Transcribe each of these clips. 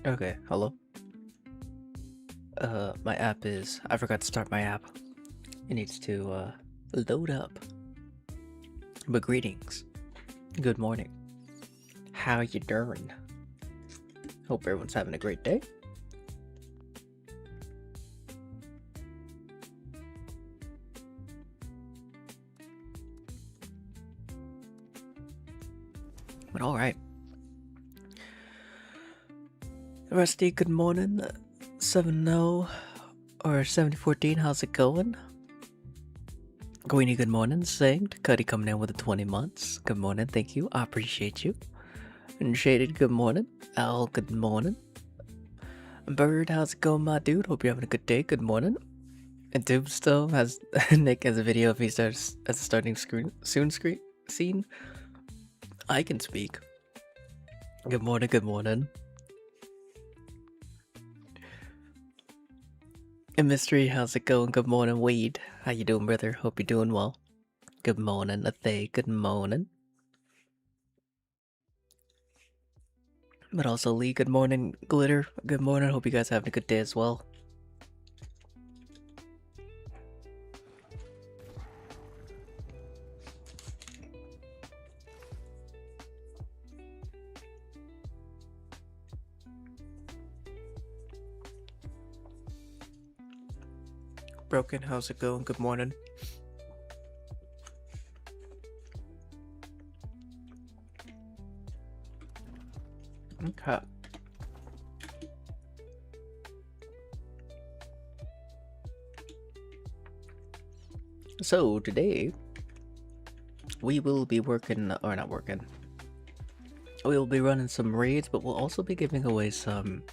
Okay, hello. My app is. I forgot to start my app. It needs to load up. But greetings. Good morning. How you doing? Hope everyone's having a great day. But all right. Rusty, good morning. 7-0 or 7014. How's it going? Queenie, good morning. Saint, Cuddy coming in with the 20 months. Good morning, thank you. I appreciate you. And Shaded, good morning. Al, good morning. Bird, how's it going, my dude? Hope you're having a good day. Good morning. And Tombstone has Nick has a video if he starts at the starting screen scene. I can speak. Good morning, good morning. And Mystery, how's it going? Good morning, Wade. How you doing, brother? Hope you're doing well. Good morning, Athay. Good morning. But also Lee, good morning. Glitter, good morning. Hope you guys are having a good day as well. Broken, how's it going? Good morning. Okay. So today we will be working, or not working. We'll be running some raids, but we'll also be giving away some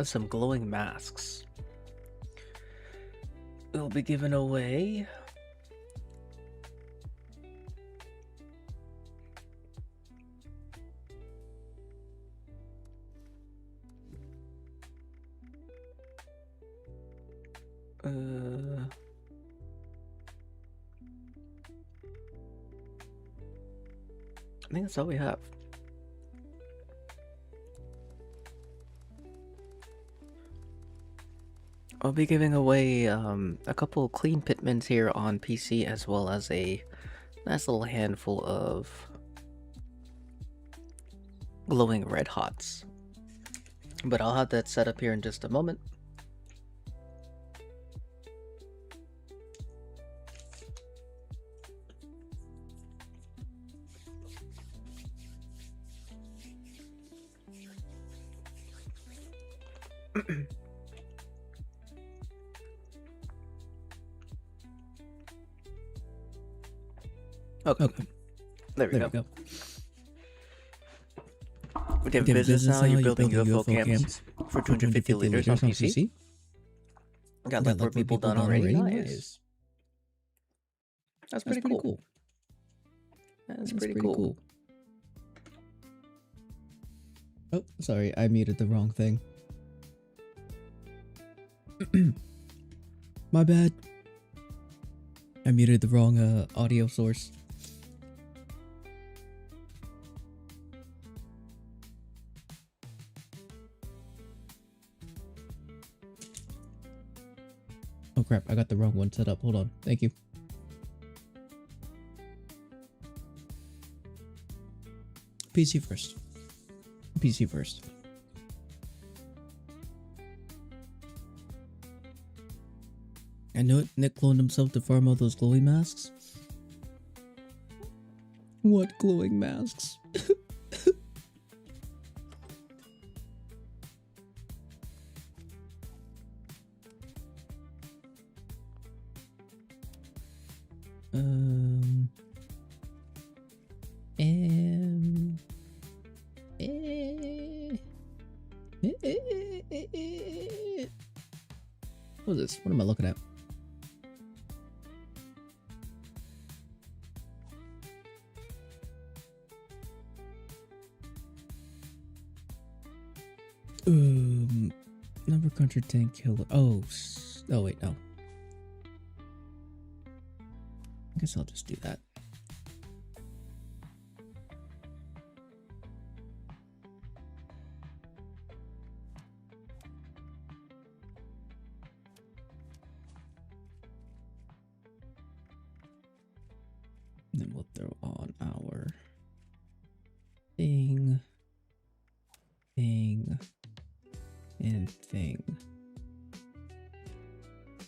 some glowing masks. We'll be giving away I think that's all we have. I'll be giving away a couple clean pitmans here on PC, as well as a nice little handful of glowing red hots. But I'll have that set up here in just a moment. Okay. There we go. We have business now. You're building UFO camps for 250 liters on PC. Got like 4 people done already. Nice. That's pretty cool. That's pretty cool. Oh, sorry, I muted the wrong thing. My bad. I muted the wrong audio source. Oh crap, I got the wrong one set up. Hold on. Thank you. PC first. PC first. I know it. Nick cloned himself to farm all those glowing masks. What glowing masks? What is this? What am I looking at? Number country tank killer. Oh wait, no. I guess I'll just do that. then we'll throw on our thing, thing, and thing.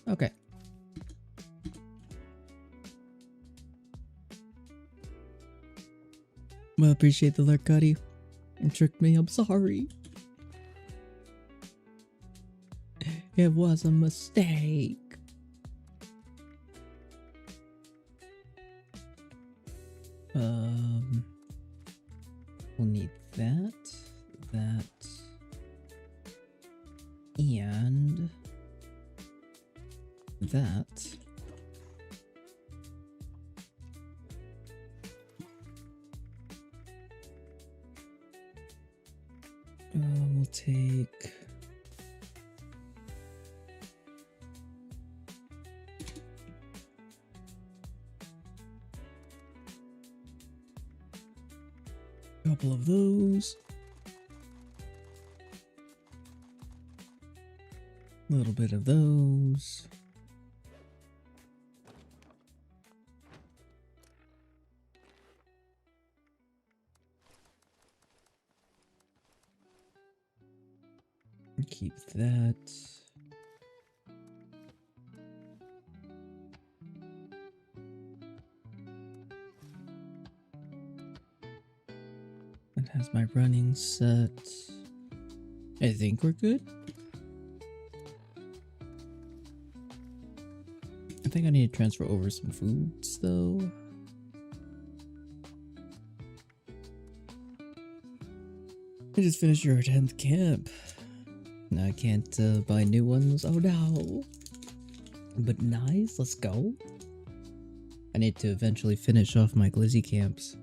Okay. Well, appreciate the lurk, Cuddy. You tricked me. I'm sorry. It was a mistake. We'll need that, and that. We'll take a couple of those. A little bit of those. Keep that. That has my running set. I think we're good. I think I need to transfer over some foods though. I just finished your 10th camp. Now I can't buy new ones. Oh no. But nice, let's go. I need to eventually finish off my glizzy camps.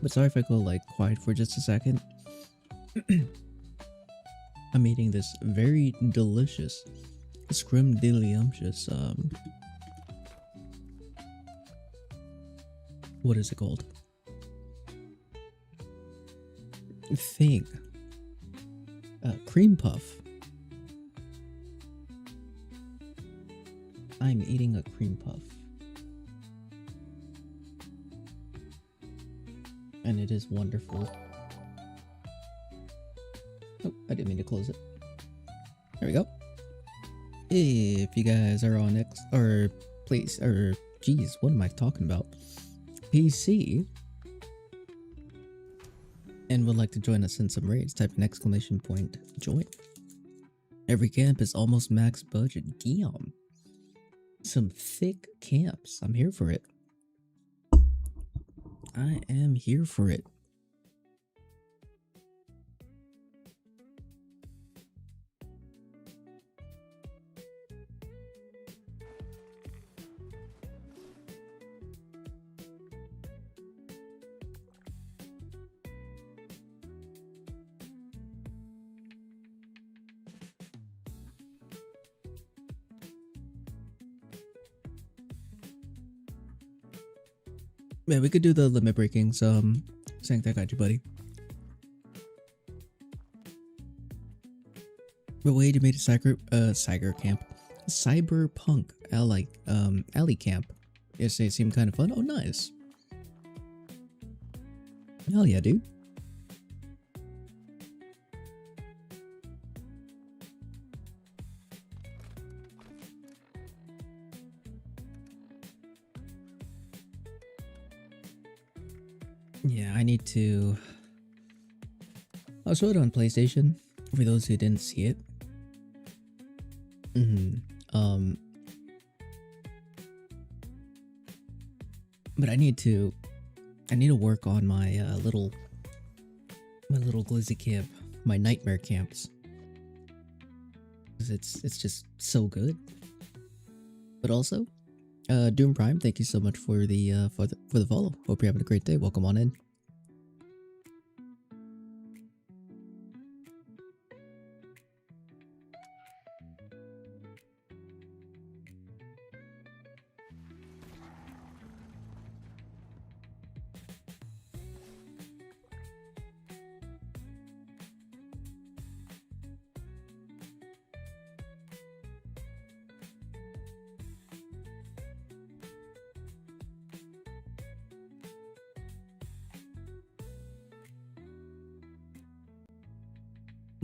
But sorry if I go like quiet for just a second. I'm eating this very delicious scrimdiddlyumptious what is it called? Thing. Cream puff. I'm eating a cream puff. And it is wonderful. Oh, I didn't mean to close it. There we go. If you guys are on X or please or geez, what am I talking about? PC and would like to join us in some raids, type an exclamation point join. Every camp is almost max budget. Damn. Some thick camps. I'm here for it. I am here for it. Man, we could do the limit breakings. Sank, I got you, buddy. But wait, you made a cyber camp, cyberpunk alley camp. Yes, they seem kind of fun. Oh, nice. Hell yeah, dude. Yeah, I need to. I'll show it on PlayStation for those who didn't see it. But I need to work on my little glizzy camp, my nightmare camps. 'Cause it's just so good. But also, Doom Prime, thank you so much for the follow. Hope you're having a great day. Welcome on in.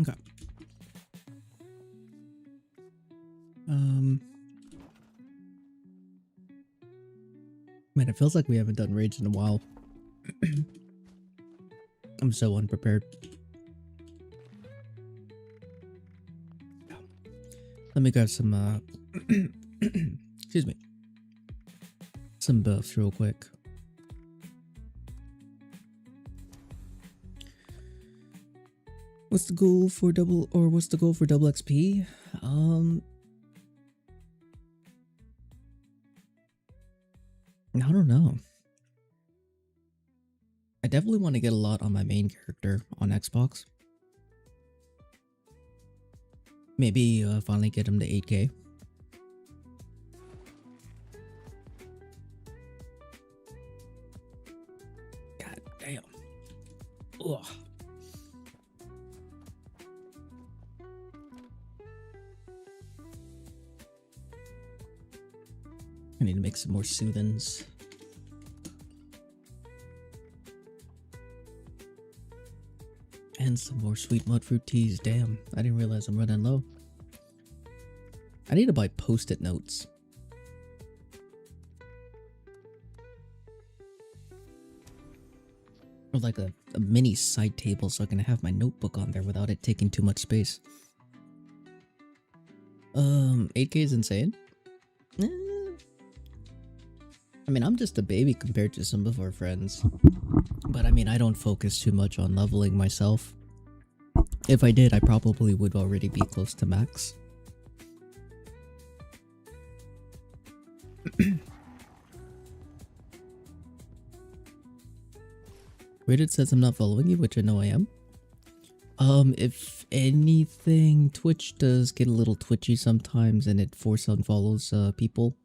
Okay. Man, it feels like we haven't done raids in a while. I'm so unprepared. Let me grab some, excuse me. Some buffs real quick. What's the goal for double XP? I don't know. I definitely want to get a lot on my main character on Xbox. Maybe finally get him to 8K. God damn. Ugh. I need to make some more soothings. And some more sweet mudfruit teas. Damn, I didn't realize I'm running low. I need to buy post-it notes. Or like a mini side table so I can have my notebook on there without it taking too much space. 8K is insane. I mean, I'm just a baby compared to some of our friends. But I mean, I don't focus too much on leveling myself. If I did, I probably would already be close to max. Reddit says I'm not following you, which I know I am. If anything, Twitch does get a little twitchy sometimes and it force unfollows people.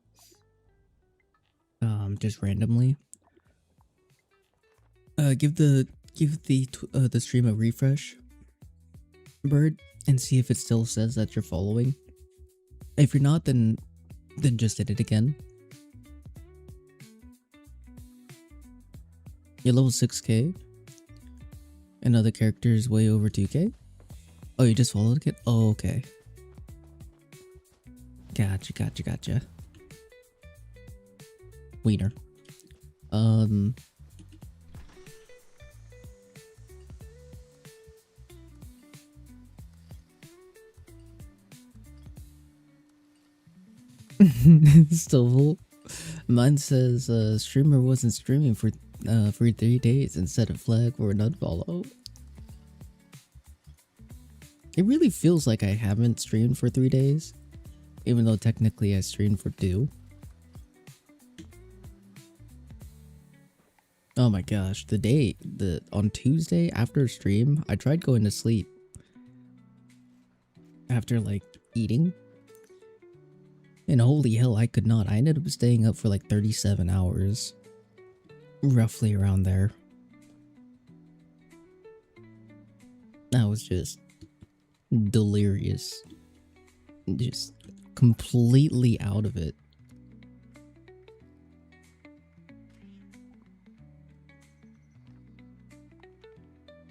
Just randomly. Give the stream a refresh, Bird, and see if it still says that you're following. If you're not, then just hit it again. You're level 6K. Another character is way over 2K. Oh, you just followed it? Oh, okay. Gotcha. Wiener. Still full. Mine says streamer wasn't streaming for 3 days and set a flag for an unfollow. It really feels like I haven't streamed for 3 days, even though technically I streamed for 2. Oh my gosh, on Tuesday after stream, I tried going to sleep after like eating. And holy hell, I could not. I ended up staying up for like 37 hours. Roughly around there. I was just delirious. Just completely out of it.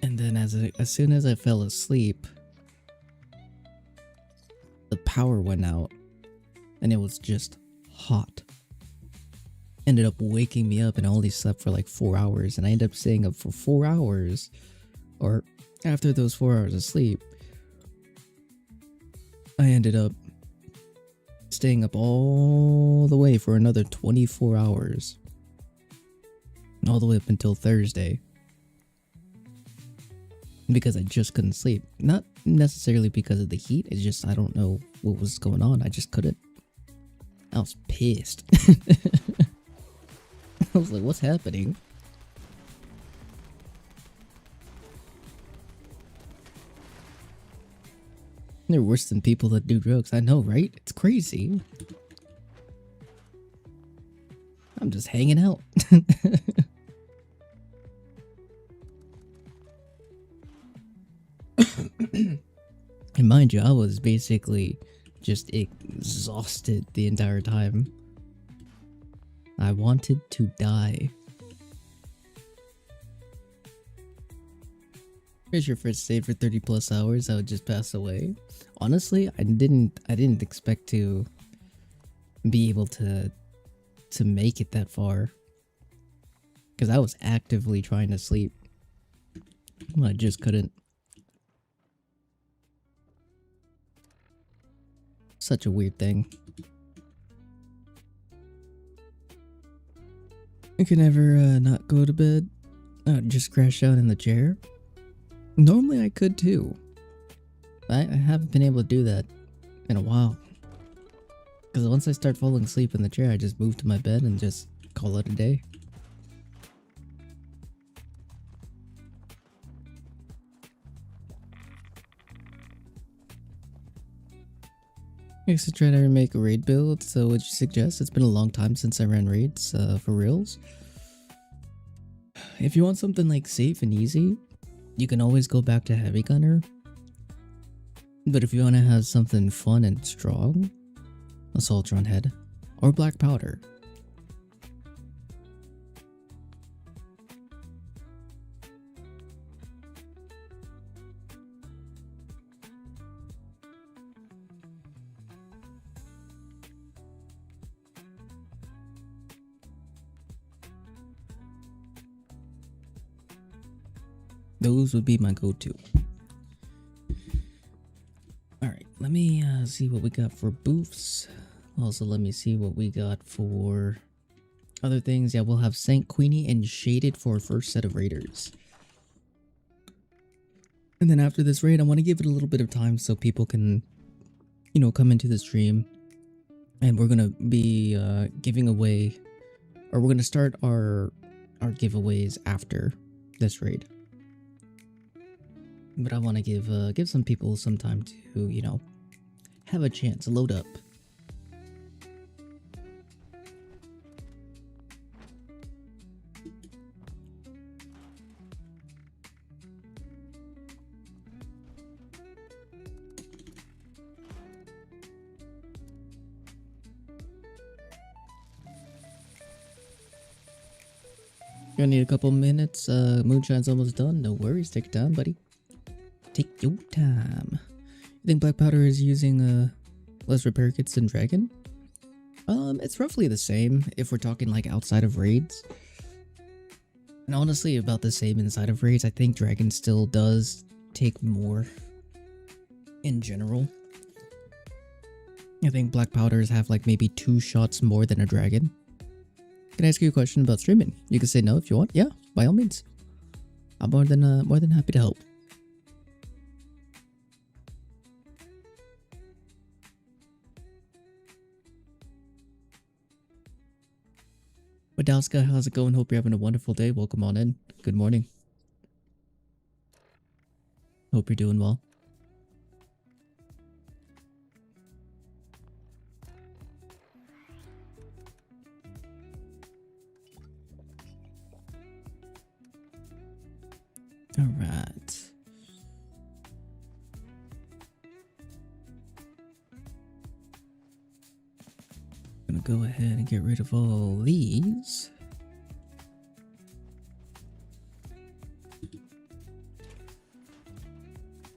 And then as soon as I fell asleep, the power went out. And it was just hot. Ended up waking me up and I only slept for like 4 hours. And I ended up staying up for 4 hours. Or after those 4 hours of sleep, I ended up staying up all the way for another 24 hours. All the way up until Thursday. Because I just couldn't sleep. Not necessarily because of the heat. It's just I don't know what was going on. I just couldn't. I was pissed. I was like, what's happening? They're worse than people that do drugs. I know, right? It's crazy. I'm just hanging out. And mind you, I was basically just exhausted the entire time. I wanted to die. Here's your first save for 30 plus hours. I would just pass away. Honestly, I didn't expect to be able to make it that far. Because I was actively trying to sleep. I just couldn't. Such a weird thing. You can never not go to bed? Just crash out in the chair? Normally I could too. I haven't been able to do that in a while. Because once I start falling asleep in the chair, I just move to my bed and just call it a day. I used to try to make a raid build, so would you suggest? It's been a long time since I ran raids, for reals. If you want something like safe and easy, you can always go back to Heavy Gunner. But if you want to have something fun and strong, Assault Drone Head, or Black Powder. Those would be my go-to. Alright, let me see what we got for booths. Also, let me see what we got for other things. Yeah, we'll have Saint Queenie and Shaded for our first set of raiders. And then after this raid, I want to give it a little bit of time so people can, you know, come into the stream. And we're going to be giving away, or we're going to start our giveaways after this raid. But I want to give some people some time to, you know, have a chance, load up. Gonna need a couple minutes. Moonshine's almost done. No worries. Take your time, buddy. Take your time. You think Black Powder is using less repair kits than Dragon? It's roughly the same if we're talking like outside of raids. And honestly, about the same inside of raids. I think Dragon still does take more in general. I think Black Powders have like maybe 2 shots more than a Dragon. Can I ask you a question about streaming? You can say no if you want. Yeah, by all means. I'm more than happy to help. Wadowska, how's it going? Hope you're having a wonderful day. Welcome on in. Good morning. Hope you're doing well. All right. I'm gonna go ahead and get rid of all these.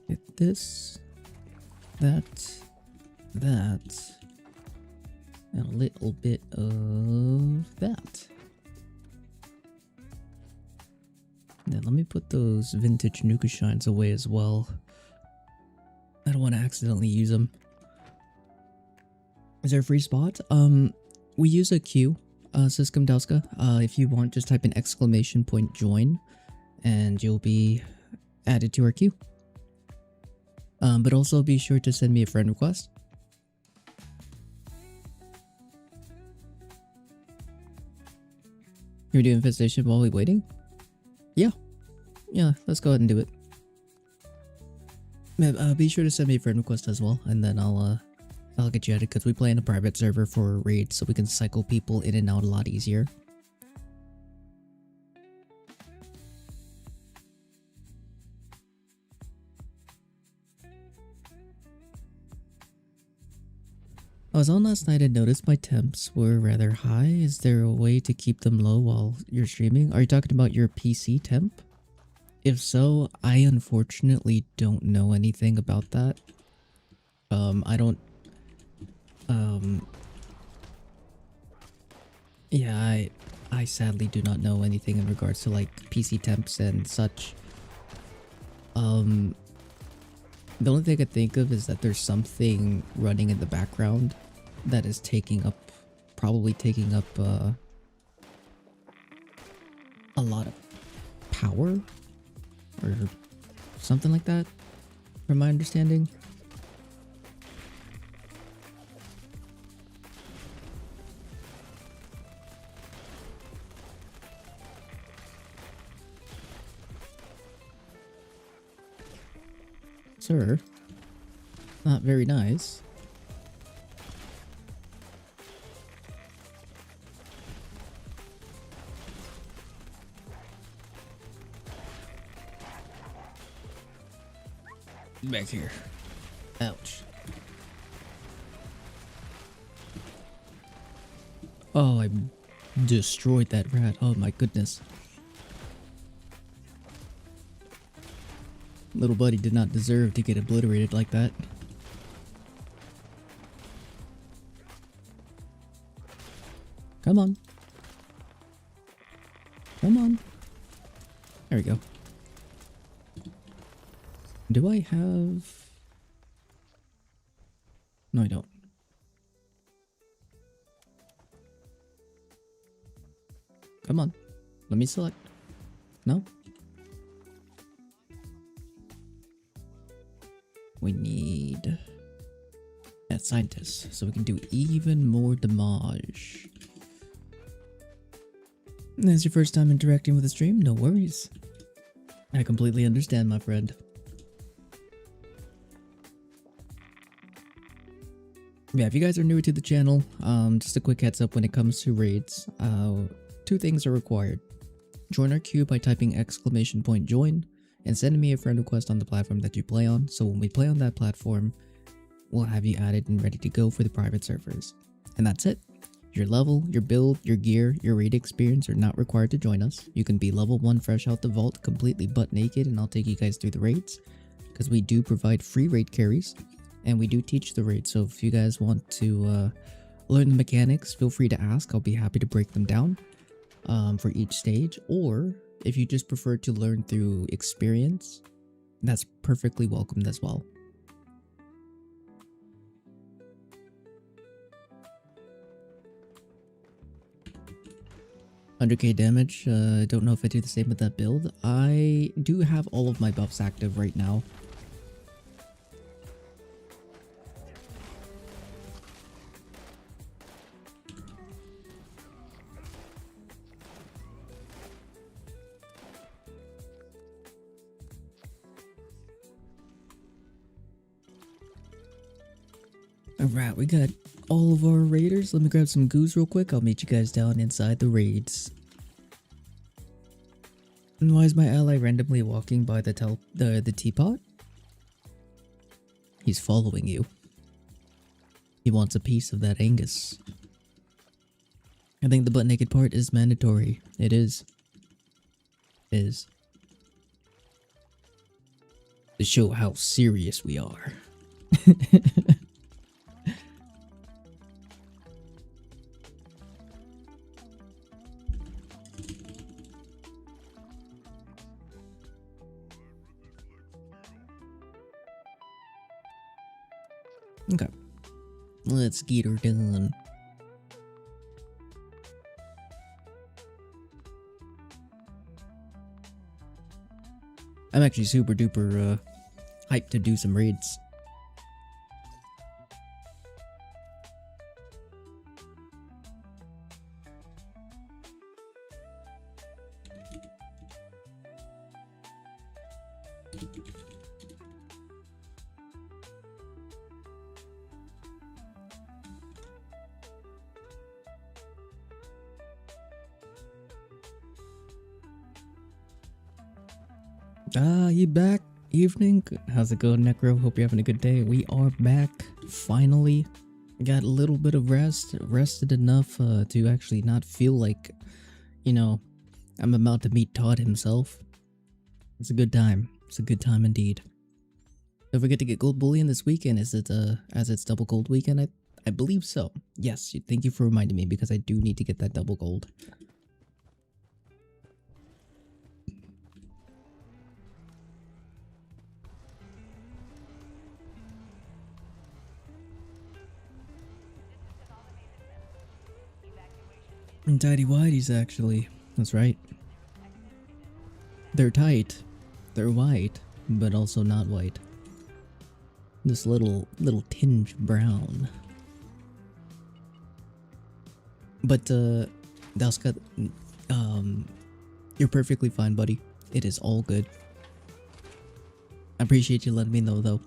Get this, that, and a little bit of that. Then let me put those vintage Nuka Shines away as well. I don't want to accidentally use them. Is there a free spot? We use a queue, Syscom Dauska. If you want, just type in !join and you'll be added to our queue. But also be sure to send me a friend request. You're doing infestation while we're waiting? Yeah, let's go ahead and do it. Be sure to send me a friend request as well, and then I'll get you added because we play in a private server for raids, so we can cycle people in and out a lot easier. I was on last night and noticed my temps were rather high. Is there a way to keep them low while you're streaming? Are you talking about your PC temp? If so, I unfortunately don't know anything about that. I don't, um, yeah, I sadly do not know anything in regards to like PC temps and such. The only thing I think of is that there's something running in the background that is probably taking up, a lot of power or something like that, from my understanding. Sir, not very nice. Back here. Ouch. Oh, I destroyed that rat. Oh my goodness. Little buddy did not deserve to get obliterated like that. Come on. Come on. There we go. Do I have... No, I don't. Come on. Let me select. No? We need... that scientist, so we can do even more damage. That's your first time interacting with the stream? No worries. I completely understand, my friend. Yeah, if you guys are new to the channel, just a quick heads up when it comes to raids. Two things are required. Join our queue by typing !join and sending me a friend request on the platform that you play on, so when we play on that platform, we'll have you added and ready to go for the private servers. And that's it. Your level, your build, your gear, your raid experience are not required to join us. You can be level 1 fresh out the vault, completely butt naked, and I'll take you guys through the raids. Because we do provide free raid carries, and we do teach the raid, so if you guys want to learn the mechanics, feel free to ask. I'll be happy to break them down for each stage, or if you just prefer to learn through experience, that's perfectly welcomed as well. 100k damage. I don't know if I do the same with that build. I do have all of my buffs active right now. Alright, we got all of our raiders. Let me grab some goose real quick. I'll meet you guys down inside the raids. And why is my ally randomly walking by the teapot? He's following you. He wants a piece of that Angus. I think the butt naked part is mandatory. It is. It is. To show how serious we are. Okay, let's get her done. I'm actually super duper hyped to do some raids. You back? Evening? How's it going, Necro? Hope you're having a good day. We are back, finally. Got a little bit of rest. Rested enough to actually not feel like, you know, I'm about to meet Todd himself. It's a good time. It's a good time indeed. Don't forget to get gold bullion this weekend. Is it as it's double gold weekend? I believe so. Yes. Thank you for reminding me because I do need to get that double gold. And tidy whities actually. That's right. They're tight. They're white, but also not white. This little tinge brown. But Dalska, you're perfectly fine, buddy. It is all good. I appreciate you letting me know though.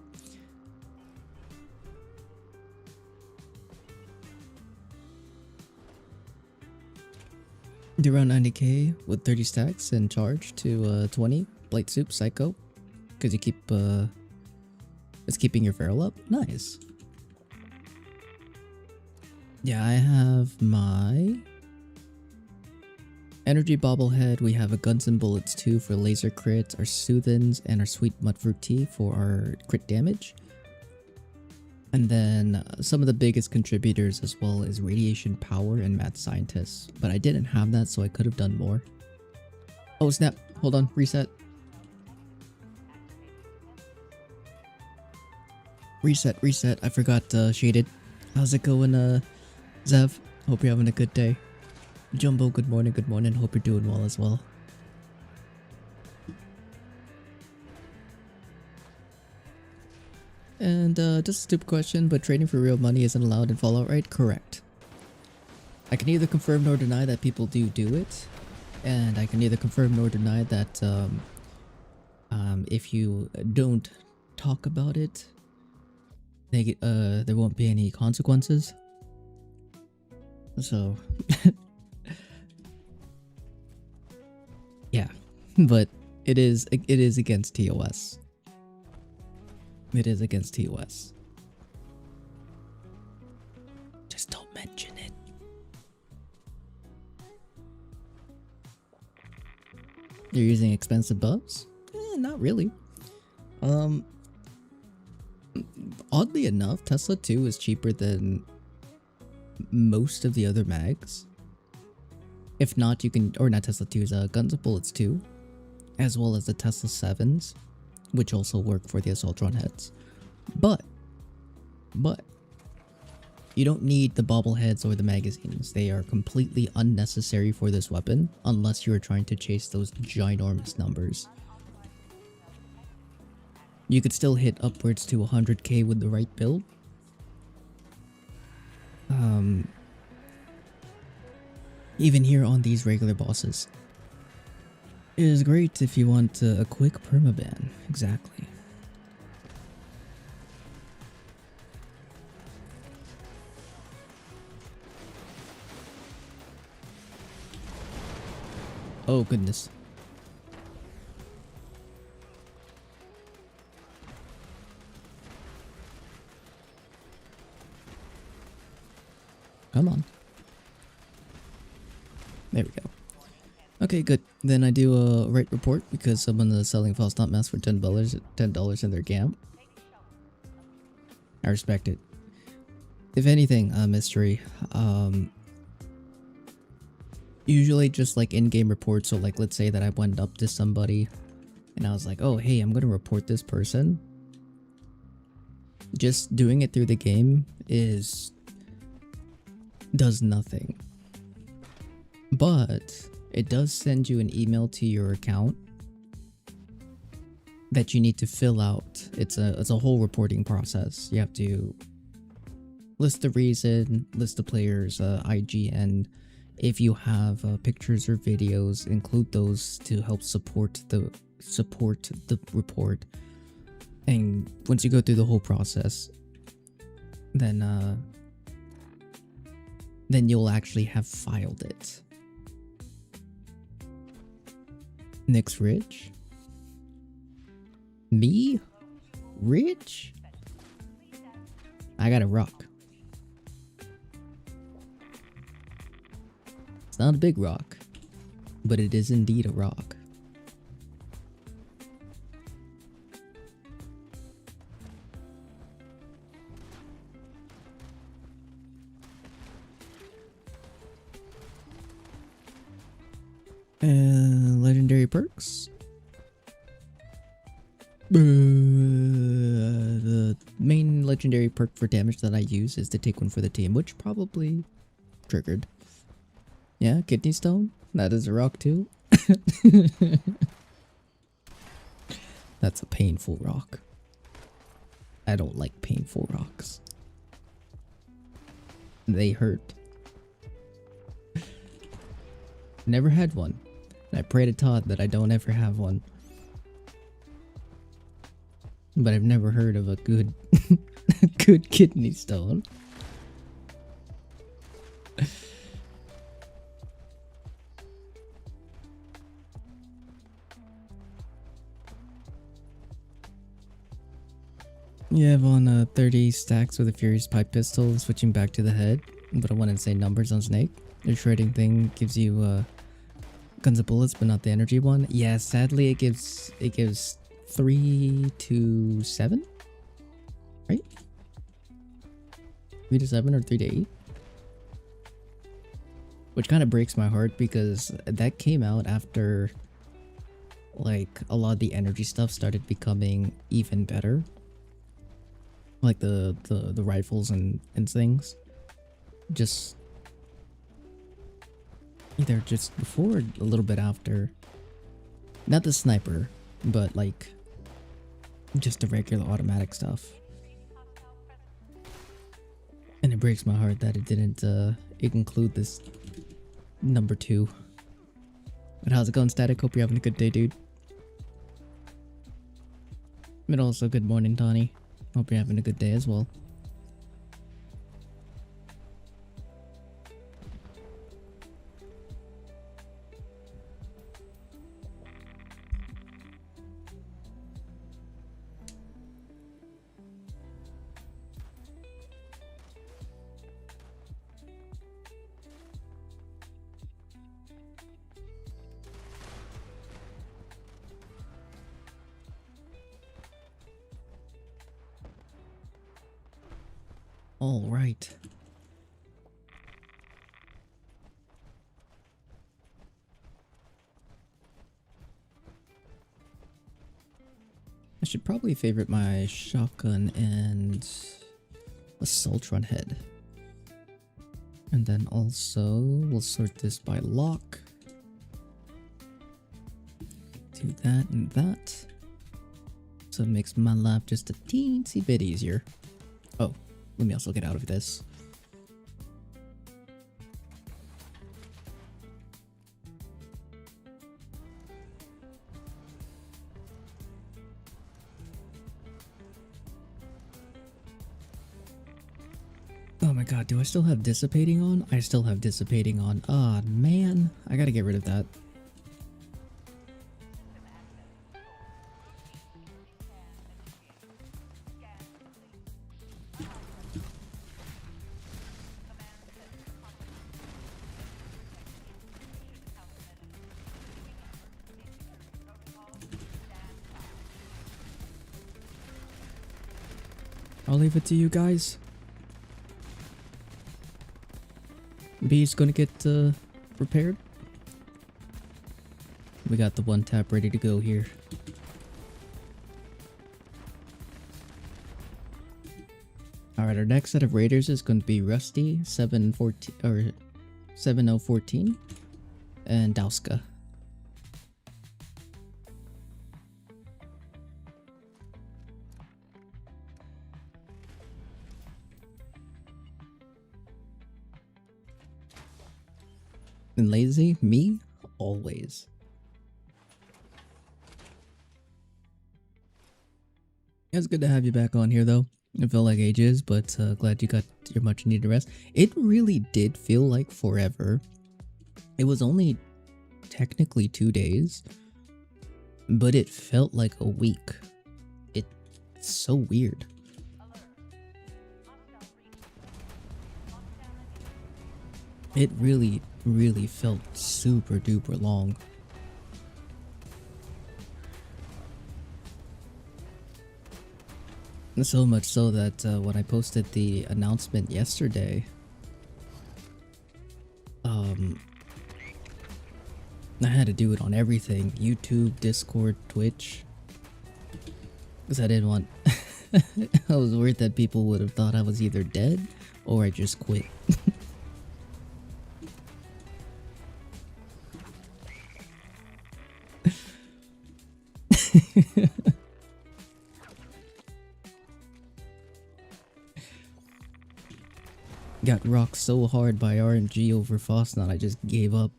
Do around 90k with 30 stacks and charge to 20 Blight Soup Psycho. Cause you keep it's keeping your feral up. Nice. Yeah, I have my energy bobblehead. We have a Guns and Bullets 2 for laser crits, our Soothins, and our Sweet Mudfruit Tea for our crit damage. And then some of the biggest contributors as well is Radiation Power and Mad Scientists. But I didn't have that, so I could have done more. Oh snap, hold on, reset. Reset, I forgot Shaded. How's it going, Zev? Hope you're having a good day. Jumbo, good morning, hope you're doing well as well. And just a stupid question, but trading for real money isn't allowed in Fallout, right? Correct. I can neither confirm nor deny that people do it, and I can neither confirm nor deny that if you don't talk about it, there won't be any consequences. So, yeah, but it is against TOS. It is against TOS. Just don't mention it. You're using expensive buffs? Not really. Oddly enough, Tesla 2 is cheaper than most of the other mags. If not, you can, or not Tesla 2's, Guns and Bullets 2, as well as the Tesla 7s, which also work for the Assaultron heads. But you don't need the bobbleheads or the magazines. They are completely unnecessary for this weapon unless you are trying to chase those ginormous numbers. You could still hit upwards to 100k with the right build. Even here on these regular bosses. It is great if you want a quick permaban. Exactly. Oh goodness. Come on. There we go. Okay, good. Then I do a rate report because someone is selling false dot masks for $10 in their camp. I respect it. If anything, mystery. Usually just like in-game reports. So like, let's say that I went up to somebody and I was like, oh, hey, I'm gonna report this person. Just doing it through the game does nothing. But it does send you an email to your account that you need to fill out. It's a whole reporting process. You have to list the reason, list the player's IGN. If you have pictures or videos, include those to help support the report. And once you go through the whole process, then you'll actually have filed it. Nick's rich? Me? Rich? I got a rock. It's not a big rock, but it is indeed a rock. And legendary perks. The main legendary perk for damage that I use is to take one for the team, which probably triggered. Yeah, kidney stone. That is a rock too. That's a painful rock. I don't like painful rocks. They hurt. Never had one. And I pray to Todd that I don't ever have one. But I've never heard of a good good kidney stone. You have on 30 stacks with a Furious Pipe Pistol, switching back to the head, but I wouldn't say numbers on Snake. The shredding thing gives you guns and bullets, but not the energy one. Yeah, sadly it gives 3 to 7, right? 3 to 7 or 3 to 8, which kind of breaks my heart because that came out after like a lot of the energy stuff started becoming even better. Like the rifles and things, just either just before or a little bit after. Not the sniper, but like just the regular automatic stuff. And it breaks my heart that it didn't include this number 2. But how's it going, Static? Hope you're having a good day, dude. And also good morning, Tawny. Hope you're having a good day as well. All right. I should probably favorite my shotgun and assault run head. And then also we'll sort this by lock. Do that and that. So it makes my life just a teensy bit easier. Oh. Let me also get out of this. Oh my god, do I still have dissipating on? I still have dissipating on. Ah, man. I gotta get rid of that. I'll leave it to you guys. B's gonna get repaired. We got the one tap ready to go here. Alright, our next set of raiders is going to be Rusty 714 or 7014 and Dauska. And lazy? Me? Always. It's good to have you back on here though. It felt like ages, but glad you got your much needed rest. It really did feel like forever. It was only technically 2 days, but it felt like a week. It's so weird. It really felt super duper long. So much so that when I posted the announcement yesterday, I had to do it on everything. YouTube, Discord, Twitch. Because I didn't want... I was worried that people would have thought I was either dead or I just quit. Got rocked so hard by RNG over Fosnot, I just gave up.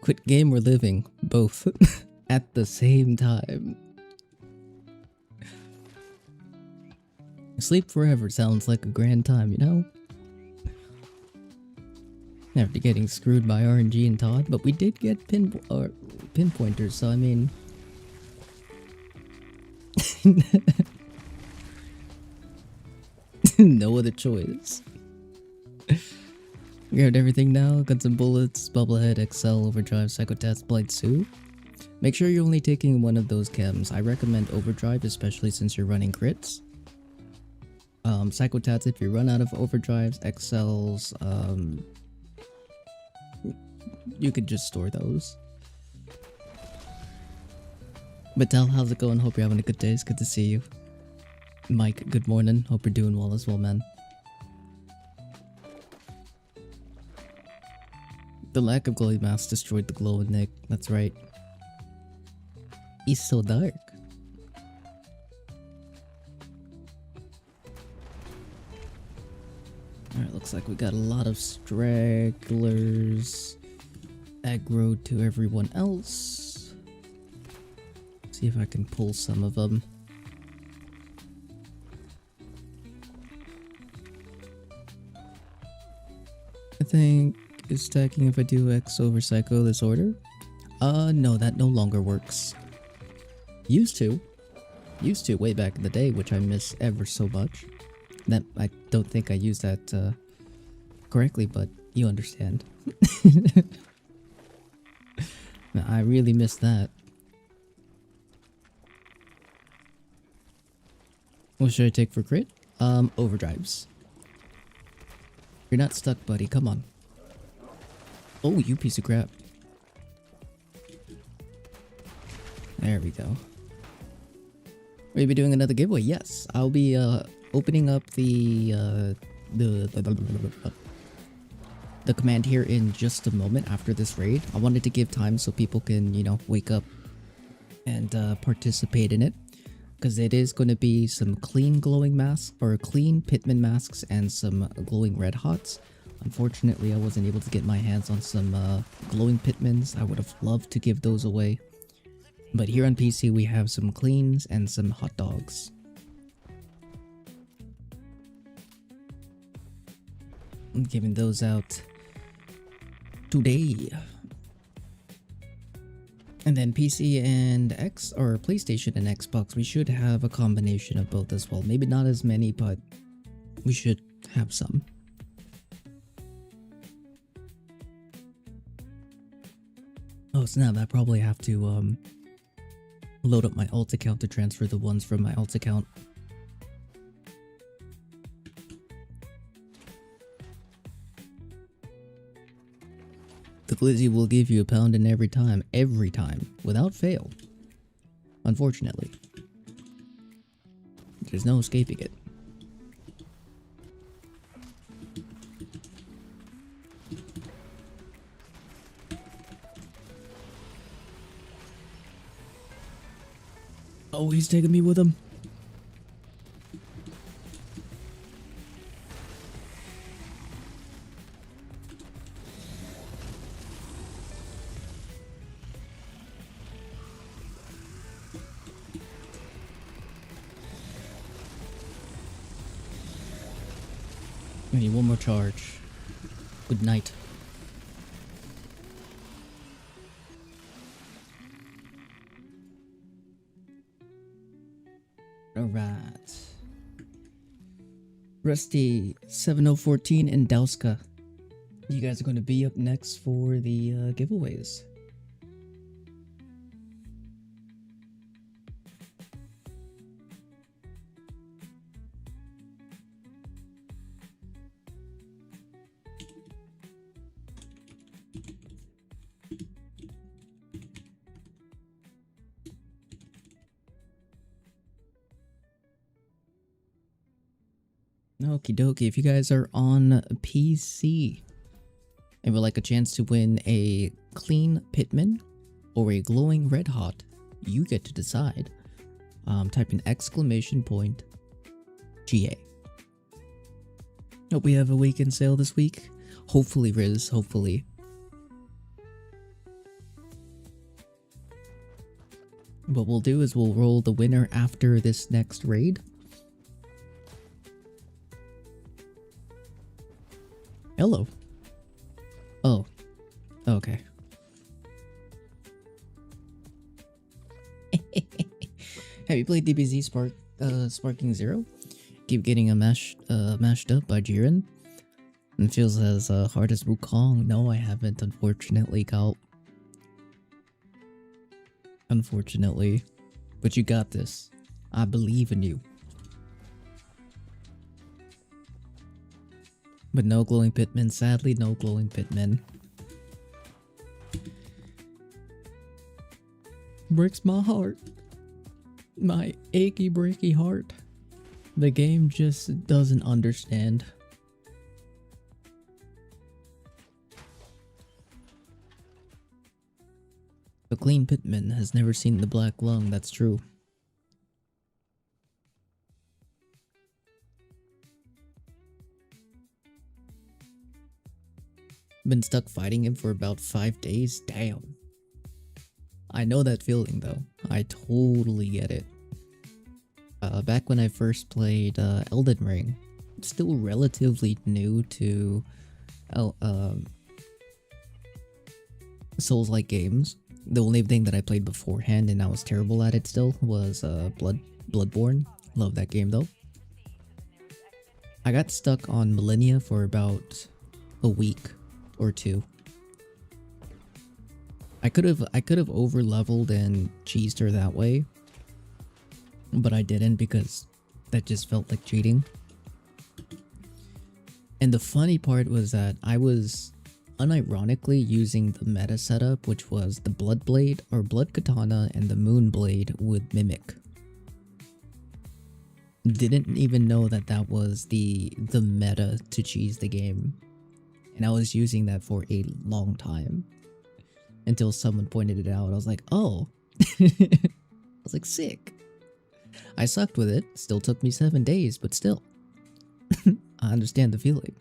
Quit game or living, both at the same time. Sleep forever sounds like a grand time, you know? After getting screwed by RNG and Todd, but we did get pinpointers, so I mean... no other choice. Grabbed everything now, got some bullets, Bubblehead, XL, Overdrive, Psychotats, Blight Sue. Make sure you're only taking one of those chems. I recommend Overdrive, especially since you're running crits. Psychotats, if you run out of Overdrives, XLs, you could just store those. Mattel, how's it going? Hope you're having a good day. It's good to see you. Mike, good morning. Hope you're doing well as well, man. The lack of glowing mask destroyed the glow in Nick. That's right. He's so dark. Alright, looks like we got a lot of stragglers. Aggro to everyone else. See if I can pull some of them. I think is stacking if I do X over Psycho this order? No, that no longer works. Used to way back in the day, which I miss ever so much. That I don't think I used that correctly, but you understand. I really miss that. What should I take for crit? Overdrives. You're not stuck, buddy. Come on. Oh, you piece of crap. There we go. Will you be doing another giveaway? Yes, I'll be opening up the command here in just a moment after this raid. I wanted to give time so people can, you know, wake up and participate in it, because it is going to be some clean glowing masks, or clean Pitman masks, and some glowing red hots. Unfortunately, I wasn't able to get my hands on some glowing Pitmans. I would have loved to give those away. But here on PC, we have some cleans and some hot dogs. I'm giving those out today. And then PC and X, or PlayStation and Xbox, we should have a combination of both as well. Maybe not as many, but we should have some. Oh snap, I probably have to load up my alt account to transfer the ones from my alt account. The glizzy will give you a pound in every time, without fail. Unfortunately. There's no escaping it. Oh, he's taking me with him. I need one more charge. Good night. Alright. Rusty 7014 and Dauska. You guys are going to be up next for the giveaways. Okie dokie, if you guys are on PC and would like a chance to win a clean Pitman or a glowing red hot, you get to decide. Type in !GA. Hope we have a weekend sale this week. Hopefully, Riz, hopefully. What we'll do is we'll roll the winner after this next raid. Hello. Oh. Okay. Have you played DBZ Sparking Zero? Keep getting mashed up by Jiren. And feels as hard as Wukong. No, I haven't, unfortunately, Cal. Unfortunately. But you got this. I believe in you. But no glowing pitmen. Sadly, no glowing pitmen. Breaks my heart. My achy breaky heart. The game just doesn't understand. A clean pitman has never seen the black lung, that's true. Been stuck fighting him for about 5 days? Damn. I know that feeling though. I totally get it. Back when I first played Elden Ring, still relatively new to Souls-like games. The only thing that I played beforehand and I was terrible at it still was Bloodborne. Love that game though. I got stuck on Millennia for about a week or two. I could have over leveled and cheesed her that way, but I didn't because that just felt like cheating. And the funny part was that I was unironically using the meta setup, which was the Blood Blade or Blood Katana and the Moon Blade with Mimic. Didn't even know that that was the meta to cheese the game, and I was using that for a long time until someone pointed it out. I was like, oh. I was like, sick. I sucked with it. Still took me 7 days, but still. I understand the feeling.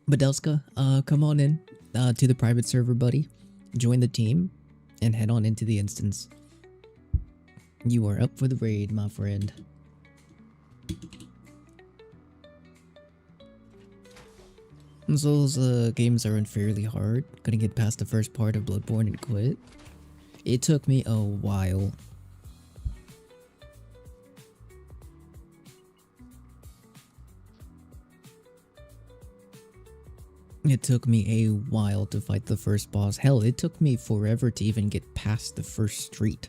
But Delska, come on in to the private server, buddy. Join the team and head on into the instance. You are up for the raid, my friend. Those games are unfairly hard. Couldn't get past the first part of Bloodborne and quit. It took me a while. It took me a while to fight the first boss. Hell, it took me forever to even get past the first street.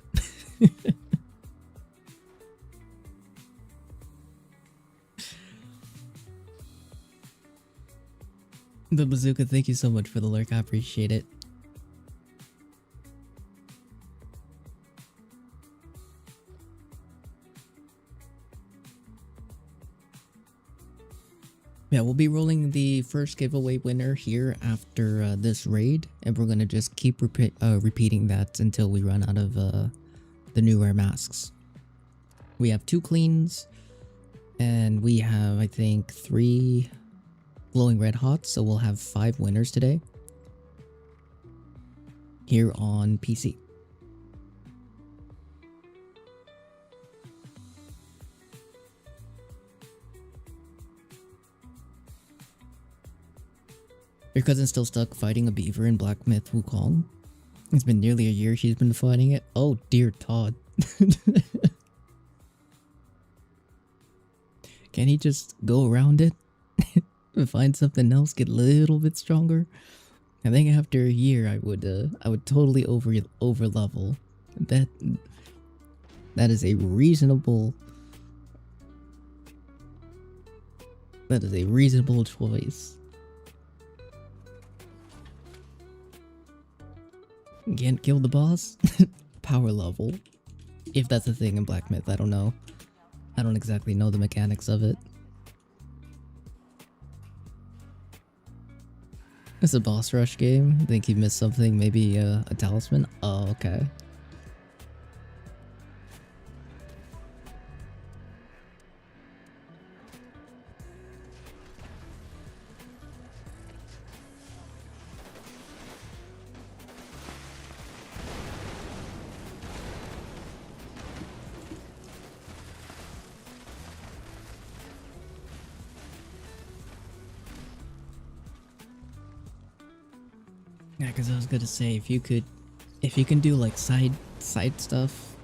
The Bazooka, thank you so much for the lurk. I appreciate it. Yeah, we'll be rolling the first giveaway winner here after this raid, and we're gonna just keep repeating that until we run out of the new rare masks. We have 2 cleans, and we have, I think, 3 glowing red hots, so we'll have 5 winners today here on PC. Your cousin's still stuck fighting a beaver in Black Myth Wukong. It's been nearly a year she's been fighting it. Oh dear Todd. Can he just go around it? Find something else, get a little bit stronger? I think after a year I would totally over level. That is a reasonable choice. Can't kill the boss? Power level. If that's a thing in Black Myth, I don't know don't exactly know the mechanics of it. It's a boss rush game. Think you missed something, maybe a talisman? Oh, okay. Yeah, because I was gonna say if you can do like side stuff,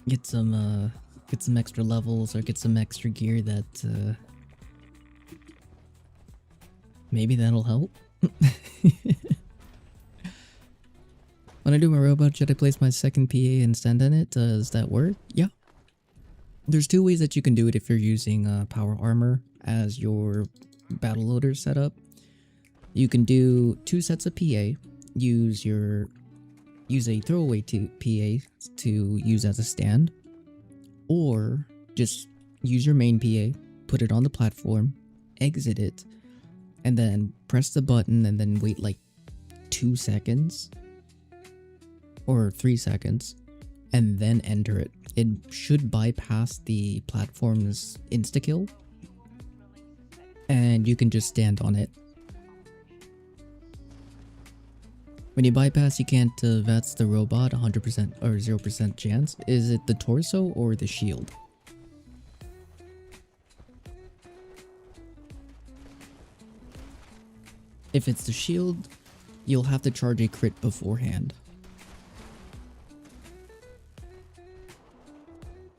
get some extra levels or get some extra gear that maybe that'll help. When I do my robot, should I place my second PA and stand on it? Does that work? Yeah. There's two ways that you can do it if you're using power armor as your battle loader setup. You can do 2 sets of PA, use a throwaway PA to use as a stand, or just use your main PA, put it on the platform, exit it, and then press the button and then wait like 2 seconds or 3 seconds and then enter it. It should bypass the platform's insta-kill and you can just stand on it. When you bypass, you can't VATS the robot 100% or 0% chance. Is it the torso or the shield? If it's the shield, you'll have to charge a crit beforehand.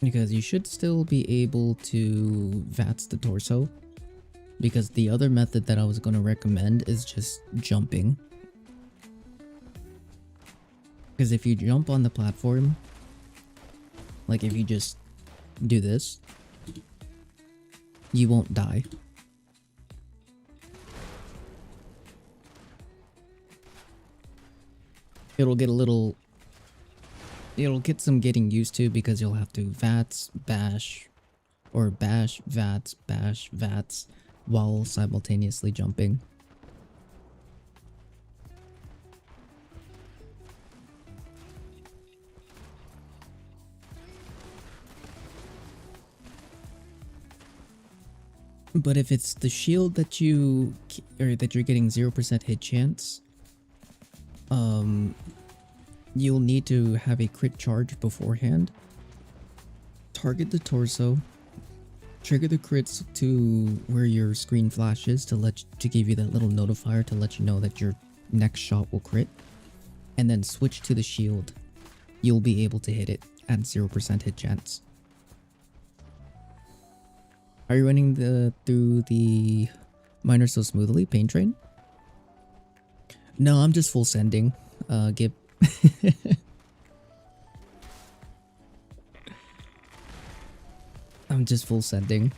Because you should still be able to VATS the torso. Because the other method that I was going to recommend is just jumping. Because if you jump on the platform, like if you just do this, you won't die. It'll get some getting used to because you'll have to VATS, bash, or bash, VATS, bash, VATS while simultaneously jumping. But if it's the shield that you're getting 0% hit chance, you'll need to have a crit charge beforehand. Target the torso, trigger the crits to where your screen flashes to give you that little notifier to let you know that your next shot will crit, and then switch to the shield. You'll be able to hit it at 0% hit chance. Are you running through the miner so smoothly, Pain Train? No, I'm just full sending, Gib. I'm just full sending.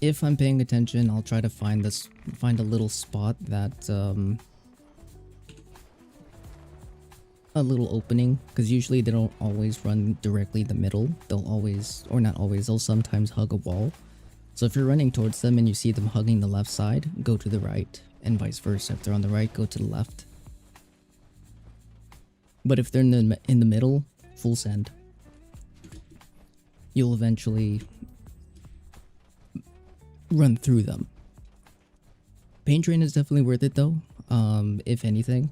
If I'm paying attention, I'll try to find a little spot that a little opening, because usually they don't always run directly the middle. They'll always, or not always, they'll sometimes hug a wall. So if you're running towards them and you see them hugging the left side, go to the right, and vice versa. If they're on the right, go to the left. But if they're in the middle, full send. You'll eventually run through them. Pain Train is definitely worth it though, if anything.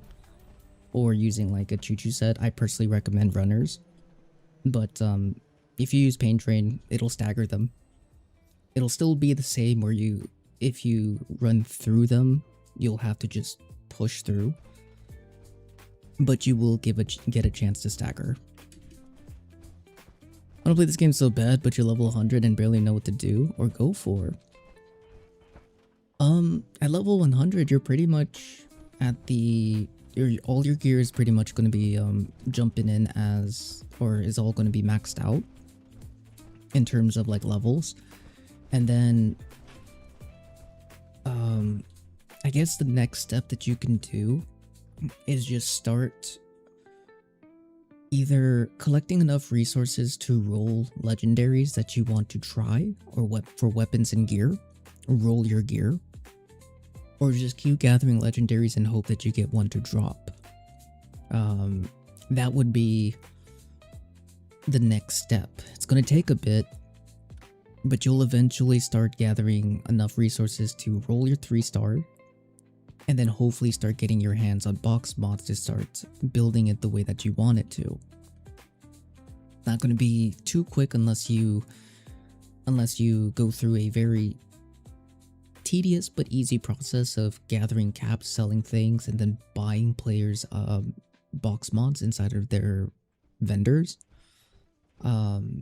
Or using like a choo-choo set. I personally recommend runners. But if you use Pain Train, it'll stagger them. It'll still be the same where if you run through them, you'll have to just push through. But you will get a chance to stagger. I wanna play this game so bad, but you're level 100 and barely know what to do or go for. At level 100, you're pretty much at all your gear is pretty much going to be jumping in is all going to be maxed out in terms of like levels. And then I guess the next step that you can do is just start either collecting enough resources to roll legendaries that you want to try, or for weapons and gear, roll your gear, or just keep gathering legendaries and hope that you get one to drop. That would be the next step. It's going to take a bit, but you'll eventually start gathering enough resources to roll your 3-star, and then hopefully start getting your hands on box mods to start building it the way that you want it to. Not going to be too quick unless you go through a very tedious but easy process of gathering caps, selling things, and then buying players box mods inside of their vendors. To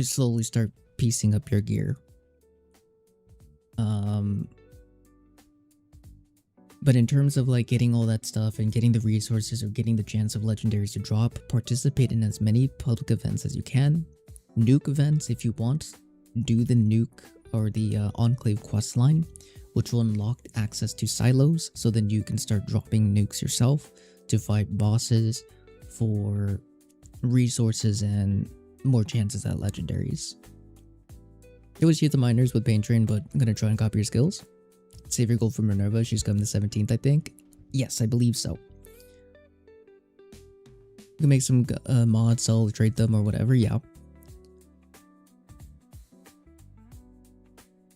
slowly start piecing up your gear. But in terms of like getting all that stuff and getting the resources or getting the chance of legendaries to drop, participate in as many public events as you can. Nuke events if you want. Do the nuke or the Enclave quest line, which will unlock access to silos, so then you can start dropping nukes yourself to fight bosses for resources and more chances at legendaries. It was Youth the Miners with Pain Train, but I'm gonna try and copy your skills. Save your gold from Minerva. She's coming the 17th, I think. Yes, I believe so. You can make some mods, sell, trade them, or whatever. Yeah.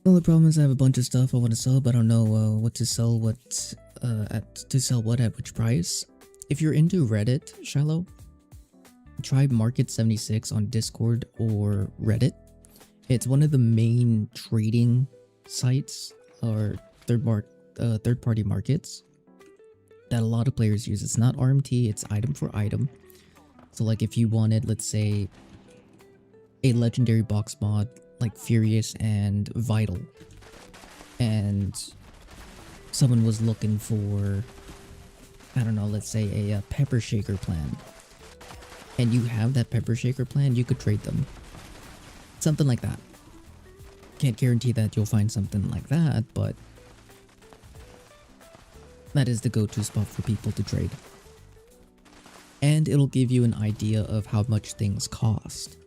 The only problem is I have a bunch of stuff I want to sell, but I don't know what to sell. At which price. If you're into Reddit, Shiloh, try Market76 on Discord or Reddit. It's one of the main trading sites or third-party markets that a lot of players use. It's not RMT, it's item for item. So like if you wanted, let's say, a legendary box mod like Furious and Vital, and someone was looking for, I don't know, let's say a Pepper Shaker plan, and you have that Pepper Shaker plan, you could trade them. Something like that. Can't guarantee that you'll find something like that, but that is the go-to spot for people to trade. And it'll give you an idea of how much things cost.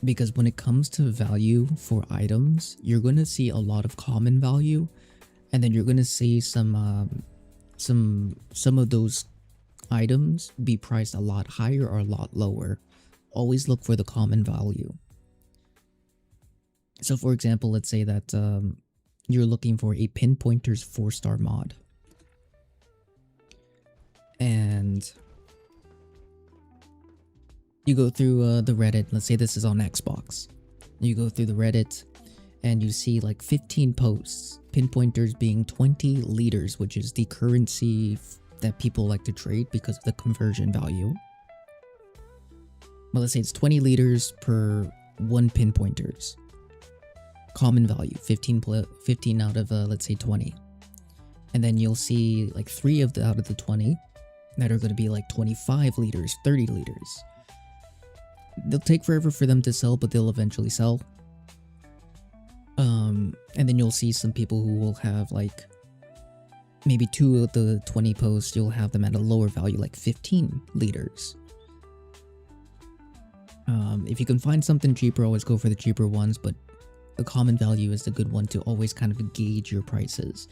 Because when it comes to value for items, you're going to see a lot of common value, and then you're going to see some of those items be priced a lot higher or a lot lower. Always look for the common value. So for example, let's say that you're looking for a Pinpointers 4-star mod, and you go through the Reddit. Let's say this is on Xbox. You go through the Reddit and you see like 15 posts, Pinpointers being 20 liters, which is the currency that people like to trade because of the conversion value. Well, let's say it's 20 liters per 1 Pinpointers. Common value, 15 out of let's say 20. And then you'll see like 3 out of the 20 that are going to be like 25 liters, 30 liters. They'll take forever for them to sell, but they'll eventually sell. And then you'll see some people who will have like maybe 2 of the 20 posts, you'll have them at a lower value, like 15 liters. If you can find something cheaper, always go for the cheaper ones, but the common value is the good one to always kind of gauge your prices.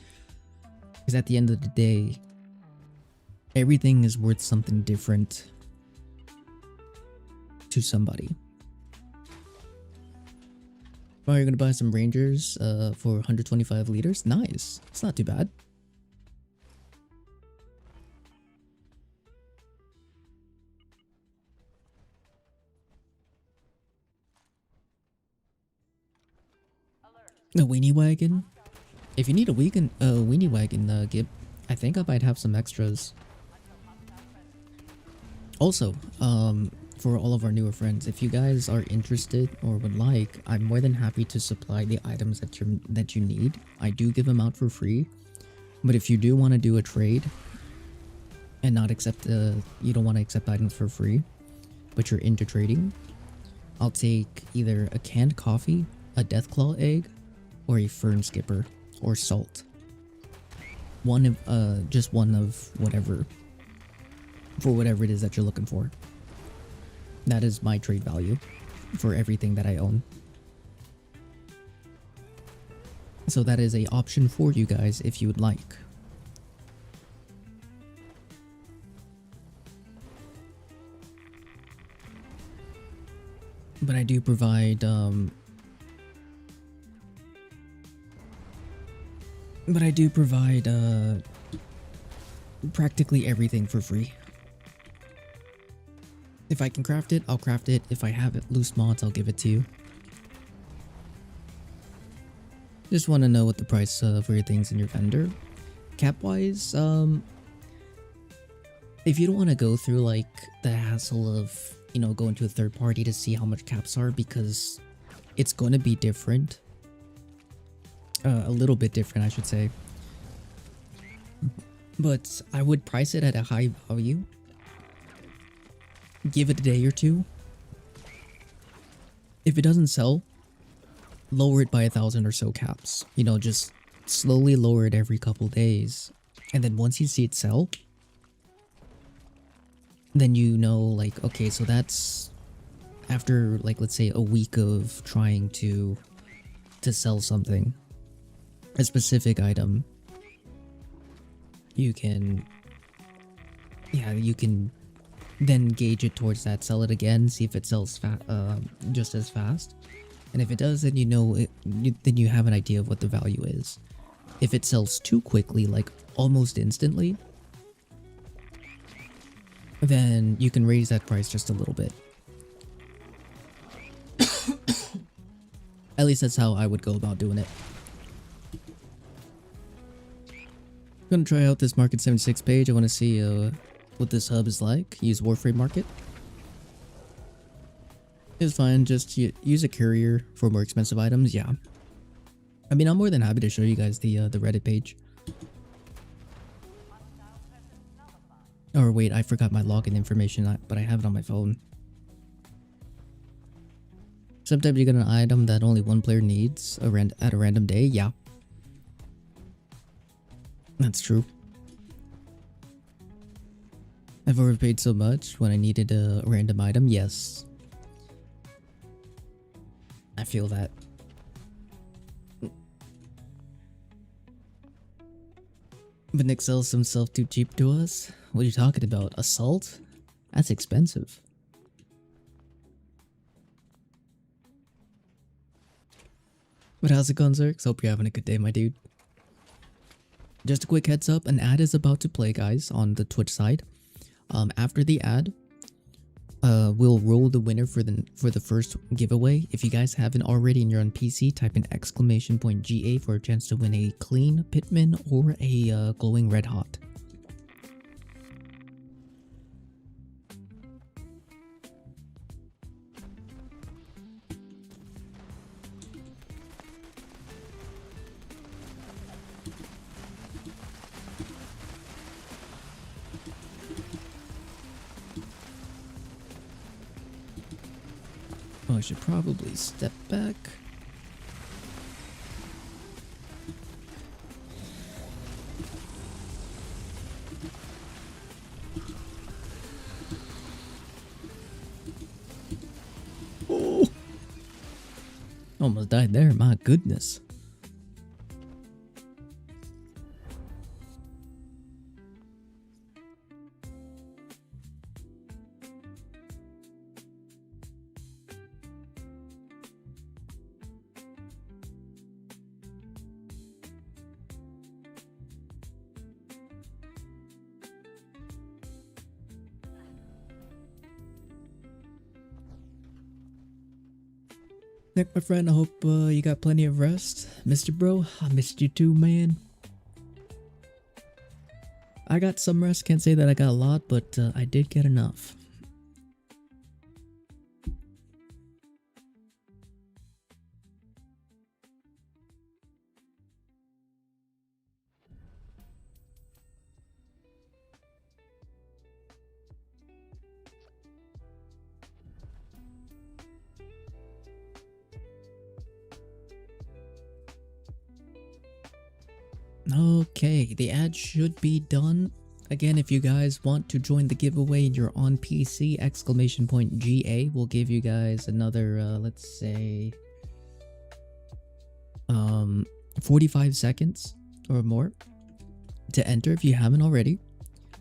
Because at the end of the day, everything is worth something different to somebody. Oh, you're gonna buy some Rangers for 125 liters? Nice. It's not too bad. A weenie wagon? If you need a weenie wagon, Gib, I think I might have some extras. Also, for all of our newer friends, if you guys are interested or would like, I'm more than happy to supply the items that you need. I do give them out for free, but if you do want to do a trade and not accept you don't want to accept items for free, but you're into trading, I'll take either a canned coffee, a Deathclaw egg, or a fern skipper, or salt. One of just one of whatever, for whatever it is that you're looking for. That is my trade value for everything that I own. So that is a option for you guys if you would like. But I do provide practically everything for free. If I can craft it, I'll craft it. If I have it loose mods, I'll give it to you. Just want to know what the price for your things in your vendor. Cap wise, if you don't want to go through like the hassle of, you know, going to a third party to see how much caps are, because it's going to be different. A little bit different, I should say. But I would price it at a high value. Give it a day or two. If it doesn't sell, lower it by 1,000 or so caps. You know, just slowly lower it every couple days. And then once you see it sell, then you know, like, okay, so that's after, like, let's say a week of trying to sell something, a specific item, you can then gauge it towards that, sell it again, see if it sells just as fast. And if it does, then you know it, then you have an idea of what the value is. If it sells too quickly, like almost instantly, then you can raise that price just a little bit. At least that's how I would go about doing it. I'm gonna try out this Market 76 page. I want to see what this hub is like. Use Warframe Market. It's fine, just use a courier for more expensive items, yeah. I mean, I'm more than happy to show you guys the Reddit page. Or wait, I forgot my login information, but I have it on my phone. Sometimes you get an item that only one player needs at a random day, yeah. That's true. I've overpaid so much when I needed a random item, yes. I feel that. But Nick sells himself too cheap to us? What are you talking about? Assault? That's expensive. But how's it going, Zerx? Hope you're having a good day, my dude. Just a quick heads up, an ad is about to play, guys, on the Twitch side. After the ad, we'll roll the winner for the first giveaway. If you guys haven't already and you're on PC, type in !GA for a chance to win a clean Pitman or a glowing red hot. Oh, I should probably step back. Oh! Almost died there, my goodness. Nick, my friend, I hope you got plenty of rest. Mr. Bro, I missed you too, man. I got some rest, can't say that I got a lot, but I did get enough. Okay, the ad should be done. Again, if you guys want to join the giveaway and you're on PC, !GA will give you guys another, let's say, 45 seconds or more to enter if you haven't already.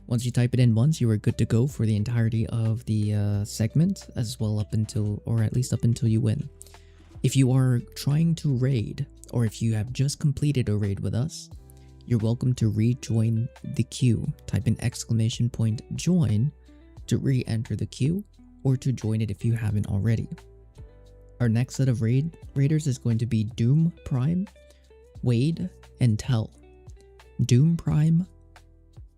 Once you type it in once, you are good to go for the entirety of the segment, as well up until, or at least up until you win. If you are trying to raid, or if you have just completed a raid with us, you're welcome to rejoin the queue. Type in !join to re-enter the queue, or to join it if you haven't already. Our next set of raiders is going to be Doom Prime, Wade, and Tell. Doom Prime,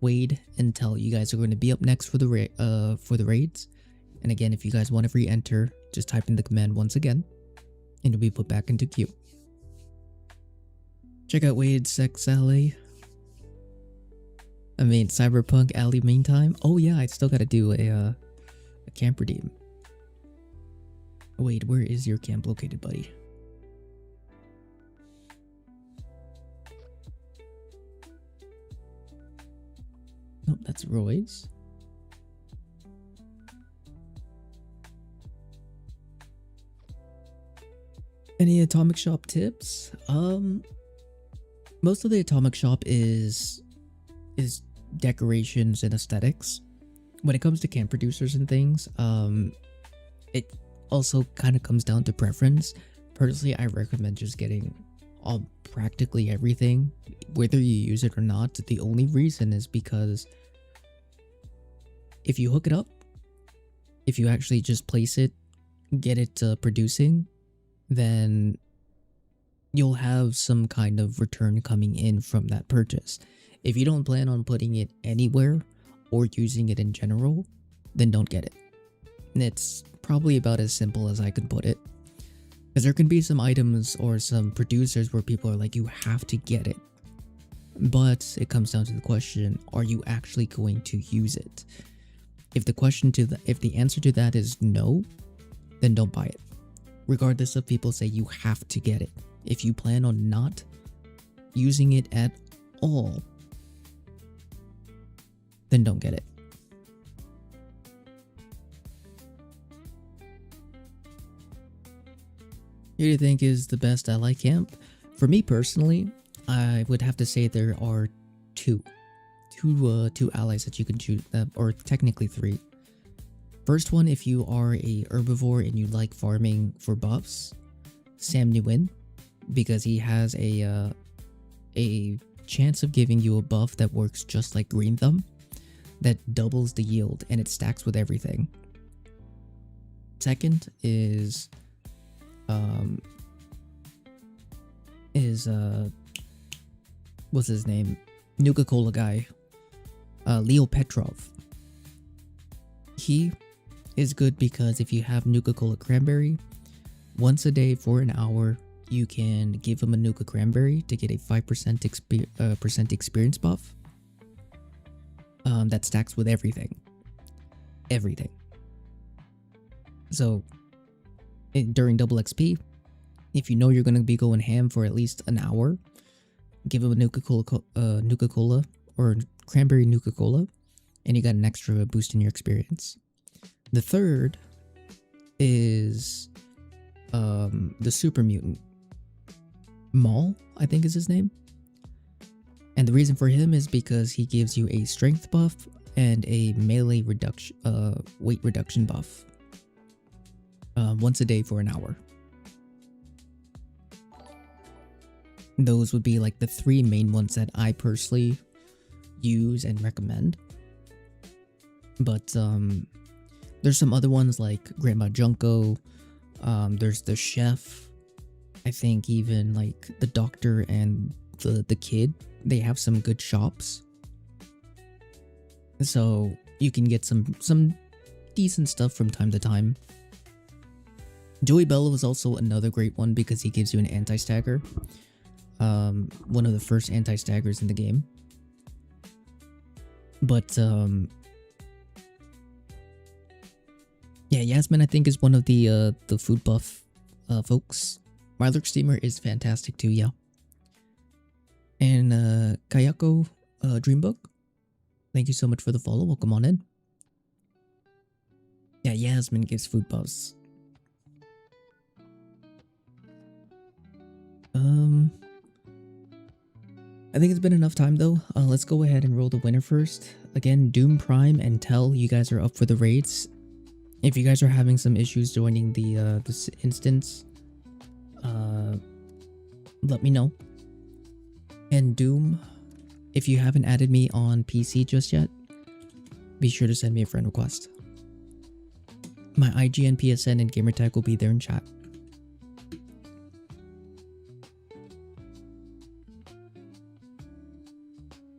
Wade, and Tell. You guys are going to be up next for the raids. And again, if you guys want to re-enter, just type in the command once again, and you'll be put back into queue. Check out Wade's Sex Alley. I mean, Cyberpunk Alley meantime. Oh yeah, I still gotta do a camp redeem. Wade, where is your camp located, buddy? Nope, that's Roy's. Any Atomic Shop tips? Most of the Atomic Shop is decorations and aesthetics. When it comes to camp producers and things, it also kind of comes down to preference. Personally, I recommend just getting practically everything, whether you use it or not. The only reason is because if you hook it up, if you actually just place it, get it producing, then you'll have some kind of return coming in from that purchase. If you don't plan on putting it anywhere or using it in general, then don't get it. And it's probably about as simple as I can put it. Because there can be some items or some producers where people are like, you have to get it. But it comes down to the question, are you actually going to use it? If the answer to that is no, then don't buy it. Regardless of people say you have to get it. If you plan on not using it at all, then don't get it. Who do you think is the best ally camp? For me personally, I would have to say there are two allies that you can choose, or technically three. First one, if you are a herbivore and you like farming for buffs, Sam Nguyen, because he has a chance of giving you a buff that works just like Green Thumb, that doubles the yield and it stacks with everything. Second is what's his name? Nuka-Cola guy, Leo Petrov. He is good because if you have Nuka-Cola Cranberry, once a day for an hour, you can give him a Nuka Cranberry to get a 5% experience buff. That stacks with everything. Everything. So, during double XP, if you know you're going to be going ham for at least an hour, give him a Nuka-Cola or Cranberry Nuka-Cola, and you got an extra boost in your experience. The third is the Super Mutant. Maul, I think is his name. And the reason for him is because he gives you a strength buff and a melee reduction, weight reduction buff. Once a day for an hour. Those would be like the three main ones that I personally use and recommend. But there's some other ones like Grandma Junko. There's the chef. I think even like the doctor and the kid, they have some good shops. So you can get some decent stuff from time to time. Joey Bello is also another great one because he gives you an anti-stagger. One of the first anti-staggers in the game. But yeah, Yasmin I think is one of the food buff folks. Mylurk Steamer is fantastic too, yeah. And Kayako Dreambook, thank you so much for the follow. Welcome on in. Yeah, Yasmin gives food buffs. I think it's been enough time though. Let's go ahead and roll the winner first. Again, Doom Prime and Tell, you guys are up for the raids. If you guys are having some issues joining the this instance, let me know. And Doom, if you haven't added me on PC just yet, be sure to send me a friend request. My IGN, PSN, and gamertag will be there in chat.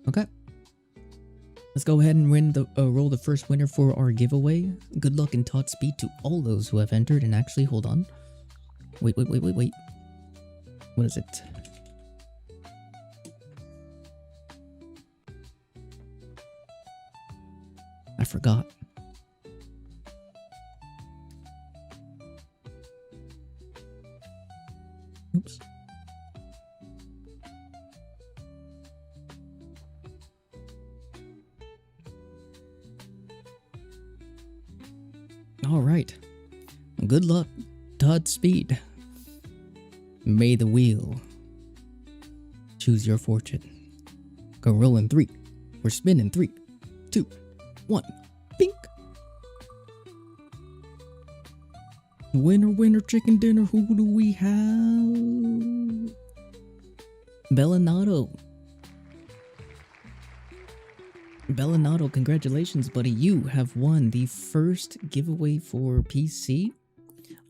Okay. Let's go ahead and roll the first winner for our giveaway. Good luck and Todd speed to all those who have entered. And actually, hold on. Wait. What is it? I forgot. Oops. All right. Good luck, Todd Speed. May the wheel choose your fortune. Go rolling 3. We're spinning 3, 2, 1. Pink. Winner, chicken dinner. Who do we have? Bellinado. Bellinado, congratulations, buddy. You have won the first giveaway for PC.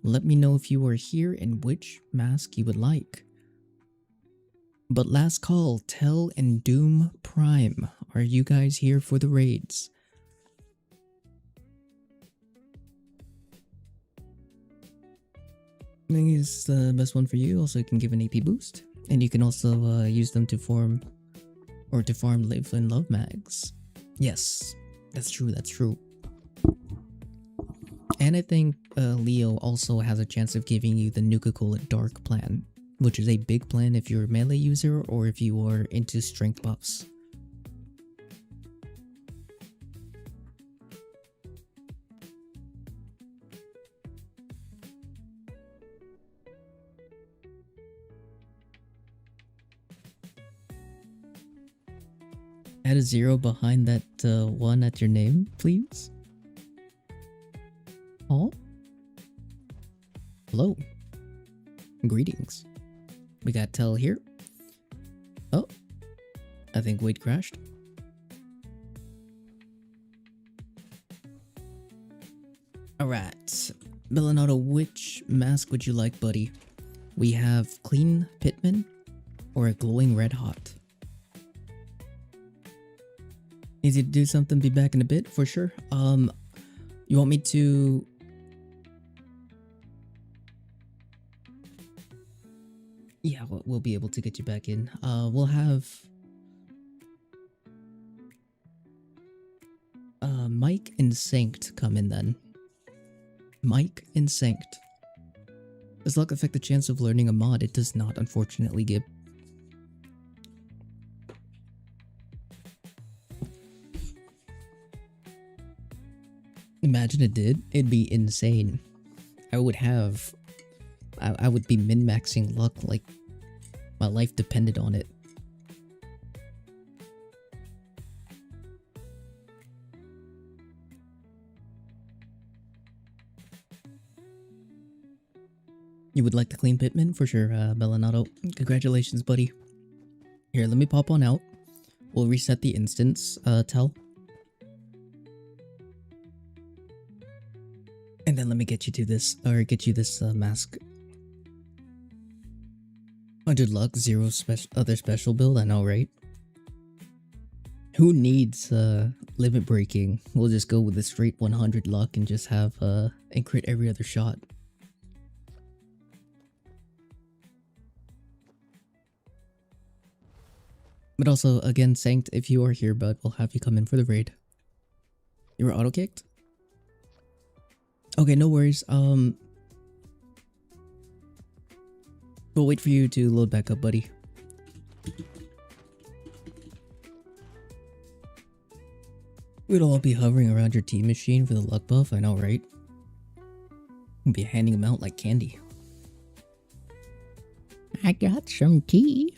Let me know if you are here and which mask you would like. But last call, Tell and Doom Prime. Are you guys here for the raids? I think it's the best one for you. Also, you can give an AP boost. And you can also use them to farm Live and Love mags. Yes, that's true. And I think Leo also has a chance of giving you the Nuka-Cola Dark plan, which is a big plan if you're a melee user or if you are into strength buffs. Add a 0 behind that 1 at your name, please. Oh? Hello. Greetings. We got Tell here. Oh. I think Wade crashed. Alright. Bellinado, which mask would you like, buddy? We have Clean Pitman or a Glowing Red Hot. Easy to do something, be back in a bit, for sure. You want me to... Yeah, we'll be able to get you back in. We'll have... Mike and Sanct come in then. Mike and Sanct. Does luck affect the chance of learning a mod? It does not, unfortunately, Gib. Imagine it did. It'd be insane. I would be min-maxing luck like my life depended on it. You would like to clean Pitman? For sure, Bellinado. Congratulations, buddy. Here, let me pop on out. We'll reset the instance, Tell. And then let me get you to this, or get you this mask. 100 luck, 0 other special build, I know, right? Who needs limit breaking? We'll just go with a straight 100 luck and just have and crit every other shot. But also, again, Sanct, if you are here, bud, we'll have you come in for the raid. You were auto-kicked? Okay, no worries. We'll wait for you to load back up, buddy. We'd all be hovering around your tea machine for the luck buff, I know, right? We'd be handing them out like candy. I got some tea.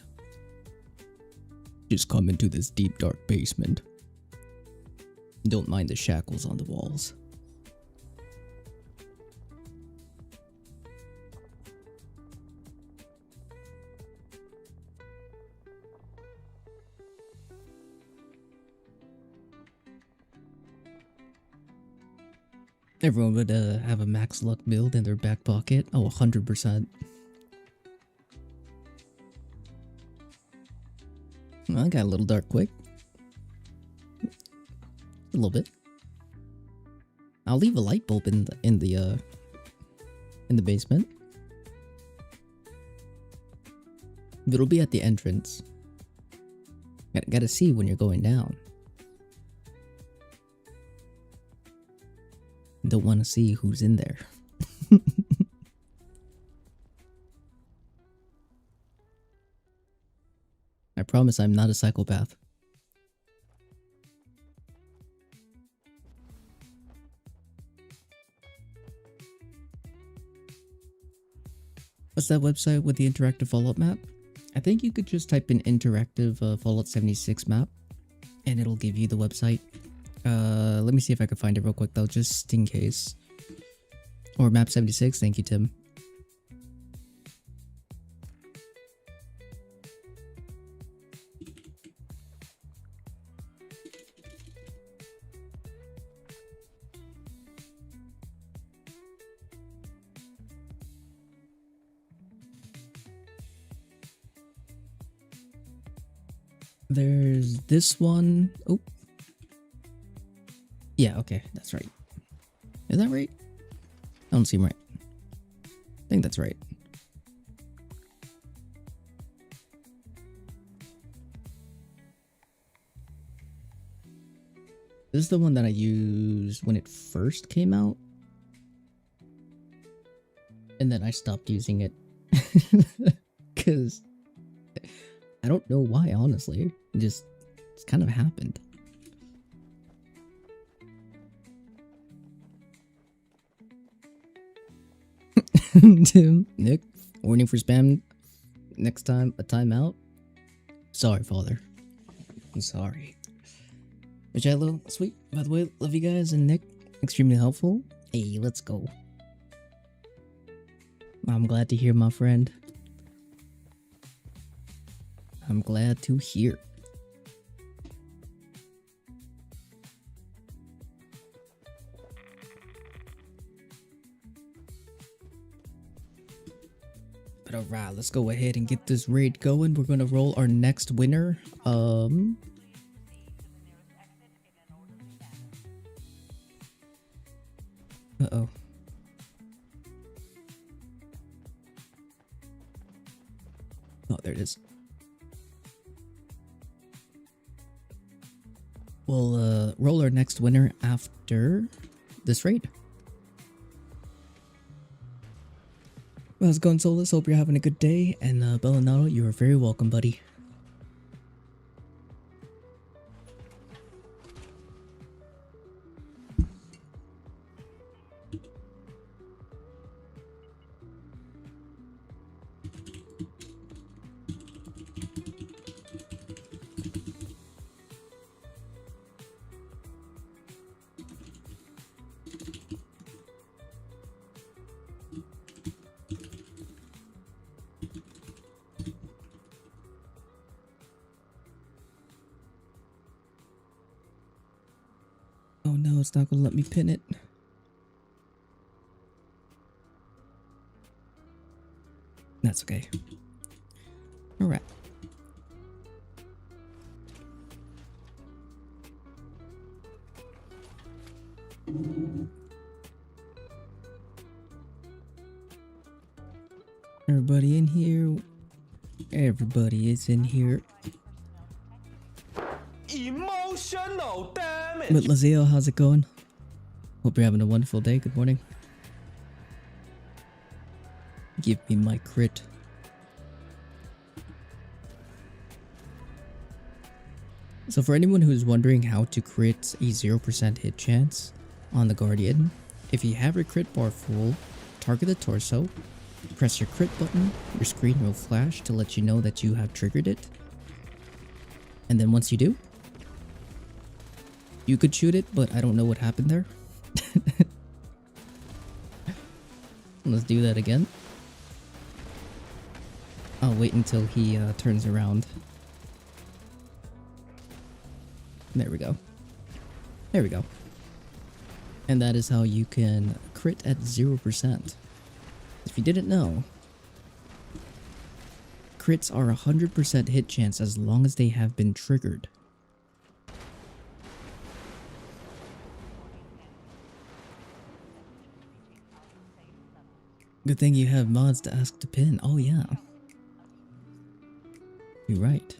Just come into this deep dark basement. Don't mind the shackles on the walls. Everyone would have a max luck build in their back pocket. Oh, 100%. Well, I got a little dark quick. A little bit. I'll leave a light bulb in the basement. It'll be at the entrance. Gotta see when you're going down. Don't want to see who's in there. I promise I'm not a psychopath. What's that website with the interactive Fallout map? I think you could just type in interactive Fallout 76 map and it'll give you the website. Let me see if I can find it real quick though, just in case. Or map 76, thank you, Tim. There's this one. Oh. Yeah, okay, that's right. Is that right? I don't seem right. I think that's right. This is the one that I used when it first came out. And then I stopped using it. Because I don't know why, honestly. It's kind of happened. Tim, Nick, warning for spam. Next time, a timeout. Sorry, father. I'm sorry. But yeah, little sweet. By the way, love you guys, and Nick, extremely helpful. Hey, let's go. I'm glad to hear, my friend. I'm glad to hear. But alright, let's go ahead and get this raid going. We're gonna roll our next winner. Uh-oh. Oh, there it is. We'll roll our next winner after this raid. Well, how's it going, Solus? Hope you're having a good day. And Bellinato, you are very welcome, buddy. Oh no, it's not gonna let me pin it. That's okay. Alright. Everybody in here. Everybody is in here. Emotional damage. But Lazio, how's it going? Hope you're having a wonderful day. Good morning. Give me my crit. So for anyone who's wondering how to crit a 0% hit chance on the Guardian, if you have your crit bar full, target the torso, press your crit button, your screen will flash to let you know that you have triggered it. And then once you do, you could shoot it, but I don't know what happened there. Let's do that again. I'll wait until he turns around. There we go. There we go. And that is how you can crit at 0%. If you didn't know, crits are 100% hit chance as long as they have been triggered. Good thing you have mods to ask to pin. Oh yeah. You're right.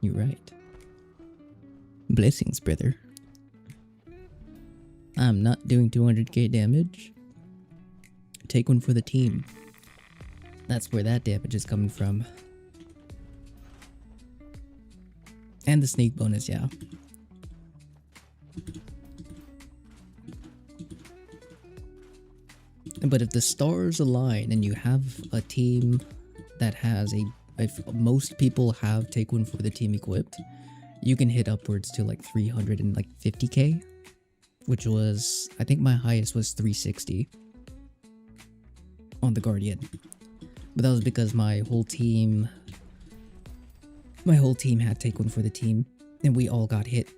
You're right. Blessings, brother. I'm not doing 200k damage. Take one for the team. That's where that damage is coming from. And the sneak bonus, yeah. But if the stars align and you have a team that has if most people have take one for the team equipped, you can hit upwards to like 350k, which was, I think my highest was 360 on the Guardian. But that was because my whole team had take one for the team and we all got hit.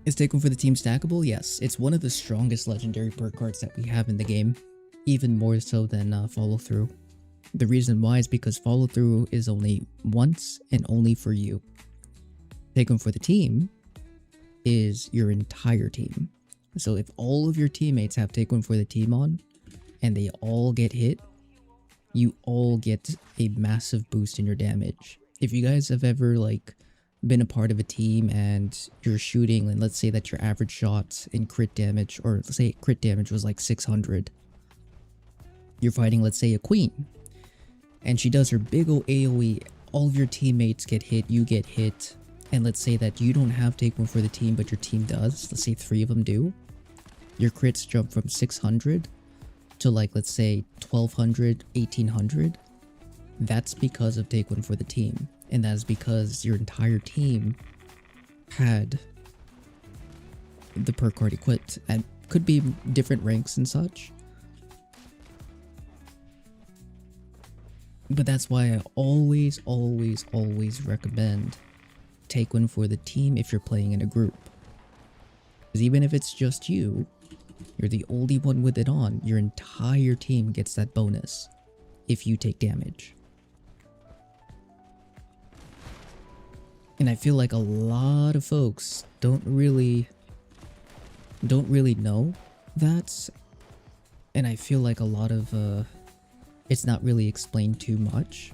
Is take one for the team stackable? Yes, it's one of the strongest legendary perk cards that we have in the game, even more so than follow through. The reason why is because follow through is only once and only for you. Take one for the team is your entire team. So if all of your teammates have take one for the team on and they all get hit, you all get a massive boost in your damage. If you guys have ever like been a part of a team and you're shooting, and let's say that your average shot in crit damage, or let's say crit damage was like 600, you're fighting, let's say, a queen, and she does her big ol' AoE, all of your teammates get hit, you get hit, and let's say that you don't have take one for the team but your team does, let's say 3 of them do, your crits jump from 600 to like, let's say 1200, 1800. That's because of take one for the team, and that is because your entire team had the perk card equipped, and could be different ranks and such. But that's why I always recommend take one for the team if you're playing in a group. Because even if it's just you, you're the only one with it on, your entire team gets that bonus if you take damage. And I feel like a lot of folks don't really know that. And I feel like a lot of it's not really explained too much.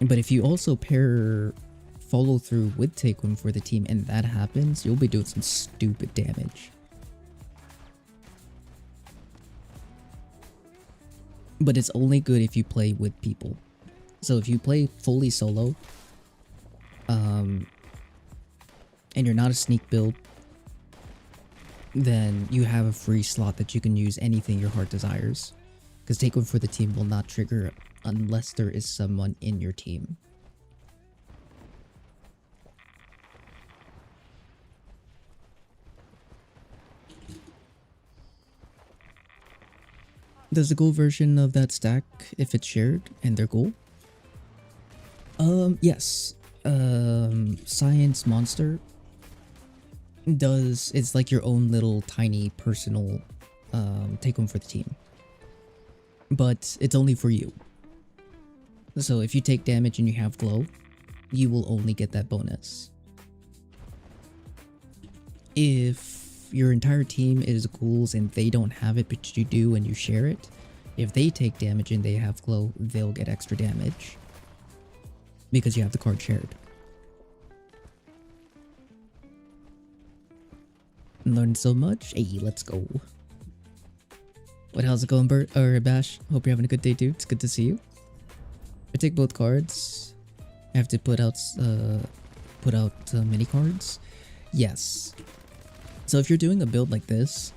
But if you also pair follow through with take one for the team and that happens, you'll be doing some stupid damage. But it's only good if you play with people. So if you play fully solo, and you're not a sneak build, then you have a free slot that you can use anything your heart desires. Because take one for the team will not trigger unless there is someone in your team. Does the gold version of that stack if it's shared and they're gold? Yes. Science Monster does, it's like your own little tiny personal take one for the team. But it's only for you. So if you take damage and you have glow, you will only get that bonus. If your entire team is ghouls and they don't have it but you do and you share it, if they take damage and they have glow, they'll get extra damage. Because you have the card shared. Learned so much. Hey, let's go. What, how's it going, Bert or Bash? Hope you're having a good day, dude. It's good to see you. take both cards. I have to put out mini cards. Yes. So if you're doing a build like this,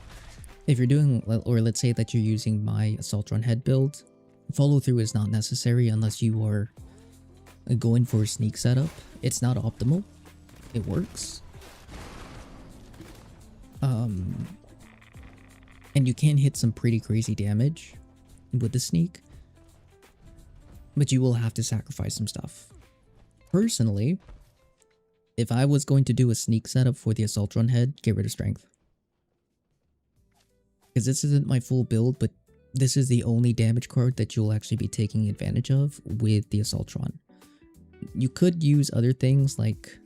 if you're doing, or let's say that you're using my Assaultron head build, follow through is not necessary unless you are going for a sneak setup. It's not optimal. It works. And you can hit some pretty crazy damage with the sneak, but you will have to sacrifice some stuff. Personally, if I was going to do a sneak setup for the Assaultron head, get rid of strength. Because this isn't my full build, but this is the only damage card that you'll actually be taking advantage of with the Assaultron. You could use other things like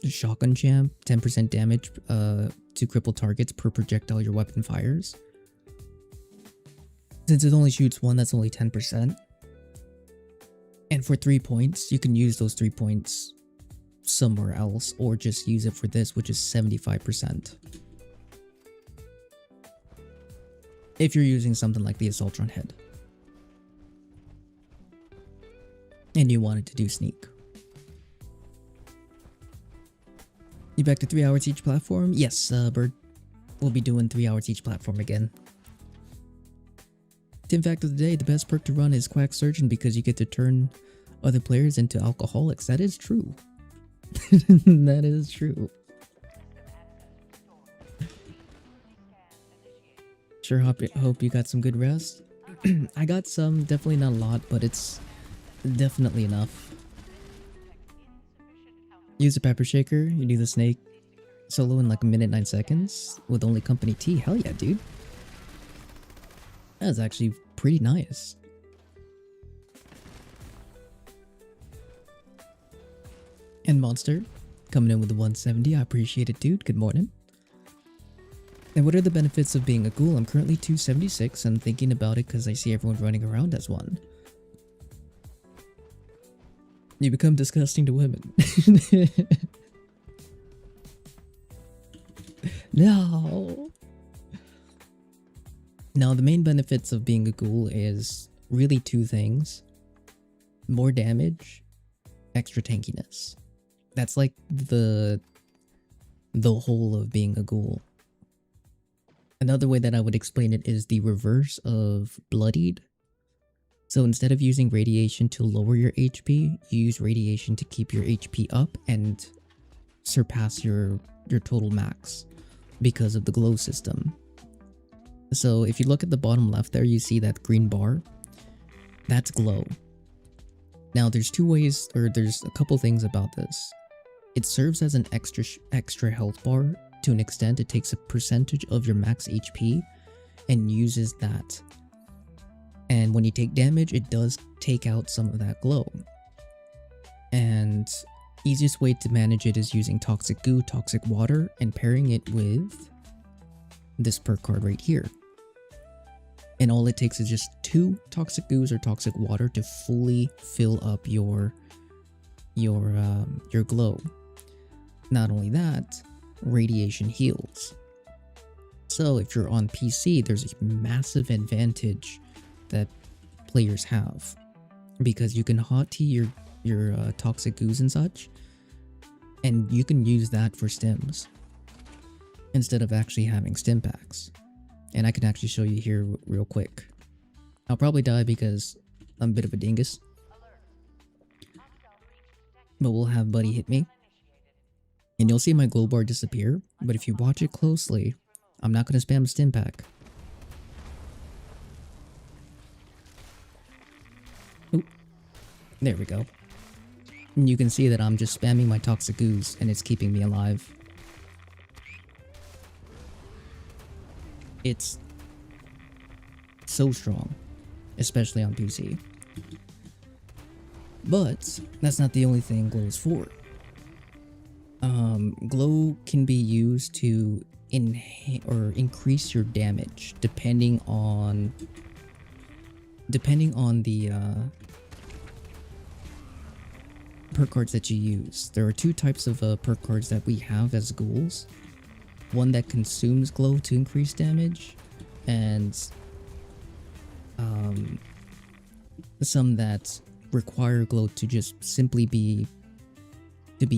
Shotgun Champ, 10% damage to cripple targets per projectile your weapon fires. Since it only shoots one, that's only 10%. And for 3 points, you can use those 3 points somewhere else, or just use it for this, which is 75%. If you're using something like the Assaultron head and you wanted to do sneak. You back to 3 hours each platform? Yes, Bird. We'll be doing 3 hours each platform again. Tin fact of the day, the best perk to run is Quack Surgeon because you get to turn other players into alcoholics. That is true. That is true. Sure hope you got some good rest. I got some, definitely not a lot, but it's definitely enough. Use a pepper shaker, you do the snake solo in like 1 minute 9 seconds with only company tea. Hell yeah, dude. That's actually pretty nice. And Monster coming in with the 170. I appreciate it, dude. Good morning. And what are the benefits of being a ghoul? I'm currently 276 and thinking about it because I see everyone running around as one. You become disgusting to women. No. Now, the main benefits of being a ghoul is really 2 things. More damage, extra tankiness. That's like the whole of being a ghoul. Another way that I would explain it is the reverse of bloodied. So instead of using radiation to lower your HP, you use radiation to keep your HP up and surpass your total max because of the glow system. So if you look at the bottom left there, you see that green bar. That's glow. Now there's 2 ways, or there's a couple things about this. It serves as an extra health bar. To an extent, it takes a percentage of your max HP and uses that. And when you take damage, it does take out some of that glow. And easiest way to manage it is using Toxic Goo, Toxic Water, and pairing it with this perk card right here. And all it takes is just 2 Toxic Goos or Toxic Water to fully fill up your glow. Not only that, radiation heals. So if you're on PC, there's a massive advantage that players have because you can hot tea your Toxic Goos and such, and you can use that for stims instead of actually having stim packs. And I can actually show you here real quick. I'll probably die because I'm a bit of a dingus, but we'll have Buddy hit me and you'll see my glow bar disappear. But if you watch it closely, I'm not going to spam stim pack. Oop. There we go. And you can see that I'm just spamming my Toxic Goos and it's keeping me alive. It's so strong, especially on PC. But that's not the only thing glow is for. Glow can be used to increase your damage depending on the perk cards that you use. There are 2 types of perk cards that we have as ghouls. One that consumes glow to increase damage, and some that require glow to just simply be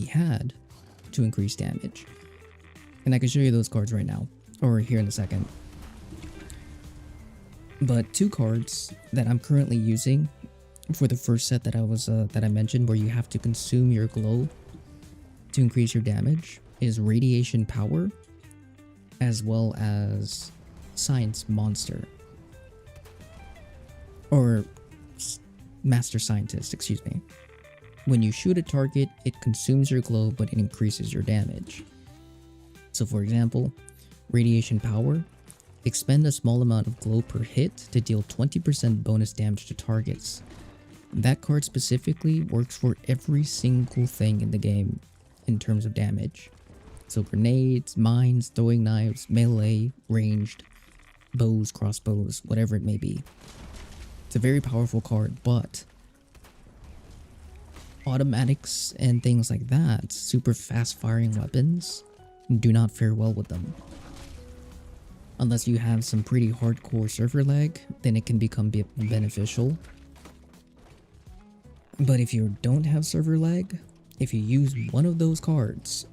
had to increase damage. And I can show you those cards right now, or here in a second. But two cards that I'm currently using for the first set that I mentioned, where you have to consume your glow to increase your damage, is Radiation Power, as well as Science Monster, or Master Scientist, excuse me. When you shoot a target, it consumes your glow, but it increases your damage. So for example, Radiation Power, expend a small amount of glow per hit to deal 20% bonus damage to targets. That card specifically works for every single thing in the game in terms of damage. So grenades, mines, throwing knives, melee, ranged, bows, crossbows, whatever it may be. It's a very powerful card, but automatics and things like that, super fast firing weapons, do not fare well with them. Unless you have some pretty hardcore server lag, then it can become beneficial. But if you don't have server lag, if you use one of those cards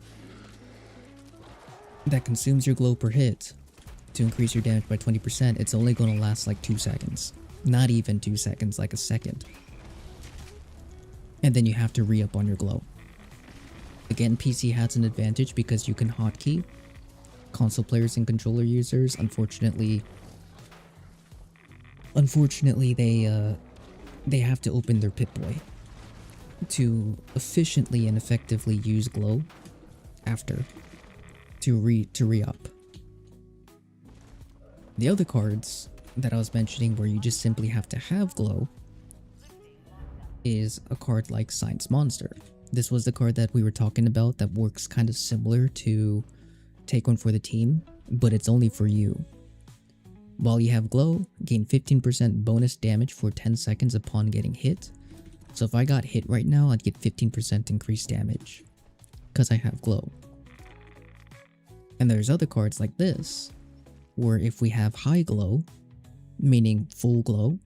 that consumes your glow per hit to increase your damage by 20%, it's only going to last like 2 seconds. Not even 2 seconds, like a second. And then you have to re-up on your glow. Again, PC has an advantage because you can hotkey. Console players and controller users, unfortunately they have to open their Pip-Boy to efficiently and effectively use glow after to re-up. The other cards that I was mentioning where you just simply have to have glow is a card like Science Monster. This was the card that we were talking about that works kind of similar to Take One for the Team, but it's only for you. While you have glow, gain 15% bonus damage for 10 seconds upon getting hit. So if I got hit right now, I'd get 15% increased damage because I have glow. And there's other cards like this, where if we have high glow, meaning full glow,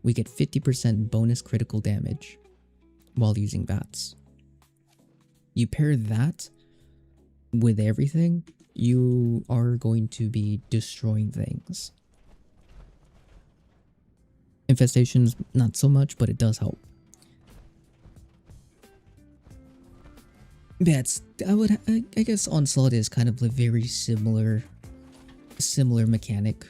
we get 50% bonus critical damage while using VATS. You pair that with everything, you are going to be destroying things. Infestations, not so much, but it does help. Yeah, I guess Onslaught is kind of a very similar mechanic.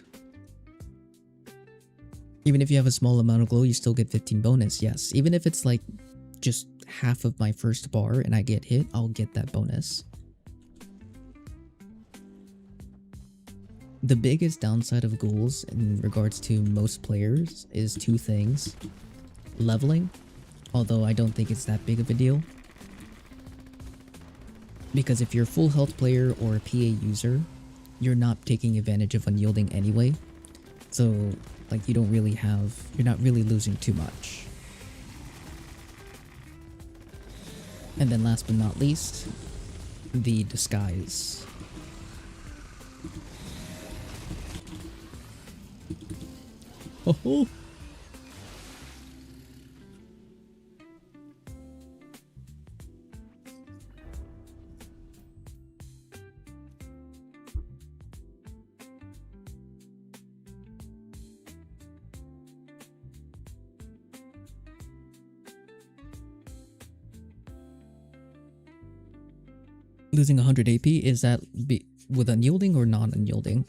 Even if you have a small amount of glow, you still get 15 bonus, yes. Even if it's like just half of my first bar and I get hit, I'll get that bonus. The biggest downside of ghouls in regards to most players is two things. Leveling, although I don't think it's that big of a deal. Because if you're a full health player or a PA user, you're not taking advantage of unyielding anyway. So like you're not really losing too much. And then last but not least, the disguise. Oh. Losing 100 AP, is that with unyielding or non-unyielding?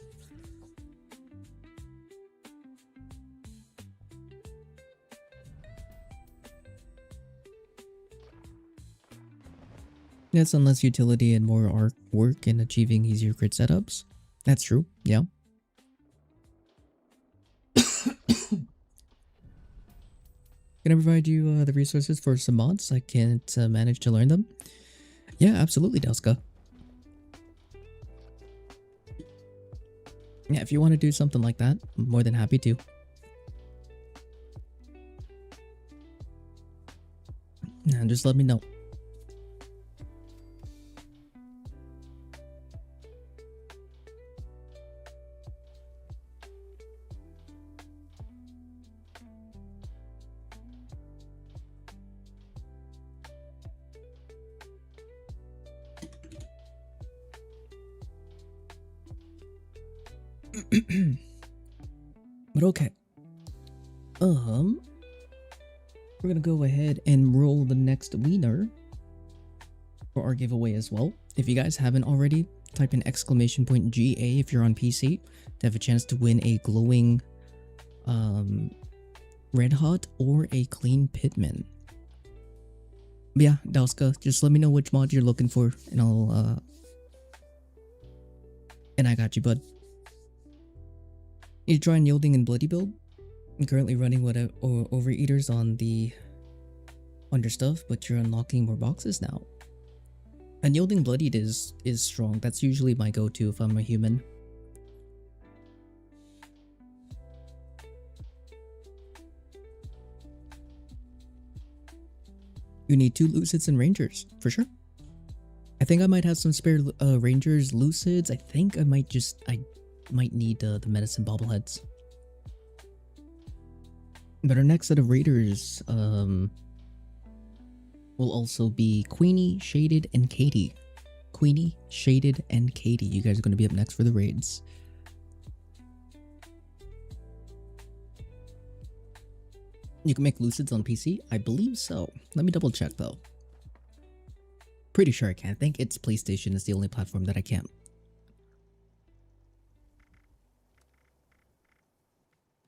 That's unless utility and more arc work in achieving easier crit setups. That's true, yeah. Can I provide you the resources for some mods? I can't manage to learn them. Yeah, absolutely, Delska. Yeah, if you want to do something like that, I'm more than happy to. And just let me know. But okay. We're gonna go ahead and roll the next winner for our giveaway as well. If you guys haven't already, type in !GA if you're on PC to have a chance to win a glowing Red Hot or a clean Pitman. But yeah, Dauska, just let me know which mod you're looking for and I'll and I got you, bud. Need to try Unyielding and Bloody build? I'm currently running Overeaters on your stuff, but you're unlocking more boxes now. Unyielding Bloodied is strong. That's usually my go-to if I'm a human. You need 2 Lucids and Rangers, for sure. I think I might have some spare Rangers, Lucids. I think I might need the medicine bobbleheads. But our next set of raiders will also be Queenie, Shaded, and Katie. Queenie, Shaded, and Katie. You guys are going to be up next for the raids. You can make Lucids on PC? I believe so. Let me double check though. Pretty sure I can. I think it's PlayStation is the only platform that I can't.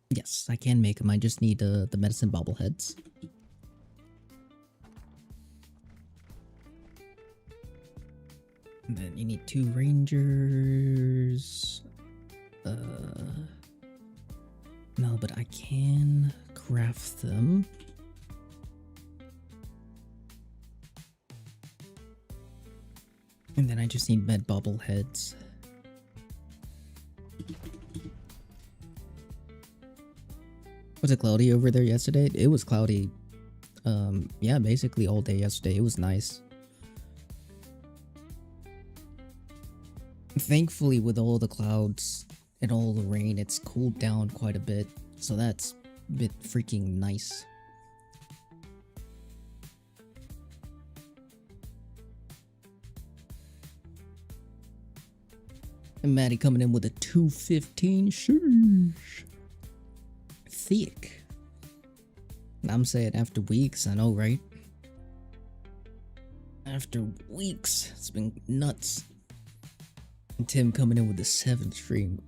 Yes, I can make them. I just need the medicine bobbleheads. And then you need 2 rangers. No, but I can craft them. And then I just need med bobbleheads. Was it cloudy over there yesterday? It was cloudy. Yeah, basically all day yesterday. It was nice. Thankfully, with all the clouds and all the rain, it's cooled down quite a bit. So that's a bit freaking nice. And Maddie coming in with a 215. Sheesh. Thick. I'm saying after weeks, I know, right? After weeks, it's been nuts. And Tim coming in with the 7th stream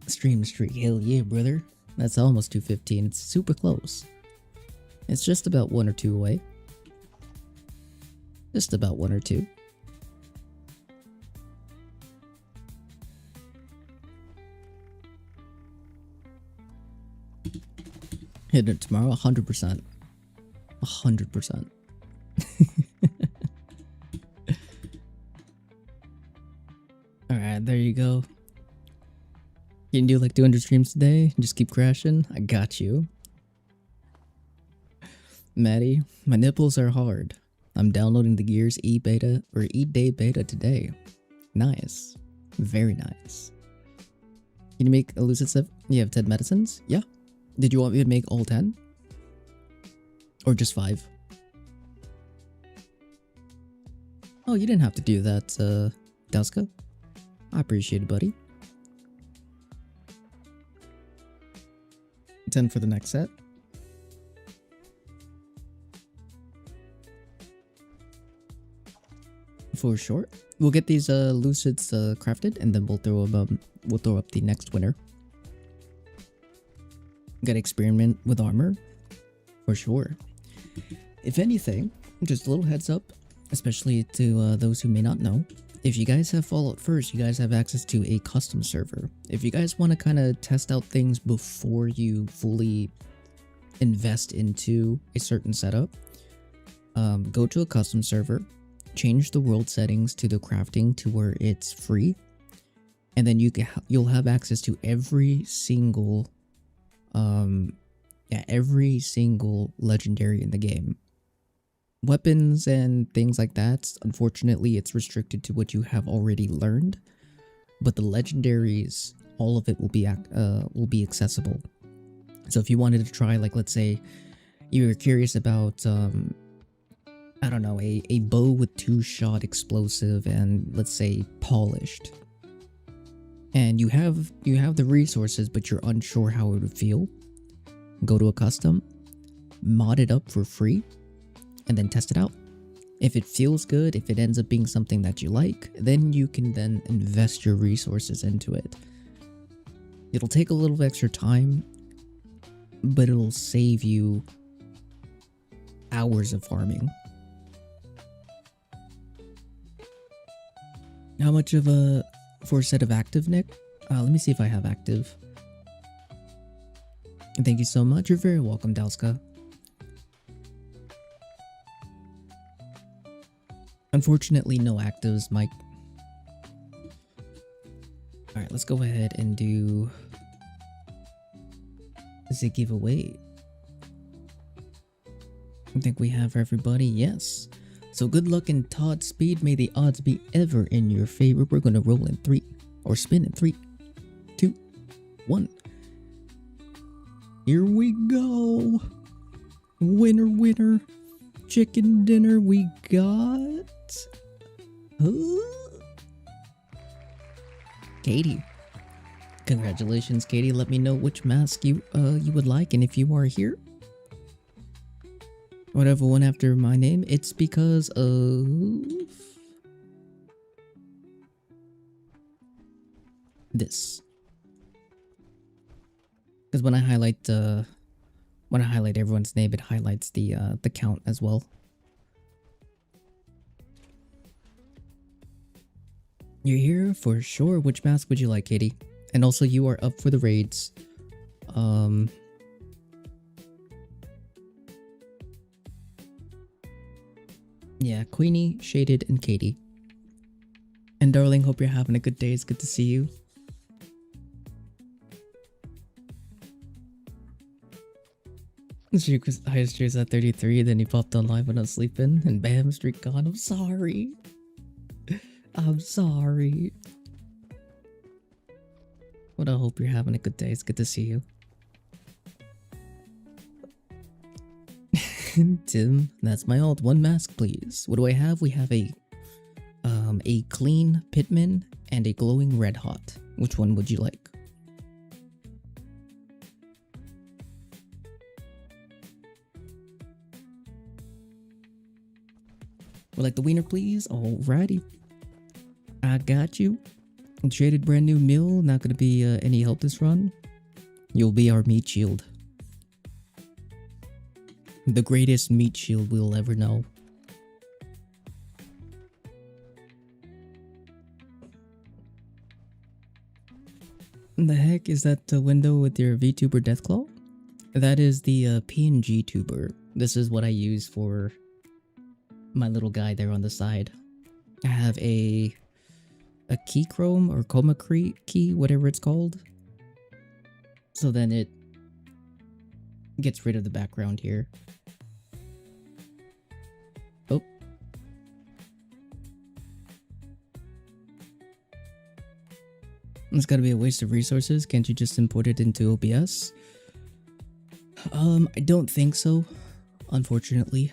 streak. Hell yeah, brother. That's almost 215. It's super close. It's just about 1 or 2 away. Just about 1 or 2. Hit it tomorrow, 100%. 100%. Alright, there you go. You can do like 200 streams today and just keep crashing. I got you. Maddie, my nipples are hard. I'm downloading the Gears E-Day beta today. Nice. Very nice. Can you make Elusive stuff? You have 10 medicines? Yeah. Did you want me to make all 10? Or just 5? Oh, you didn't have to do that, Dauska. I appreciate it, buddy. 10 for the next set. For sure. We'll get these Lucids crafted and then we'll throw up the next winner. Gotta experiment with armor. For sure. If anything, just a little heads up, especially to those who may not know. If you guys have Fallout First, you guys have access to a custom server. If you guys want to kind of test out things before you fully invest into a certain setup, go to a custom server, change the world settings to the crafting to where it's free, and then you'll have access to every single legendary in the game. Weapons and things like that, unfortunately, it's restricted to what you have already learned. But the legendaries, all of it will be accessible. So if you wanted to try, like, let's say you were curious about, I don't know, a bow with 2-shot explosive and, let's say, polished. and you have the resources, but you're unsure how it would feel, go to a custom, mod it up for free, and then test it out. If it feels good, if it ends up being something that you like, then you can then invest your resources into it. It'll take a little extra time, but it'll save you hours of farming. How much of a for a set of active, Nick? Let me see if I have active. Thank you so much. You're very welcome, Dalska. Unfortunately, no actives, Mike. Alright, let's go ahead and do the giveaway. I think we have everybody. Yes. So good luck and Todd speed. May the odds be ever in your favor. We're gonna roll in 3 or spin in 3, 2, 1. Here we go. Winner, winner. Chicken dinner we got. Katie. Congratulations, Katie. Let me know which mask you would like, and if you are here, whatever one after my name, it's because of this. Because when I highlight everyone's name, it highlights the count as well. You're here for sure. Which mask would you like, Katie? And also, you are up for the raids. Yeah, Queenie, Shaded, and Katie. And darling, hope you're having a good day. It's good to see you. Highest cheers at 33, then he popped on live when I was sleeping, and bam, streak gone. I'm sorry. I'm sorry. But I hope you're having a good day. It's good to see you. Tim, that's my alt. One mask, please. What do I have? We have a clean Pitman and a glowing red hot. Which one would you like? Would like the wiener, please? Alrighty. I got you. Traded brand new meal. Not gonna be any help this run. You'll be our meat shield. The greatest meat shield we'll ever know. The heck is that window with your VTuber Deathclaw? That is the PNG tuber. This is what I use for my little guy there on the side. I have a key chrome or chroma key, whatever it's called. So then it gets rid of the background here. Oh. It's gotta be a waste of resources. Can't you just import it into OBS? I don't think so, unfortunately.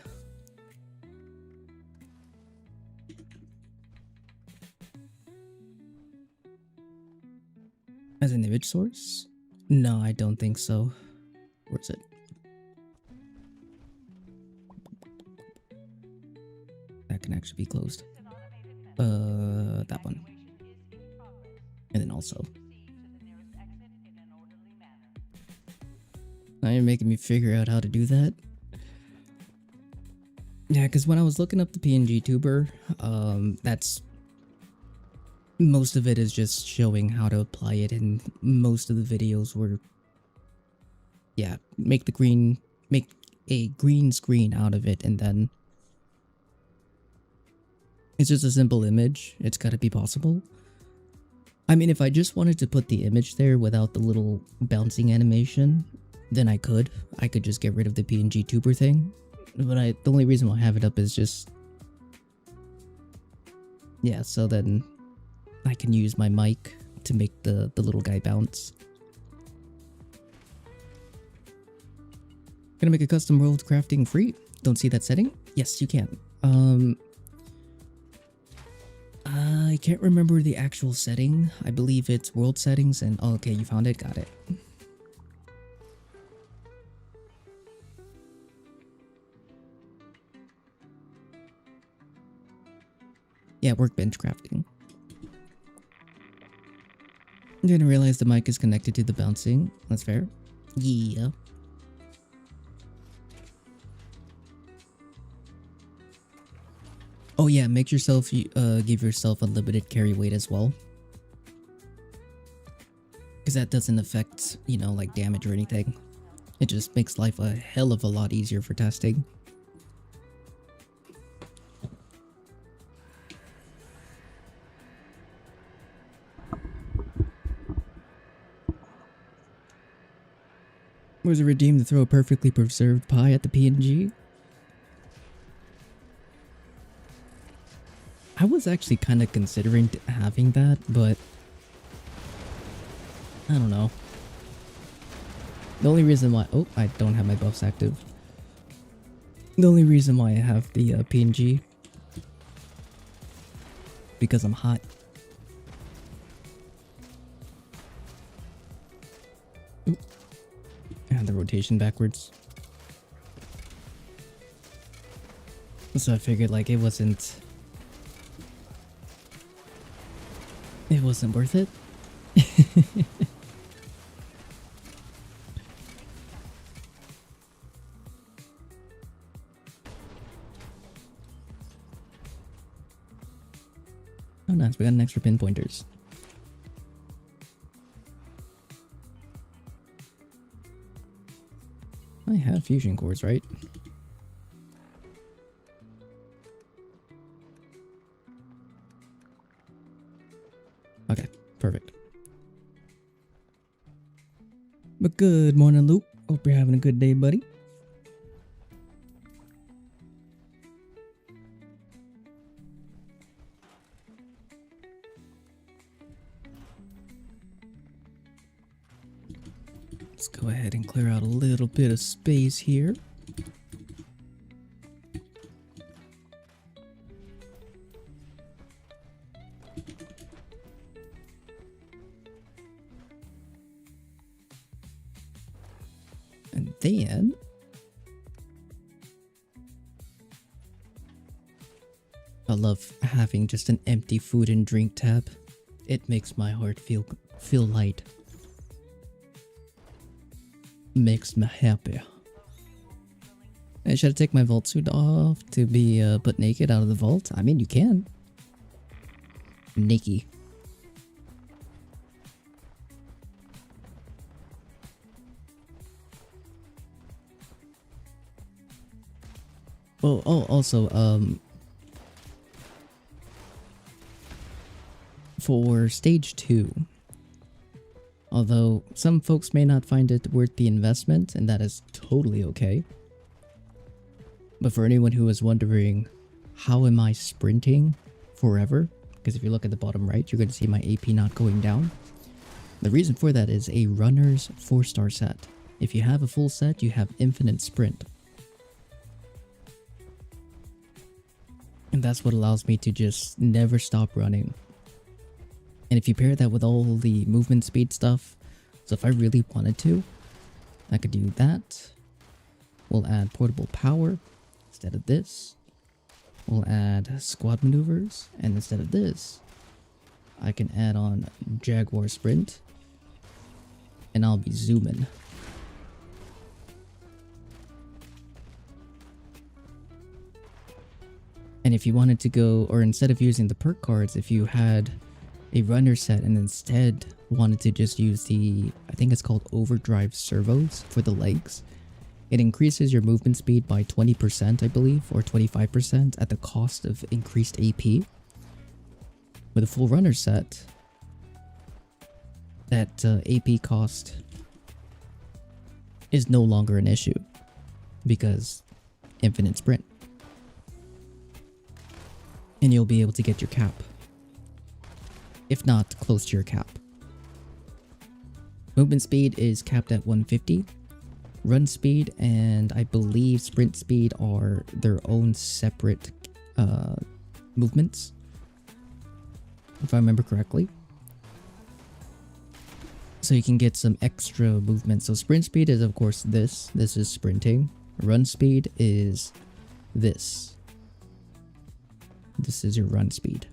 As an image source? No, I don't think so. Where's it? That can actually be closed. That one. And then also. Now you're making me figure out how to do that. Yeah, because when I was looking up the PNG tuber, that's... most of it is just showing how to apply it, and most of the videos were... yeah, make a green screen out of it, and then... it's just a simple image. It's gotta be possible. I mean, if I just wanted to put the image there without the little bouncing animation, then I could. I could just get rid of the PNG tuber thing. But the only reason why I have it up is just... yeah, so then I can use my mic to make the little guy bounce. Gonna make a custom world crafting free. Don't see that setting? Yes, you can. I can't remember the actual setting. I believe it's world settings and oh, okay, you found it. Got it. Yeah, workbench crafting. I didn't realize the mic is connected to the bouncing. That's fair. Yeah. Oh yeah, make yourself give yourself unlimited carry weight as well. Because that doesn't affect, you know, like damage or anything. It just makes life a hell of a lot easier for testing. Was it redeemed to throw a perfectly preserved pie at the PNG? I was actually kind of considering having that, but I don't know. The only reason why... Oh, I don't have my buffs active. The only reason why I have the PNG... because I'm hot. Oop. And the rotation backwards. So I figured like it wasn't worth it. Oh nice, we got an extra pinpointers. I have fusion cores, right? Okay, perfect. But good morning, Luke. Hope you're having a good day, buddy. Let's go ahead and clear out a little bit of space here. And then I love having just an empty food and drink tab. It makes my heart feel light. Makes me happy. Should I take my vault suit off to be put naked out of the vault? I mean, you can. Naked. Oh, also, for stage 2, although some folks may not find it worth the investment, and that is totally okay. But for anyone who is wondering, how am I sprinting forever? Because if you look at the bottom right, you're going to see my AP not going down. The reason for that is a runner's 4-star set. If you have a full set, you have infinite sprint. And that's what allows me to just never stop running. And if you pair that with all the movement speed stuff, so if I really wanted to, I could do that. We'll add portable power instead of this. We'll add squad maneuvers, and instead of this, I can add on Jaguar sprint, and I'll be zooming. And if you wanted to go, or instead of using the perk cards, if you had a runner set and instead wanted to just use the, I think it's called overdrive servos for the legs, it increases your movement speed by 20%, I believe, or 25% at the cost of increased AP. With a full runner set, that AP cost is no longer an issue because infinite sprint. And you'll be able to get your cap. If not, close to your cap. Movement speed is capped at 150. Run speed and I believe sprint speed are their own separate movements. if I remember correctly. So you can get some extra movement. So sprint speed is of course this. This is sprinting. Run speed is this. This is your run speed.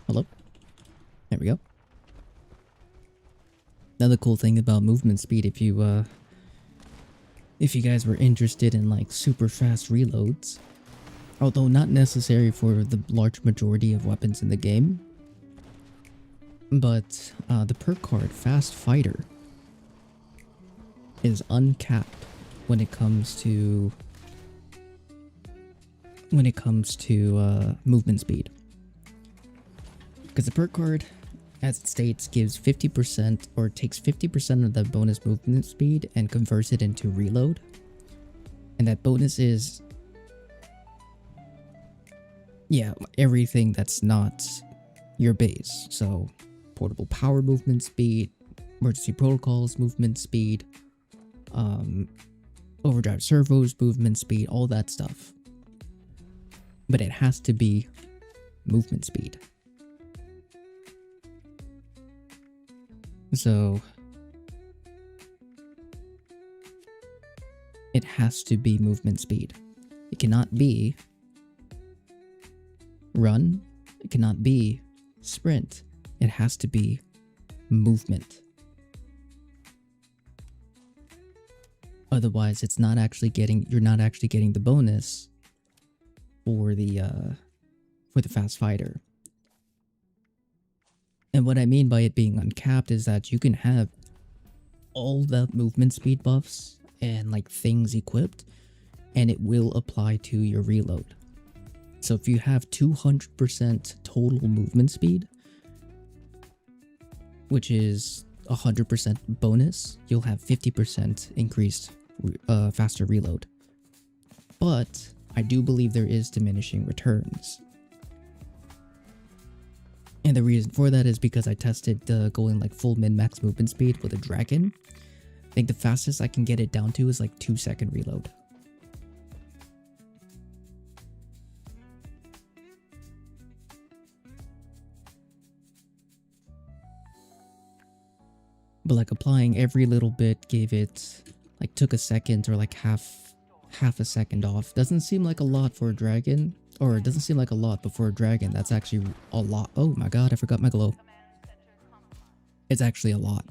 Hello? There we go. Another cool thing about movement speed, if you guys were interested in like super fast reloads, although not necessary for the large majority of weapons in the game, but the perk card Fast Fighter is uncapped when it comes to movement speed. Because the perk card, as it states, gives 50% or takes 50% of the bonus movement speed and converts it into reload. And that bonus is, yeah, everything that's not your base. So portable power movement speed, emergency protocols movement speed, overdrive servos movement speed, all that stuff. But it has to be movement speed. So it has to be movement speed. It cannot be run. It cannot be sprint. It has to be movement. Otherwise, it's not actually getting. You're not actually getting the bonus for the fast fighter. And what I mean by it being uncapped is that you can have all the movement speed buffs and like things equipped, and it will apply to your reload. So if you have 200% total movement speed, which is 100% bonus, you'll have 50% increased faster reload. But I do believe there is diminishing returns. And the reason for that is because I tested going like full min-max movement speed with a dragon. I think the fastest I can get it down to is like 2-second reload. But like applying every little bit gave it like took a second or like half a second off. Doesn't seem like a lot for a dragon. Or it doesn't seem like a lot, but for a dragon, that's actually a lot. Oh my god, I forgot my glow. It's actually a lot.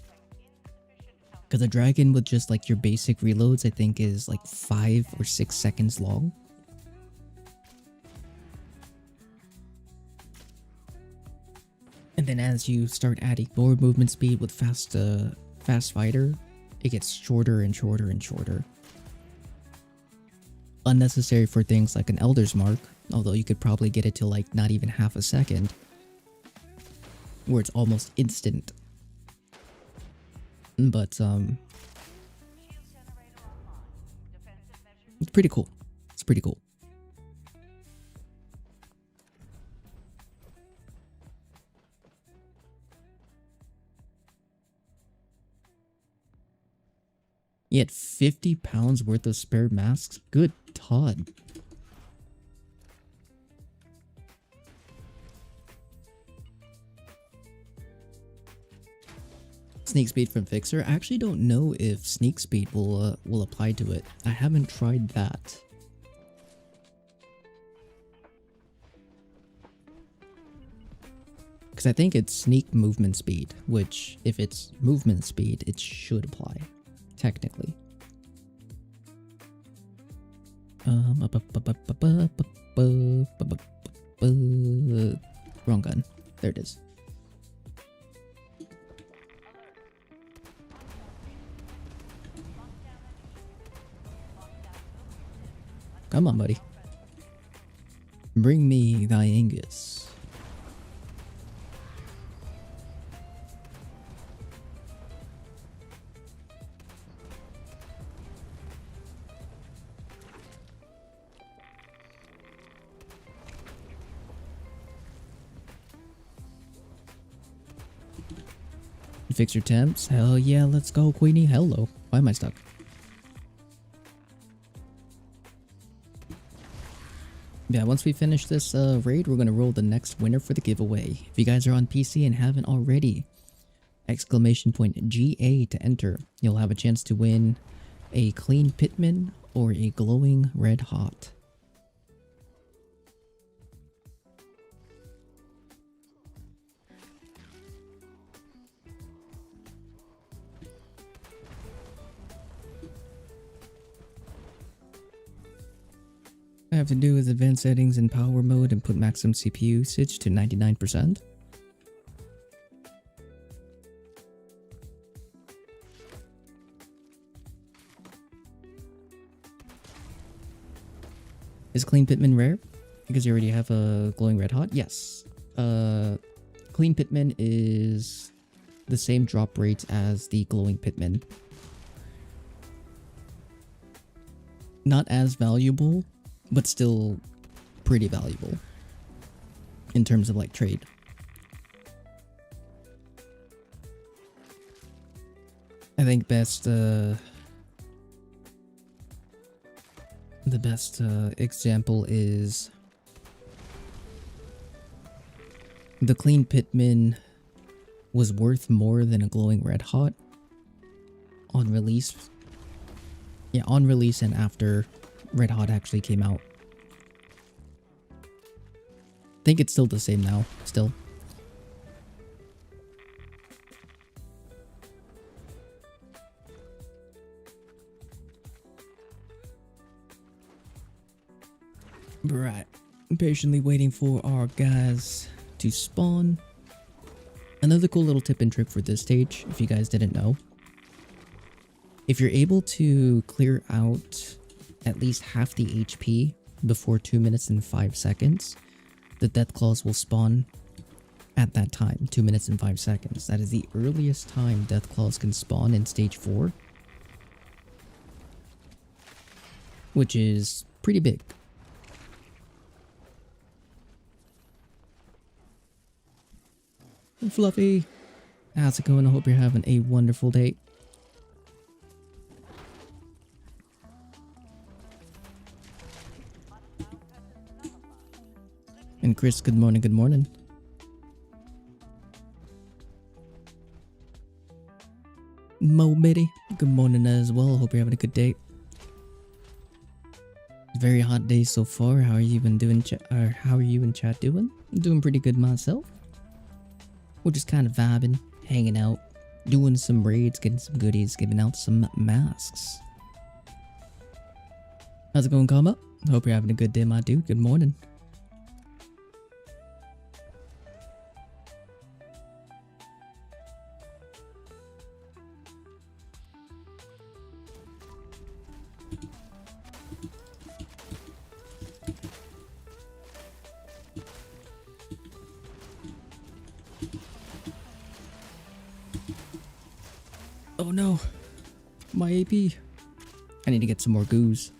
Because a dragon with just like your basic reloads, I think is like 5 or 6 seconds long. And then as you start adding more movement speed with fast fighter, it gets shorter and shorter and shorter. Unnecessary for things like an Elder's Mark, although you could probably get it to like not even half a second, where it's almost instant. But it's pretty cool. It's pretty cool. Yet 50 pounds worth of spare masks? Good Todd. Sneak speed from Fixer. I actually don't know if sneak speed will apply to it. I haven't tried that. Because I think it's sneak movement speed, which if it's movement speed, it should apply. Technically. Wrong gun. There it is. Come on, buddy. Bring me thy Angus. Fix your temps? Hell yeah, let's go, Queenie. Hello. Why am I stuck? Yeah, once we finish this raid, we're gonna roll the next winner for the giveaway. If you guys are on PC and haven't already, exclamation point GA to enter. You'll have a chance to win a clean Pitman or a glowing red hot. I have to do is advanced settings in power mode and put maximum CPU usage to 99%. Is Clean Pitman rare? Because you already have a glowing red hot? Yes. Clean Pitman is the same drop rate as the glowing Pitman. Not as valuable, but still pretty valuable in terms of like trade. I think the best example is the clean Pitman was worth more than a glowing red hot on release. Yeah, on release and after red hot actually came out. I think it's still the same now, still. Right. Patiently waiting for our guys to spawn. Another cool little tip and trick for this stage, if you guys didn't know. If you're able to clear out at least half the HP before 2 minutes and 5 seconds, the death claws will spawn at that time, 2 minutes and 5 seconds. That is the earliest time death claws can spawn in stage 4, which is pretty big. Fluffy, how's it going? I hope you're having a wonderful day. And Chris, good morning, good morning. Mo Mitty, good morning as well. Hope you're having a good day. Very hot day so far. How are you been doing? How are you in chat doing? I'm doing pretty good myself. We're just kind of vibing, hanging out, doing some raids, getting some goodies, giving out some masks. How's it going, Karma? Hope you're having a good day, my dude. Good morning. Oh no, my AP. I need to get some more goos.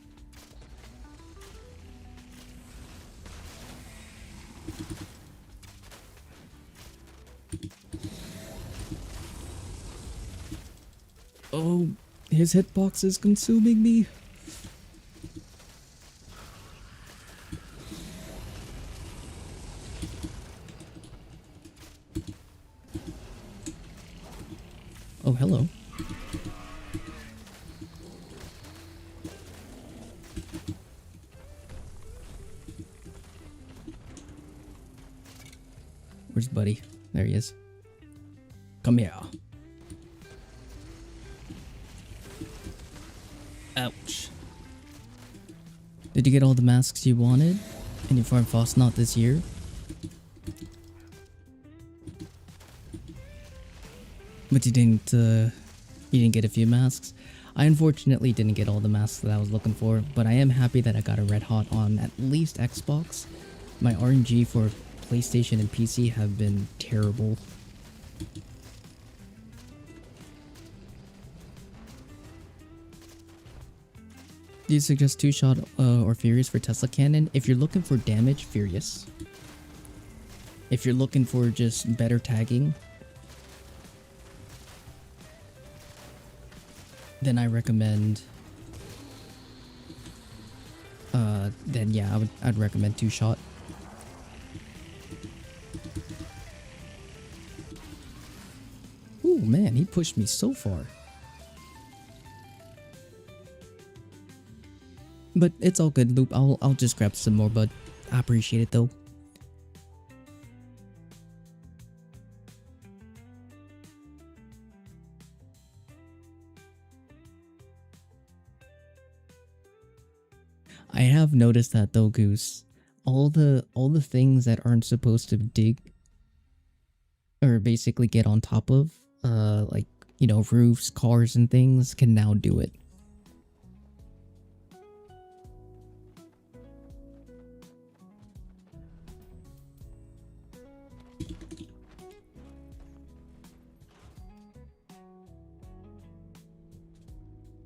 Oh, his hitbox is consuming me. Oh, hello. Where's Buddy? There he is. Come here. Ouch. Did you get all the masks you wanted in your Farm Fosnot this year? But you didn't get a few masks? I unfortunately didn't get all the masks that I was looking for, but I am happy that I got a red hot on at least Xbox. My RNG for PlayStation and PC have been terrible. Do you suggest 2-shot or Furious for Tesla Cannon? If you're looking for damage, Furious. If you're looking for just better tagging, then I recommend then yeah, I'd recommend 2-shot. Ooh, man, he pushed me so far. But it's all good, Loop. I'll just grab some more, bud. I appreciate it though. I have noticed that though, Goose. All the things that aren't supposed to dig or basically get on top of, like, you know, roofs, cars, and things can now do it.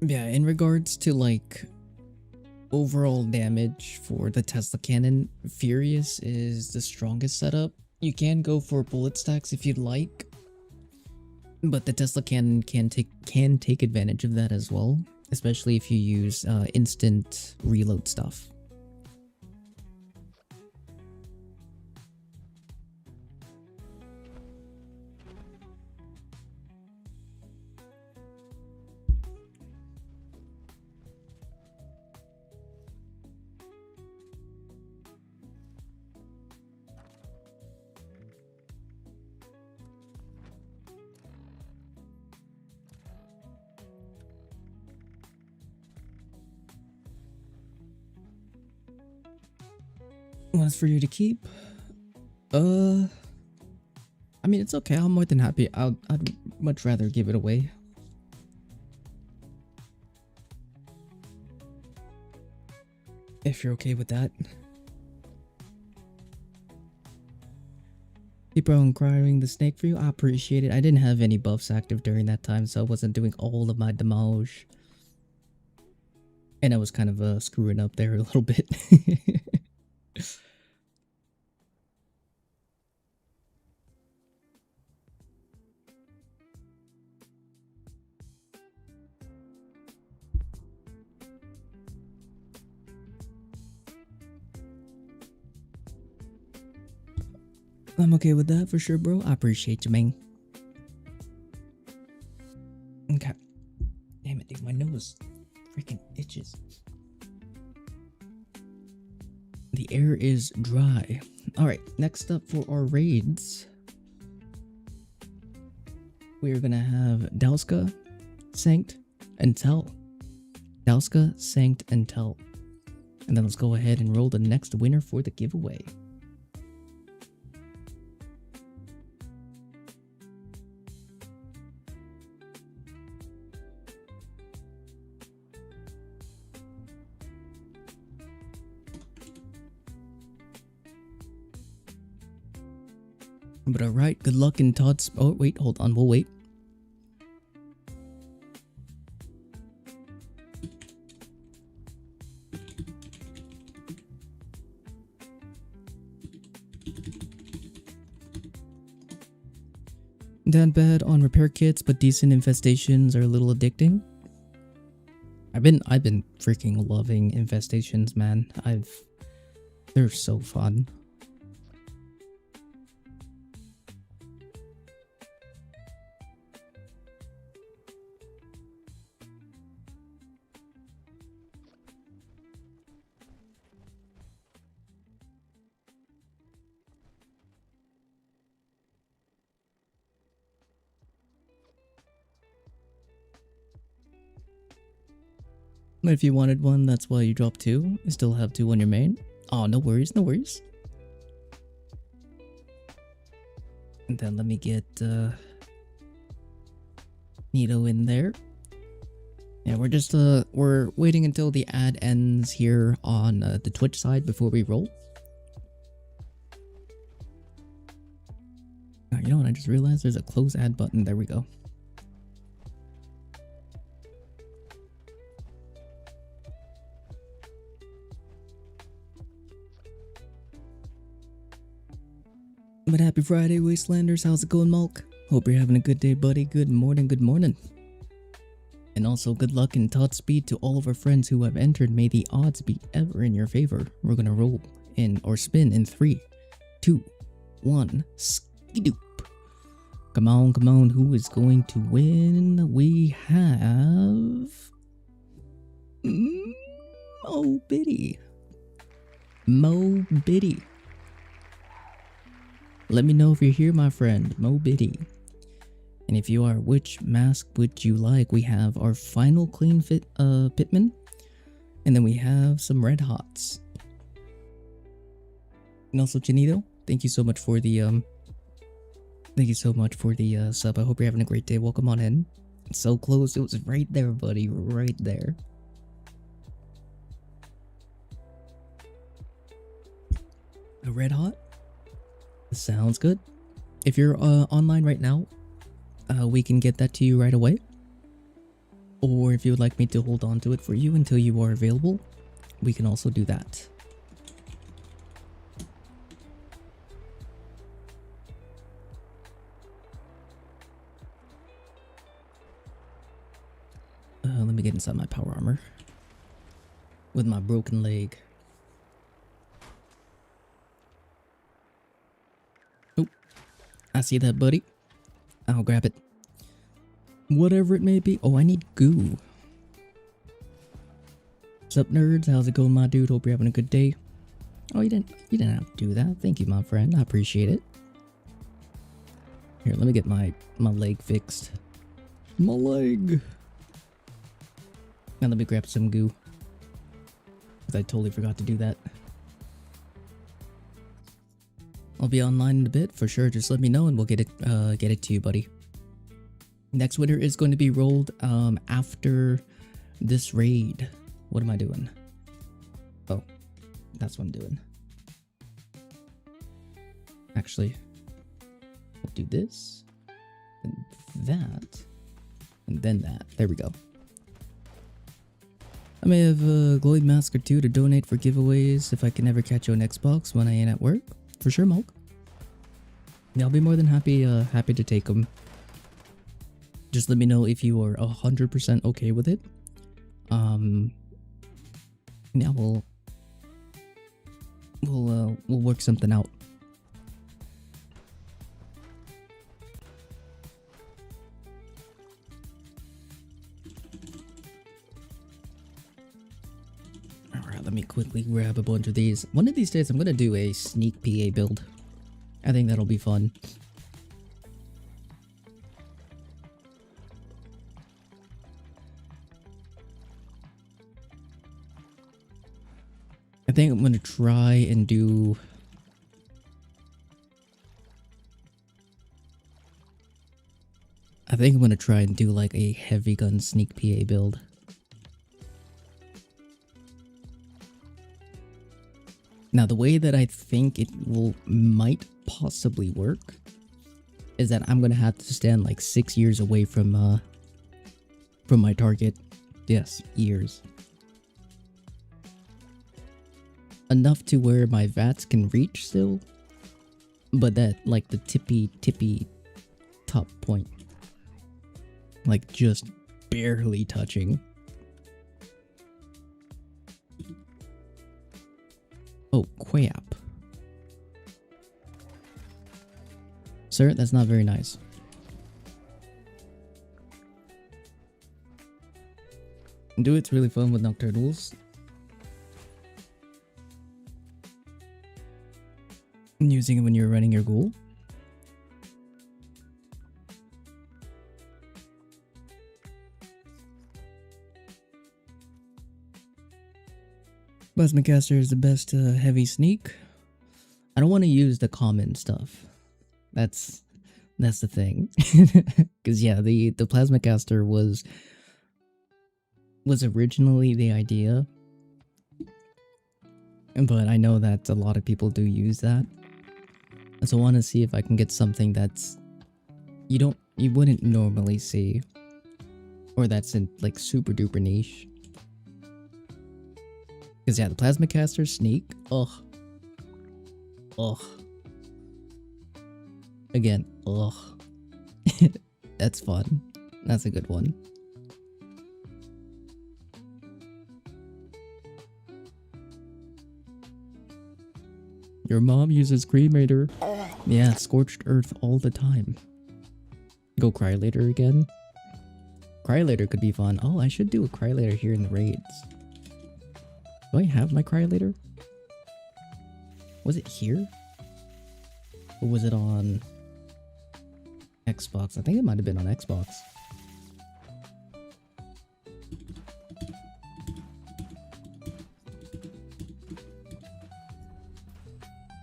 Yeah, in regards to like overall damage for the Tesla cannon, Furious is the strongest setup. You can go for bullet stacks if you'd like, but the Tesla cannon can take advantage of that as well, especially if you use instant reload stuff. One's for you to keep. I mean, it's okay. I'm more than happy. I'd much rather give it away. If you're okay with that. Keep on acquiring the snake for you. I appreciate it. I didn't have any buffs active during that time, so I wasn't doing all of my damage. And I was kind of screwing up there a little bit. I'm okay with that for sure, bro. I appreciate you, man. Okay. Damn it, dude. My nose freaking itches. The air is dry. Alright, next up for our raids, we're gonna have Dowska, Sanct, and Tell. Dowska, Sanct, and Tell. And then let's go ahead and roll the next winner for the giveaway. But alright, good luck in Todd's... Oh, wait, hold on, we'll wait. Not bad on repair kits, but decent infestations are a little addicting. I've been freaking loving infestations, man. They're so fun. But if you wanted one, that's why you dropped 2. You still have 2 on your main. Oh, no worries, no worries. And then let me get Nito in there. Yeah, we're just we're waiting until the ad ends here on the Twitch side before we roll. Oh, you know what? I just realized there's a close ad button. There we go. But happy Friday, Wastelanders. How's it going, Malk? Hope you're having a good day, buddy. Good morning, good morning. And also, good luck and Godspeed to all of our friends who have entered. May the odds be ever in your favor. We're gonna roll in or spin in 3, 2, 1. Skidoop. Come on, come on. Who is going to win? We have Mo Biddy. Mo Biddy. Let me know if you're here, my friend. Mo Biddy. And if you are, which mask would you like? We have our final clean fit Pitman. And then we have some Red Hots. And also Janito, thank you so much for the sub. I hope you're having a great day. Welcome on in. It's so close. It was right there, buddy. Right there. A Red Hot? Sounds good. If you're online right now, we can get that to you right away. Or if you would like me to hold on to it for you until you are available, we can also do that. Let me get inside my power armor with my broken leg. Oh, I see that, buddy. I'll grab it. Whatever it may be. Oh, I need goo. What's up, nerds? How's it going, my dude? Hope you're having a good day. Oh, you didn't have to do that. Thank you, my friend. I appreciate it. Here, let me get my leg fixed. My leg. Now let me grab some goo. Because I totally forgot to do that. I'll be online in a bit for sure. Just let me know and we'll get it to you, buddy. Next winner is going to be rolled after this raid. What am I doing? Oh, that's what I'm doing. Actually, we'll do this and that and then that. There we go. I may have a glowing mask or two to donate for giveaways if I can ever catch you on Xbox when I ain't at work. For sure, Mulk. Yeah, I'll be more than happy to take them. Just let me know if you are 100% okay with it. Yeah, we'll work something out. Alright, let me quickly grab a bunch of these. One of these days I'm gonna do a sneak PA build. I think that'll be fun. I think I'm gonna try and do... like a heavy gun sneak PA build. Now the way that I think it might possibly work is that I'm gonna have to stand like 6 years away from my target. Yes, years. Enough to where my VATS can reach still, but that like the tippy top point, like just barely touching. Oh, Quayap. Sir, that's not very nice. Do it's really fun with Nocturnals. Using it when you're running your ghoul. Plasmacaster is the best heavy sneak. I don't want to use the common stuff. That's the thing. Because yeah, the Plasmacaster was originally the idea. But I know that a lot of people do use that. And so I want to see if I can get something that's you wouldn't normally see, or that's in like super duper niche. Because yeah, the Plasmacaster sneak, ugh. Again, ugh. That's fun. That's a good one. Your mom uses cremator. Yeah, scorched earth all the time. Go cry later again. Cry later could be fun. Oh, I should do a cry later here in the raids. Do I have my cry later? Was it here? Or was it on Xbox? I think it might have been on Xbox.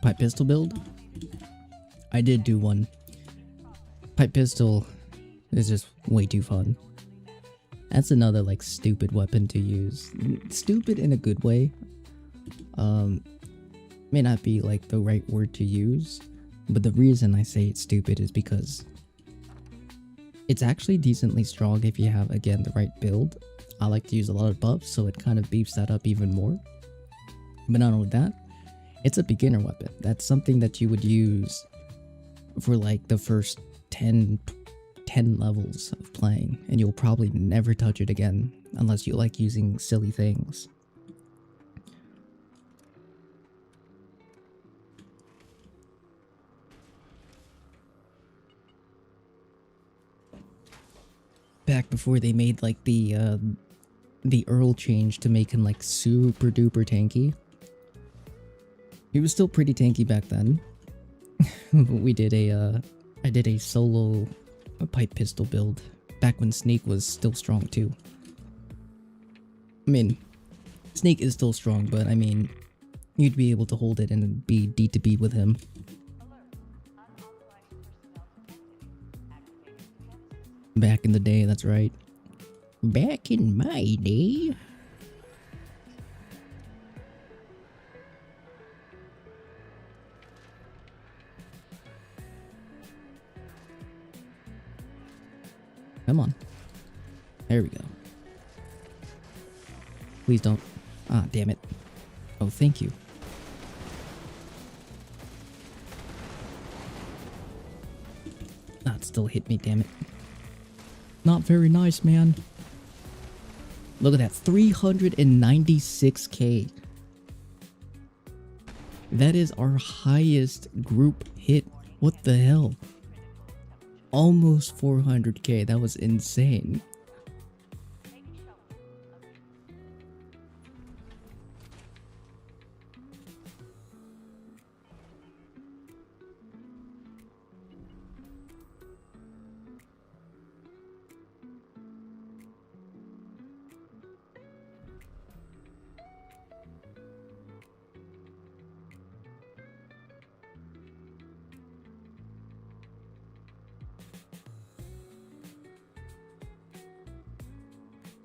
Pipe pistol build? I did do one. Pipe pistol is just way too fun. That's another like stupid weapon to use. Stupid in a good way. May not be like the right word to use, but the reason I say it's stupid is because it's actually decently strong if you have, again, the right build. I like to use a lot of buffs, so it kind of beefs that up even more. But not only that, it's a beginner weapon. That's something that you would use for like the first 10 levels of playing, and you'll probably never touch it again unless you like using silly things. Back before they made like the Earl change to make him like super duper tanky. He was still pretty tanky back then. We did I did a solo pipe pistol build back when Snake was still strong too. I mean, Snake is still strong, but I mean, you'd be able to hold it and be D2B with him. Back in the day, that's right. Back in my day. Come on. There we go. Please don't. Ah, damn it. Oh, thank you. Ah, it still hit me, damn it. Not very nice, man. Look at that. 396k. That is our highest group hit. What the hell? Almost 400k. That was insane.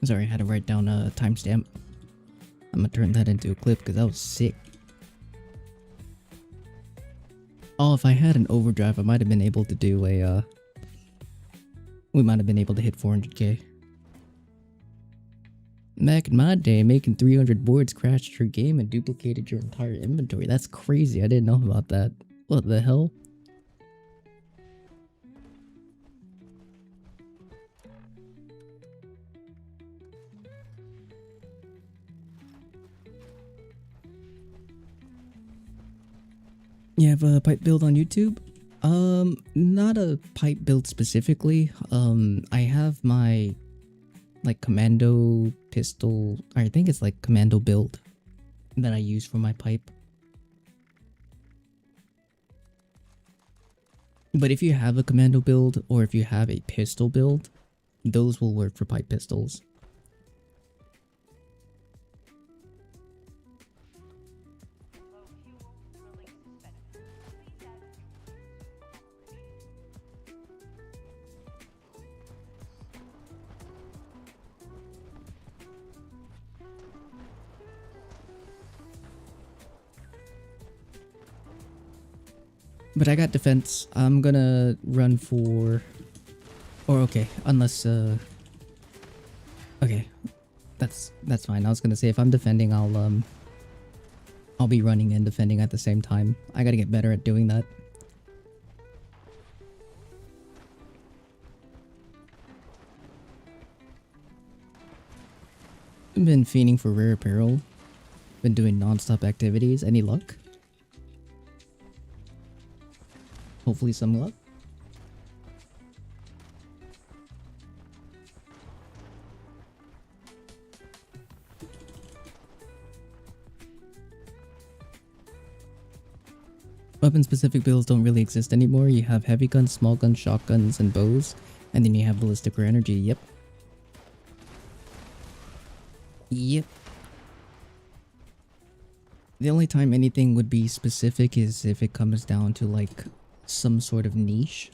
Sorry, I had to write down a timestamp. I'm gonna turn that into a clip because that was sick. Oh, if I had an overdrive, I might have been able to do a, we might have been able to hit 400k. Back in my day, making 300 boards crashed your game and duplicated your entire inventory. That's crazy. I didn't know about that. What the hell? You have a pipe build on YouTube? Not a pipe build specifically. I have my like commando pistol, I think it's like commando build that I use for my pipe. But if you have a commando build or if you have a pistol build, those will work for pipe pistols. But I got defense. I'm gonna run for... Or okay, unless okay. That's fine. I was gonna say if I'm defending, I'll be running and defending at the same time. I gotta get better at doing that. I've been fiending for rare apparel. Been doing non-stop activities. Any luck? Hopefully some luck. Weapon-specific builds don't really exist anymore. You have heavy guns, small guns, shotguns, and bows. And then you have ballistic or energy. Yep. Yep. The only time anything would be specific is if it comes down to like some sort of niche.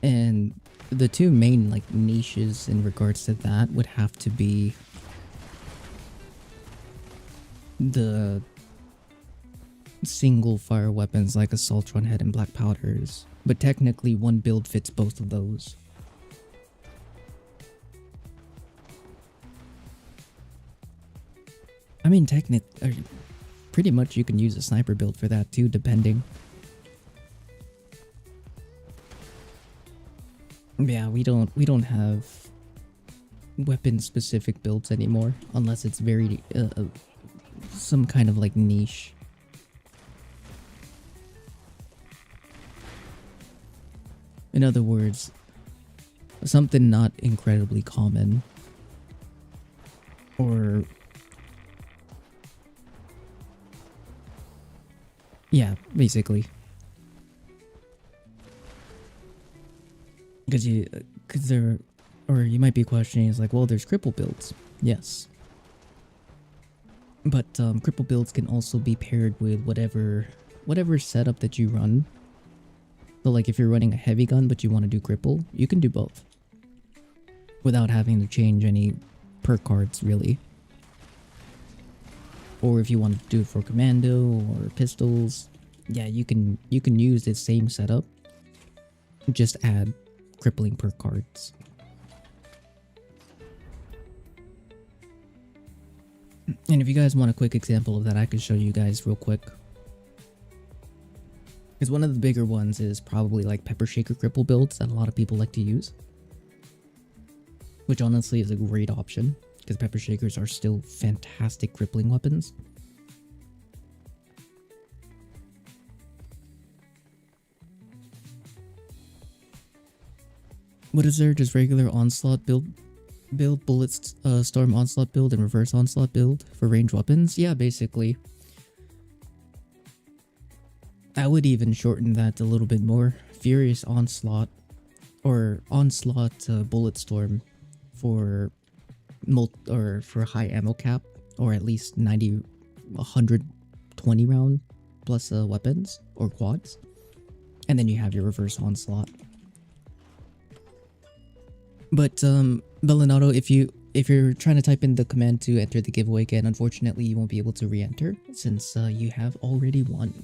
And the two main like niches in regards to that would have to be the single fire weapons like Assaultron Head and Black Powders, but technically one build fits both of those. I mean, pretty much you can use a sniper build for that too, depending. Yeah, we don't have weapon specific builds anymore unless it's very some kind of like niche. In other words, something not incredibly common, or yeah, basically. Because you might be questioning, is like, well, there's cripple builds. Yes. But cripple builds can also be paired with whatever setup that you run. So like if you're running a heavy gun but you want to do cripple, you can do both. Without having to change any perk cards, really. Or if you want to do it for commando or pistols, yeah, you can use the same setup. Just add crippling perk cards. And if you guys want a quick example of that, I can show you guys real quick. Because one of the bigger ones is probably like Pepper Shaker cripple builds that a lot of people like to use. Which honestly is a great option, because Pepper Shakers are still fantastic crippling weapons. What is there? Just regular onslaught build, bullets, storm onslaught build, and reverse onslaught build for ranged weapons? Yeah, basically. I would even shorten that a little bit more. Furious onslaught, or onslaught bullet storm for high ammo cap, or at least 90, 120 round plus weapons or quads, and then you have your reverse onslaught. But Bellinado, if you're trying to type in the command to enter the giveaway again, unfortunately you won't be able to re-enter since you have already won.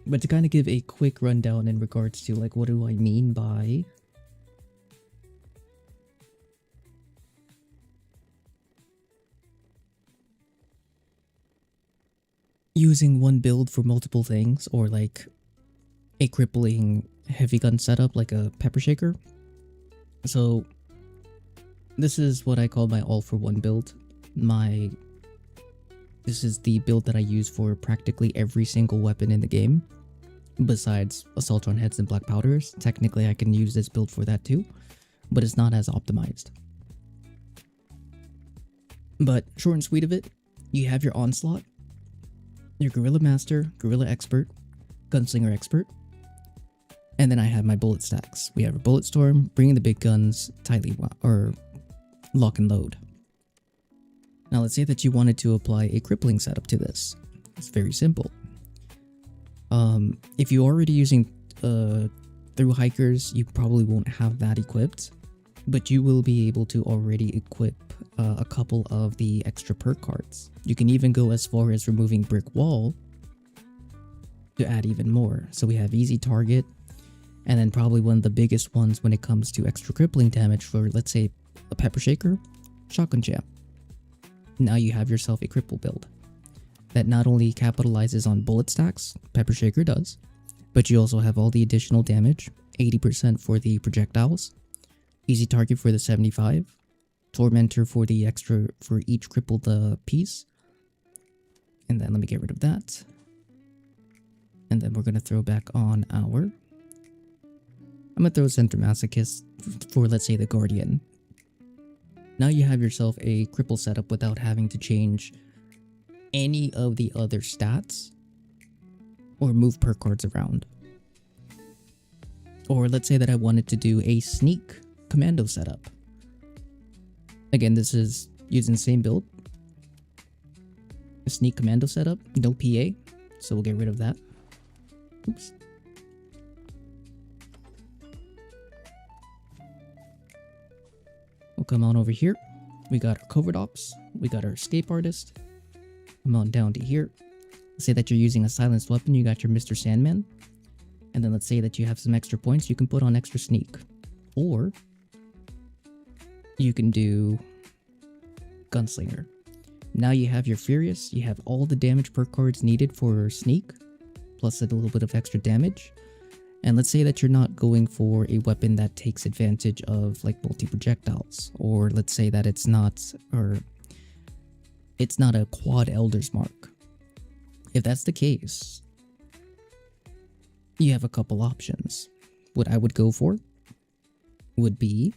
But to kind of give a quick rundown in regards to like what do I mean by using one build for multiple things, or like a crippling heavy gun setup like a Pepper Shaker. So this is what I call my all for one build. This is the build that I use for practically every single weapon in the game, besides Assaultron Heads and Black Powders. Technically I can use this build for that too, but it's not as optimized. But short and sweet of it, you have your Onslaught, your Guerrilla Master, Guerrilla Expert, Gunslinger Expert, and then I have my bullet stacks. We have a Bullet Storm, bringing the big guns, tightly or lock and load. Now let's say that you wanted to apply a crippling setup to this. It's very simple. If you're already using through hikers, you probably won't have that equipped, but you will be able to already equip a couple of the extra perk cards. You can even go as far as removing Brick Wall to add even more. So we have Easy Target, and then probably one of the biggest ones when it comes to extra crippling damage for, let's say, a Pepper Shaker, Shotgun Jam. Now you have yourself a cripple build that not only capitalizes on bullet stacks, Pepper Shaker does, but you also have all the additional damage, 80% for the projectiles, Easy Target for the 75. Tormentor for the extra, for each crippled piece. And then let me get rid of that. And then we're going to throw back on our... I'm going to throw Center Masochist for, let's say, the Guardian. Now you have yourself a cripple setup without having to change any of the other stats or move perk cards around. Or let's say that I wanted to do a sneak commando setup. Again, this is using the same build. A sneak commando setup, no PA, so we'll get rid of that. Oops. We'll come on over here. We got our covert ops. We got our escape artist. Come on down to here. Let's say that you're using a silenced weapon. You got your Mr. Sandman. And then let's say that you have some extra points. You can put on extra sneak. Or you can do Gunslinger. Now you have your Furious. You have all the damage perk cards needed for sneak. Plus a little bit of extra damage. And let's say that you're not going for a weapon that takes advantage of like multi-projectiles. Or let's say that it's not a quad Elder's Mark. If that's the case, you have a couple options. What I would go for would be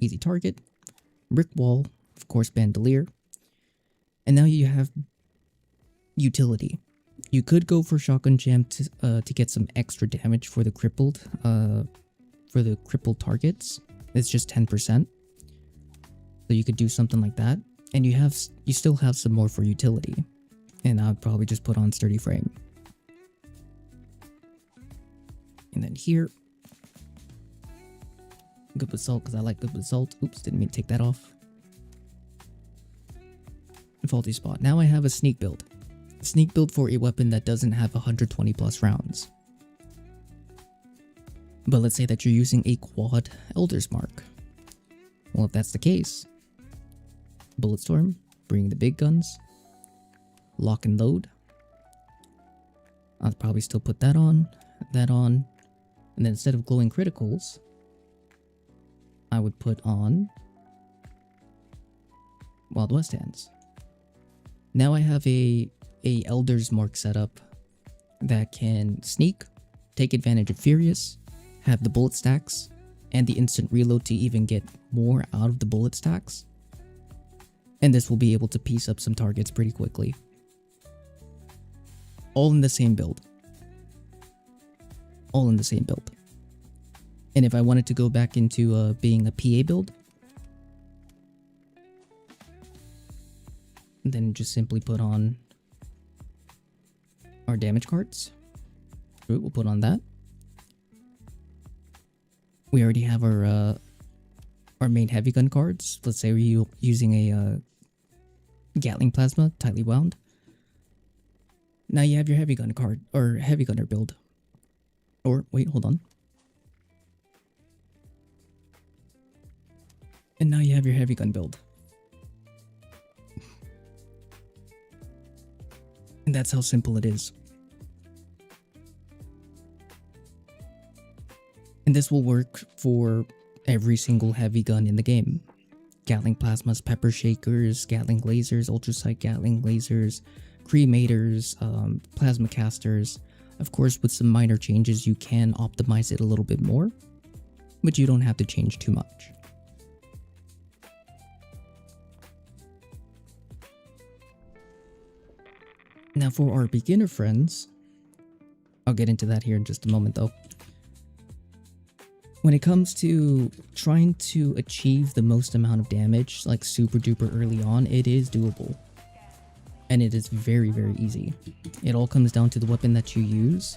Easy Target, Brick Wall, of course Bandolier, and now you have utility. You could go for Shotgun Jam to get some extra damage for the crippled targets. It's just 10%. So you could do something like that, and you still have some more for utility. And I would probably just put on Sturdy Frame. And then here, Good Basalt, because I like Good Basalt. Oops, didn't mean to take that off. Faulty Spot. Now I have a sneak build. Sneak build for a weapon that doesn't have 120 plus rounds. But let's say that you're using a quad Elder's Mark. Well, if that's the case, Bulletstorm, bring the big guns, lock and load. I'll probably still put that on, and then instead of glowing criticals, I would put on Wild West Hands. Now I have a Elder's Mark setup that can sneak, take advantage of Furious, have the bullet stacks, and the instant reload to even get more out of the bullet stacks. And this will be able to piece up some targets pretty quickly. All in the same build. All in the same build. And if I wanted to go back into being a PA build, then just simply put on our damage cards. We'll put on that. We already have our main heavy gun cards. Let's say we're using a Gatling Plasma, tightly wound. Now you have your heavy gun card, or heavy gunner build. Or, wait, hold on. And now you have your heavy gun build. And that's how simple it is. And this will work for every single heavy gun in the game. Gatling Plasmas, Pepper Shakers, Gatling Lasers, Ultrasight Gatling Lasers, Cremators, Plasma Casters. Of course, with some minor changes, you can optimize it a little bit more, but you don't have to change too much. Now for our beginner friends, I'll get into that here in just a moment though. When it comes to trying to achieve the most amount of damage, like super duper early on, it is doable. And it is very, very easy. It all comes down to the weapon that you use.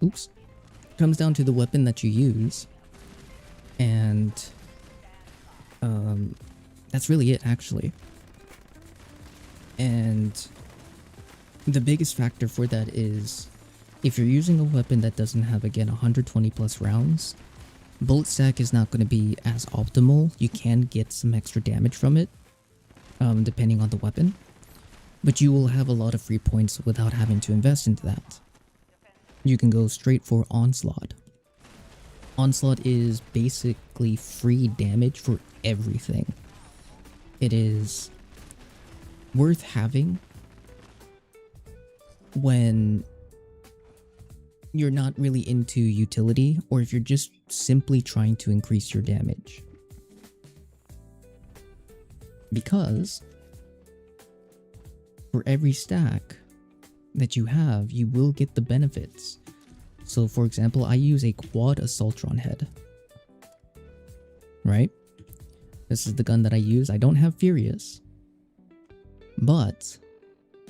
Oops. Comes down to the weapon that you use. And that's really it, actually. And the biggest factor for that is if you're using a weapon that doesn't have, again, 120 plus rounds, bullet stack is not going to be as optimal. You can get some extra damage from it, depending on the weapon, but you will have a lot of free points without having to invest into that. You can go straight for Onslaught. Onslaught is basically free damage for everything. It is worth having when you're not really into utility, or if you're just simply trying to increase your damage. Because for every stack that you have, you will get the benefits. So for example, I use a quad Assaultron head. Right? This is the gun that I use. I don't have Furious. But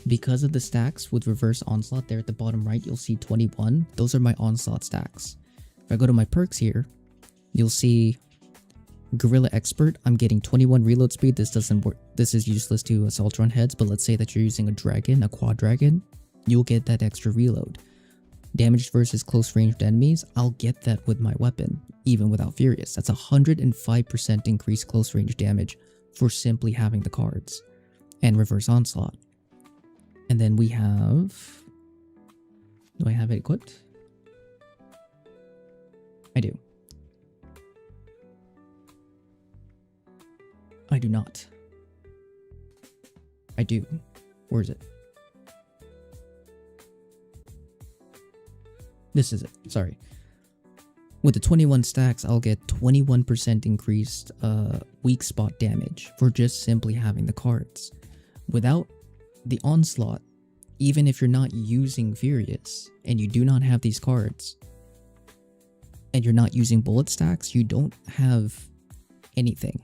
because of the stacks with reverse onslaught there at the bottom right, you'll see 21. Those are my onslaught stacks. If I go to my perks here, you'll see Gorilla Expert. I'm getting 21 reload speed. This doesn't work. This is useless to Assaultron heads, but let's say that you're using a dragon, a quad dragon, you'll get that extra reload. Damage versus close ranged enemies, I'll get that with my weapon, even without Furious. That's 105% increased close range damage for simply having the cards. And reverse onslaught. And then we have... Do I have it equipped? I do. I do not. I do. Where is it? This is it. Sorry. With the 21 stacks, I'll get 21% increased weak spot damage for just simply having the cards. Without the onslaught, even if you're not using Furious and you do not have these cards, and you're not using bullet stacks, you don't have anything.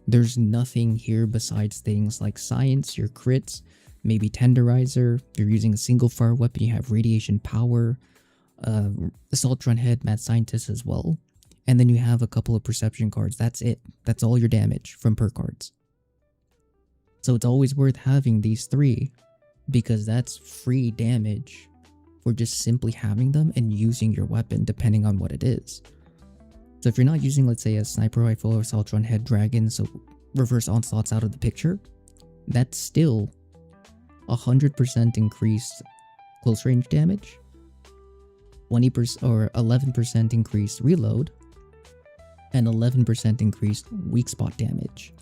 There's nothing here besides things like science, your crits, maybe tenderizer. If you're using a single fire weapon, you have radiation power, Assaultron head, mad scientist as well. And then you have a couple of perception cards. That's it. That's all your damage from perk cards. So it's always worth having these three, because that's free damage for just simply having them and using your weapon depending on what it is. So if you're not using, let's say, a sniper rifle or Assaultron head dragon, so reverse onslaught's out of the picture, that's still 100% increased close range damage, 20% or 11% increased reload, and 11% increased weak spot damage.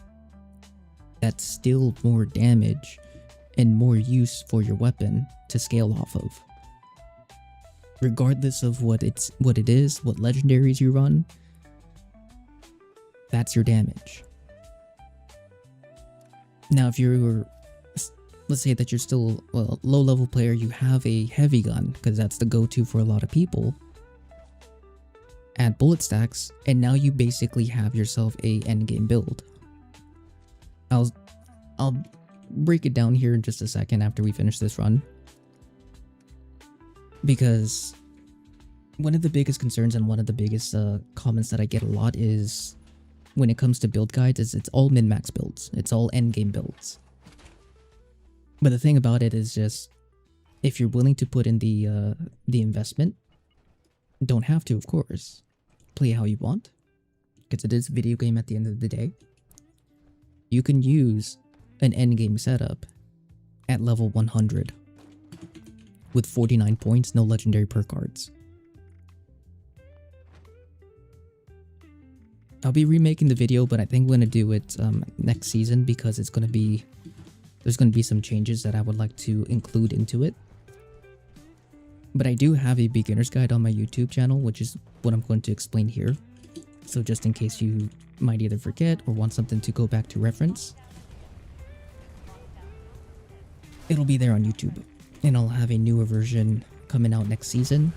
That's still more damage and more use for your weapon to scale off of. Regardless of what it is, what legendaries you run, that's your damage. Now if you're, let's say that you're still a low level player, you have a heavy gun, because that's the go-to for a lot of people, add bullet stacks, and now you basically have yourself a endgame build. I'll break it down here in just a second after we finish this run, because one of the biggest concerns and one of the biggest comments that I get a lot is when it comes to build guides is it's all min-max builds. It's all endgame builds. But the thing about it is just, if you're willing to put in the investment, don't have to, of course. Play how you want, because it is a video game at the end of the day. You can use an endgame setup at level 100 with 49 points, no legendary perk cards. I'll be remaking the video, but I think I'm going to do it next season, because it's going to be, there's going to be some changes that I would like to include into it. But I do have a beginner's guide on my YouTube channel, which is what I'm going to explain here. So just in case you might either forget or want something to go back to reference, it'll be there on YouTube. And I'll have a newer version coming out next season,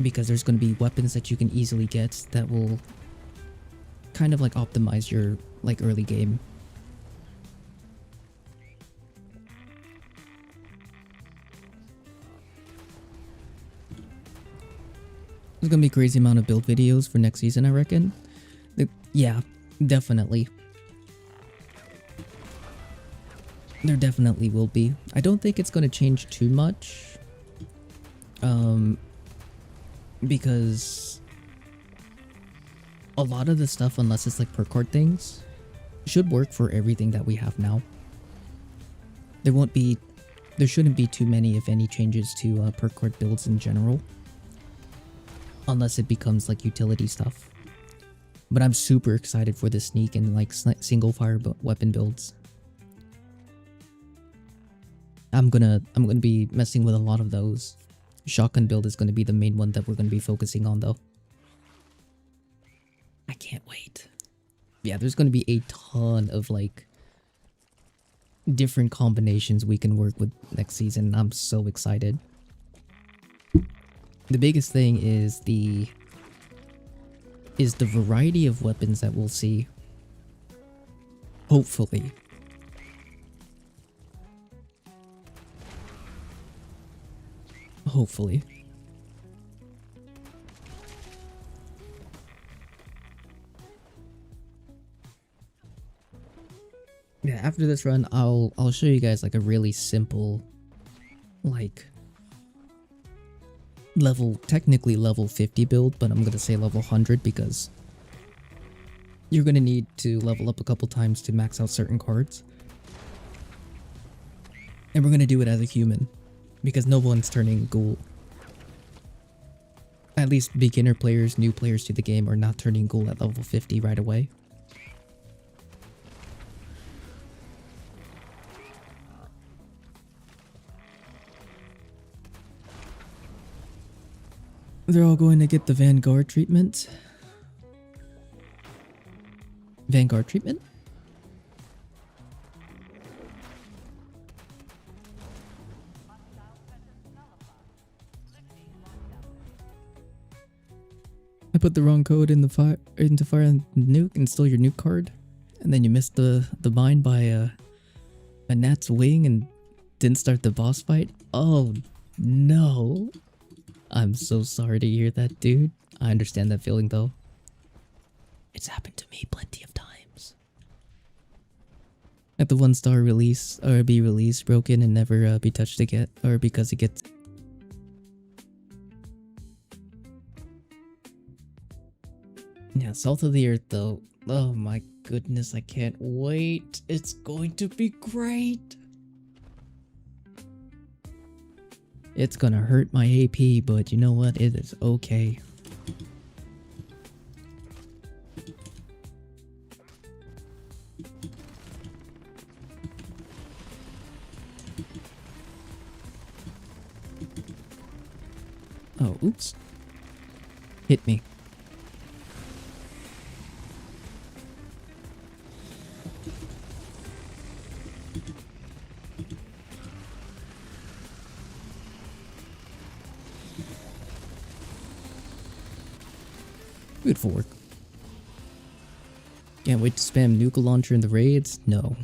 because there's going to be weapons that you can easily get that will kind of like optimize your like early game. There's gonna be a crazy amount of build videos for next season, I reckon. Yeah, definitely. There definitely will be. I don't think it's gonna change too much. Because a lot of the stuff, unless it's like perk card things, should work for everything that we have now. There shouldn't be too many, if any, changes to perk card builds in general. Unless it becomes like utility stuff. But I'm super excited for the sneak and like single fire weapon builds. I'm gonna be messing with a lot of those. Shotgun build is gonna be the main one that we're gonna be focusing on though. I can't wait. Yeah, there's gonna be a ton of like different combinations we can work with next season. I'm so excited. The biggest thing is the variety of weapons that we'll see. Hopefully. Hopefully. Yeah, after this run, I'll show you guys like a really simple, like technically level 50 build, but I'm gonna say level 100 because you're gonna need to level up a couple times to max out certain cards. And we're gonna do it as a human because no one's turning ghoul. At least beginner players, new players to the game are not turning ghoul at level 50 right away. They're all going to get the Vanguard treatment. Vanguard treatment? I put the wrong code in the fire and nuke and stole your nuke card, and then you missed the mine by a gnat's wing and didn't start the boss fight. Oh no. I'm so sorry to hear that, dude. I understand that feeling though. It's happened to me plenty of times. At the 1-star release, or be released, broken, and never be touched again, or because it gets... Yeah, Salt of the Earth though. Oh my goodness, I can't wait. It's going to be great. It's gonna hurt my AP, but you know what? It is okay. Oh, oops. Hit me. Beautiful work. Can't wait to spam Nuka Launcher in the raids? No.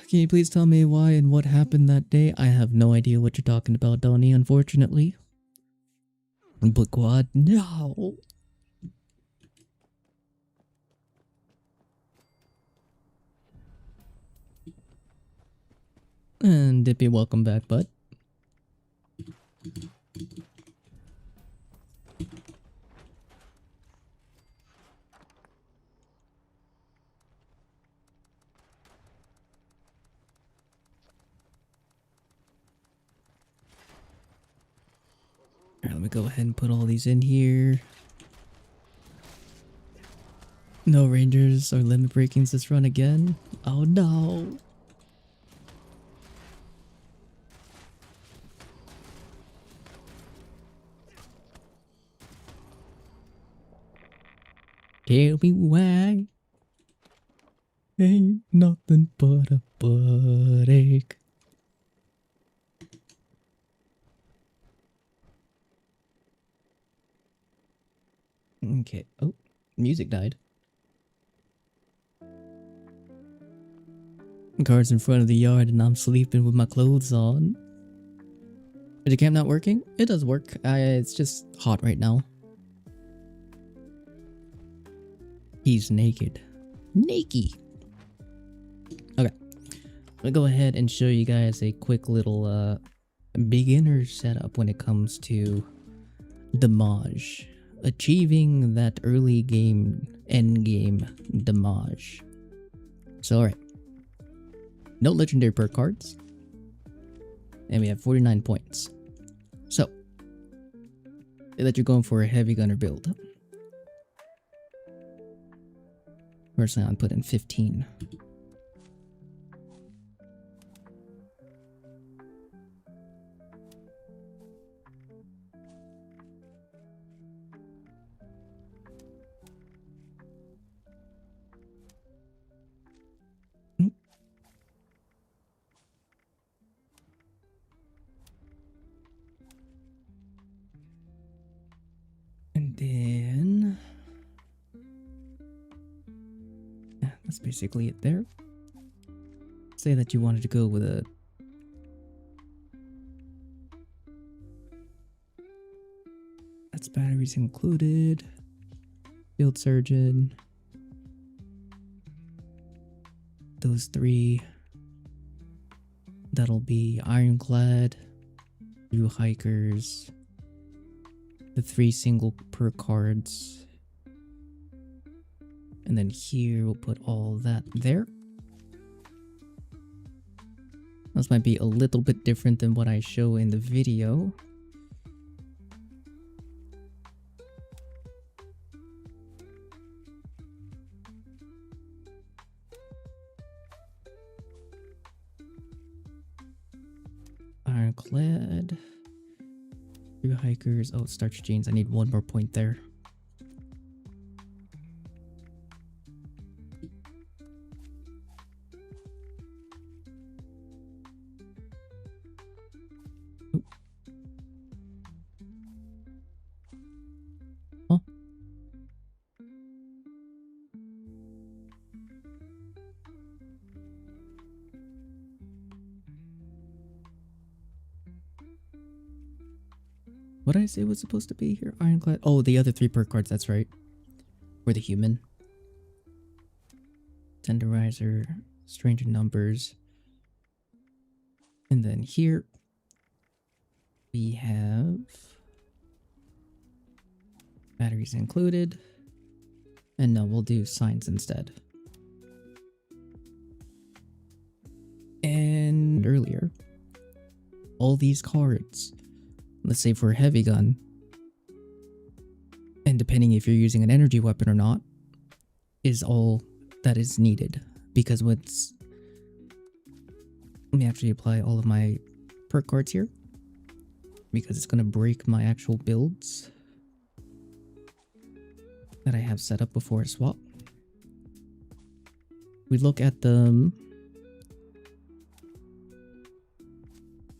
Can you please tell me why and what happened that day? I have no idea what you're talking about, Donnie, unfortunately. But Quad, no! And Dippy, welcome back, bud. Alright, let me go ahead and put all these in here. No rangers or limit breakings this run again. Oh no! Tell me why. Ain't nothing but a butt ache. Okay. Oh, music died. Car's in front of the yard and I'm sleeping with my clothes on. Is the cam not working? It does work. It's just hot right now. He's naked. Naked. Okay. I'll go ahead and show you guys a quick little beginner setup when it comes to damage. achieving that early game, end game damage. So, alright. No legendary perk cards. And we have 49 points. So, say that you're going for a heavy gunner build. Personally, I'm putting 15. And then yeah, that's basically it there. Say that you wanted to go with a that's batteries included, field surgeon, those three, that'll be ironclad, 2 hikers, the 3 single perk cards, and then here we'll put all that there. This might be a little bit different than what I show in the video. Ironclad, 2 hikers. Oh, starch jeans. I need 1 more point there. Oop. Huh? What did I say was supposed to be here? Ironclad. Oh, the other 3 perk cards, that's right. We're the human. Tenderizer, Stranger Numbers. And then here we have batteries included. And no, we'll do signs instead. And earlier, all these cards, let's say for a heavy gun, and depending if you're using an energy weapon or not, is all that is needed. Because let me actually apply all of my perk cards here, because it's going to break my actual builds that I have set up before I swap. We look at them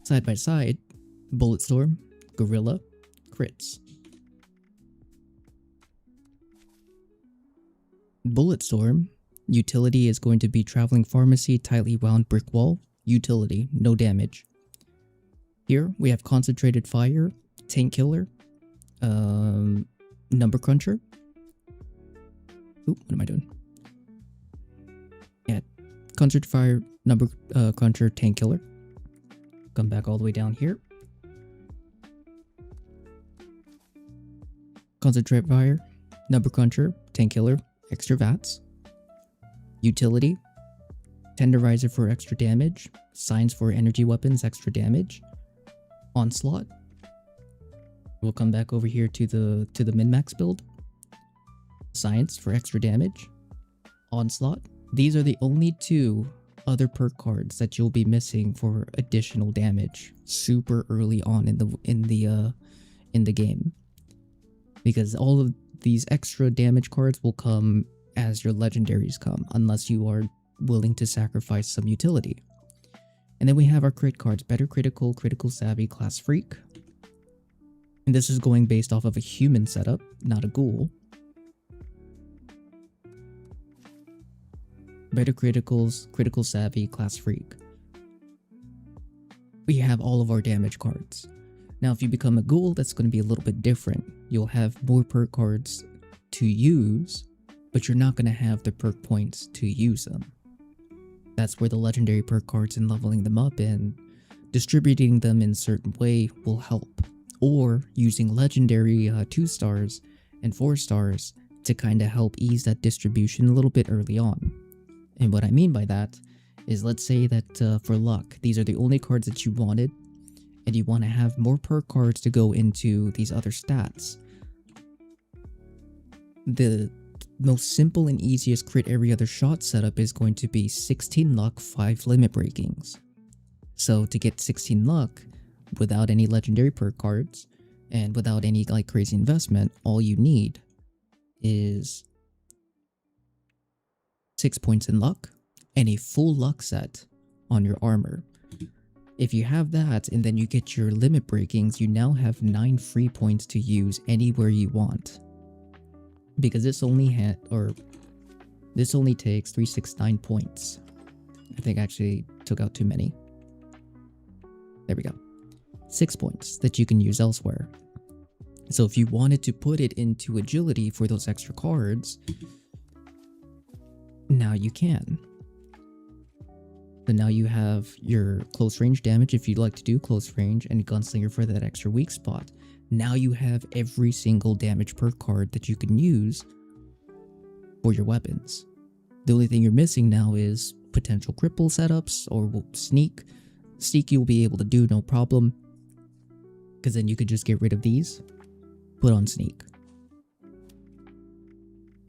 side by side. Bulletstorm, Gorilla, crits. Bulletstorm, utility is going to be Traveling Pharmacy, Tightly Wound Brick Wall. Utility, no damage. Here we have Concentrated Fire, Tank Killer, Number Cruncher. Oop, what am I doing? Yeah, Concentrated Fire, Number Cruncher, Tank Killer. Come back all the way down here. Concentrate Fire, Number Cruncher, Tank Killer, extra VATS. Utility, Tenderizer for extra damage, Signs for energy weapons, extra damage. Onslaught. We'll come back over here to the min-max build. Science for extra damage. Onslaught. These are the only 2 other perk cards that you'll be missing for additional damage super early on in the game. Because all of these extra damage cards will come as your legendaries come, unless you are willing to sacrifice some utility. And then we have our crit cards: Better Critical, Critical Savvy, Class Freak. And this is going based off of a human setup, not a ghoul. Better Criticals, Critical Savvy, Class Freak. We have all of our damage cards. Now, if you become a ghoul, that's going to be a little bit different. You'll have more perk cards to use, but you're not going to have the perk points to use them. That's where the legendary perk cards and leveling them up and distributing them in a certain way will help. Or using legendary 2 stars and 4 stars to kind of help ease that distribution a little bit early on. And what I mean by that is, let's say that for luck, these are the only cards that you wanted, and you want to have more perk cards to go into these other stats. The most simple and easiest crit every other shot setup is going to be 16 luck, 5 limit breakings. So to get 16 luck without any legendary perk cards and without any like crazy investment, all you need is 6 points in luck and a full luck set on your armor. If you have that and then you get your limit breakings, you now have 9 free points to use anywhere you want. Because this only takes 369 points. I think I actually took out too many. There we go. 6 points that you can use elsewhere. So if you wanted to put it into agility for those extra cards, now you can. So now you have your close range damage if you'd like to do close range, and Gunslinger for that extra weak spot. Now you have every single damage perk card that you can use for your weapons. The only thing you're missing now is potential cripple setups or sneak. Sneak you'll be able to do no problem, because then you could just get rid of these, put on sneak.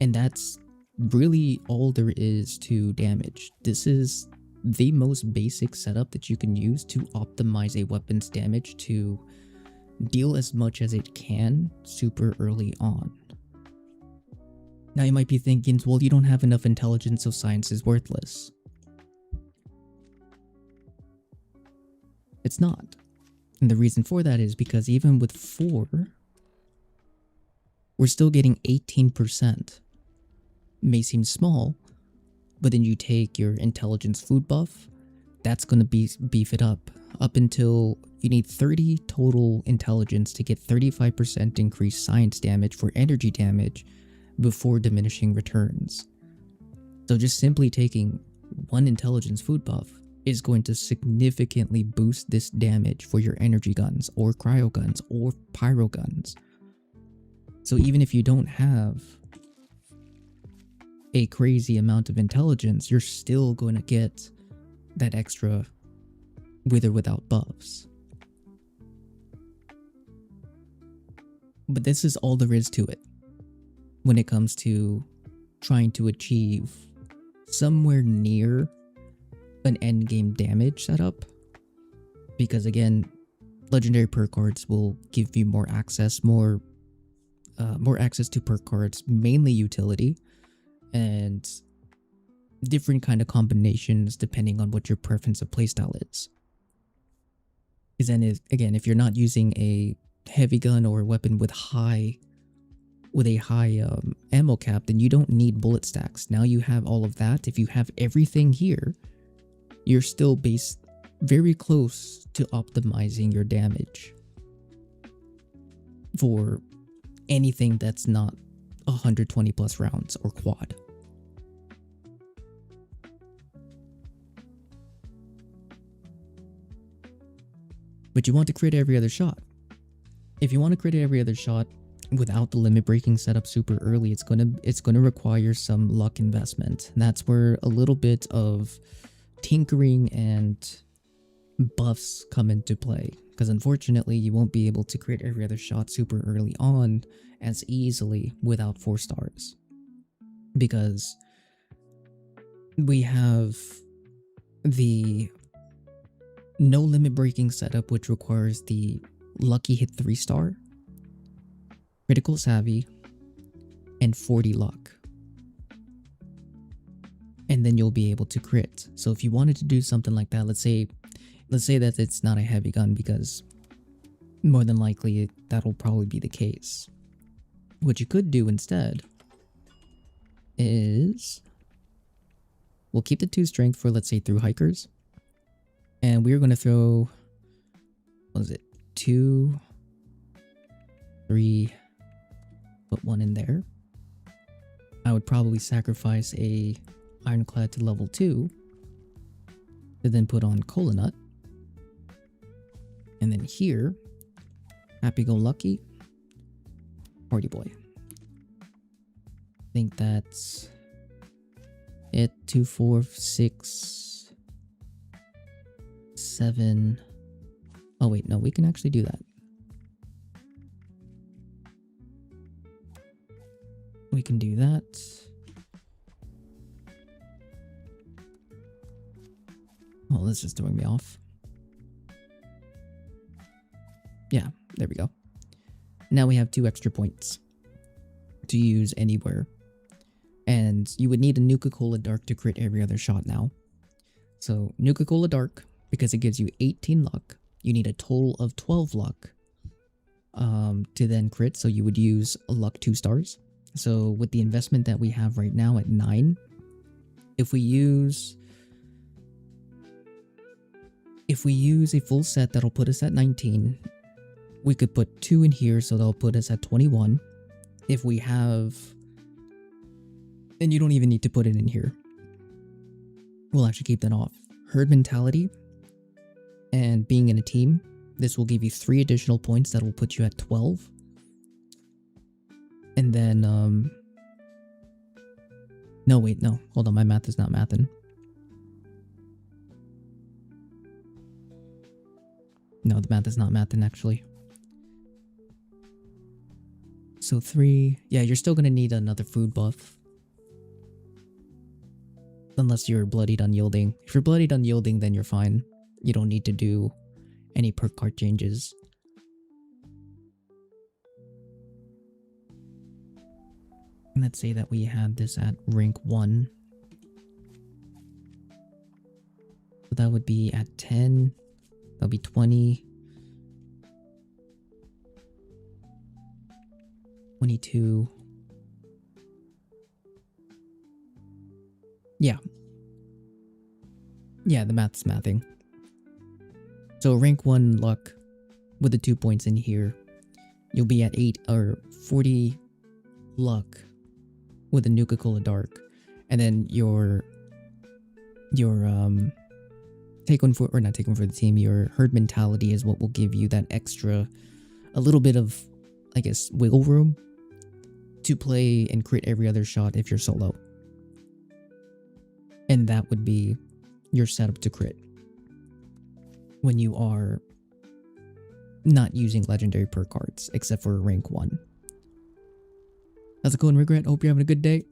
And that's really all there is to damage. This is the most basic setup that you can use to optimize a weapon's damage to deal as much as it can super early on. Now you might be thinking, well, you don't have enough intelligence, so science is worthless. It's not. And the reason for that is because even with 4, we're still getting 18%. May seem small, but then you take your intelligence food buff, that's going to beef it up until you need 30 total intelligence to get 35% increased science damage for energy damage before diminishing returns. So just simply taking 1 intelligence food buff is going to significantly boost this damage for your energy guns or cryo guns or pyro guns. So even if you don't have a crazy amount of intelligence, you're still going to get that extra with or without buffs. But this is all there is to it when it comes to trying to achieve somewhere near an endgame damage setup. Because again, legendary perk cards will give you more access to perk cards, mainly utility, and different kind of combinations depending on what your preference of playstyle is. Because then, if you're not using a heavy gun or a weapon with a high ammo cap, then you don't need bullet stacks. Now you have all of that. If you have everything here, you're still very close to optimizing your damage for anything that's not 120 plus rounds or quad. But you want to crit every other shot. If you want to crit every other shot without the limit breaking setup super early, it's gonna require some luck investment. And that's where a little bit of tinkering and buffs come into play. Because unfortunately, you won't be able to crit every other shot super early on as easily without 4 stars. Because we have the no limit breaking setup, which requires the lucky hit 3-star, critical savvy, and 40 luck. And then you'll be able to crit. So if you wanted to do something like that, let's say that it's not a heavy gun, because more than likely that'll probably be the case. What you could do instead is we'll keep the 2 strength for, let's say, through hikers. And we're going to throw, 2, 3, put 1 in there. I would probably sacrifice a ironclad to level 2 to then put on Cola Nut. And then here, happy go lucky, party boy. think that's it. 2, 4, 6, 7. Oh wait, no, we can actually do that. We can do that. Oh, this is throwing me off. Yeah, there we go. Now we have 2 extra points to use anywhere. And you would need a Nuka-Cola Dark to crit every other shot now. So, Nuka-Cola Dark, because it gives you 18 luck, you need a total of 12 luck to then crit, so you would use luck 2 stars. So, with the investment that we have right now at 9, if we use a full set, that'll put us at 19. We could put 2 in here, so that'll put us at 21. If we have... And you don't even need to put it in here. We'll actually keep that off. Herd mentality and being in a team. This will give you 3 additional points that will put you at 12. And then, no, wait, no. Hold on, my math is not mathing. No, the math is not mathing, actually. So 3... Yeah, you're still gonna need another food buff. Unless you're bloodied unyielding. If you're bloodied unyielding, then you're fine. You don't need to do any perk card changes. Let's say that we had this at rank 1. So that would be at 10. That'll be 20. 22. Yeah. Yeah, the math's mathing. So rank 1 luck with the 2 points in here. You'll be at 8 or 40 luck with a Nuka-Cola Dark. And then your take one for, or not take one for the team, your herd mentality is what will give you that extra, a little bit of, I guess, wiggle room to play and crit every other shot if you're solo. And that would be your setup to crit when you are not using legendary perk cards, except for rank 1. How's it going, Regret? Hope you're having a good day.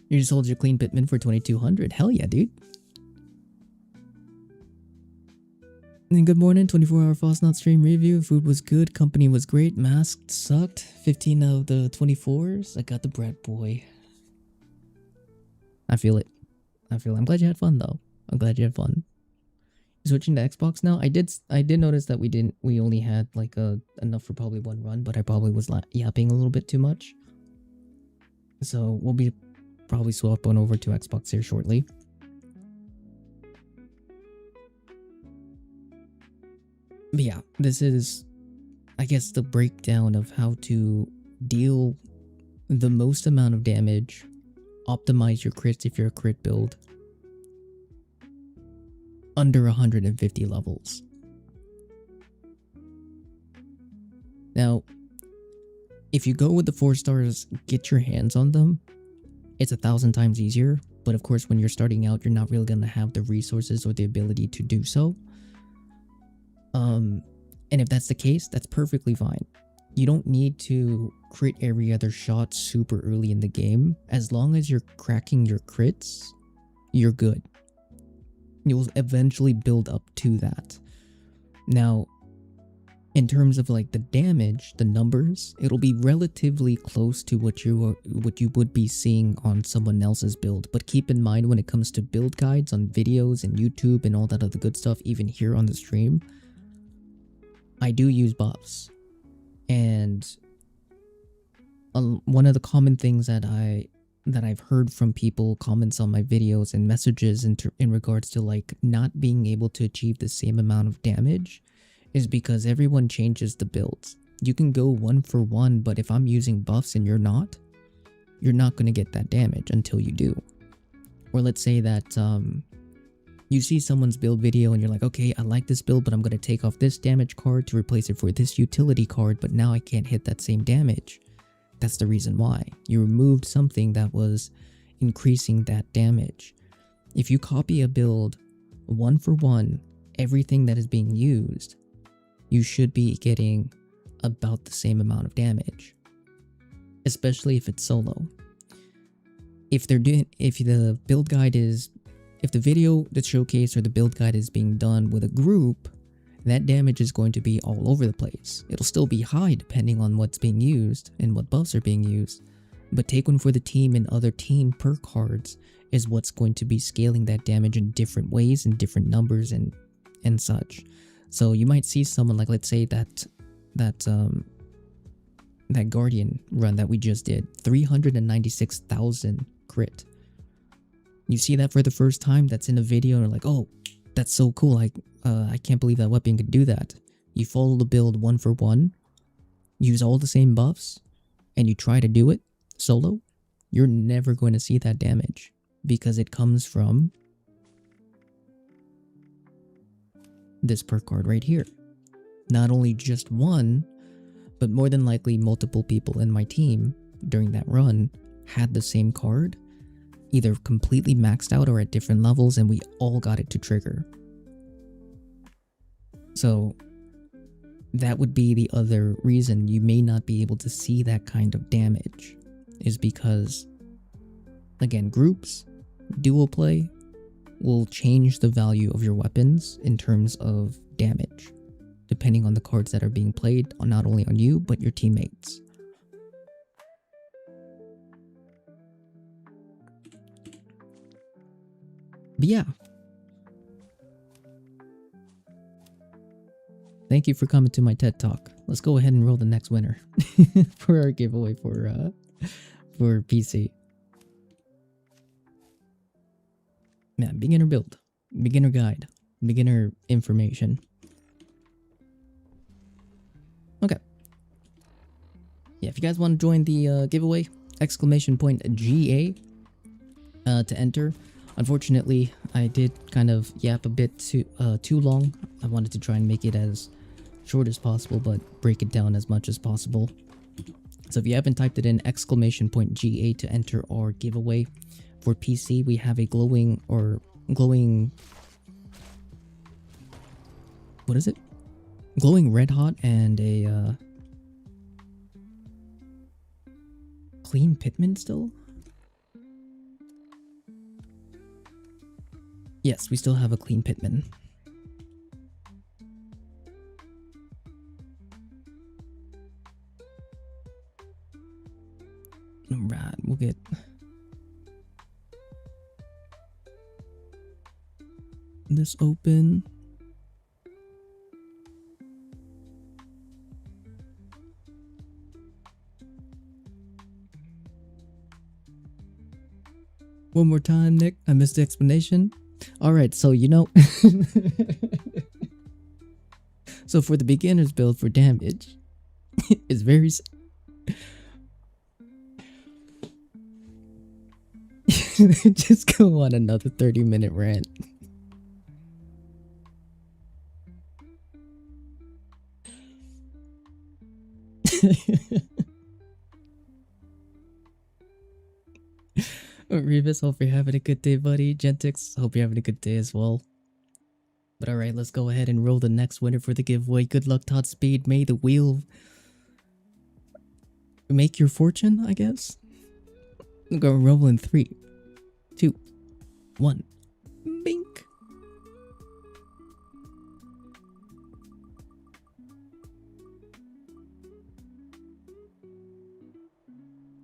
You just sold your clean Pitman for 2200. Hell yeah, dude. And good morning, 24-hour Fosnot stream review. Food was good, company was great, masked sucked. 15 of the 24s. I got the bread, boy. I feel it. I'm glad you had fun though. I'm glad you had fun. You switching to Xbox now? I did notice that we only had like enough for probably 1 run, but I probably was yapping a little bit too much. So we'll be probably swapping over to Xbox here shortly. But yeah, this is, I guess, the breakdown of how to deal the most amount of damage, optimize your crits if you're a crit build, under 150 levels. Now, if you go with the 4 stars, get your hands on them, it's 1,000 times easier. But of course, when you're starting out, you're not really going to have the resources or the ability to do so. And if that's the case, that's perfectly fine. You don't need to crit every other shot super early in the game. As long as you're cracking your crits, you're good. You'll eventually build up to that. Now, in terms of like the damage, the numbers, it'll be relatively close to what you would be seeing on someone else's build. But keep in mind, when it comes to build guides on videos and YouTube and all that other good stuff, even here on the stream, I do use buffs. And one of the common things that I've heard from people, comments on my videos and messages in regards to like not being able to achieve the same amount of damage, is because everyone changes the builds. You can go 1 for 1, but if I'm using buffs and you're not going to get that damage until you do. Or let's say that you see someone's build video and you're like, okay, I like this build, but I'm going to take off this damage card to replace it for this utility card, but now I can't hit that same damage. That's the reason why. You removed something that was increasing that damage. If you copy a build one for one, everything that is being used, you should be getting about the same amount of damage. Especially if it's solo. If the build guide is, if the video, the showcase, or the build guide is being done with a group, that damage is going to be all over the place. It'll still be high depending on what's being used and what buffs are being used, but take one for the team and other team perk cards is what's going to be scaling that damage in different ways and different numbers and such. So you might see someone like, let's say that Guardian run that we just did, 396,000 crit. You see that for the first time, that's in a video, and you're like, oh, that's so cool. I can't believe that weapon could do that. You follow the build one for one, use all the same buffs, and you try to do it solo, you're never going to see that damage because it comes from this perk card right here. Not only just one, but more than likely multiple people in my team during that run had the same card, either completely maxed out or at different levels, and we all got it to trigger. So that would be the other reason you may not be able to see that kind of damage, is because, again, groups, duo play will change the value of your weapons in terms of damage, depending on the cards that are being played, not only on you, but your teammates. But yeah. Thank you for coming to my TED Talk. Let's go ahead and roll the next winner for our giveaway for PC. Man, beginner build, beginner guide, beginner information. Okay. Yeah, if you guys want to join the giveaway, !GA to enter. Unfortunately, I did kind of yap a bit too long. I wanted to try and make it as short as possible, but break it down as much as possible. So if you haven't typed it in, !GA to enter our giveaway. For PC, we have a glowing, what is it? Glowing red hot and a clean Pitman still? Yes, we still have a clean Pitman. Right, we'll get... this open. One more time, Nick. I missed the explanation. Alright, so you know... so for the beginner's build for damage, it's very... just go on another 30-minute rant. Revis, hope you're having a good day, buddy. Gentix, hope you're having a good day as well. But alright, let's go ahead and roll the next winner for the giveaway. Good luck, Todd Speed. May the wheel make your fortune, I guess. I'm gonna roll in 3, 2, 1. Bink.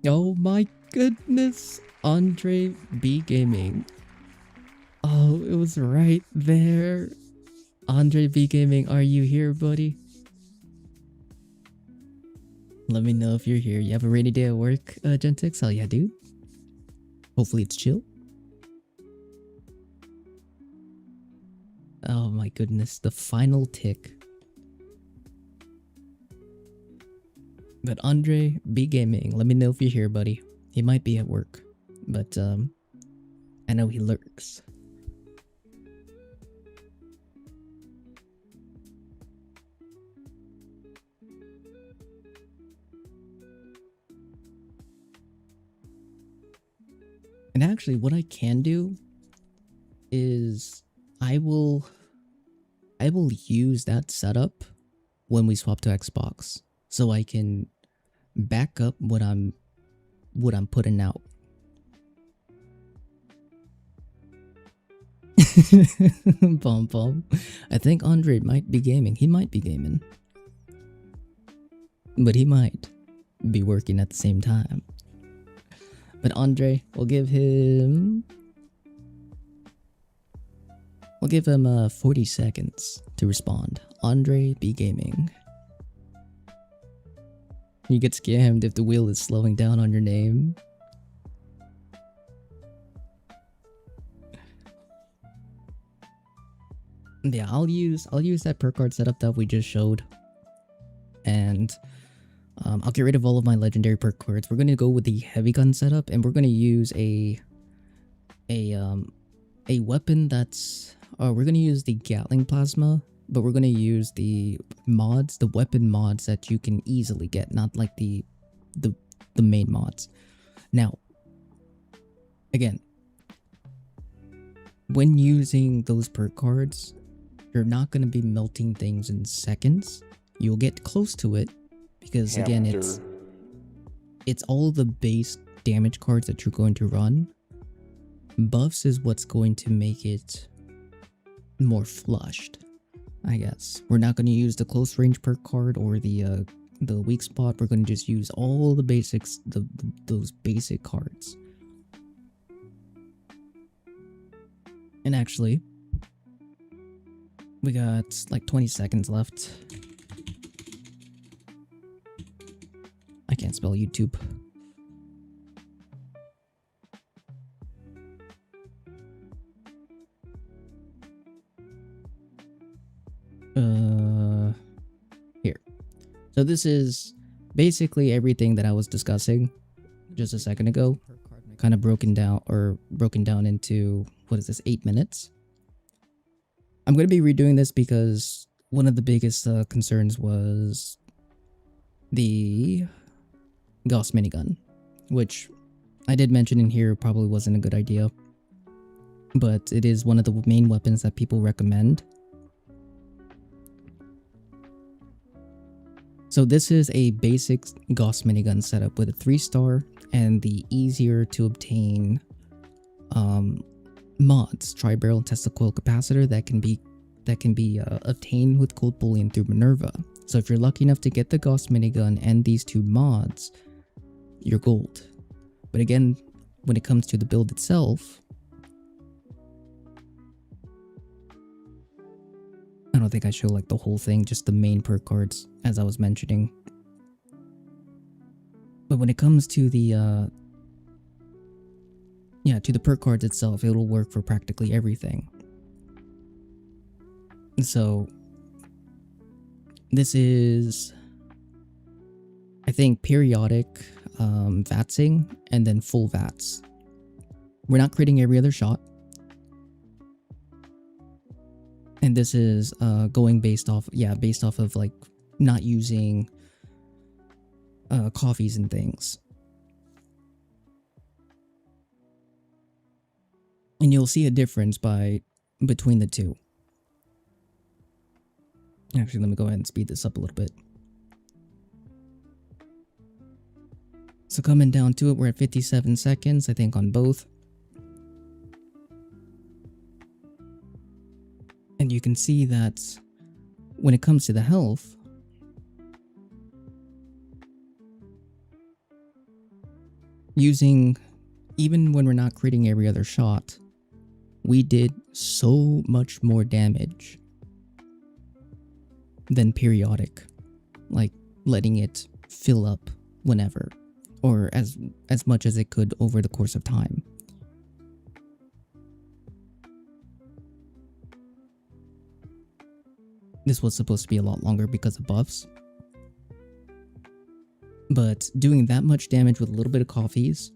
Oh my goodness. Andre B Gaming. Oh, it was right there. Andre B Gaming, are you here, buddy? Let me know if you're here. You have a rainy day at work, Gentix? Hell yeah, dude. Hopefully it's chill. Oh my goodness, the final tick. But Andre B Gaming, let me know if you're here, buddy. He might be at work, but I know he lurks. Actually, what I can do is I will use that setup when we swap to Xbox, so I can back up what I'm putting out. Pom pom. I think Andre might be gaming. He might be gaming, but he might be working at the same time. But Andre, we'll give him 40 seconds to respond. Andre be gaming. You get scammed if the wheel is slowing down on your name. Yeah, I'll use that perk card setup that we just showed, and I'll get rid of all of my legendary perk cards. We're gonna go with the heavy gun setup, and we're gonna use a weapon that's we're gonna use the Gatling plasma, but we're gonna use the mods, the weapon mods that you can easily get, not like the main mods. Now, again, when using those perk cards, you're not gonna be melting things in seconds. You'll get close to it because again, it's all the base damage cards that you're going to run. Buffs is what's going to make it more flushed, I guess. We're not going to use the close range perk card or the weak spot. We're going to just use all the basics, those basic cards. And actually, we got like 20 seconds left. I can't spell YouTube. Here. So this is basically everything that I was discussing just a second ago, kind of broken down into, what is this, 8 minutes? I'm going to be redoing this because one of the biggest concerns was the Gauss minigun, which I did mention in here probably wasn't a good idea, but it is one of the main weapons that people recommend. So this is a basic Gauss minigun setup with a 3-star and the easier to obtain mods, tri-barrel Tesla coil capacitor that can be obtained with gold bullion through Minerva. So if you're lucky enough to get the Gauss minigun and these 2 mods, you're gold. But again, when it comes to the build itself, I don't think I show like the whole thing, just the main perk cards as I was mentioning. But when it comes to the perk cards itself, it'll work for practically everything. So this is, I think, periodic VATSing and then full VATS. We're not creating every other shot. And this is going based off of like not using coffees and things. And you'll see a difference between the two. Actually, let me go ahead and speed this up a little bit. So coming down to it, we're at 57 seconds, I think, on both. And you can see that when it comes to the health, even when we're not creating every other shot, we did so much more damage than periodic, like letting it fill up whenever, or as much as it could over the course of time. This was supposed to be a lot longer because of buffs, but doing that much damage with a little bit of coffees,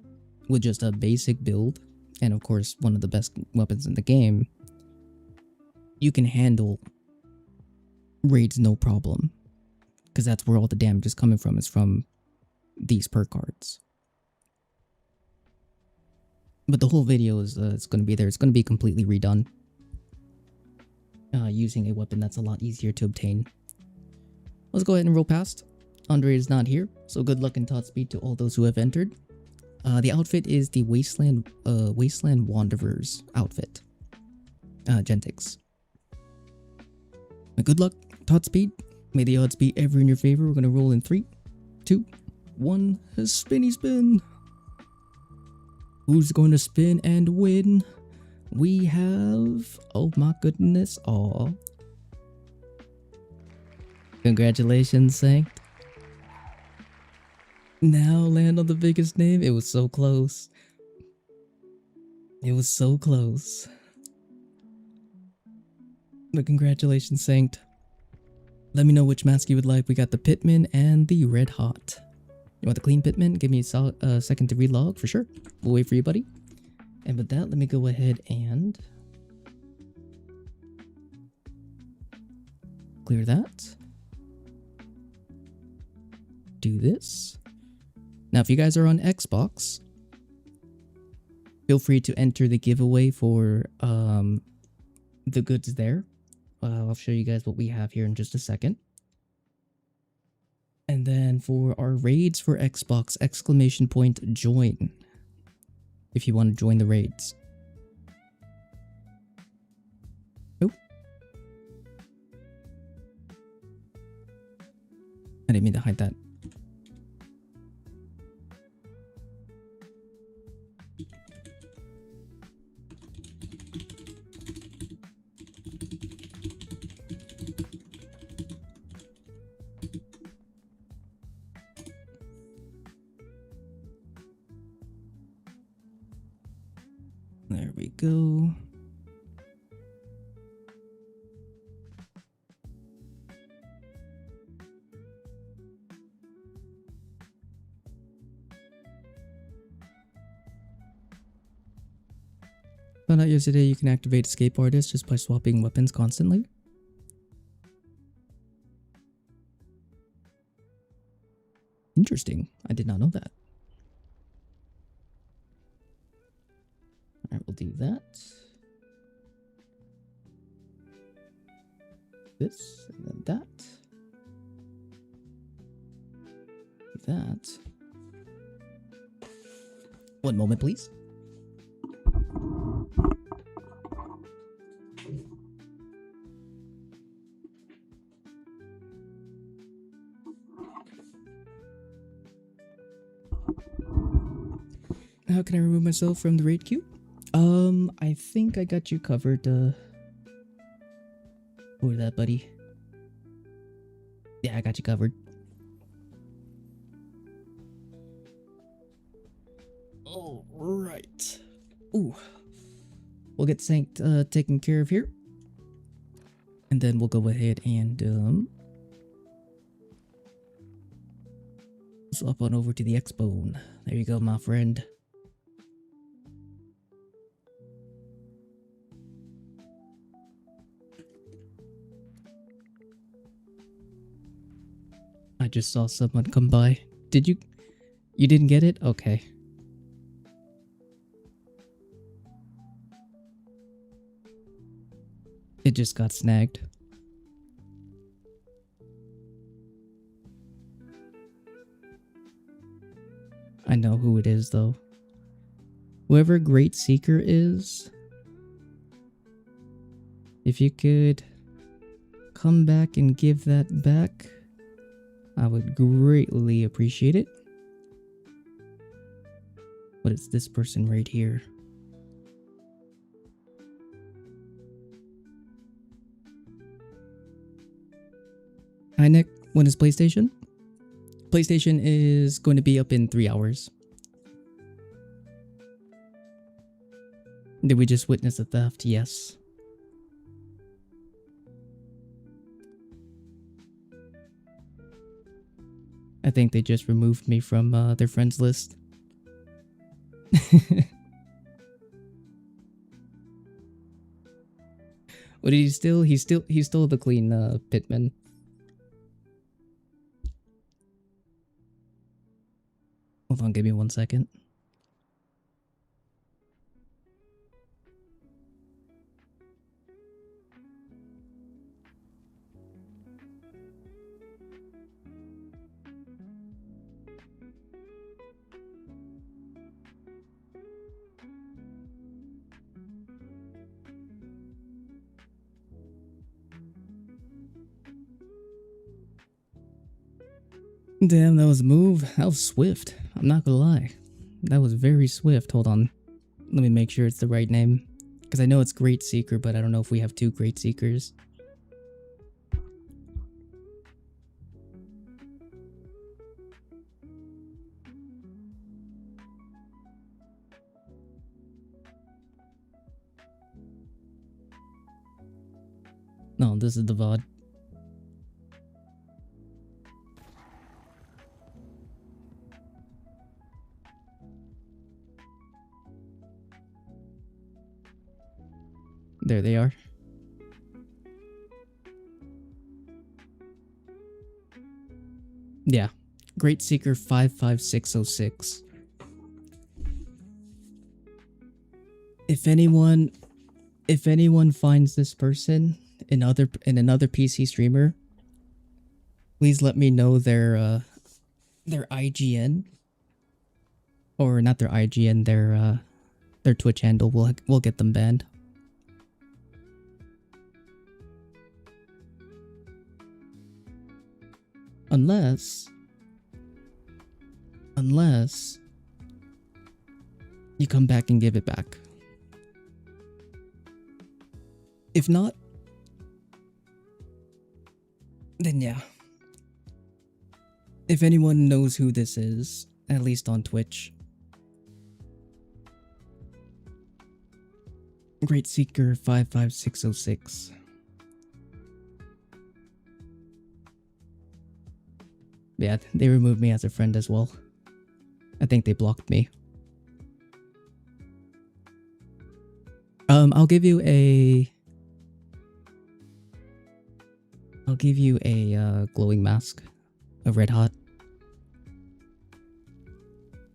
with just a basic build, and of course one of the best weapons in the game, you can handle raids no problem, because that's where all the damage is coming from, is from these perk cards. But the whole video is it's going to be there. It's going to be completely redone. Using a weapon that's a lot easier to obtain. Let's go ahead and roll past. Andre is not here, so good luck and Godspeed to all those who have entered. The outfit is the Wasteland Wanderers outfit. Genetics. Good luck, Godspeed. May the odds be ever in your favor. We're gonna roll in 3, 2, 1. Spinny spin. Who's going to spin and win? We have... Oh my goodness. Aw. Congratulations, Sanct. Now land on the biggest name. It was so close. It was so close. But congratulations, Sanct. Let me know which mask you would like. We got the Pitman and the Red Hot. You want the clean Pitman? Give me a second to relog for sure. We'll wait for you, buddy. And with that, let me go ahead and clear that. Do this. Now, if you guys are on Xbox, feel free to enter the giveaway for the goods there. I'll show you guys what we have here in just a second. And then for our raids for Xbox, !join if you want to join the raids. Oh. I didn't mean to hide that. There we go. Found out yesterday you can activate Escape Artist just by swapping weapons constantly. Interesting. I did not know that. Alright, we'll do that. This, and then that. That. One moment, please. How can I remove myself from the raid queue? I think I got you covered, for that, buddy. Yeah, I got you covered. Alright. Ooh. We'll get Sanct, taken care of here. And then we'll go ahead and, swap on over to the X-Bone. There you go, my friend. I just saw someone come by. Did you? You didn't get it? Okay. It just got snagged. I know who it is, though. Whoever Great Seeker is, if you could come back and give that back, I would greatly appreciate it. But it's this person right here. Hi, Nick. When is PlayStation? PlayStation is going to be up in 3 hours. Did we just witness a theft? Yes. I think they just removed me from their friends list. What did he steal? He stole the clean Pitman. Hold on, give me 1 second. Damn, that was a move. That was swift. I'm not gonna lie. That was very swift. Hold on. Let me make sure it's the right name. Because I know it's Great Seeker, but I don't know if we have two Great Seekers. No, this is the VOD. There they are. Yeah. Great Seeker 55606. If anyone finds this person in another PC streamer, please let me know their IGN, or not their IGN, their Twitch handle. We'll get them banned. Unless you come back and give it back. If not, then yeah. If anyone knows who this is, at least on Twitch. Great Seeker 55606. Yeah, they removed me as a friend as well. I think they blocked me. I'll give you a glowing mask of Red Hot.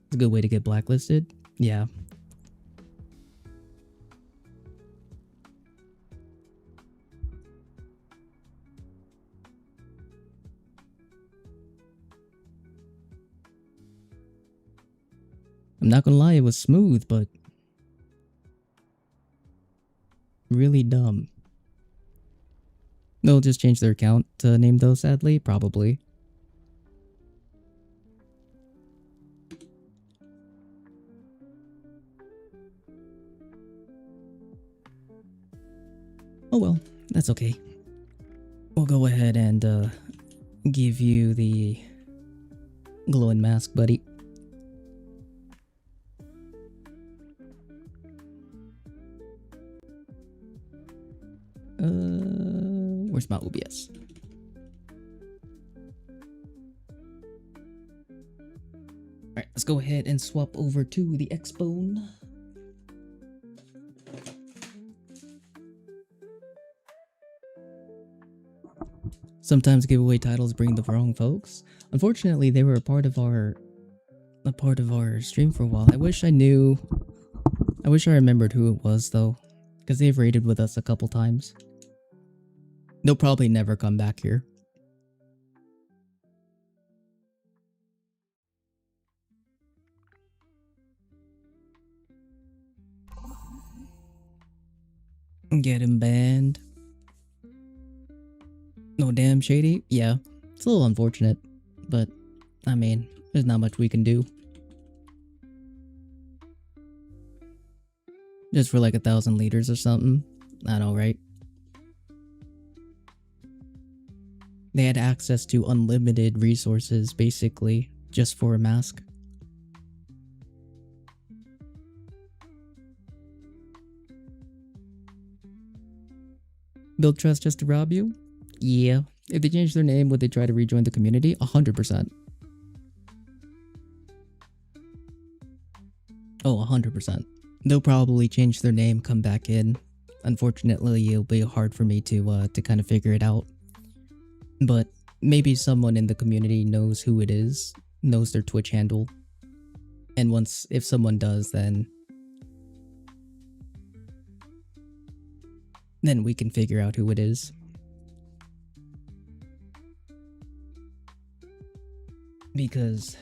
It's a good way to get blacklisted. Yeah. I'm not gonna lie, it was smooth, but really dumb. They'll just change their account to name those, sadly, probably. Oh well, that's okay. We'll go ahead and give you the glowing mask, buddy. Where's my OBS? Alright, let's go ahead and swap over to the Xbone. Sometimes giveaway titles bring the wrong folks. Unfortunately, they were a part of our stream for a while. I wish I remembered who it was though, because they've raided with us a couple times. They'll probably never come back here. Get him banned. No damn Shady? Yeah, it's a little unfortunate, but I mean, there's not much we can do. Just for like 1,000 liters or something. I know, right? They had access to unlimited resources, basically, just for a mask. Build trust just to rob you? Yeah. If they change their name, would they try to rejoin the community? 100%. Oh, 100%. They'll probably change their name, come back in. Unfortunately, it'll be hard for me to kind of figure it out. But maybe someone in the community knows who it is, knows their Twitch handle. And if someone does, then we can figure out who it is. Because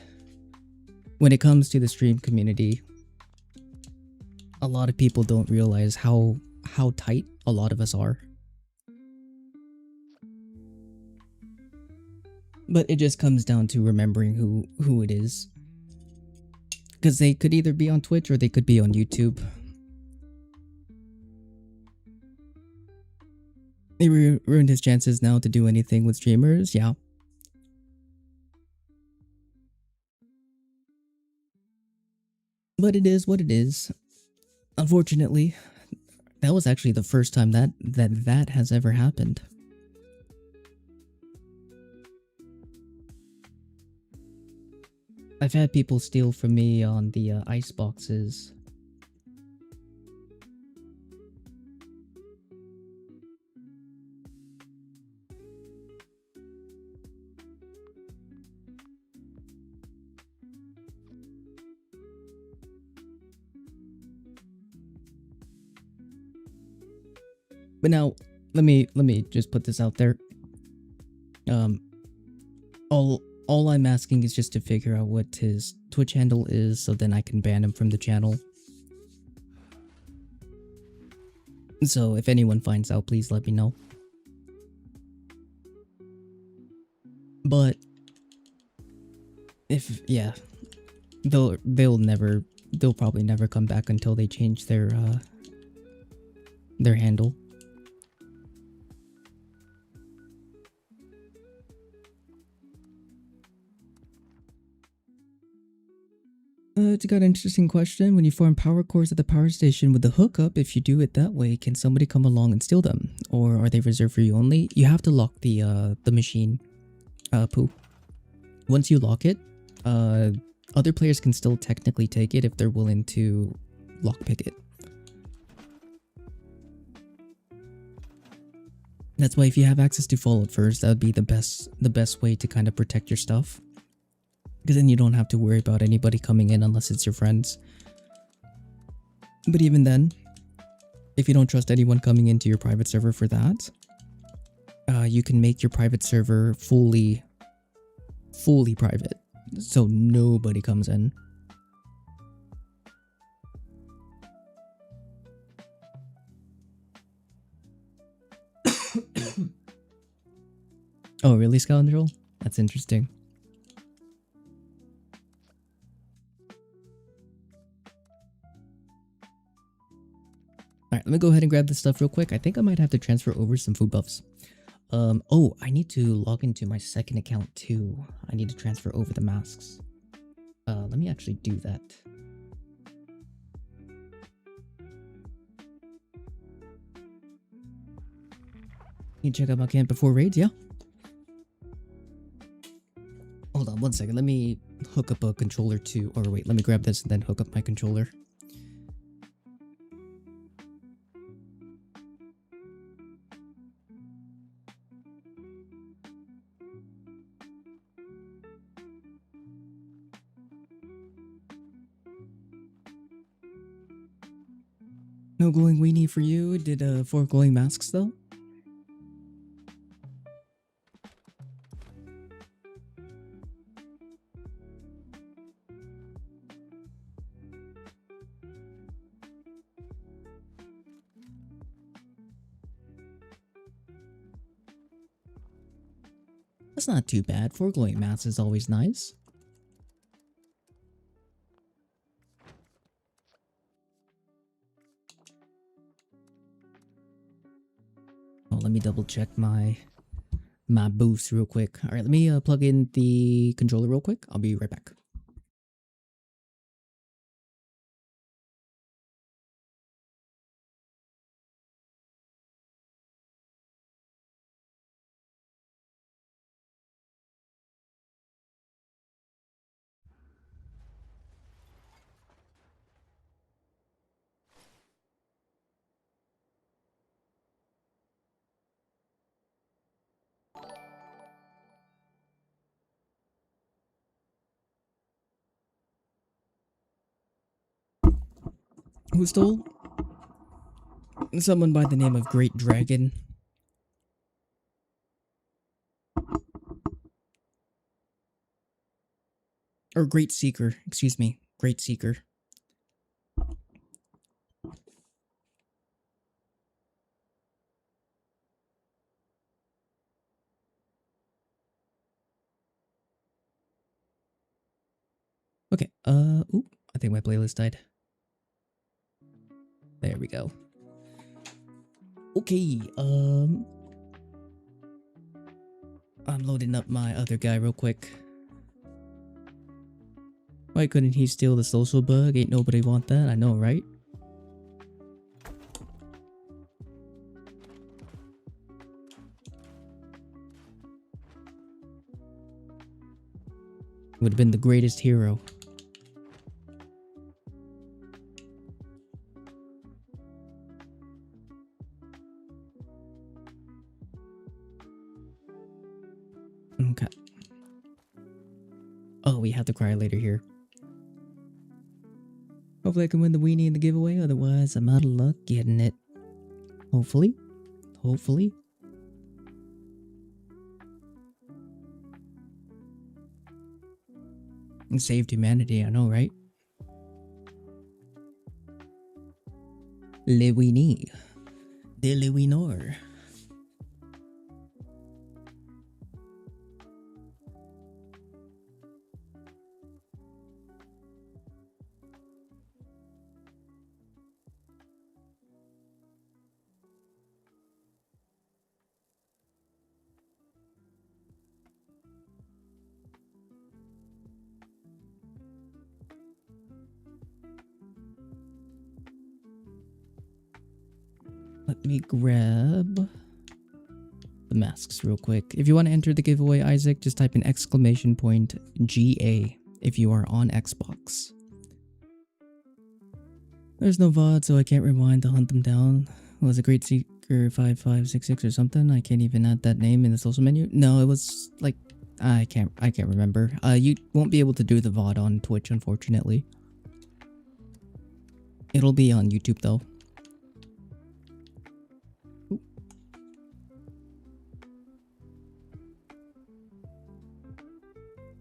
when it comes to the stream community, a lot of people don't realize how tight a lot of us are. But it just comes down to remembering who it is. Because they could either be on Twitch or they could be on YouTube. They ruined his chances now to do anything with streamers, yeah. But it is what it is. Unfortunately, that was actually the first time that has ever happened. I've had people steal from me on the ice boxes. But now, let me just put this out there. All I'm asking is just to figure out what his Twitch handle is, so then I can ban him from the channel. So if anyone finds out, please let me know. But if they'll probably never come back until they change their handle. It's got an interesting question. When you farm power cores at the power station with the hookup, if you do it that way, can somebody come along and steal them? Or are they reserved for you only? You have to lock the machine, Pooh. Once you lock it, other players can still technically take it if they're willing to lockpick it. That's why if you have access to Fallout first, that would be the best way to kind of protect your stuff. Because then you don't have to worry about anybody coming in unless it's your friends. But even then, if you don't trust anyone coming into your private server for that, you can make your private server fully private, so nobody comes in. Oh, really, Scoundrel? That's interesting. Alright, let me go ahead and grab this stuff real quick. I think I might have to transfer over some food buffs. Oh, I need to log into my second account too. I need to transfer over the masks. Let me actually do that. You can check out my camp before raids, yeah? Hold on one second, let me hook up a controller to, or wait, let me grab this and then hook up my controller. No glowing weenie for you. Did 4 glowing masks though? That's not too bad. 4 glowing masks is always nice. Oh, let me double check my boost real quick. All right, let me plug in the controller real quick. I'll be right back. Who stole? Someone by the name of Great Dragon. Or Great Seeker, excuse me. Great Seeker. Oop, I think my playlist died. There we go. Okay, I'm loading up my other guy real quick. Why couldn't he steal the social bug? Ain't nobody want that, I know, right? Would have been the greatest hero. Okay. Oh, we have the cry later here. Hopefully I can win the weenie in the giveaway, otherwise I'm out of luck getting it. Hopefully. Hopefully. And saved humanity, I know, right? Le weenie. De le winor. Let me grab the masks real quick. If you want to enter the giveaway, Isaac, just type in exclamation point GA if you are on Xbox. There's no VOD, so I can't rewind to hunt them down. Was it Great Seeker 5566 or something? I can't even add that name in the social menu. No, it was like I can't remember. You won't be able to do the VOD on Twitch, unfortunately. It'll be on YouTube though.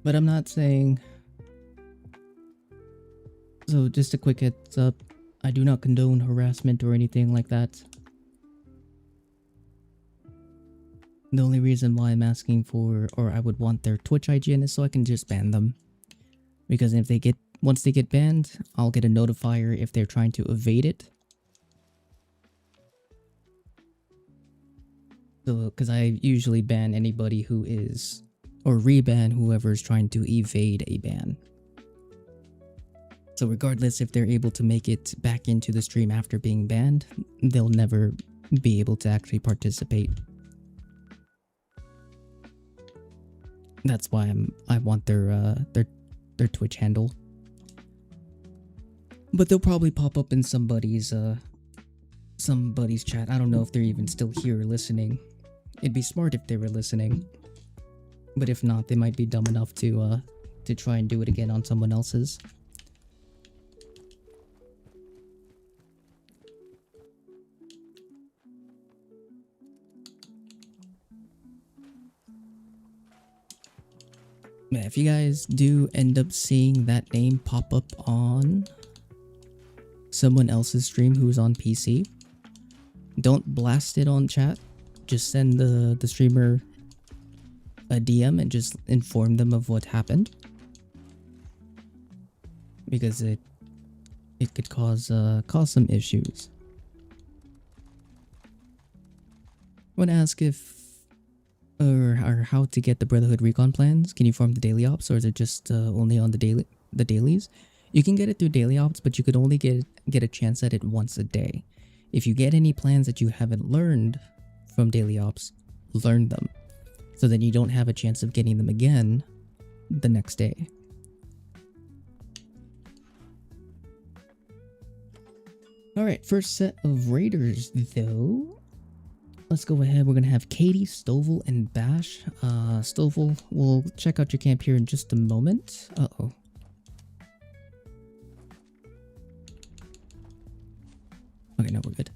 But I'm not saying... So just a quick heads up, I do not condone harassment or anything like that. The only reason why I'm asking for, or I would want their Twitch IGN is so I can just ban them. Because if they once they get banned, I'll get a notifier if they're trying to evade it. So, because I usually ban anybody who is... or reban whoever is trying to evade a ban. So regardless if they're able to make it back into the stream after being banned, they'll never be able to actually participate. That's why I want their Twitch handle. But they'll probably pop up in somebody's chat. I don't know if they're even still here listening. It'd be smart if they were listening. But if not, they might be dumb enough to try and do it again on someone else's. Man, if you guys do end up seeing that name pop up on someone else's stream who's on PC, don't blast it on chat. Just send the streamer a DM and just inform them of what happened, because it could cause some issues. I want to ask if or how to get the Brotherhood recon plans. Can you farm the daily ops, or is it just only on the dailies? You can get it through daily ops, but you could only get a chance at it once a day. If you get any plans that you haven't learned from daily ops, learn them, so then you don't have a chance of getting them again the next day. Alright, first set of raiders though. Let's go ahead. We're going to have Katie, Stovall, and Bash. Stovall, we'll check out your camp here in just a moment. Uh-oh. Okay, no, we're good.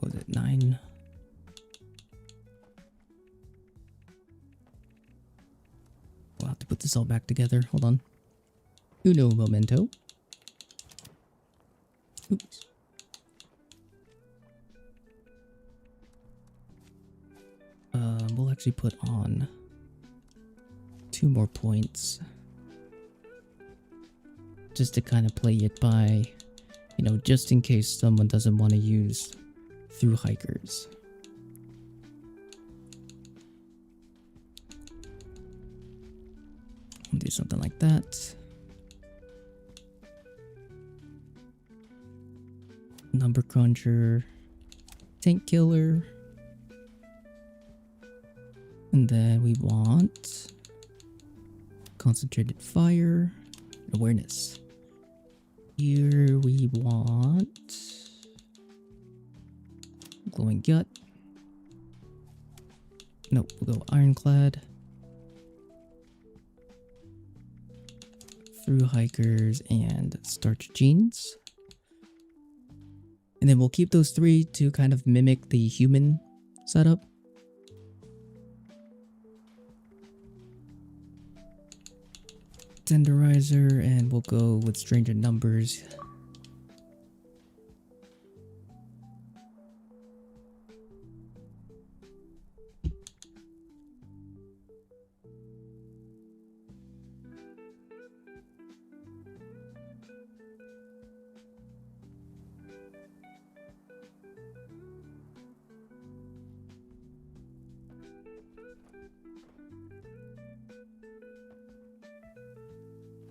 Was it 9? We'll have to put this all back together. Hold on. Uno momento. Oops. We'll actually put on 2 more points. Just to kind of play it by, you know, just in case someone doesn't want to use through hikers. We'll do something like that. Number cruncher, tank killer, and then we want concentrated fire, awareness. Here we want glowing gut. Nope, we'll go ironclad. Through hikers and starch jeans. And then we'll keep those 3 to kind of mimic the human setup. Tenderizer, and we'll go with stranger numbers.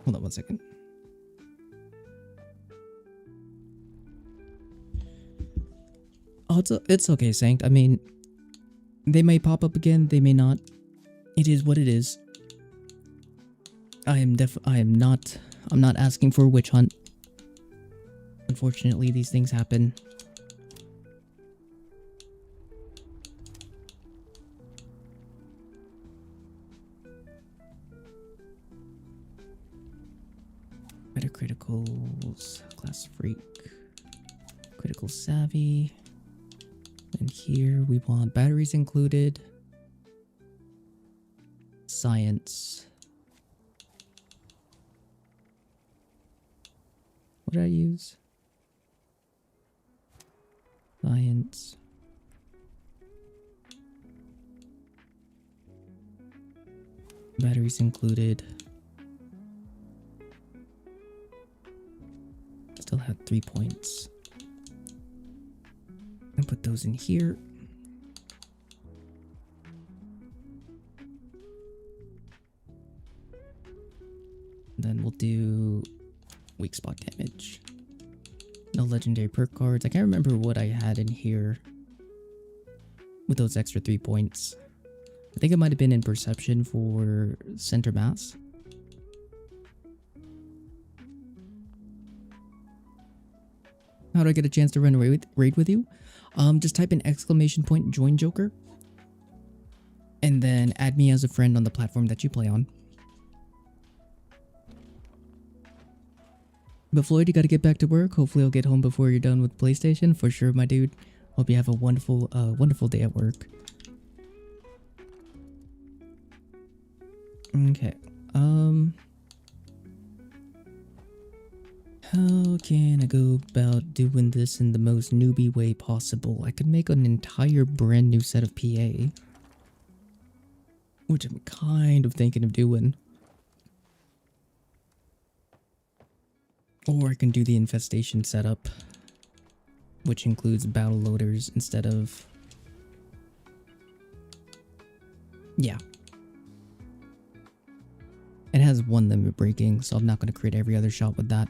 Hold on 1 second. Oh, it's okay, Sanct. I mean, they may pop up again, they may not. It is what it is. I'm not asking for a witch hunt. Unfortunately, these things happen. Better criticals, class freak, critical savvy, and here we want batteries included, science. What did I use? Science. Batteries included. Still had 3 points. And put those in here. Then we'll do weak spot damage. No legendary perk cards. I can't remember what I had in here with those extra 3 points. I think it might have been in perception for center mass. How do I get a chance to run a raid with you? Just type in !, join Joker. And then add me as a friend on the platform that you play on. But Floyd, you gotta get back to work. Hopefully I'll get home before you're done with PlayStation. For sure, my dude. Hope you have a wonderful, wonderful day at work. Okay. How can I go about doing this in the most newbie way possible? I could make an entire brand new set of PA. Which I'm kind of thinking of doing. Or I can do the infestation setup. Which includes battle loaders instead of... Yeah. It has 1 limit breaking, so I'm not going to create every other shot with that.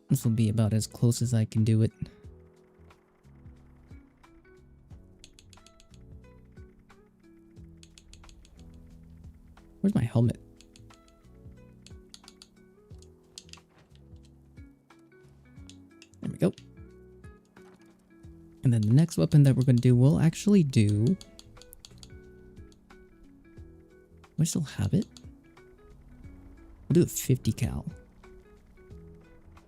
This will be about as close as I can do it. Where's my helmet? There we go. And then the next weapon that we're going to do, we'll actually do... Do I still have it? We'll do a 50 cal.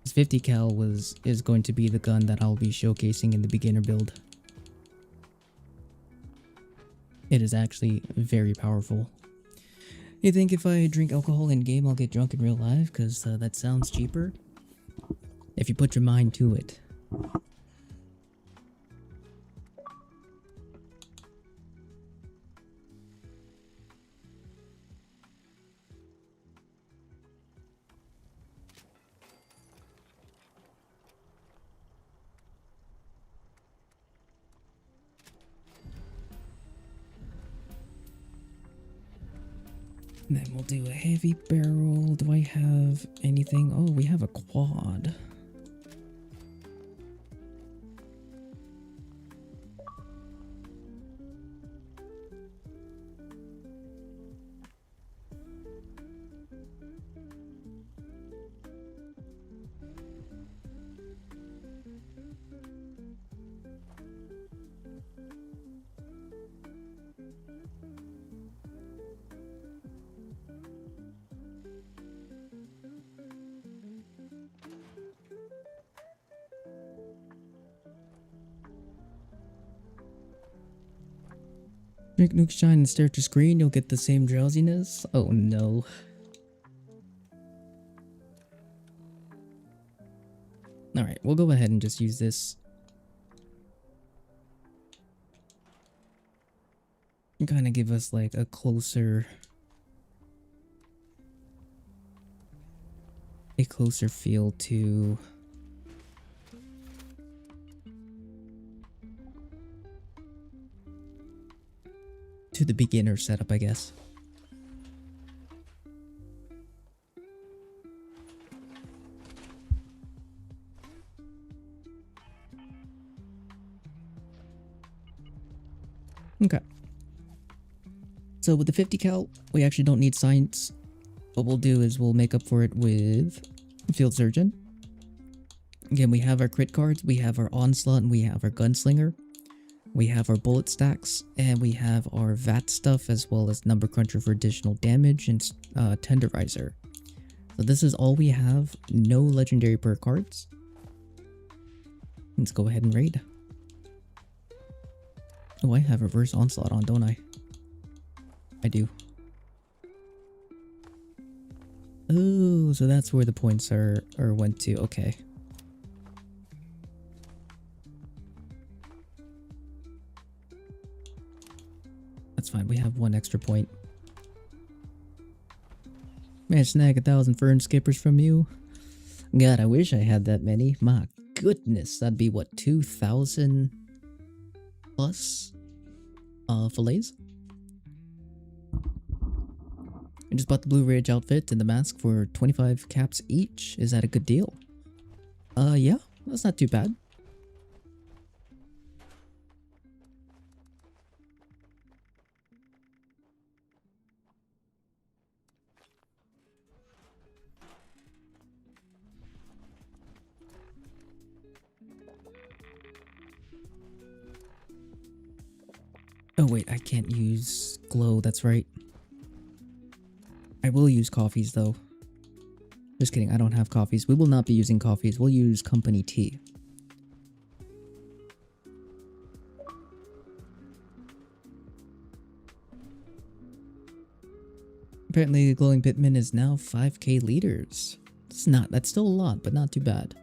This 50 cal is going to be the gun that I'll be showcasing in the beginner build. It is actually very powerful. You think if I drink alcohol in game, I'll get drunk in real life? Because that sounds cheaper. If you put your mind to it. Then we'll do a heavy barrel. Do I have anything? Oh, we have a quad. Drink Nuke Shine and stare at your screen, you'll get the same drowsiness? Oh no. Alright, we'll go ahead and just use this. And kind of give us like a closer feel to the beginner setup, I guess. Okay. So with the 50 cal, we actually don't need science. What we'll do is we'll make up for it with Field Surgeon. Again, we have our crit cards, we have our Onslaught, and we have our Gunslinger. We have our bullet stacks, and we have our VAT stuff, as well as Number Cruncher for additional damage and Tenderizer. So this is all we have. No legendary perk cards. Let's go ahead and raid. Oh, I have Reverse Onslaught on, don't I? I do. Oh, so that's where the points are went to. Okay. That's fine, we have one extra point. Man, snag 1,000 fern skippers from you. God, I wish I had that many. My goodness, that'd be what, 2,000 plus fillets? I just bought the Blue Ridge outfit and the mask for 25 caps each. Is that a good deal? Yeah, that's not too bad. Oh wait, I can't use glow, that's right. I will use coffees though. Just kidding, I don't have coffees. We will not be using coffees, we'll use company tea. Apparently the glowing pitman is now 5k liters. That's still a lot, but not too bad.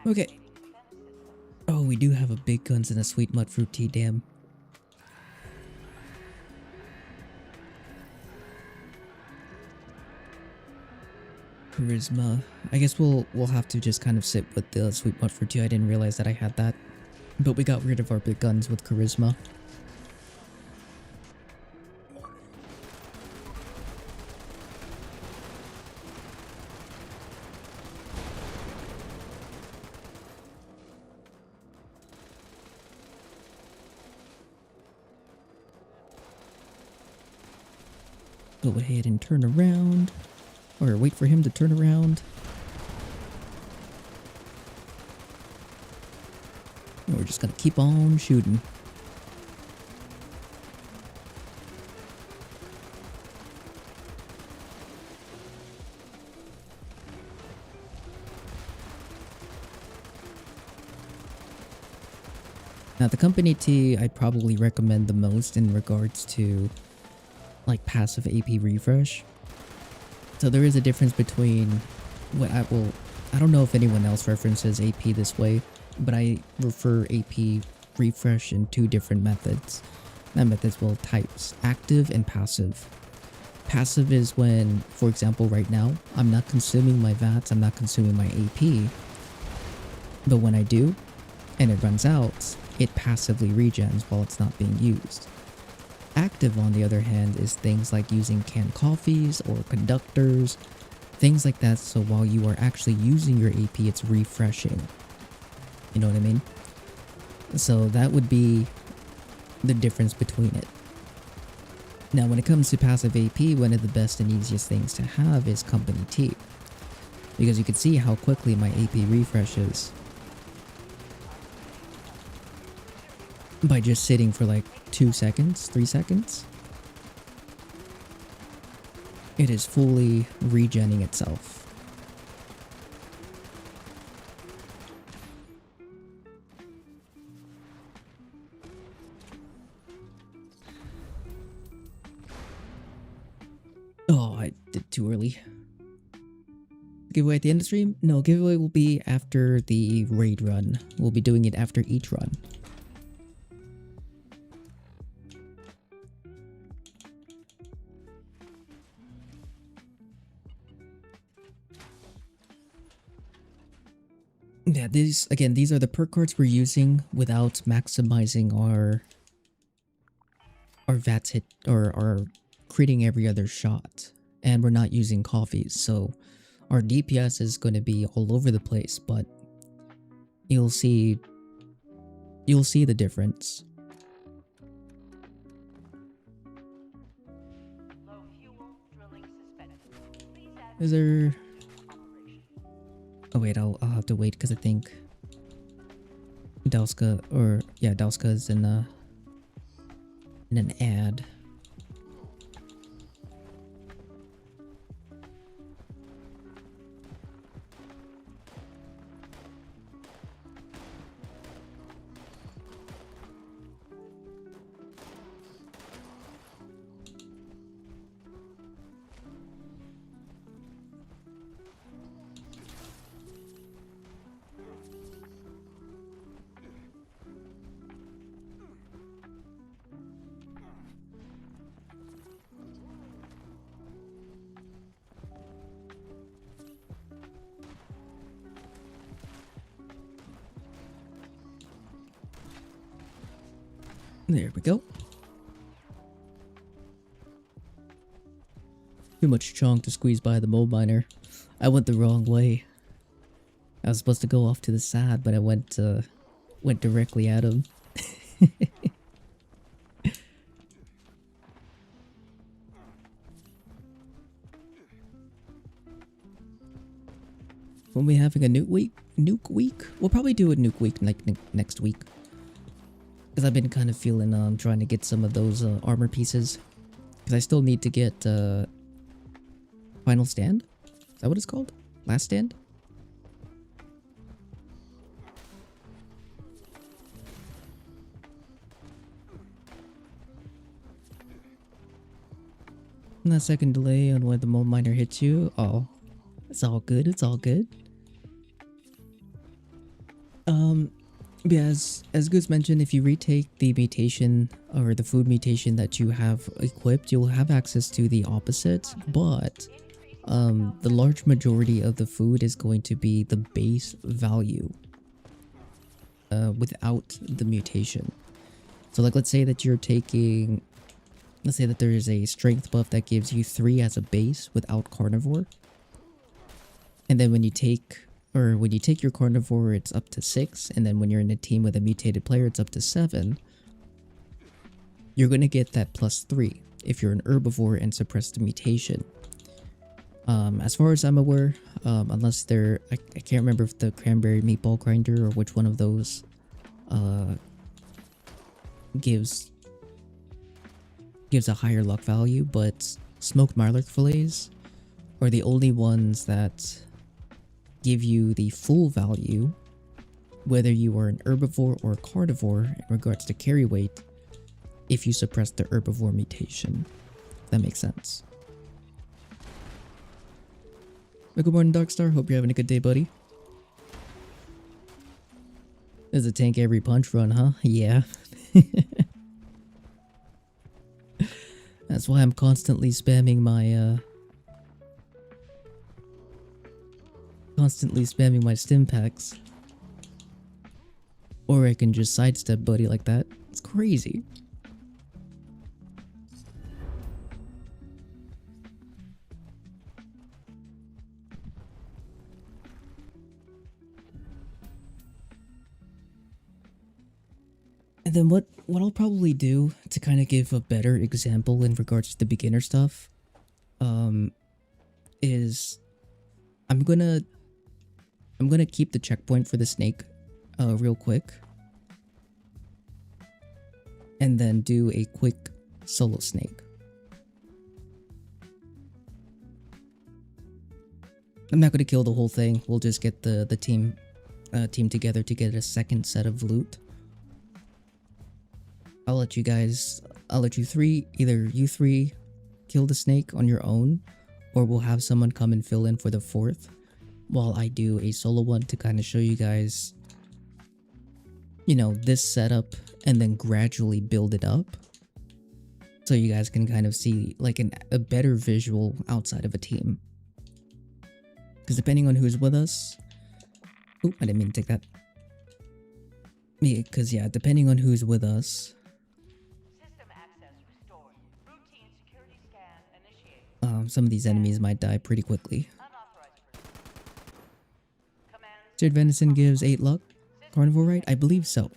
Okay. Oh, we do have a big guns and a sweet mud fruit tea, damn. Charisma. I guess we'll have to just kind of sit with the sweet mud fruit tea. I didn't realize that I had that. But we got rid of our big guns with charisma. Go ahead and turn around. Or wait for him to turn around. And we're just gonna keep on shooting. Now the company tea I'd probably recommend the most in regards to like passive AP refresh. So there is a difference between what I don't know if anyone else references AP this way, but I refer AP refresh in two different methods. Not methods, well, types, active and passive. Passive is when, for example, right now, I'm not consuming my VATs, I'm not consuming my AP, but when I do, and it runs out, it passively regens while it's not being used. Active, on the other hand, is things like using canned coffees or conductors, things like that, so while you are actually using your AP, it's refreshing. You know what I mean? So that would be the difference between it. Now, when it comes to passive AP, one of the best and easiest things to have is company tea. Because you can see how quickly my AP refreshes by just sitting for like 2 seconds, 3 seconds. It is fully regenning itself. Oh, I did too early. Giveaway at the end of the stream? No, giveaway will be after the raid run. We'll be doing it after each run. Yeah, these are the perk cards we're using without maximizing our VATs hit or our critting every other shot, and we're not using coffees, so our DPS is going to be all over the place, but you'll see the difference. Is there... Oh wait, I'll have to wait because I think Delska is in an ad. There we go. Too much chunk to squeeze by the mold miner. I went the wrong way. I was supposed to go off to the side, but I went directly at him. When we having a nuke week? We'll probably do a nuke week next week. Because I've been kind of feeling trying to get some of those armor pieces. Because I still need to get Final Stand? Is that what it's called? Last Stand? And that second delay on when the mold miner hits you. Oh, it's all good. It's all good. Yeah, as Goose mentioned, if you retake the mutation or the food mutation that you have equipped, you'll have access to the opposite, but the large majority of the food is going to be the base value without the mutation. So like, let's say that you're taking, let's say that there is a strength buff that gives you 3 as a base without carnivore, and then when you take your carnivore, it's up to 6, and then when you're in a team with a mutated player, it's up to 7. You're going to get that +3 if you're an herbivore and suppress the mutation. As far as I'm aware, unless they're... I can't remember if the cranberry meatball grinder or which one of those gives a higher luck value, but smoked Mirelurk fillets are the only ones that give you the full value whether you are an herbivore or a carnivore in regards to carry weight if you suppress the herbivore mutation. If that makes sense. But good morning, Darkstar. Hope you're having a good day, buddy. There's a tank every punch run, huh? Yeah. That's why I'm constantly spamming my stim packs. Or I can just sidestep buddy like that. It's crazy. And then what I'll probably do to kind of give a better example in regards to the beginner stuff, is I'm gonna keep the checkpoint for the snake, real quick, and then do a quick solo snake. I'm not gonna kill the whole thing. We'll just get the team together to get a second set of loot. I'll let you three, either you three kill the snake on your own, or we'll have someone come and fill in for the fourth while I do a solo one to kind of show you guys, you know, this setup and then gradually build it up. So you guys can kind of see like a better visual outside of a team. Because depending on who's with us... Oop, I didn't mean to take that. Yeah, because yeah, depending on who's with us... some of these enemies might die pretty quickly. Seared venison gives 8 luck. Carnivore, right? I believe so.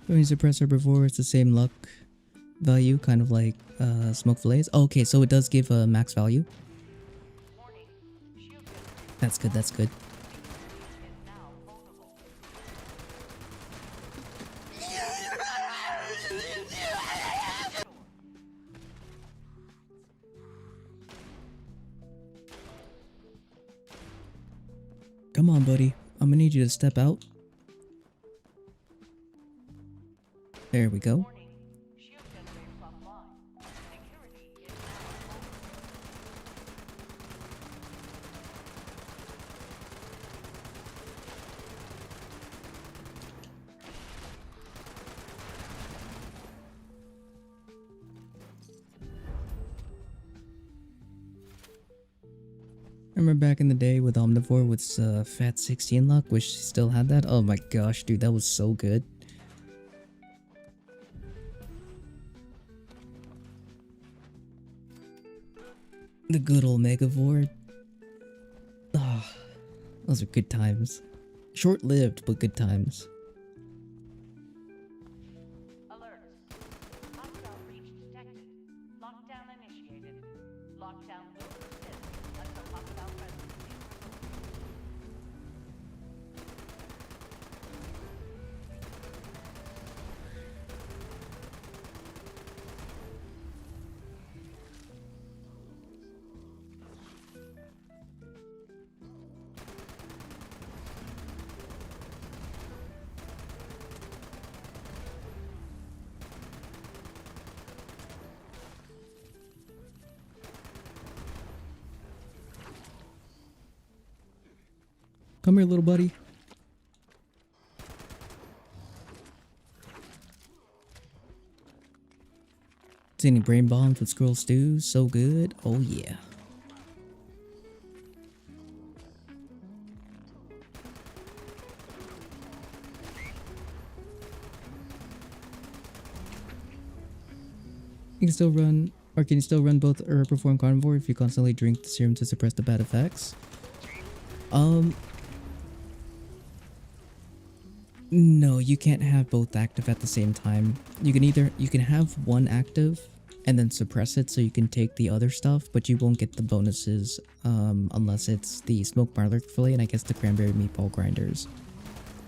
When you suppress herbivore, it's the same luck value, kind of like smoke fillets. Oh, okay, so it does give a max value. That's good, that's good. Come on, buddy. I'm gonna need you to step out. There we go. Remember back in the day with Omnivore with Fat 16 luck? Wish she still had that. Oh my gosh, dude, that was so good. The good old Megavore. Ah, those are good times. Short-lived, but good times. Come here, little buddy. See any brain bombs with squirrel stews? So good. Oh yeah. You can still run, or can you still run both herbivore and carnivore if you constantly drink the serum to suppress the bad No, you can't have both active at the same time. You can have one active and then suppress it so you can take the other stuff, but you won't get the bonuses unless it's the smoked Marlick fillet and I guess the cranberry meatball grinders.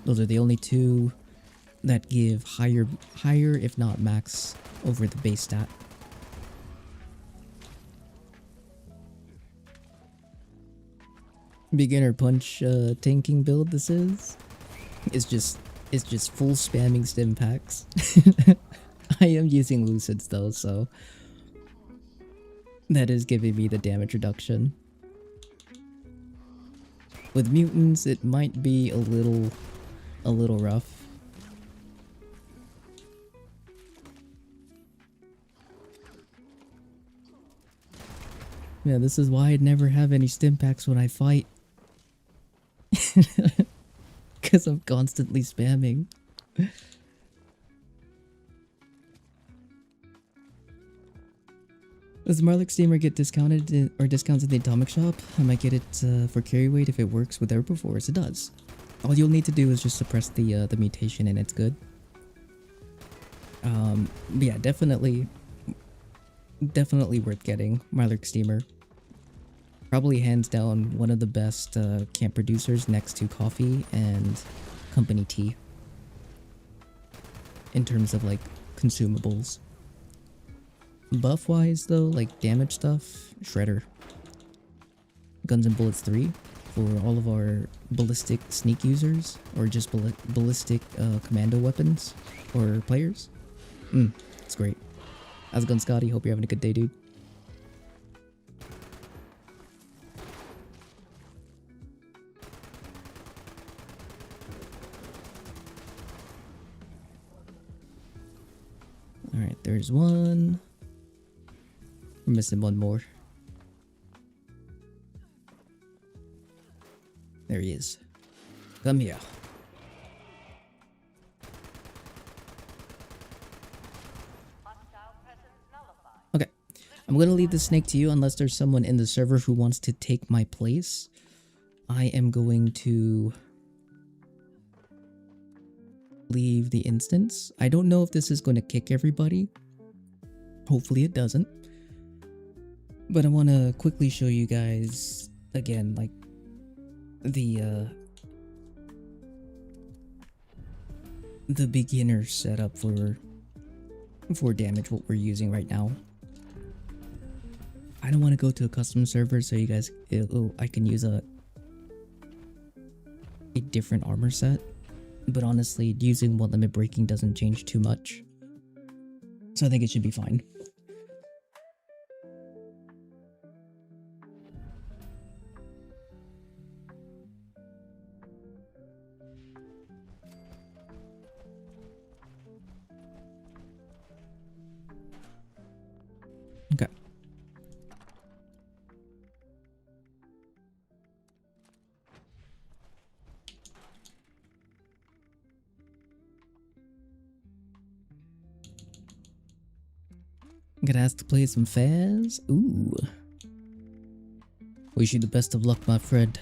Those are the only two that give higher if not max over the base stat. Beginner punch tanking build this is. It's just full spamming stim packs. I am using Lucids though, so that is giving me the damage reduction. With mutants, it might be a little rough. Yeah, this is why I'd never have any stim packs when I fight. Because I'm constantly spamming. Does Marlick Steamer get discounted or discounts in the Atomic Shop? I might get it for carry weight if it works with herbivores. It does. All you'll need to do is just suppress the mutation and it's good. Yeah, definitely worth getting Marlick Steamer. Probably hands down one of the best camp producers next to coffee and company tea. In terms of like consumables. Buff wise though, like damage stuff, Shredder. Guns and Bullets 3 for all of our ballistic sneak users or just ballistic commando weapons or players. It's great. How's it going, Scotty? Hope you're having a good day, dude. Alright, there's one. We're missing one more. There he is. Come here. Okay. I'm gonna leave the snake to you unless there's someone in the server who wants to take my place. I am going to leave the instance. I don't know if this is going to kick everybody. Hopefully it doesn't. But I want to quickly show you guys again, like the beginner setup for damage, what we're using right now. I don't want to go to a custom server, so you guys, I can use a different armor set. But honestly, using one limit breaking doesn't change too much, so I think it should be fine. Okay. I'm gonna ask to play some Faz. Ooh. Wish you the best of luck, my friend.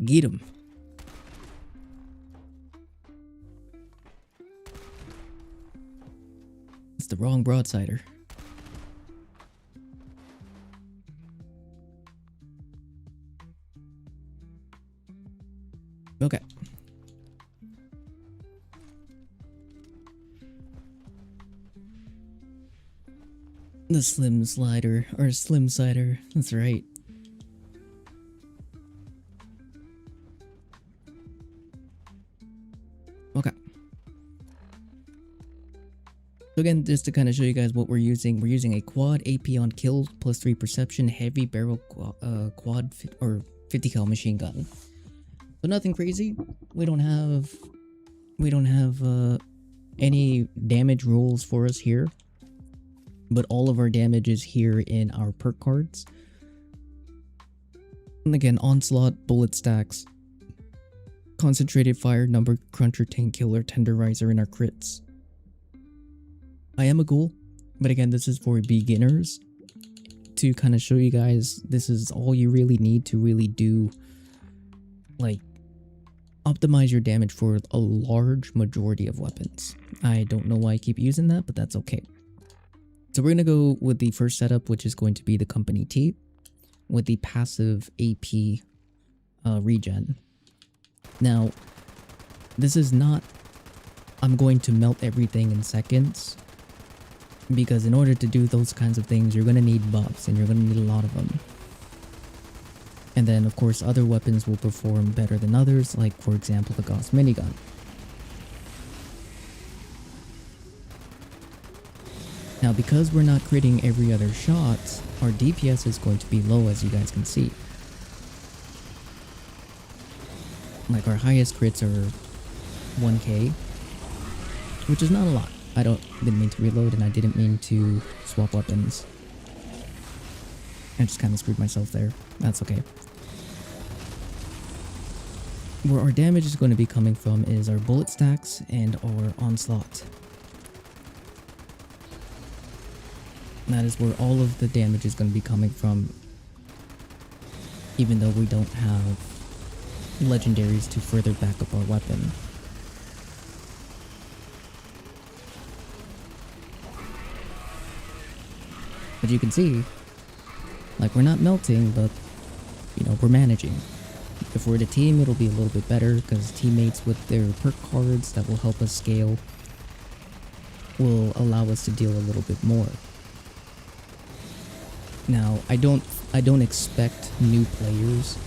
Get him. It's the wrong broadsider. Okay. The slim slider, or slim cider, that's right. Okay. So again, just to kind of show you guys what we're using a quad AP on kill plus 3 perception heavy barrel quad or 50 cal machine gun. So nothing crazy. We don't have any damage rules for us here. But all of our damage is here in our perk cards. And again, onslaught, bullet stacks, concentrated fire, number cruncher, tank killer, tenderizer in our crits. I am a ghoul, but again, this is for beginners to kind of show you guys this is all you really need to really do like optimize your damage for a large majority of weapons. I don't know why I keep using that, but that's okay. So we're going to go with the first setup, which is going to be the Company T with the passive AP regen. Now, this is not, I'm going to melt everything in seconds, because in order to do those kinds of things, you're going to need buffs, and you're going to need a lot of them. And then, of course, other weapons will perform better than others, like, for example, the Gauss minigun. Now, because we're not critting every other shot, our DPS is going to be low, as you guys can see. Like, our highest crits are 1k, which is not a lot. I didn't mean to reload, and I didn't mean to swap weapons. I just kind of screwed myself there. That's okay. Where our damage is going to be coming from is our bullet stacks and our onslaught. That is where all of the damage is going to be coming from, even though we don't have legendaries to further back up our weapon. But you can see, like, we're not melting, but, you know, we're managing. If we're the team, it'll be a little bit better, because teammates with their perk cards that will help us scale will allow us to deal a little bit more. Now, I don't expect new players,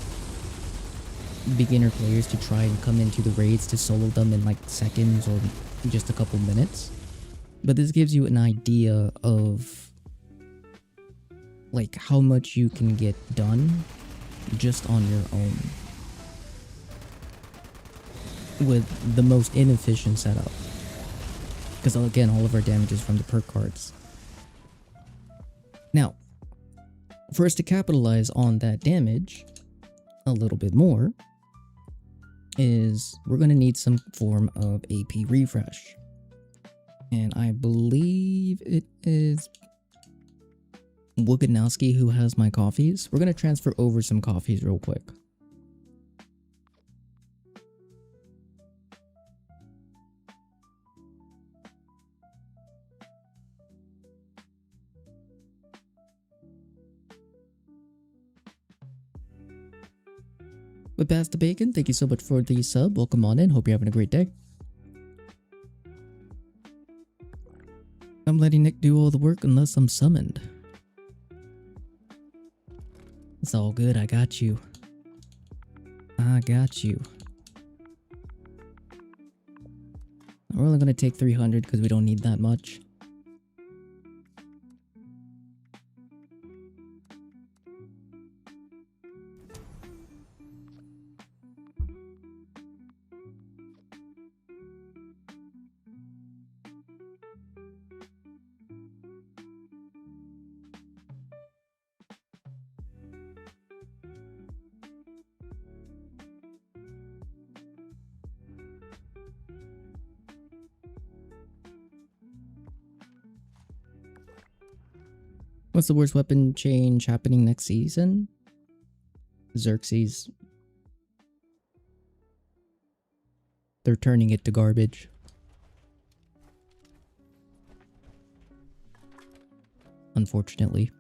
beginner players, to try and come into the raids to solo them in like seconds or just a couple minutes. But this gives you an idea of like how much you can get done just on your own with the most inefficient setup. Because again, all of our damage is from the perk cards. Now, for us to capitalize on that damage a little bit more, is we're going to need some form of AP refresh. And I believe it is Woganowski who has my coffees. We're going to transfer over some coffees real quick. But Basta Bacon, thank you so much for the sub. Welcome on in. Hope you're having a great day. I'm letting Nick do all the work unless I'm summoned. It's all good. I got you. I got you. We're only going to take 300 because we don't need that much. What's the worst weapon change happening next season? Xerxes. They're turning it to garbage. Unfortunately.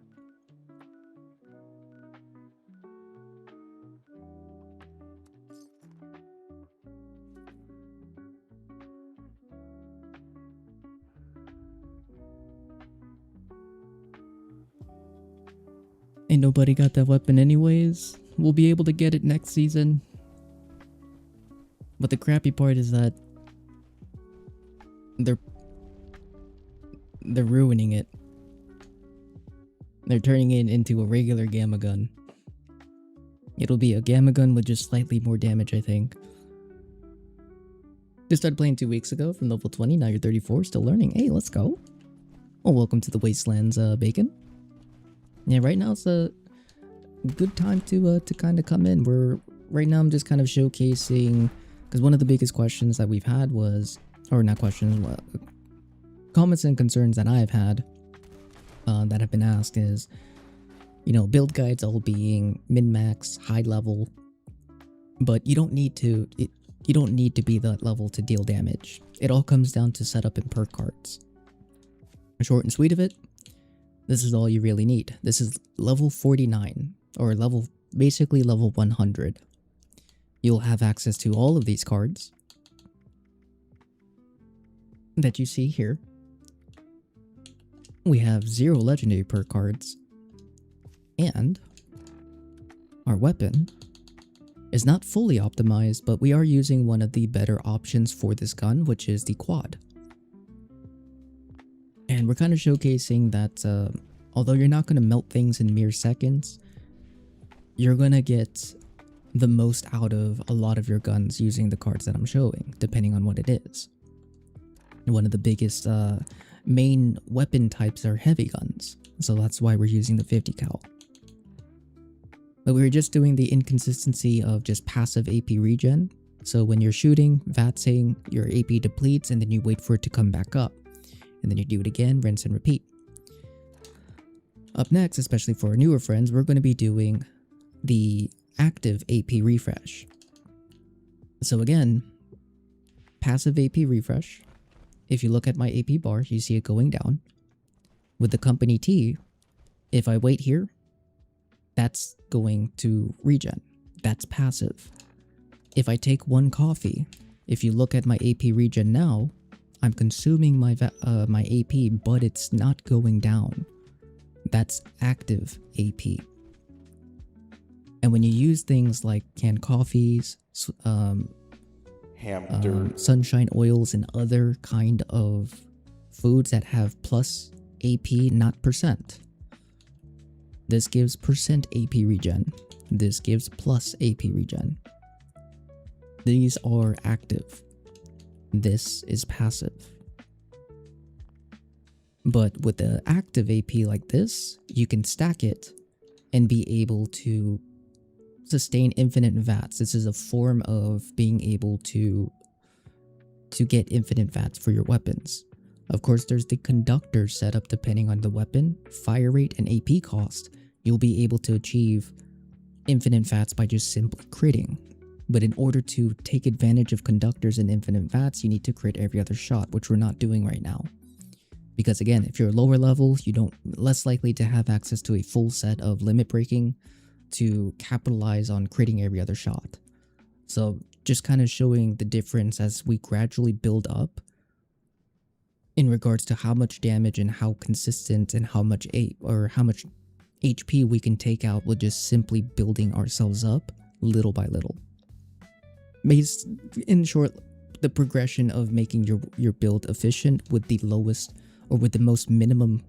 Ain't nobody got that weapon anyways. We'll be able to get it next season. But the crappy part is that they're ruining it. They're turning it into a regular gamma gun. It'll be a gamma gun with just slightly more damage, I think. Just started playing 2 weeks ago from level 20, now you're 34, still learning. Hey, let's go. Well, welcome to the Wastelands, Bacon. Yeah, right now it's a good time to kind of come in. Right now I'm just kind of showcasing, because one of the biggest questions that we've had was, or not questions, comments and concerns that I've had that have been asked is, you know, build guides all being min-max, high level, but you don't need to, you don't need to be that level to deal damage. It all comes down to setup and perk cards. Short and sweet of it, this is all you really need. This is level 49, or basically level 100. You'll have access to all of these cards that you see here. We have 0 legendary perk cards, and our weapon is not fully optimized, but we are using one of the better options for this gun, which is the quad. And we're kind of showcasing that although you're not going to melt things in mere seconds, you're going to get the most out of a lot of your guns using the cards that I'm showing, depending on what it is. One of the biggest main weapon types are heavy guns, so that's why we're using the 50 cal. But we were just doing the inconsistency of just passive AP regen. So when you're shooting, VATSing, your AP depletes and then you wait for it to come back up. And then you do it again, rinse and repeat. Up next, especially for our newer friends, we're going to be doing the active AP refresh. So again, passive AP refresh. If you look at my AP bar, you see it going down. With the company T, if I wait here, that's going to regen. That's passive. If I take one coffee, if you look at my AP regen now, I'm consuming my AP, but it's not going down. That's active AP. And when you use things like canned coffees, sunshine oils, and other kind of foods that have plus AP, not percent. This gives percent AP regen. This gives plus AP regen. These are active. This is passive. But with the active AP like this, you can stack it and be able to sustain infinite VATs. This is a form of being able to get infinite VATs for your weapons. Of course, there's the conductor setup depending on the weapon, fire rate, and AP cost. You'll be able to achieve infinite VATs by just simply critting. But in order to take advantage of conductors and infinite VATs, you need to crit every other shot, which we're not doing right now. Because again, if you're lower level, less likely to have access to a full set of limit breaking to capitalize on critting every other shot. So just kind of showing the difference as we gradually build up in regards to how much damage and how consistent and how much HP we can take out with just simply building ourselves up little by little. In short, the progression of making your build efficient with the lowest or with the most minimum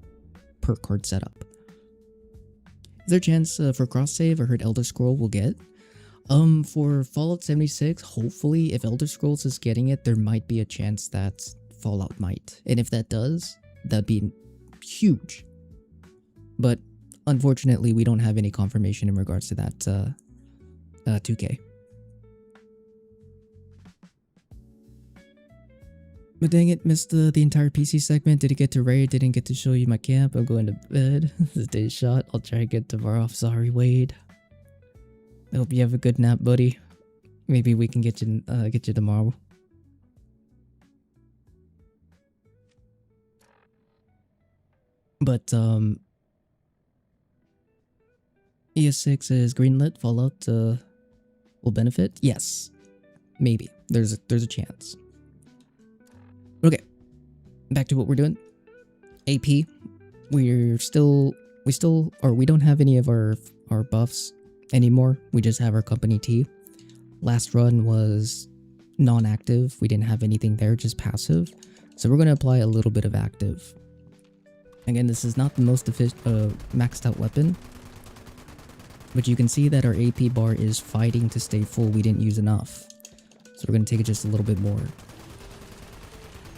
perk card setup. Is there a chance for cross save? I heard Elder Scroll will get. For Fallout 76, hopefully if Elder Scrolls is getting it, there might be a chance that Fallout might. And if that does, that'd be huge. But unfortunately, we don't have any confirmation in regards to that 2K. But dang it, missed the entire PC segment. Didn't get to raid, didn't get to show you my camp. I'm going to bed. This day's shot. I'll try to get tomorrow off. Sorry, Wade. I hope you have a good nap, buddy. Maybe we can get you tomorrow. But ES6 is greenlit. Fallout will benefit. Yes, maybe. There's a chance. Okay, back to what we're doing. AP, we don't have any of our buffs anymore. We just have our company T. Last run was non-active. We didn't have anything there, just passive. So we're going to apply a little bit of active. Again, this is not the most maxed out weapon, but you can see that our AP bar is fighting to stay full. We didn't use enough, so we're going to take it just a little bit more.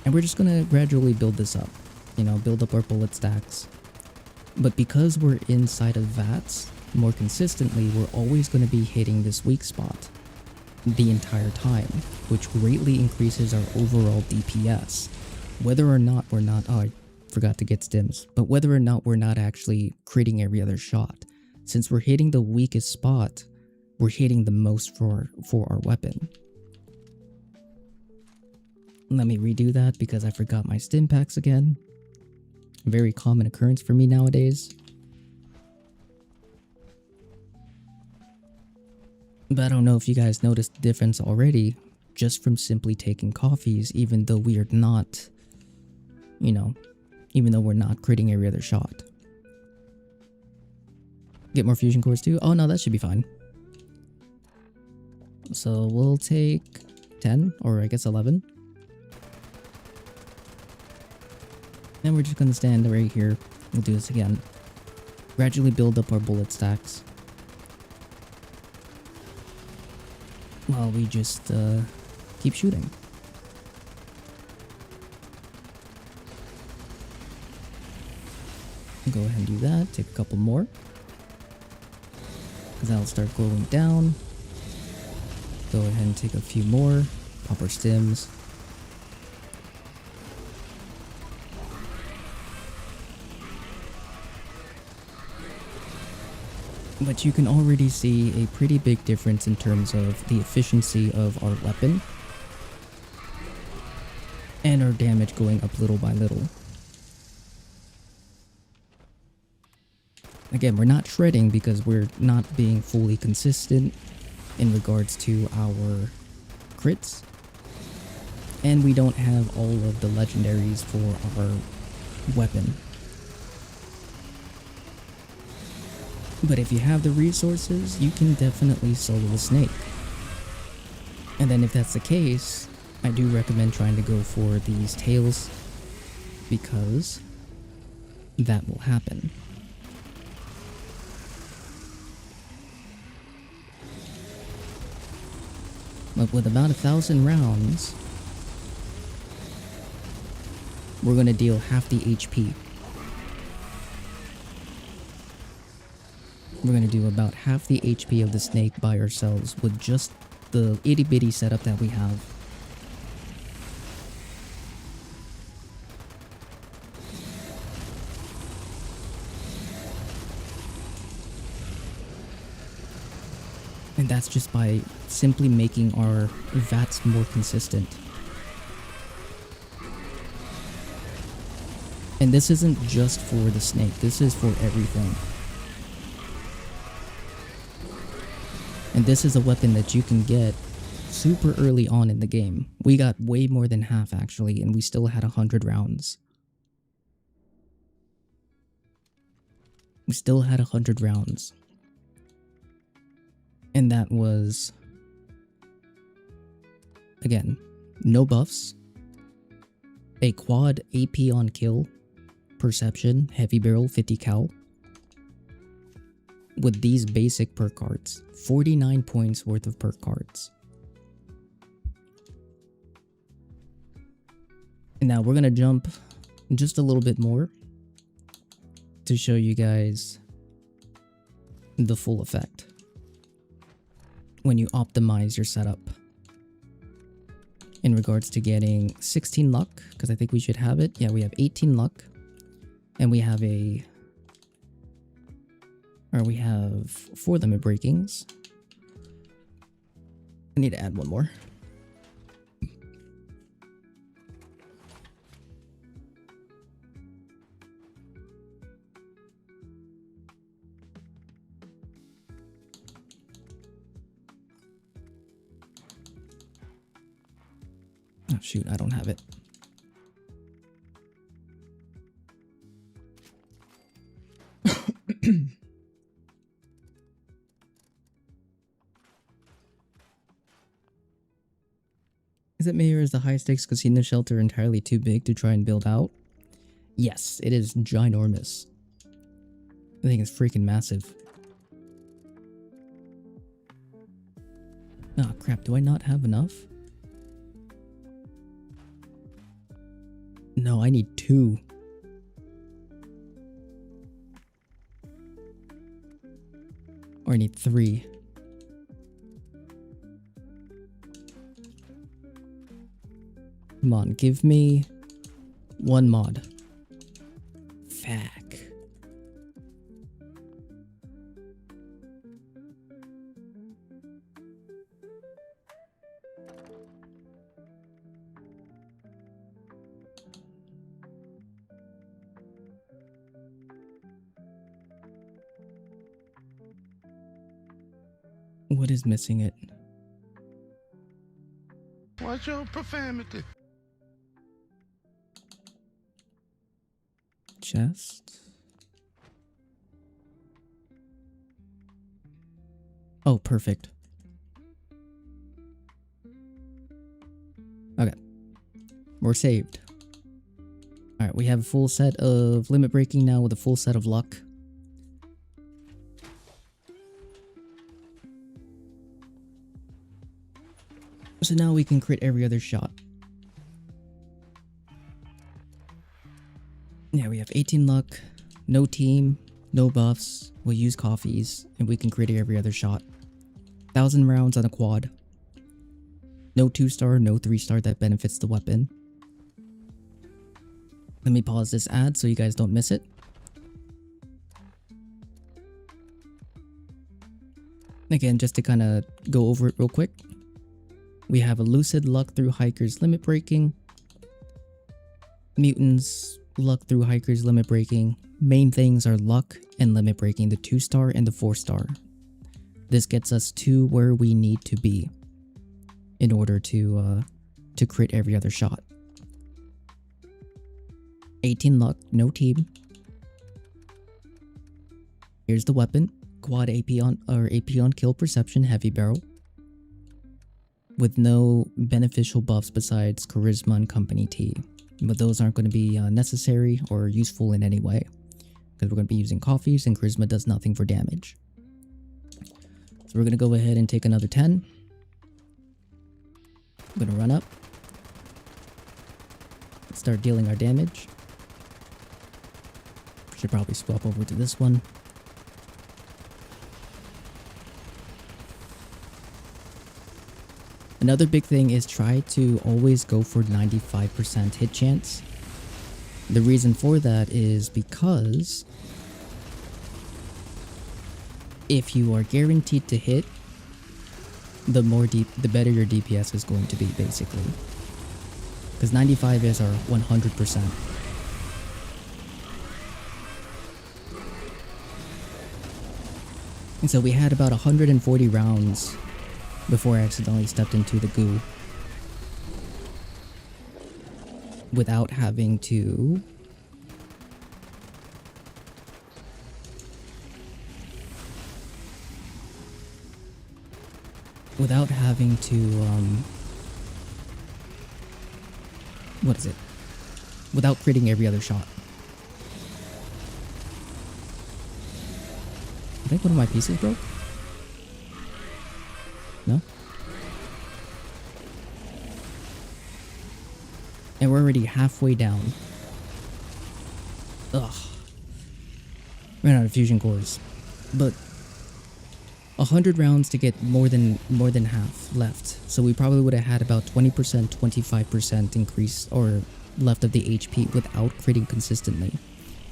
And we're just going to gradually build this up, build up our bullet stacks. But because we're inside of VATs more consistently, we're always going to be hitting this weak spot the entire time, which greatly increases our overall DPS. Whether or not we're not, I forgot to get stims, but whether or not we're not actually critting every other shot. Since we're hitting the weakest spot, we're hitting the most for our weapon. Let me redo that because I forgot my stim packs again. Very common occurrence for me nowadays. But I don't know if you guys noticed the difference already just from simply taking coffees, even though we are not, you know, even though we're not critting every other shot. Get more fusion cores too? Oh no, that should be fine. So we'll take 10, or I guess 11. And we're just gonna stand right here. We'll do this again. Gradually build up our bullet stacks. While we just keep shooting. Go ahead and do that. Take a couple more. Because that'll start glowing down. Go ahead and take a few more. Pop our stims. But you can already see a pretty big difference in terms of the efficiency of our weapon. And our damage going up little by little. Again, we're not shredding because we're not being fully consistent in regards to our crits. And we don't have all of the legendaries for our weapon. But if you have the resources, you can definitely solo the snake. And then if that's the case, I do recommend trying to go for these tails because that will happen. But with about 1,000 rounds, we're going to deal half the HP. We're going to do about half the HP of the snake by ourselves with just the itty bitty setup that we have. And that's just by simply making our VATs more consistent. And this isn't just for the snake, this is for everything. And this is a weapon that you can get super early on in the game. We got way more than half actually, and we still had 100 rounds. We still had 100 rounds. And that was, again, no buffs, a quad AP on kill, perception, heavy barrel, 50 cal, with these basic perk cards, 49 points worth of perk cards. And now we're gonna jump just a little bit more to show you guys the full effect when you optimize your setup in regards to getting 16 luck, because I think we should have it. Yeah, we have 18 luck, and we have we have 4 limit breakings. I need to add one more. Oh shoot, I don't have it. Is it me or is the high stakes casino shelter entirely too big to try and build out? Yes, it is ginormous. I think it's freaking massive. Ah, crap, do I not have enough? No, I need 2. Or I need 3. Come on, give me 1 mod. Fuck. What is missing it? Watch your profanity. Chest. Oh, perfect. Okay. We're saved. Alright, we have a full set of limit breaking now with a full set of luck. So now we can crit every other shot. Yeah, we have 18 luck, no team, no buffs, we'll use coffees, and we can crit every other shot. 1,000 rounds on a quad. No 2-star, no 3-star that benefits the weapon. Let me pause this ad so you guys don't miss it. Again, just to kind of go over it real quick. We have a Lucid luck through Hikers limit breaking. Mutants luck through Hikers limit breaking. Main things are luck and limit breaking, the 2-star and the 4-star. This gets us to where we need to be in order to crit every other shot. 18 luck, no team. Here's the weapon. Quad AP on kill perception heavy barrel. With no beneficial buffs besides charisma and company T. But those aren't going to be necessary or useful in any way. Because we're going to be using coffees and charisma does nothing for damage. So we're going to go ahead and take another 10. I'm going to run up. Start dealing our damage. Should probably swap over to this one. Another big thing is try to always go for 95% hit chance. The reason for that is because if you are guaranteed to hit, the better your DPS is going to be, basically. Because 95 is our 100%. And so we had about 140 rounds before I accidentally stepped into the goo. Without having to... Without having to, what is it? Without critting every other shot. I think one of my pieces broke. No? And we're already halfway down. Ugh. Ran out of fusion cores. But 100 rounds to get more than half left. So we probably would have had about 20%, 25% increase or left of the HP without critting consistently.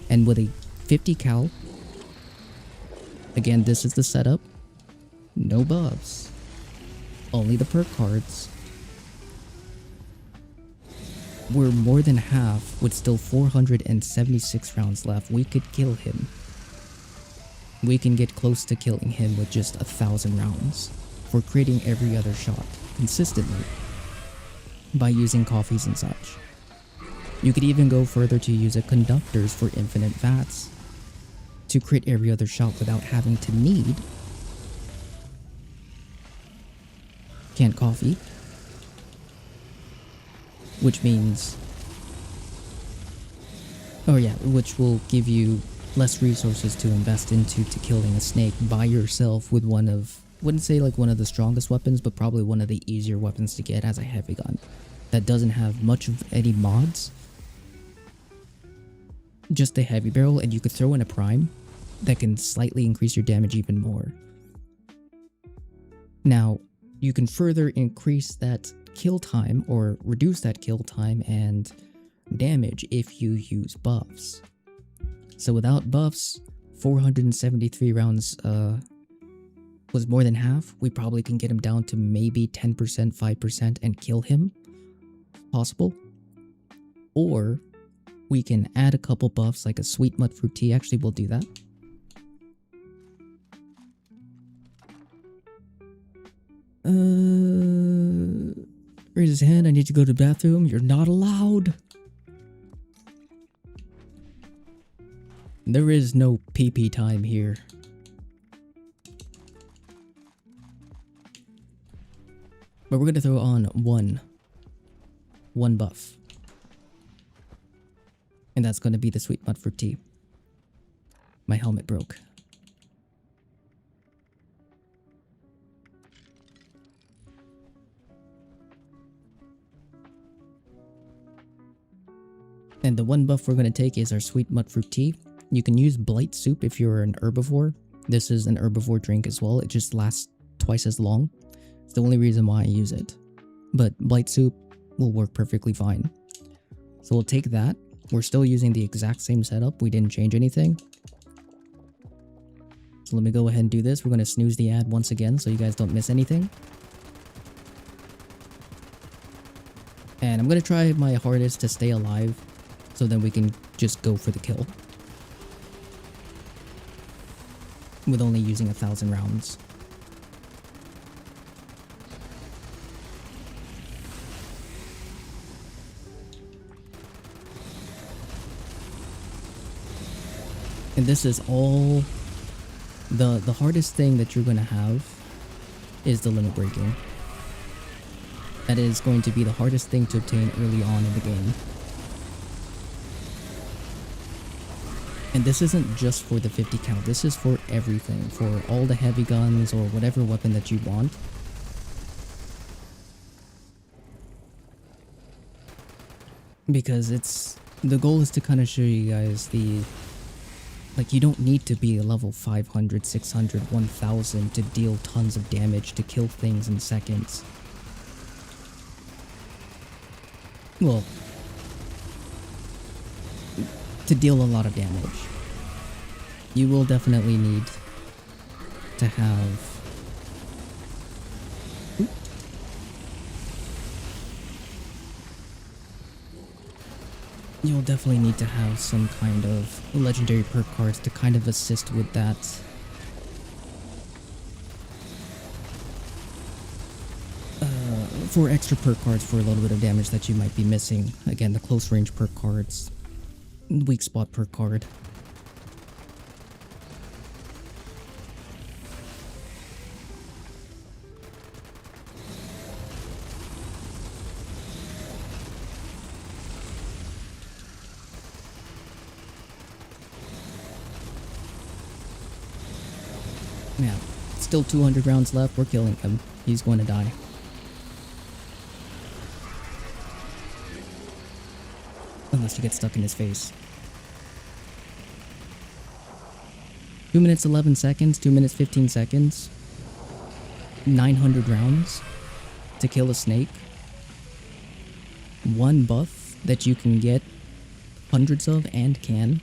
And with a 50 cal, again, this is the setup. No buffs. Only the perk cards. We're more than half with still 476 rounds left. We could kill him. We can get close to killing him with just 1,000 rounds for creating every other shot consistently by using coffees and such. You could even go further to use a conductors for infinite VATs to crit every other shot without having to need canned coffee, which means, which will give you less resources to invest into killing a snake by yourself with one of, wouldn't say like one of the strongest weapons, but probably one of the easier weapons to get as a heavy gun that doesn't have much of any mods. Just a heavy barrel, and you could throw in a prime that can slightly increase your damage even more. Now, you can further increase that kill time or reduce that kill time and damage if you use buffs. So without buffs, 473 rounds was more than half. We probably can get him down to maybe 10%, 5% and kill him. Possible. Or we can add a couple buffs like a sweet mud fruit tea. Actually, we'll do that. Raise his hand. I need to go to the bathroom. You're not allowed. There is no pee-pee time here. But we're gonna throw on one buff. And that's gonna be the Sweet Mudfruit Tea. My helmet broke. And the one buff we're going to take is our Sweet Mudfruit Tea. You can use Blight Soup if you're an herbivore. This is an herbivore drink as well. It just lasts twice as long. It's the only reason why I use it. But Blight Soup will work perfectly fine. So we'll take that. We're still using the exact same setup. We didn't change anything. So let me go ahead and do this. We're going to snooze the ad once again so you guys don't miss anything. And I'm going to try my hardest to stay alive. So then we can just go for the kill. With only using 1,000 rounds. And this is all... The hardest thing that you're going to have is the limit breaking. That is going to be the hardest thing to obtain early on in the game. And this isn't just for the 50 count, this is for everything, for all the heavy guns or whatever weapon that you want. Because the goal is to kind of show you guys like you don't need to be a level 500, 600, 1000 to deal tons of damage to kill things in seconds. Well, to deal a lot of damage. You will definitely need to have... You'll definitely need to have some kind of legendary perk cards to kind of assist with that. For extra perk cards for a little bit of damage that you might be missing. Again, the close range perk cards. Weak spot per card. Yeah, still 200 rounds left. We're killing him. He's going to die. Unless you get stuck in his face. 2 minutes 11 seconds, 2 minutes 15 seconds. 900 rounds to kill a snake. One buff that you can get hundreds of and can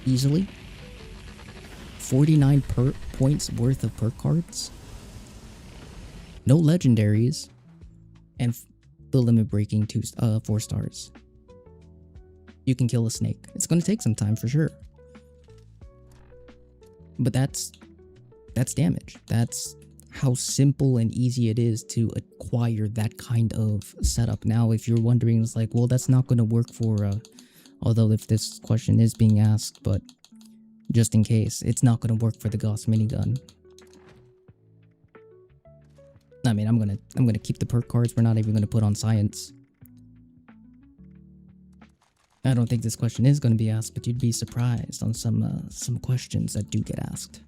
easily. 49 points worth of perk cards. No legendaries. And the limit breaking 4 stars. You can kill a snake. It's going to take some time for sure. But that's damage. That's how simple and easy it is to acquire that kind of setup. Now, if you're wondering, it's like, well, that's not going to work for, although if this question is being asked, but just in case, it's not going to work for the Gauss minigun. I mean, I'm gonna keep the perk cards. We're not even gonna put on science. I don't think this question is going to be asked, but you'd be surprised on some questions that do get asked.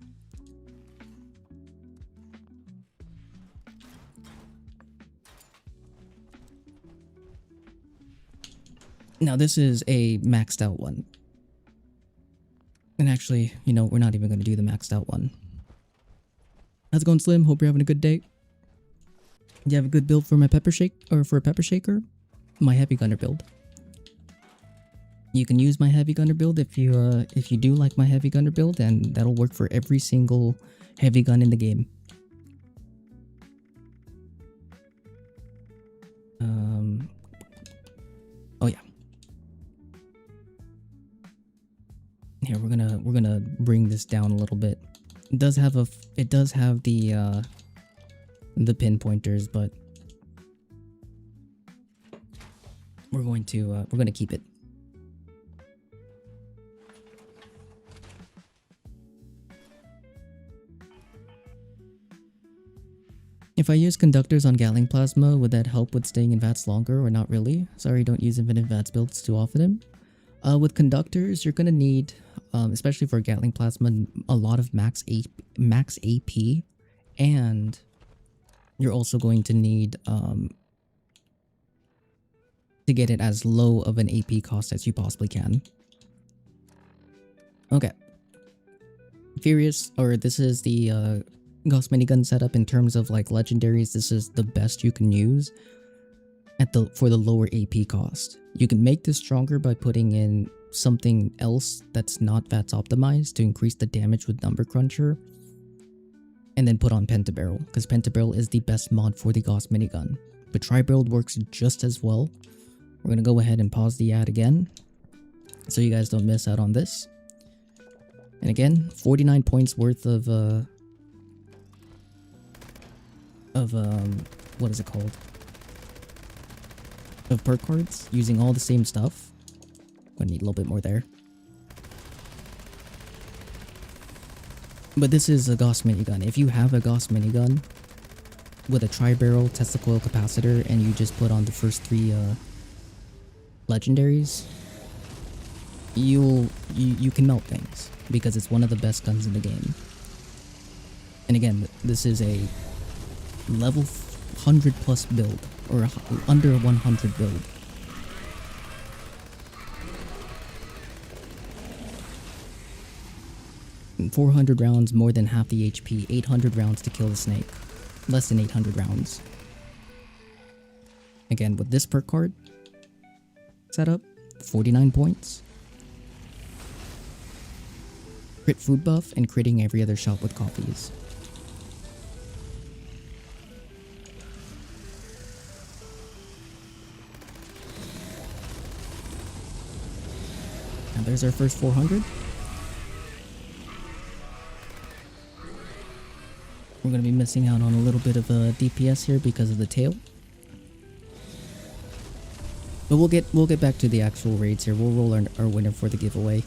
Now this is a maxed out one. And actually, you know, we're not even going to do the maxed out one. How's it going, Slim? Hope you're having a good day. You have a good build for my pepper shake, or for a pepper shaker? My heavy gunner build. You can use my heavy gunner build if you do like my heavy gunner build, and that'll work for every single heavy gun in the game. Oh yeah. Here we're gonna bring this down a little bit. It does have the the pinpointers, but we're going to keep it. If I use conductors on Gatling Plasma, would that help with staying in VATS longer or not really? Sorry, don't use infinite VATS builds too often. With conductors, you're gonna need, especially for Gatling Plasma, a lot of max AP, and you're also going to need to get it as low of an AP cost as you possibly can. Okay. Furious, or this is the Gauss minigun setup in terms of like legendaries. This is the best you can use for the lower AP cost. You can make this stronger by putting in something else that's not VATS optimized to increase the damage with Number Cruncher, and then put on Pentabarrel, because Pentabarrel is the best mod for the Gauss minigun. But Tri-Barreled works just as well. We're gonna go ahead and pause the ad again, so you guys don't miss out on this. And again, 49 points worth of what is it called? Of perk cards, using all the same stuff. Gonna need a little bit more there. But this is a Gauss minigun. If you have a Gauss minigun with a tri-barrel Tesla coil capacitor and you just put on the first 3 legendaries, you can melt things because it's one of the best guns in the game. And again, this is a level 100 plus build, or under 100 build. And 400 rounds, more than half the HP, 800 rounds to kill the snake. Less than 800 rounds. Again, with this perk card setup, 49 points. Crit food buff and critting every other shot with coffees. And there's our first 400. We're going to be missing out on a little bit of DPS here because of the tail. But we'll get back to the actual raids here. We'll roll our winner for the giveaway.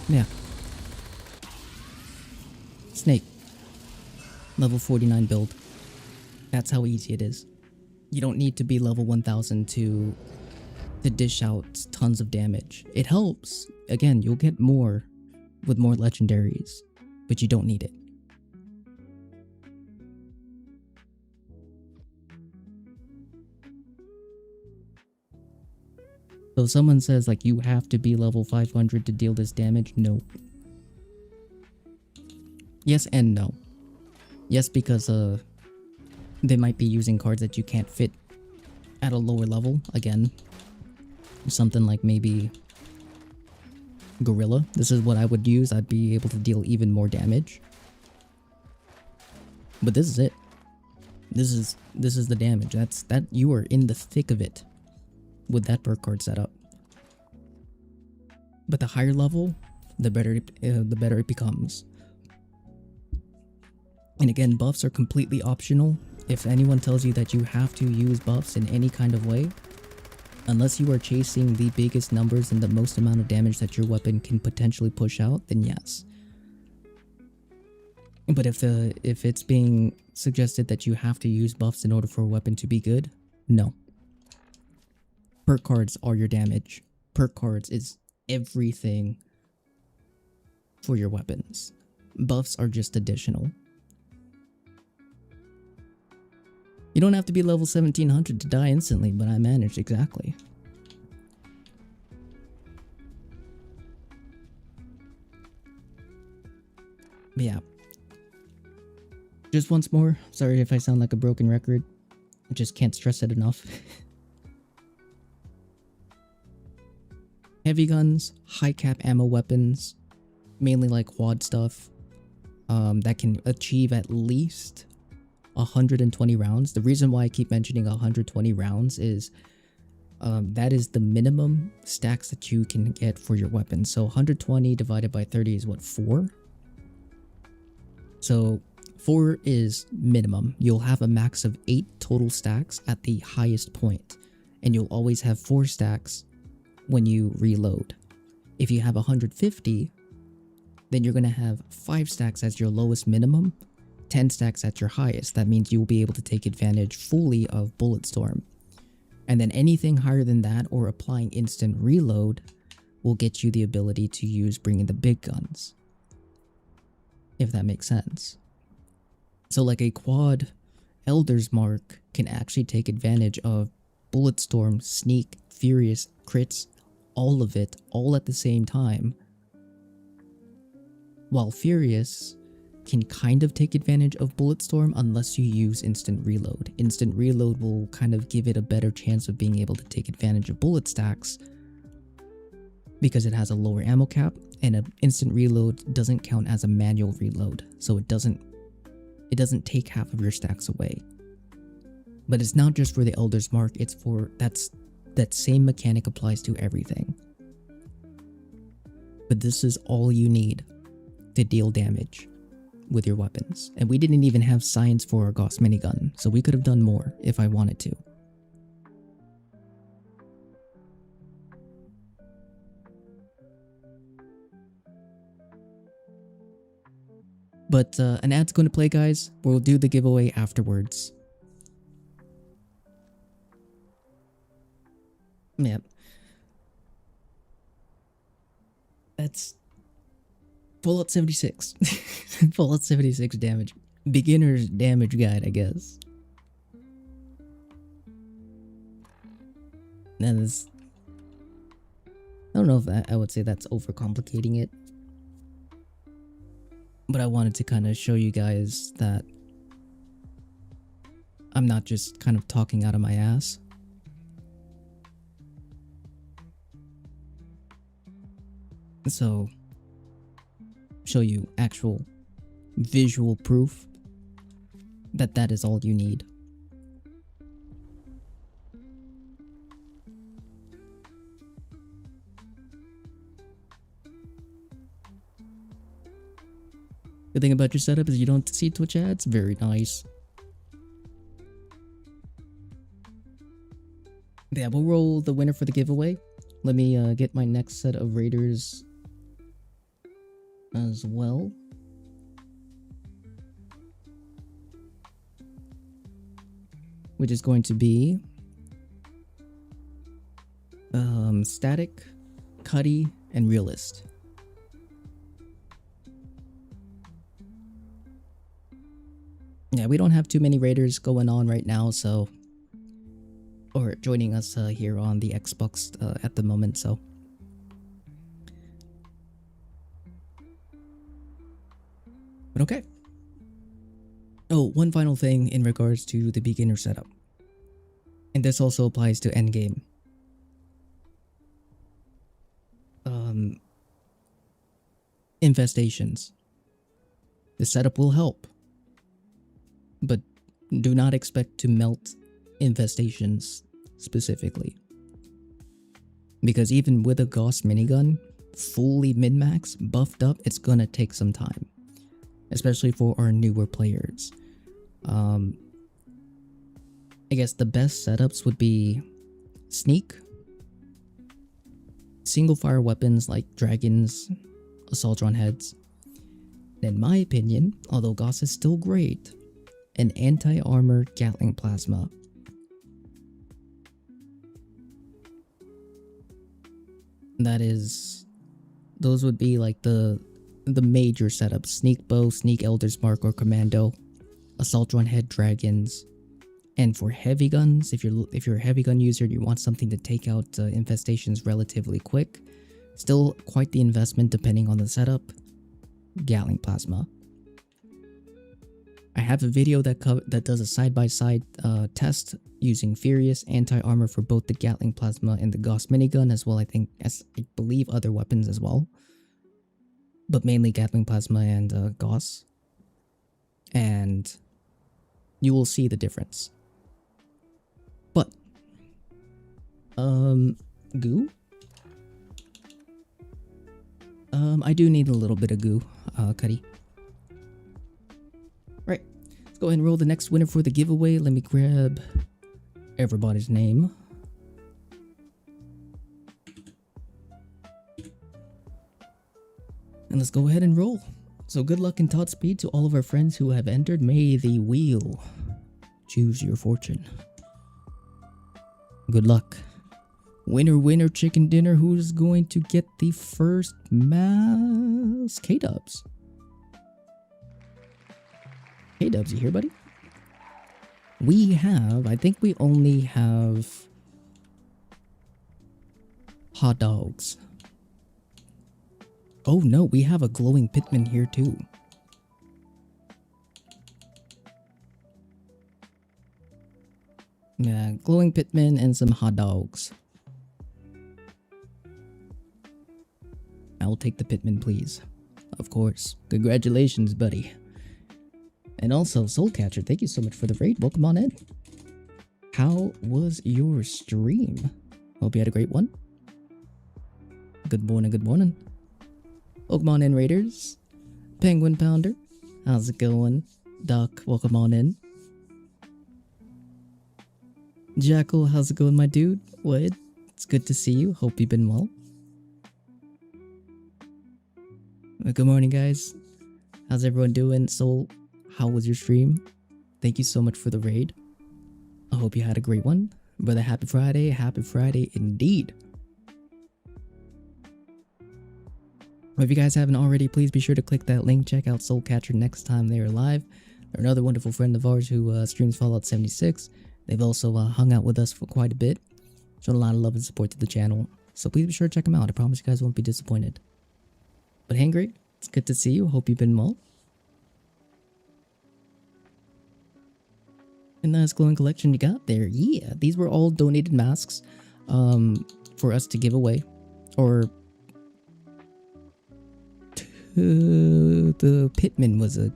Yeah. Snake. Level 49 build. That's how easy it is. You don't need to be level 1000 to dish out tons of damage. It helps. Again, you'll get more with more legendaries, but you don't need it. So if someone says like you have to be level 500 to deal this damage, no. Yes and no. Yes, because they might be using cards that you can't fit at a lower level. Again, something like maybe Gorilla. This is what I would use. I'd be able to deal even more damage. But this is it. This is the damage. That you are in the thick of it with that perk card setup. But the higher level, the better it becomes. And again, buffs are completely optional. If anyone tells you that you have to use buffs in any kind of way, unless you are chasing the biggest numbers and the most amount of damage that your weapon can potentially push out, then yes. But if it's being suggested that you have to use buffs in order for a weapon to be good, no. Perk cards are your damage. Perk cards is everything for your weapons. Buffs are just additional. You don't have to be level 1700 to die instantly, but I managed exactly. But yeah. Just once more, sorry if I sound like a broken record. I just can't stress it enough. heavy guns, high cap ammo weapons, mainly like quad stuff, that can achieve at least 120 rounds. The reason why I keep mentioning 120 rounds is that is the minimum stacks that you can get for your weapon. So 120 divided by 30 is what, 4? So 4 is minimum. You'll have a max of 8 total stacks at the highest point, and you'll always have 4 stacks when you reload. If you have 150, then you're going to have 5 stacks as your lowest minimum, 10 stacks at your highest. That means you'll be able to take advantage fully of Bulletstorm. And then anything higher than that or applying instant reload will get you the ability to use bringing the big guns, if that makes sense. So like a quad Elder's Mark can actually take advantage of Bulletstorm, Sneak, Furious, crits, all of it, all at the same time. While Furious can kind of take advantage of Bulletstorm unless you use instant reload. Instant reload will kind of give it a better chance of being able to take advantage of bullet stacks because it has a lower ammo cap, and an instant reload doesn't count as a manual reload, so it doesn't take half of your stacks away. But it's not just for the Elder's Mark, it's for that same mechanic applies to everything. But this is all you need to deal damage with your weapons. And we didn't even have science for our Gauss minigun, so we could have done more if I wanted to. But an ad's going to play, guys. We'll do the giveaway afterwards. Yep. That's Fallout 76. Fallout 76 damage. Beginner's damage guide, I guess. That is... I don't know if I would say that's overcomplicating it. But I wanted to kind of show you guys that I'm not just kind of talking out of my ass. So, show you actual visual proof that that is all you need. Good thing about your setup is you don't see Twitch ads. Very nice. Yeah, we'll roll the winner for the giveaway. Let me get my next set of Raiders as well. Which is going to be Static, Cuddy, and Realist. Yeah, we don't have too many Raiders going on right now, so... Or joining us here on the Xbox at the moment, so... But okay. Oh, one final thing in regards to the beginner setup. And this also applies to endgame. Infestations. The setup will help, but do not expect to melt infestations specifically. Because even with a Gauss minigun, fully min-max, buffed up, it's gonna take some time. Especially for our newer players. I guess the best setups would be Sneak, single fire weapons like Dragons, Assaultron heads. In my opinion, although Gauss is still great, an anti-armor Gatling plasma. Those would be like the major setups: Sneak Bow, Sneak Elder's Mark or Commando, Assaultron head Dragons. And for heavy guns, if you're a heavy gun user and you want something to take out infestations relatively quick, still quite the investment depending on the setup, Gatling plasma. I have a video that does a side-by-side test using Furious anti-armor for both the Gatling Plasma and the Gauss minigun, as well I believe other weapons as well. But mainly Gatling Plasma and Gauss. And you will see the difference. But goo? I do need a little bit of goo, Cuddy. Right. Let's go ahead and roll the next winner for the giveaway. Let me grab everybody's name. And let's go ahead and roll. So good luck and Todd speed to all of our friends who have entered. May the wheel choose your fortune. Good luck. Winner, winner, chicken dinner. Who's going to get the first mask? K-Dubs. K-Dubs, you here, buddy? I think we only have hot dogs. Oh no, we have a glowing pitman here too. Yeah, glowing pitman and some hot dogs. I will take the pitman, please. Of course. Congratulations, buddy. And also, Soulcatcher, thank you so much for the raid. Welcome on in. How was your stream? Hope you had a great one. Good morning, good morning. Welcome on in, Raiders. Penguin Pounder, how's it going? Doc, welcome on in. Jackal, how's it going, my dude? Wood, it's good to see you. Hope you've been well. Good morning, guys. How's everyone doing? Soul, how was your stream? Thank you so much for the raid. I hope you had a great one. Brother, happy Friday. Happy Friday indeed. If you guys haven't already, please be sure to click that link. Check out Soulcatcher next time they are live. They're another wonderful friend of ours who streams Fallout 76. They've also hung out with us for quite a bit. Shown a lot of love and support to the channel. So please be sure to check them out. I promise you guys won't be disappointed. But Hangry, it's good to see you. Hope you've been well. And nice glowing collection you got there. Yeah, these were all donated masks for us to give away. Or the Pitman was a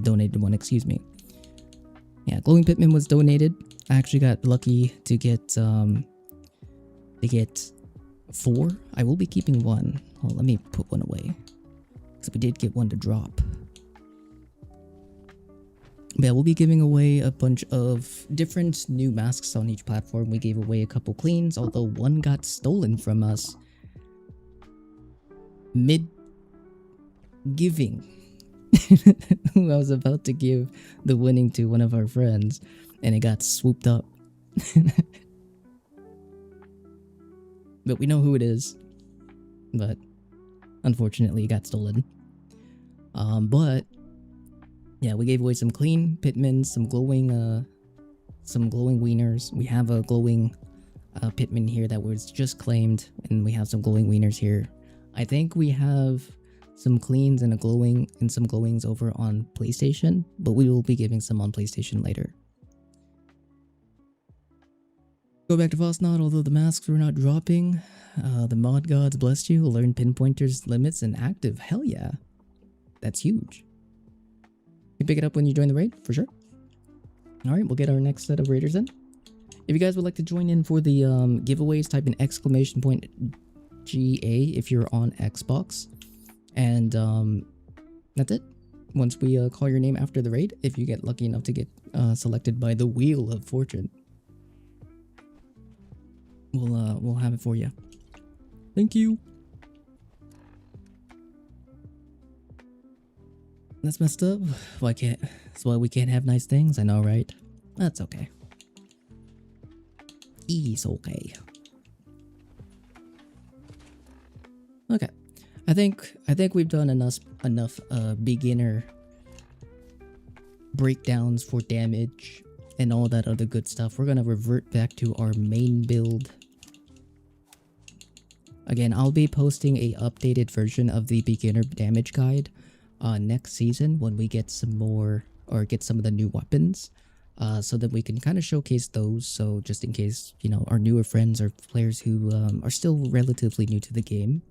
donated one, excuse me. Yeah, glowing Pitman was donated. I actually got lucky to get 4. I will be keeping one. Hold on, let me put one away. Because we did get one to drop. But yeah, we'll be giving away a bunch of different new masks on each platform. We gave away a couple cleans, although one got stolen from us mid-giving. I was about to give the winning to one of our friends, and it got swooped up. But we know who it is. But unfortunately, it got stolen. But yeah, we gave away some clean pitmen, some glowing wieners. We have a glowing pitman here that was just claimed, and we have some glowing wieners here. I think we have some cleans and some glowings over on PlayStation, but we will be giving some on PlayStation later. Go back to Fosnot, although the masks were not dropping. The mod gods blessed you. Learn pinpointers, limits, and active. Hell yeah. That's huge. You pick it up when you join the raid, for sure. Alright, we'll get our next set of raiders in. If you guys would like to join in for the giveaways, type in !GA if you're on Xbox. And that's it. Once we call your name after the raid, if you get lucky enough to get selected by the Wheel of Fortune, we'll have it for you. Thank you. That's messed up. That's why we can't have nice things. I know, right? That's okay. It's okay. Okay. I think we've done enough beginner breakdowns for damage and all that other good stuff. We're gonna revert back to our main build. Again, I'll be posting a updated version of the beginner damage guide next season when we get some more or get some of the new weapons, so that we can kind of showcase those. So just in case, you know, our newer friends or players who are still relatively new to the game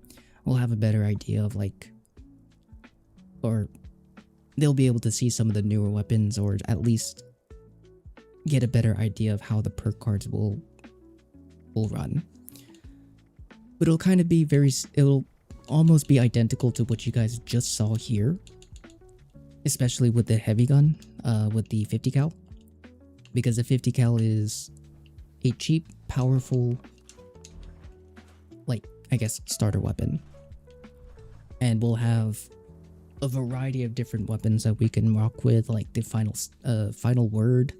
will have a better idea of like, or they'll be able to see some of the newer weapons, or at least get a better idea of how the perk cards will run. But it'll kind of be it'll almost be identical to what you guys just saw here, especially with the heavy gun, with the 50 cal, because the 50 cal is a cheap, powerful, like, I guess, starter weapon. And we'll have a variety of different weapons that we can rock with, like the final word.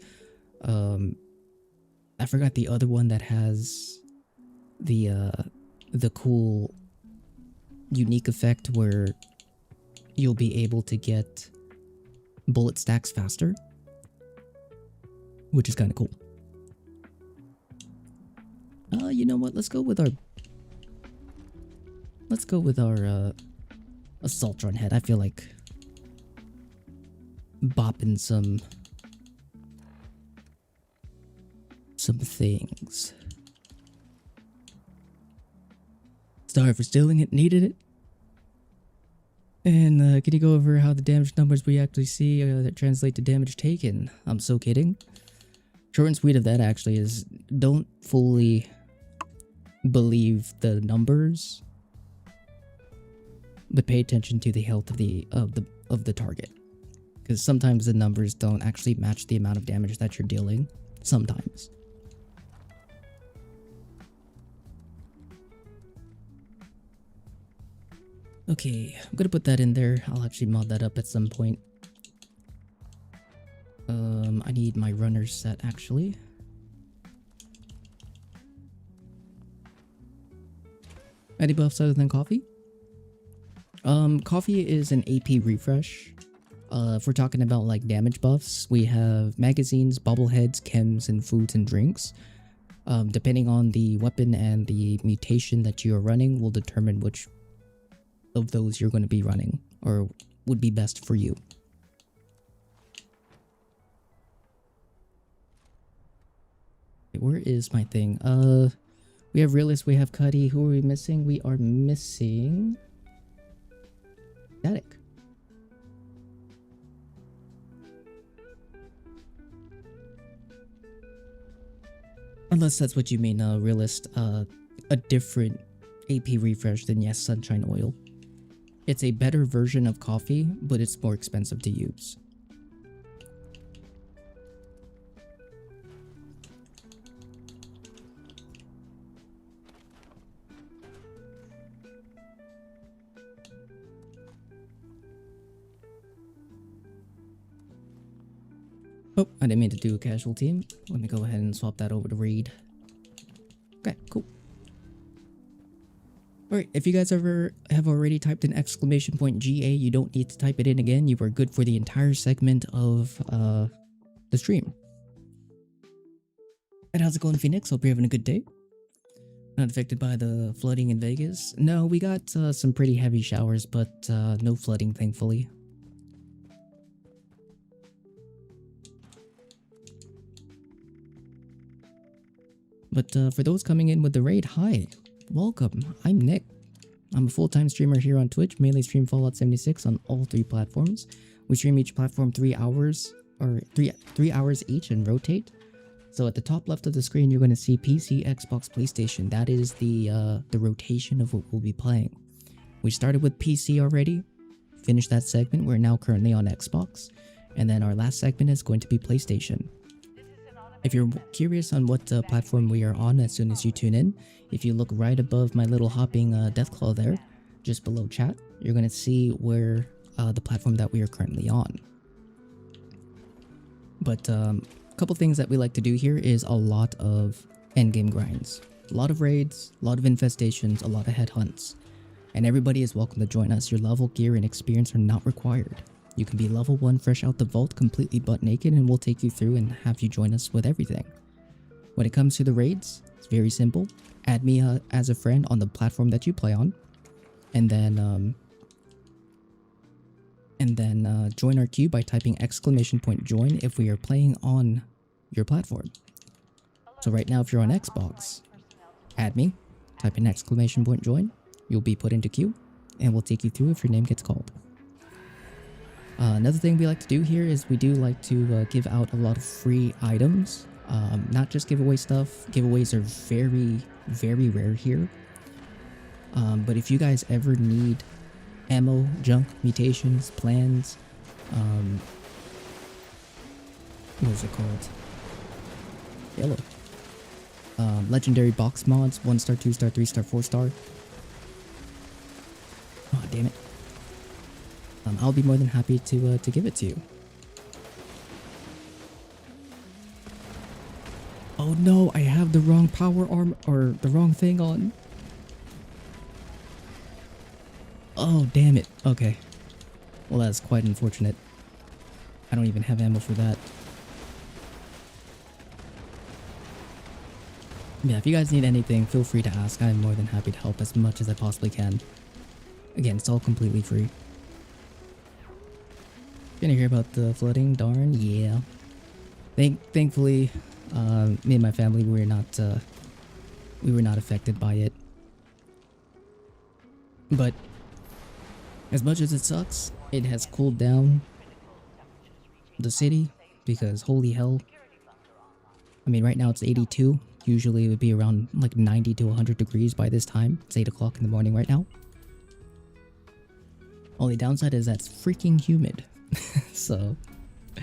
I forgot the other one that has the cool unique effect where you'll be able to get bullet stacks faster, which is kind of cool. You know what? Let's go with our Assaultron head. I feel like bopping some things. Sorry for stealing it, needed it. And can you go over how the damage numbers we actually see that translate to damage taken? I'm so kidding. Short and sweet of that actually is, don't fully believe the numbers, but pay attention to the health of the target, because sometimes the numbers don't actually match the amount of damage that you're dealing. Sometimes. Okay, I'm gonna put that in there. I'll actually mod that up at some point. I need my runner set actually. Any buffs other than coffee? Coffee is an AP refresh. If we're talking about like damage buffs, we have magazines, bobbleheads, chems, and foods and drinks. Depending on the weapon and the mutation that you are running will determine which of those you're going to be running or would be best for you. Where is my thing? We have Realist, we have Cuddy. Who are we missing? We are missing Static. Unless that's what you mean, Realist. A different AP refresh than, yes, Sunshine Oil. It's a better version of coffee, but it's more expensive to use. Oh, I didn't mean to do a casual team. Let me go ahead and swap that over to Raid. Okay, cool. Alright, if you guys have already typed in !GA, you don't need to type it in again. You are good for the entire segment of the stream. And how's it going, Phoenix? Hope you're having a good day. Not affected by the flooding in Vegas? No, we got some pretty heavy showers, but no flooding, thankfully. But for those coming in with the raid, hi, welcome. I'm Nick. I'm a full-time streamer here on Twitch, mainly stream Fallout 76 on all 3 platforms. We stream each platform 3 hours, or 3 hours each and rotate. So at the top left of the screen, you're going to see PC, Xbox, PlayStation. That is the rotation of what we'll be playing. We started with PC already, finished that segment. We're now currently on Xbox. And then our last segment is going to be PlayStation. If you're curious on what platform we are on as soon as you tune in, if you look right above my little hopping Deathclaw there, just below chat, you're going to see where the platform that we are currently on. But a couple things that we like to do here is a lot of endgame grinds. A lot of raids, a lot of infestations, a lot of headhunts. And everybody is welcome to join us. Your level, gear, and experience are not required. You can be level 1 fresh out the vault, completely butt naked, and we'll take you through and have you join us with everything. When it comes to the raids, it's very simple. Add me as a friend on the platform that you play on. And then and then join our queue by typing !join if we are playing on your platform. So right now, if you're on Xbox, add me, type in !join, you'll be put into queue, and we'll take you through if your name gets called. Another thing we like to do here is we do like to give out a lot of free items, not just giveaway stuff. Giveaways are very, very rare here. But if you guys ever need ammo, junk, mutations, plans, what is it called? Yellow. Legendary box mods, 1-star, 2-star, 3-star, 4-star. Oh, damn it. I'll be more than happy to give it to you. Oh no, I have the wrong power arm, or the wrong thing on. Oh, damn it. Okay. Well, that's quite unfortunate. I don't even have ammo for that. Yeah, if you guys need anything, feel free to ask. I'm more than happy to help as much as I possibly can. Again, it's all completely free. Gonna hear about the flooding? Darn, yeah. Thankfully, me and my family we were not affected by it. But as much as it sucks, it has cooled down the city because holy hell. I mean, right now it's 82. Usually it would be around like 90 to 100 degrees by this time. It's 8 o'clock in the morning right now. Only downside is that's freaking humid. So, a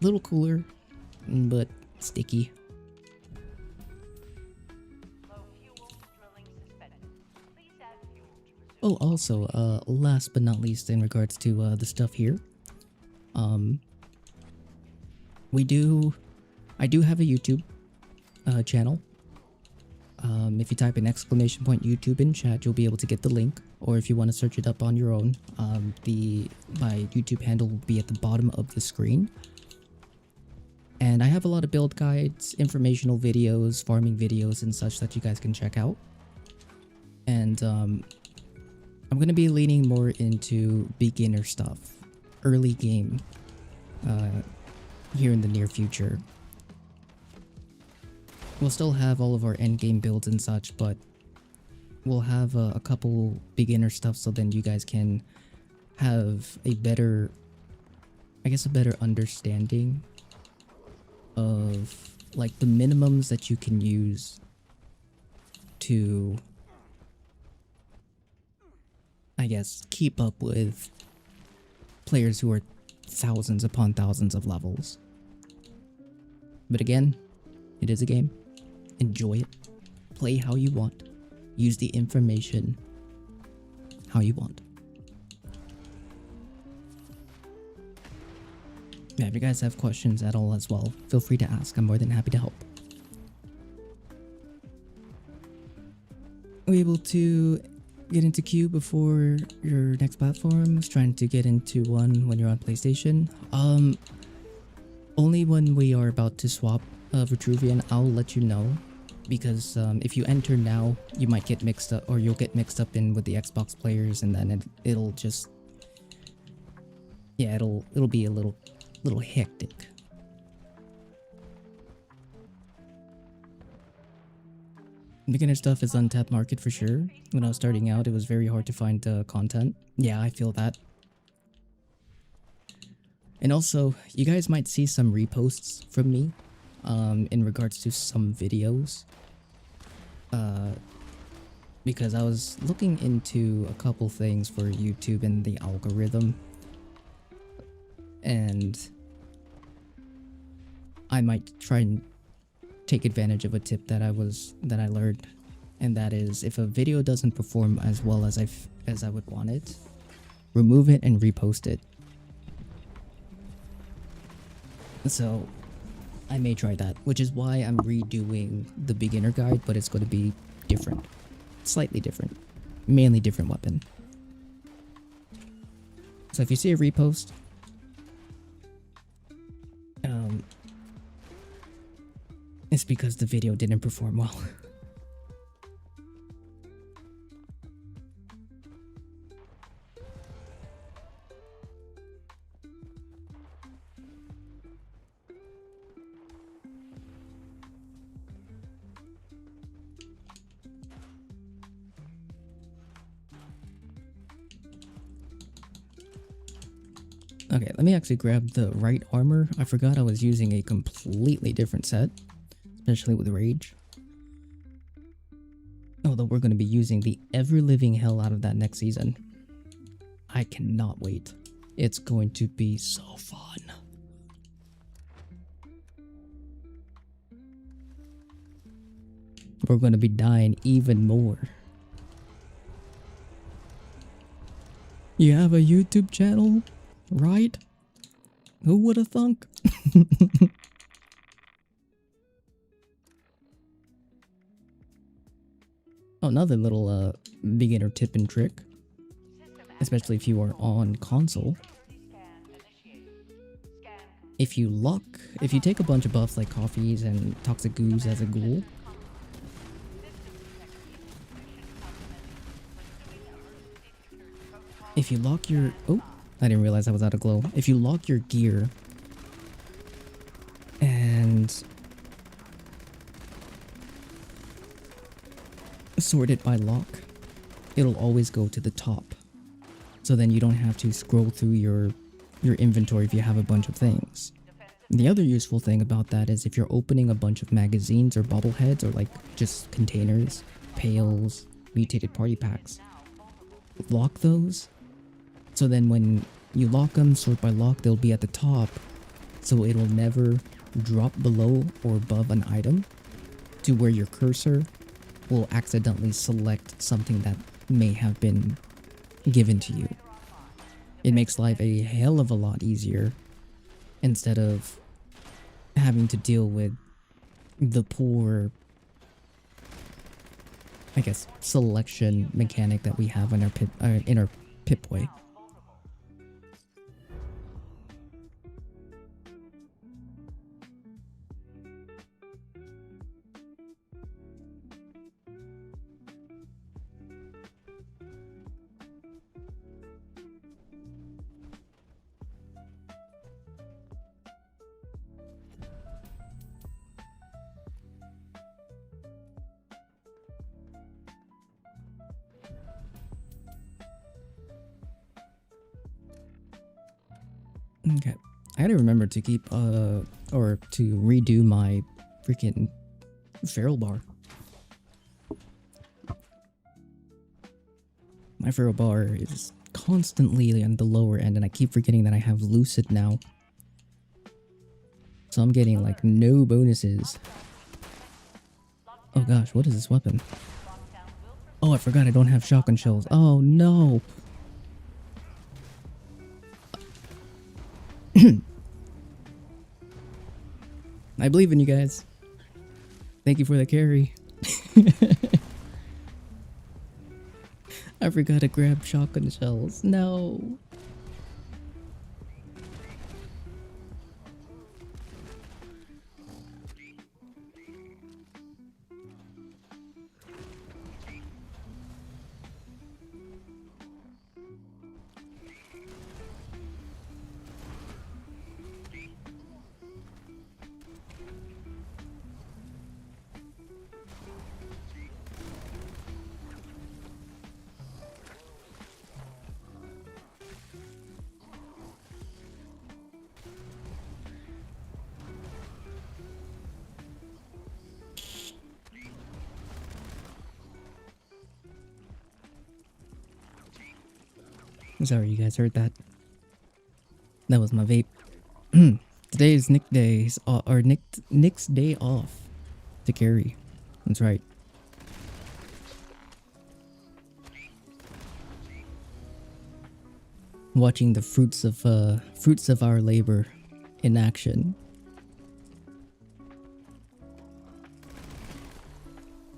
little cooler, but sticky. Oh, also, last but not least in regards to the stuff here, I do have a YouTube channel. If you type in !YouTube in chat, you'll be able to get the link. Or if you want to search it up on your own, my YouTube handle will be at the bottom of the screen. And I have a lot of build guides, informational videos, farming videos, and such that you guys can check out. And I'm going to be leaning more into beginner stuff, early game, here in the near future. We'll still have all of our end game builds and such, but we'll have a couple beginner stuff so then you guys can have a better, I guess, a better understanding of like the minimums that you can use to, I guess, keep up with players who are thousands upon thousands of levels. But again, it is a game. Enjoy it. Play how you want. Use the information how you want. Yeah, if you guys have questions at all as well, feel free to ask. I'm more than happy to help. Are you able to get into queue before your next platform? Trying to get into one when you're on PlayStation? Only when we are about to swap Vitruvian, I'll let you know. Because if you enter now, you might get mixed up, or you'll get mixed up in with the Xbox players, and then it'll just, yeah, it'll be a little hectic. Beginner stuff is untapped market for sure. When I was starting out, it was very hard to find content. Yeah, I feel that. And also, you guys might see some reposts from me in regards to some videos. Because I was looking into a couple things for YouTube and the algorithm. And I might try and take advantage of a tip that I learned, and that is if a video doesn't perform as well as I would want it, remove it and repost it. So I may try that, which is why I'm redoing the beginner guide, but it's going to be different, slightly different, mainly different weapon. So if you see a repost, it's because the video didn't perform well. Okay, let me actually grab the right armor. I forgot I was using a completely different set, especially with Rage. Although we're going to be using the ever-living hell out of that next season. I cannot wait. It's going to be so fun. We're going to be dying even more. You have a YouTube channel, right? Who would have thunk? Oh, another little beginner tip and trick, especially if you are on console. If you take a bunch of buffs like Coffees and Toxic Goose as a ghoul, if you lock your... Oh, I didn't realize I was out of glow. If you lock your gear and sort it by lock, it'll always go to the top. So then you don't have to scroll through your inventory if you have a bunch of things. The other useful thing about that is if you're opening a bunch of magazines or bobbleheads or like just containers, pails, mutated party packs, lock those. So then when you lock them, sort by lock, they'll be at the top. So it'll never drop below or above an item to where your cursor will accidentally select something that may have been given to you. It makes life a hell of a lot easier instead of having to deal with the poor, I guess, selection mechanic that we have in our Pip-Boy. Okay, I gotta remember to keep, or to redo my freaking feral bar. My feral bar is constantly on the lower end, and I keep forgetting that I have Lucid now. So I'm getting, like, no bonuses. Oh gosh, what is this weapon? Oh, I forgot I don't have shotgun shells. Oh no! I believe in you guys. Thank you for the carry. I forgot to grab shotgun shells. No. Sorry, you guys heard that. That was my vape. Today is Nick Day's, or Nick's day off to carry. That's right. Watching the fruits of our labor in action.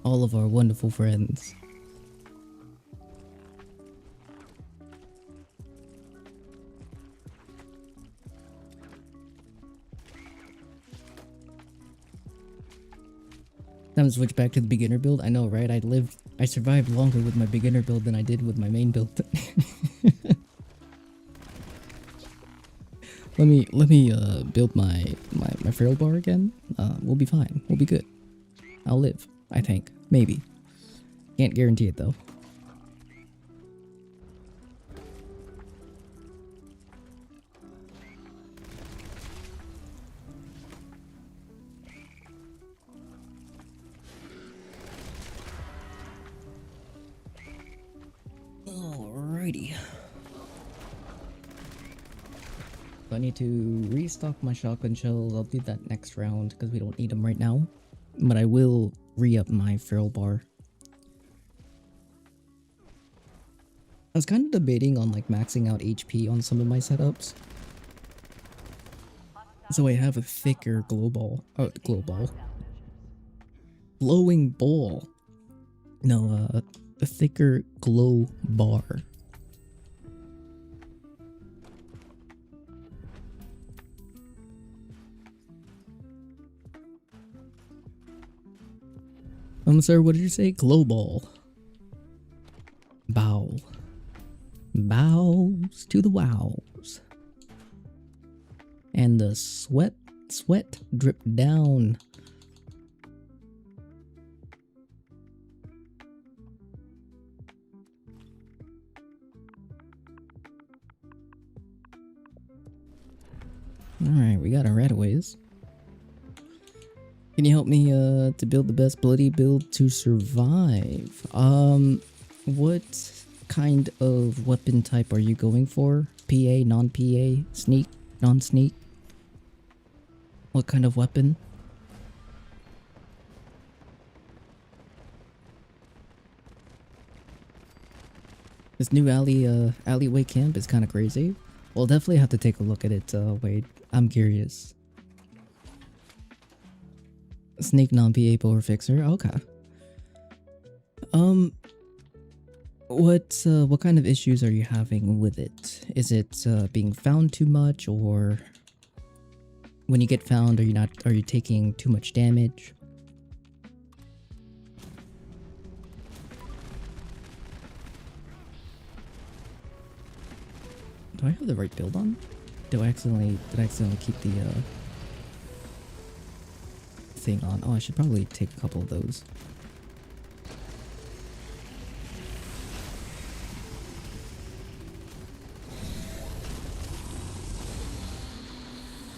All of our wonderful friends. Time to switch back to the beginner build. I know, right? I survived longer with my beginner build than I did with my main build. Let me build my feral bar again. We'll be fine. We'll be good. I'll live, I think. Maybe. Can't guarantee it though. I need to restock my shotgun shells. I'll do that next round because we don't need them right now. But I will re-up my feral bar. I was kind of debating on like maxing out HP on some of my setups. So I have a thicker glow ball. Oh, glow ball. Glowing ball. No, a thicker glow bar. Sir, what did you say? Glow ball. Bow. Bows to the wows. And the sweat drip down. Alright, we got our Rataways. Can you help me to build the best bloody build to survive? What kind of weapon type are you going for? PA, non-PA, sneak, non-sneak? What kind of weapon? This new alleyway camp is kind of crazy. We'll definitely have to take a look at it, Wade. I'm curious. Snake non-PA power fixer. Okay. What kind of issues are you having with it? Is it being found too much, or when you get found, are you taking too much damage? Do I have the right build on? Did I accidentally keep the thing on? Oh, I should probably take a couple of those.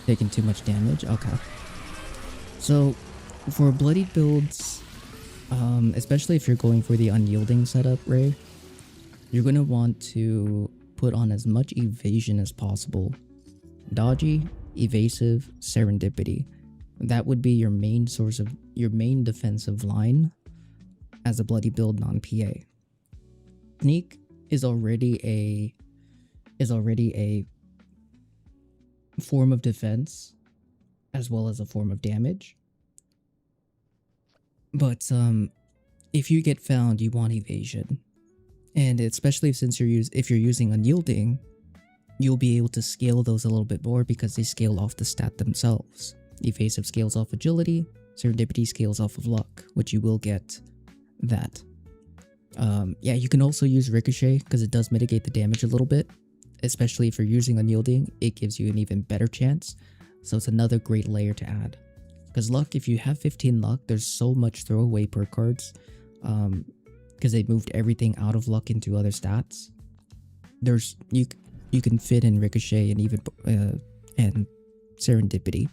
Taking too much damage? Okay. So, for bloodied builds, especially if you're going for the unyielding setup, Ray, you're going to want to put on as much evasion as possible. Dodgy, evasive, serendipity. That would be your main defensive line as a bloody build non-PA. Sneak is already a form of defense as well as a form of damage. But if you get found, you want evasion. And especially since if you're using unyielding, you'll be able to scale those a little bit more because they scale off the stat themselves. Evasive scales off agility, serendipity scales off of luck, which you will get that. Yeah, you can also use ricochet because it does mitigate the damage a little bit. Especially if you're using unyielding, it gives you an even better chance. So it's another great layer to add. Because luck, if you have 15 luck, there's so much throwaway perk cards. Because they moved everything out of luck into other stats. You can fit in ricochet and even and serendipity.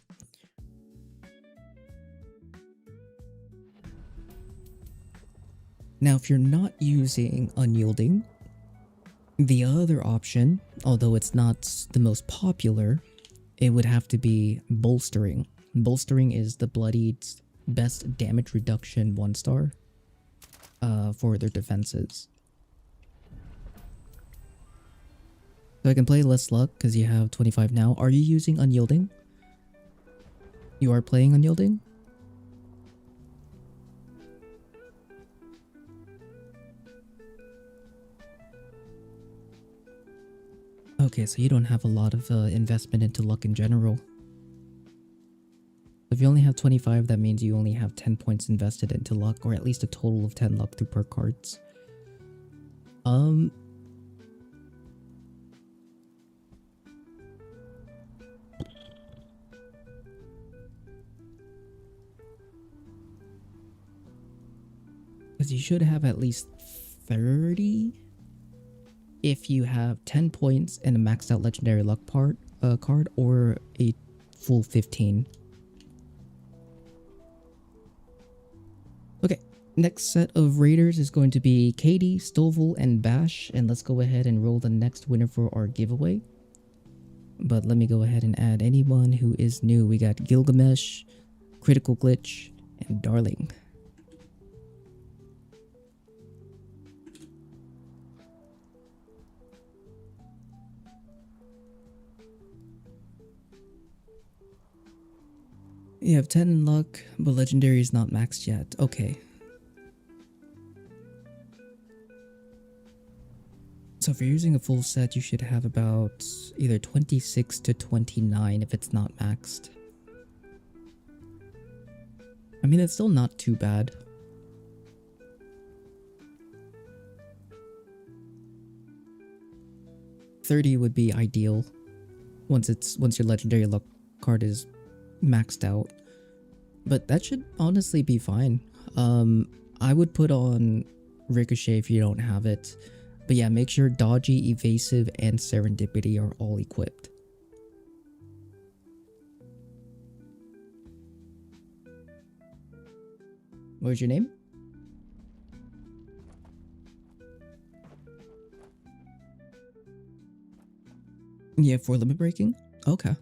Now, if you're not using unyielding, the other option, although it's not the most popular, it would have to be bolstering. Bolstering is the bloodied's best damage reduction 1-star for their defenses. So I can play less luck because you have 25 now. Are you using unyielding? You are playing unyielding? Okay, so you don't have a lot of investment into luck in general. If you only have 25, that means you only have 10 points invested into luck, or at least a total of 10 luck through perk cards. Because you should have at least 30 if you have 10 points and a maxed out legendary luck card, or a full 15. Okay, next set of raiders is going to be Katie, Stovall, and Bash, and let's go ahead and roll the next winner for our giveaway. But let me go ahead and add anyone who is new. We got Gilgamesh, Critical Glitch, and Darling. You have 10 in luck, but legendary is not maxed yet. Okay. So if you're using a full set, you should have about either 26 to 29 if it's not maxed. I mean, it's still not too bad. $30 would be ideal once your legendary luck card is maxed out. But that should honestly be fine. I would put on Ricochet if you don't have it. But yeah, make sure Dodgy, Evasive, and Serendipity are all equipped. What's your name? Yeah, for limit breaking? Okay.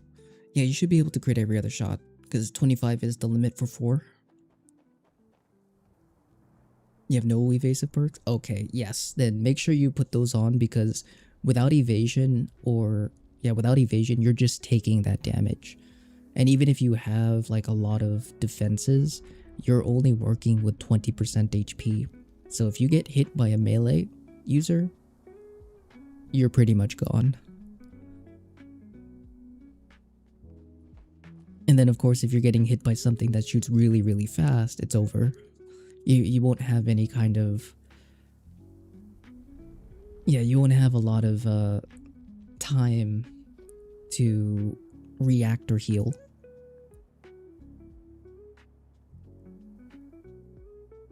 Yeah, you should be able to crit every other shot, because 25 is the limit for 4. You have no evasive perks? Okay, yes. Then make sure you put those on, because without evasion, you're just taking that damage. And even if you have like a lot of defenses, you're only working with 20% HP. So if you get hit by a melee user, you're pretty much gone. And then of course, if you're getting hit by something that shoots really, really fast, it's over. You won't have any kind of... Yeah, you won't have a lot of time to react or heal.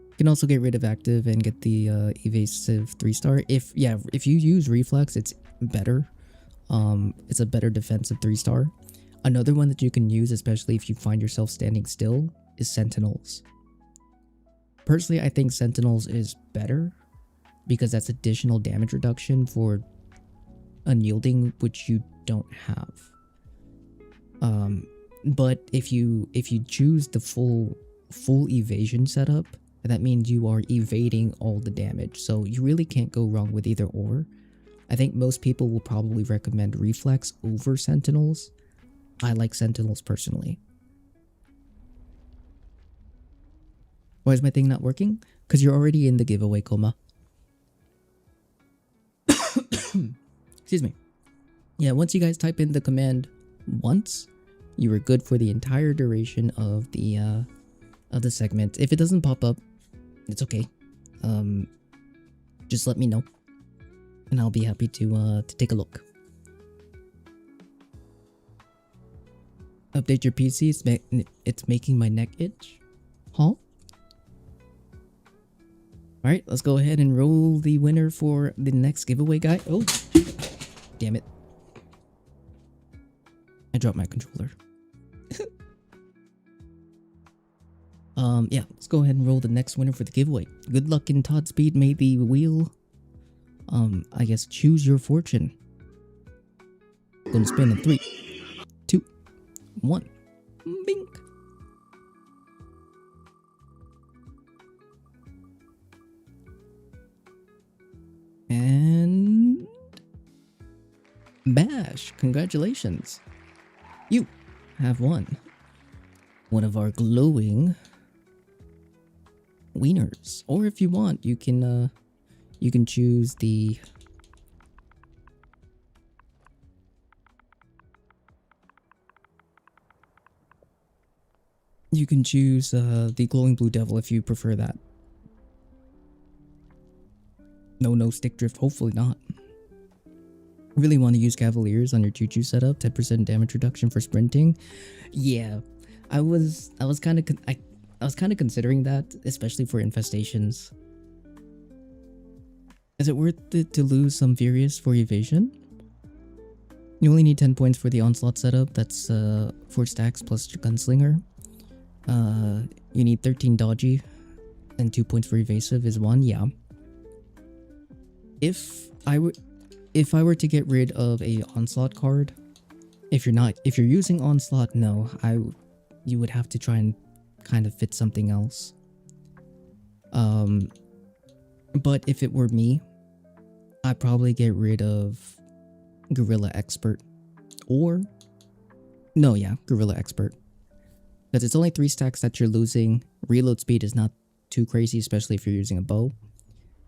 You can also get rid of active and get the evasive 3-star. If you use reflex, it's better. It's a better defensive 3-star. Another one that you can use, especially if you find yourself standing still, is Sentinels. Personally, I think Sentinels is better because that's additional damage reduction for unyielding, which you don't have. But if you choose the full evasion setup, that means you are evading all the damage. So you really can't go wrong with either or. I think most people will probably recommend Reflex over Sentinels. I like Sentinels personally. Why is my thing not working? Because you're already in the giveaway, Coma. Excuse me. Yeah, once you guys type in the command once, you are good for the entire duration of the segment. If it doesn't pop up, it's okay. Just let me know, and I'll be happy to take a look. Update your PC. It's making my neck itch. Huh? Alright, let's go ahead and roll the winner for the next giveaway guy. Oh, damn it. I dropped my controller. Yeah, let's go ahead and roll the next winner for the giveaway. Good luck and Todd Speed. May the wheel, I guess, choose your fortune. Gonna spin in 3, 2, 1. Bing. And Bash, congratulations. You have won one of our glowing wieners. Or if you want, you can choose the the glowing blue devil if you prefer that. No stick drift, hopefully not. Really want to use Cavaliers on your choo-choo setup, 10% damage reduction for sprinting. Yeah, I was kind of considering that, especially for infestations. Is it worth it to lose some Furious for evasion? You only need 10 points for the onslaught setup. That's 4 stacks plus Gunslinger. You need 13 dodgy, and 2 points for evasive is 1. Yeah. If I were to get rid of a onslaught card, If you're using Onslaught, no, you would have to try and kind of fit something else. But if it were me, I'd probably get rid of Gorilla Expert. Or, no, yeah, Gorilla Expert. Because it's only 3 stacks that you're losing. Reload speed is not too crazy, especially if you're using a bow.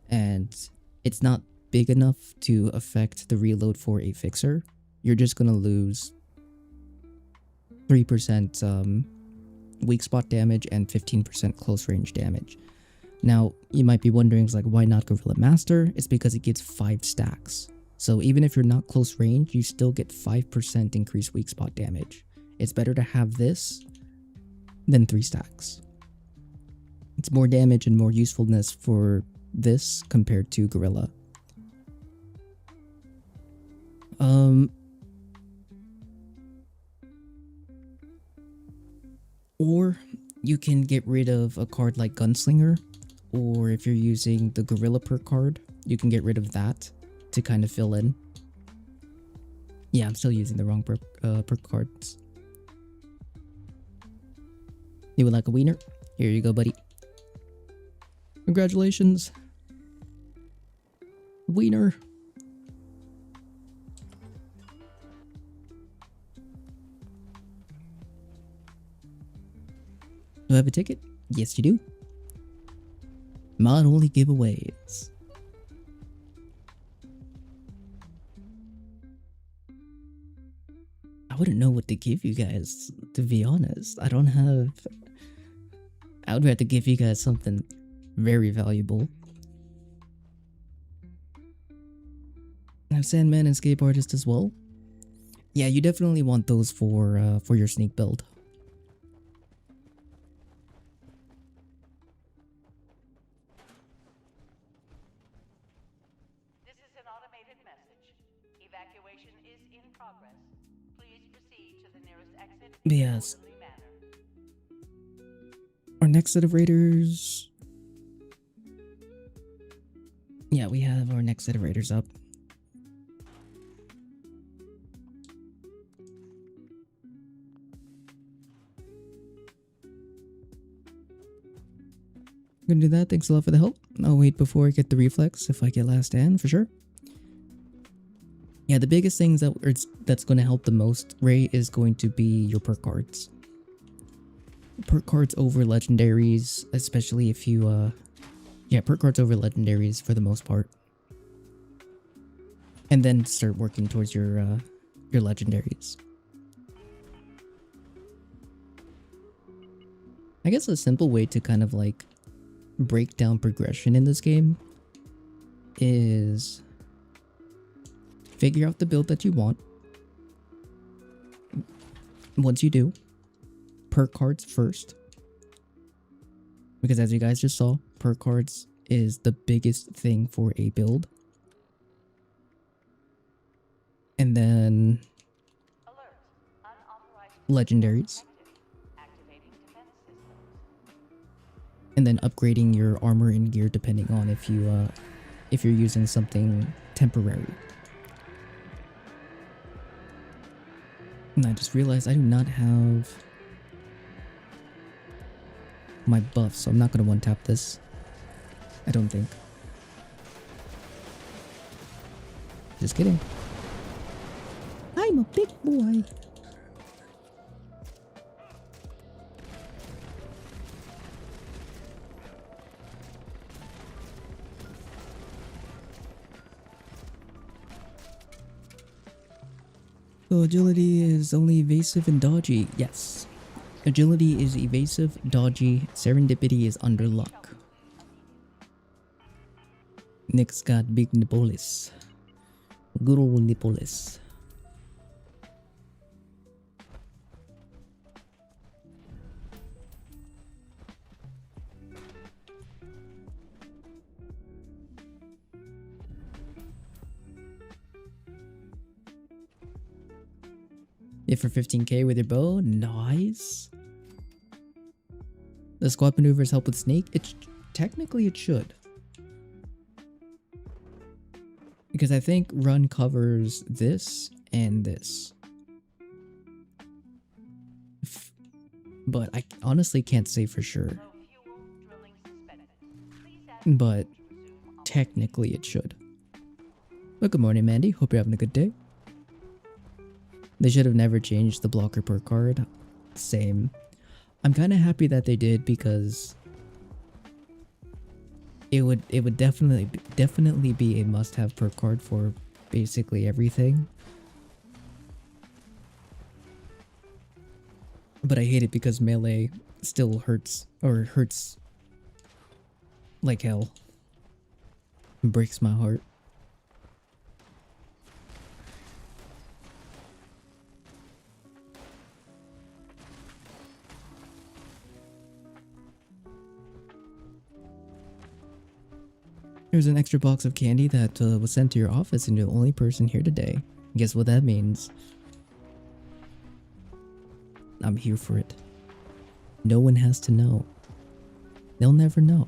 And it's not big enough to affect the reload for a fixer. You're just gonna lose 3% weak spot damage and 15% close range damage. Now, you might be wondering, like, why not Gorilla Master? It's because it gives 5 stacks. So even if you're not close range, you still get 5% increased weak spot damage. It's better to have this than 3 stacks. It's more damage and more usefulness for this compared to Gorilla. Or you can get rid of a card like Gunslinger, or if you're using the Gorilla perk card, you can get rid of that to kind of fill in. Yeah, I'm still using the wrong perk cards. You would like a wiener? Here you go, buddy. Congratulations. Wiener. Do I have a ticket? Yes, you do. Mod only giveaways. I wouldn't know what to give you guys, to be honest. I would have to give you guys something very valuable. I have Sandman and Escape Artist as well. Yeah, you definitely want those for your sneak build. This is an automated message. Evacuation is in progress. Please proceed to the nearest exit in an Yes. orderly manner. Our next set of raiders. Yeah, we have our next set of raiders up. I'm gonna do that. Thanks a lot for the help. I'll wait before I get the reflex if I get last stand for sure. Yeah, the biggest things that's going to help the most, Ray, is going to be your perk cards. Perk cards over legendaries, especially if you yeah, perk cards over legendaries for the most part. And then start working towards your legendaries. I guess a simple way to kind of like break down progression in this game is figure out the build that you want. Once you do, perk cards first. Because as you guys just saw, perk cards is the biggest thing for a build. And then Alert. Unauthorized legendaries. activating defense systems. And then upgrading your armor and gear depending on if you're using something temporary. And I just realized I do not have my buff, so I'm not gonna one-tap this. I don't think. Just kidding. I'm a big boy. So agility is only evasive and dodgy. Yes. Agility is evasive, dodgy. Serendipity is under luck. Nick's got big nipples. Good old nipples. If for 15k with your bow, nice. The squad maneuvers help with Snake? Technically it should. Because I think run covers this and this. but I honestly can't say for sure. Low fuel, drilling suspended. Please add But technically it should. Well, good morning, Mandy. Hope you're having a good day. They should have never changed the blocker per card. Same. I'm kind of happy that they did because it would definitely be a must-have per card for basically everything. But I hate it because melee still hurts like hell. It breaks my heart. There's an extra box of candy that was sent to your office and you're the only person here today. Guess what that means? I'm here for it. No one has to know. They'll never know.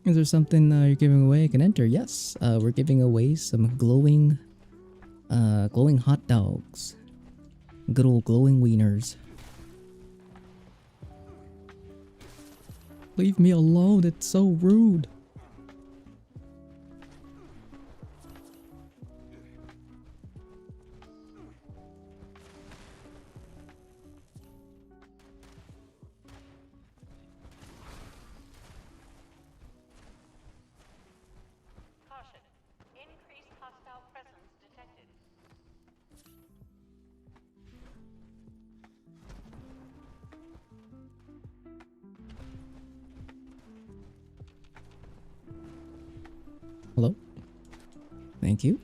Is there something you're giving away I can enter? Yes, we're giving away some glowing hot dogs. Good old glowing wieners. Leave me alone, it's so rude. caution. Increased hostile presence detected. Hello? Thank you.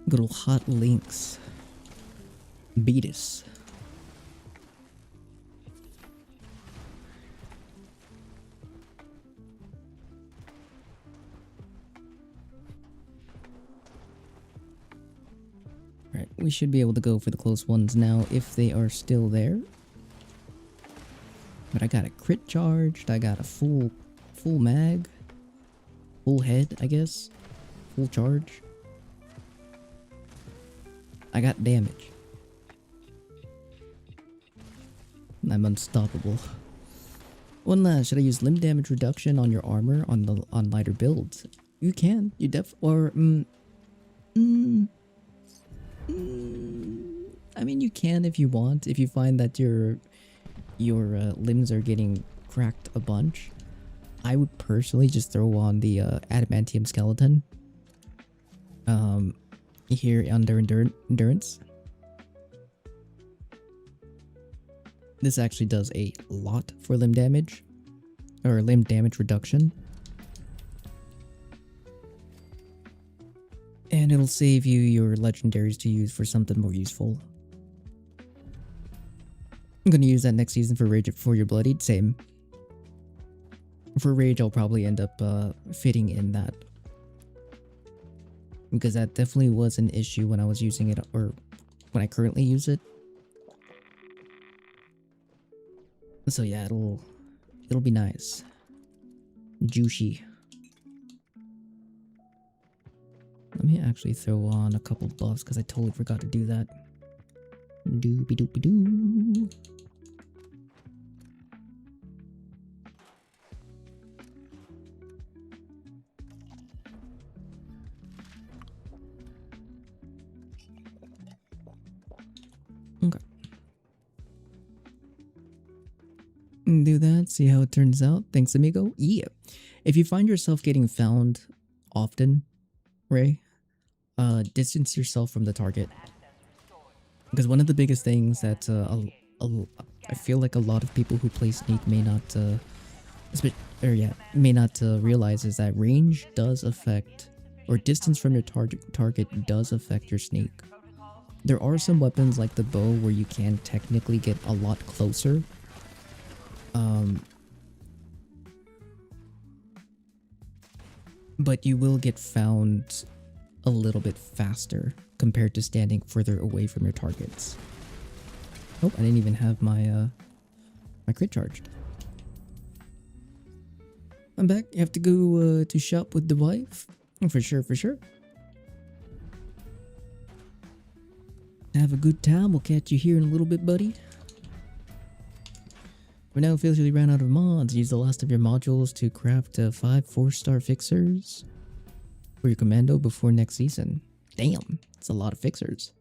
Good old hot links. Beatus. Alright, we should be able to go for the close ones now if they are still there. But I got a crit charged, I got a full mag. Full head, I guess. Full charge. I got damage. I'm unstoppable. One should I use limb damage reduction on your armor on lighter builds? You can. You I mean, you can if you want. If you find that your limbs are getting cracked a bunch, I would personally just throw on the adamantium skeleton. Here under endurance. This actually does a lot for limb damage, or limb damage reduction. And it'll save you your legendaries to use for something more useful. I'm gonna use that next season for Rage for Your Bloodied, same. For Rage, I'll probably end up fitting in that. Because that definitely was an issue when I was using it, or when I currently use it. So yeah, it'll be nice. Juicy. Let me actually throw on a couple buffs because I totally forgot to do that. Doopy doopy doo. Okay. Do that, see how it turns out. Thanks, amigo. Yeah. If you find yourself getting found often, Ray, distance yourself from the target. Because one of the biggest things that I feel like a lot of people who play Sneak may not realize is that range does affect, or distance from your target does affect your Sneak. There are some weapons like the bow where you can technically get a lot closer But you will get found a little bit faster compared to standing further away from your targets. Oh, I didn't even have my my crit charged. I'm back. You have to go to shop with the wife? For sure, for sure. Have a good time. We'll catch you here in a little bit, buddy. We're now officially ran out of mods. Use the last of your modules to craft 5 4-star fixers for your commando before next season. Damn, it's a lot of fixers.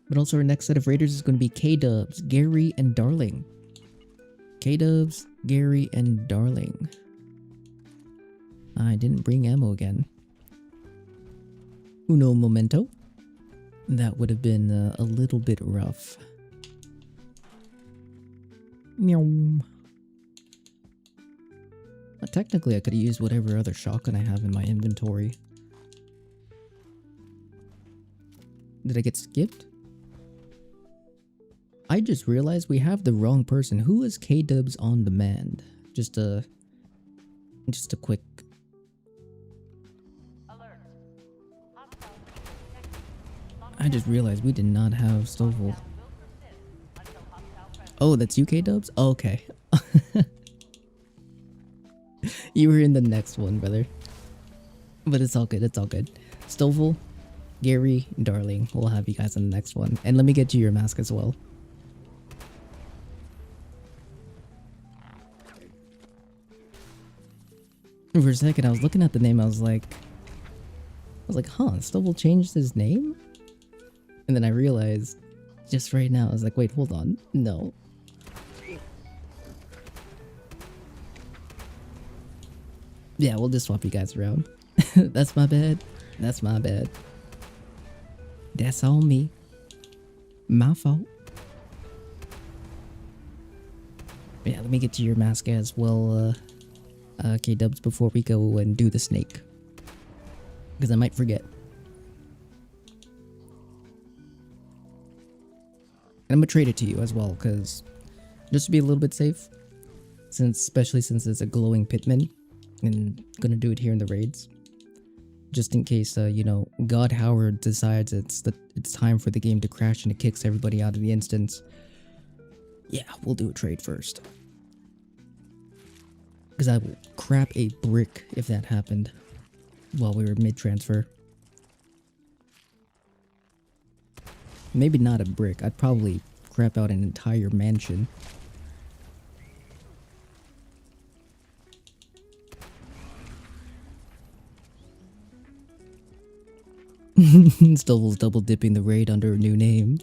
But also our next set of raiders is going to be K-Dubs, Gary, and Darling. K-Dubs, Gary, and Darling. I didn't bring ammo again. Uno momento. That would have been a little bit rough. Meow. Technically, I could have used whatever other shotgun I have in my inventory. Did I get skipped? I just realized we have the wrong person. Who is K-Dubs on demand? Just a quick. Alert. Hostile detected. I just realized we did not have Stovall. Will persist until hostile presence. Oh, that's you, K-Dubs? Oh, okay. You were in the next one, brother. But it's all good, it's all good. Stovall, Gary, Darling. We'll have you guys in the next one. And let me get you your mask as well. For a second, I was looking at the name, I was like, huh, Stovall changed his name? And then I realized, just right now, I was like, wait, hold on, no. Yeah, we'll just swap you guys around. That's my bad. That's my bad. That's on me. My fault. Yeah, let me get to your mask as well, K-Dubs, before we go and do the snake. Because I might forget. And I'm gonna trade it to you as well, because just to be a little bit safe, especially since it's a glowing pitman, and gonna do it here in the raids, just in case you know, God Howard decides it's time for the game to crash and it kicks everybody out of the instance. Yeah, we'll do a trade first. Because I will crap a brick if that happened while we were mid-transfer. Maybe not a brick, I'd probably crap out an entire mansion. Stovall's double dipping the raid under a new name.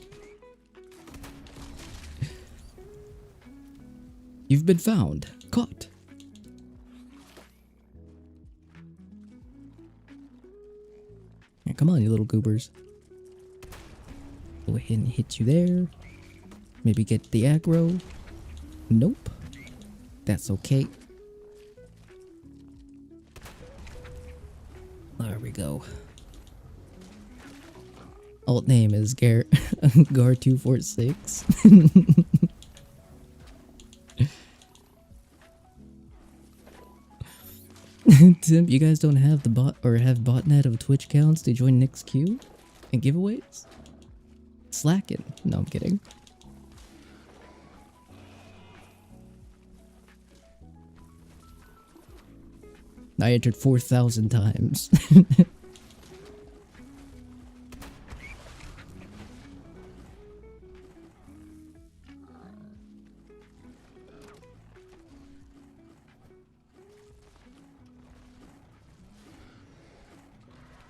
You've been found. Caught. Yeah, come on, you little goobers. Go ahead and hit you there. Maybe get the aggro. Nope. That's okay. There we go. Alt name is Gar246. Tim, you guys don't have the bot or have botnet of Twitch accounts to join Nick's queue and giveaways? Slacking. No, I'm kidding. I entered 4,000 times.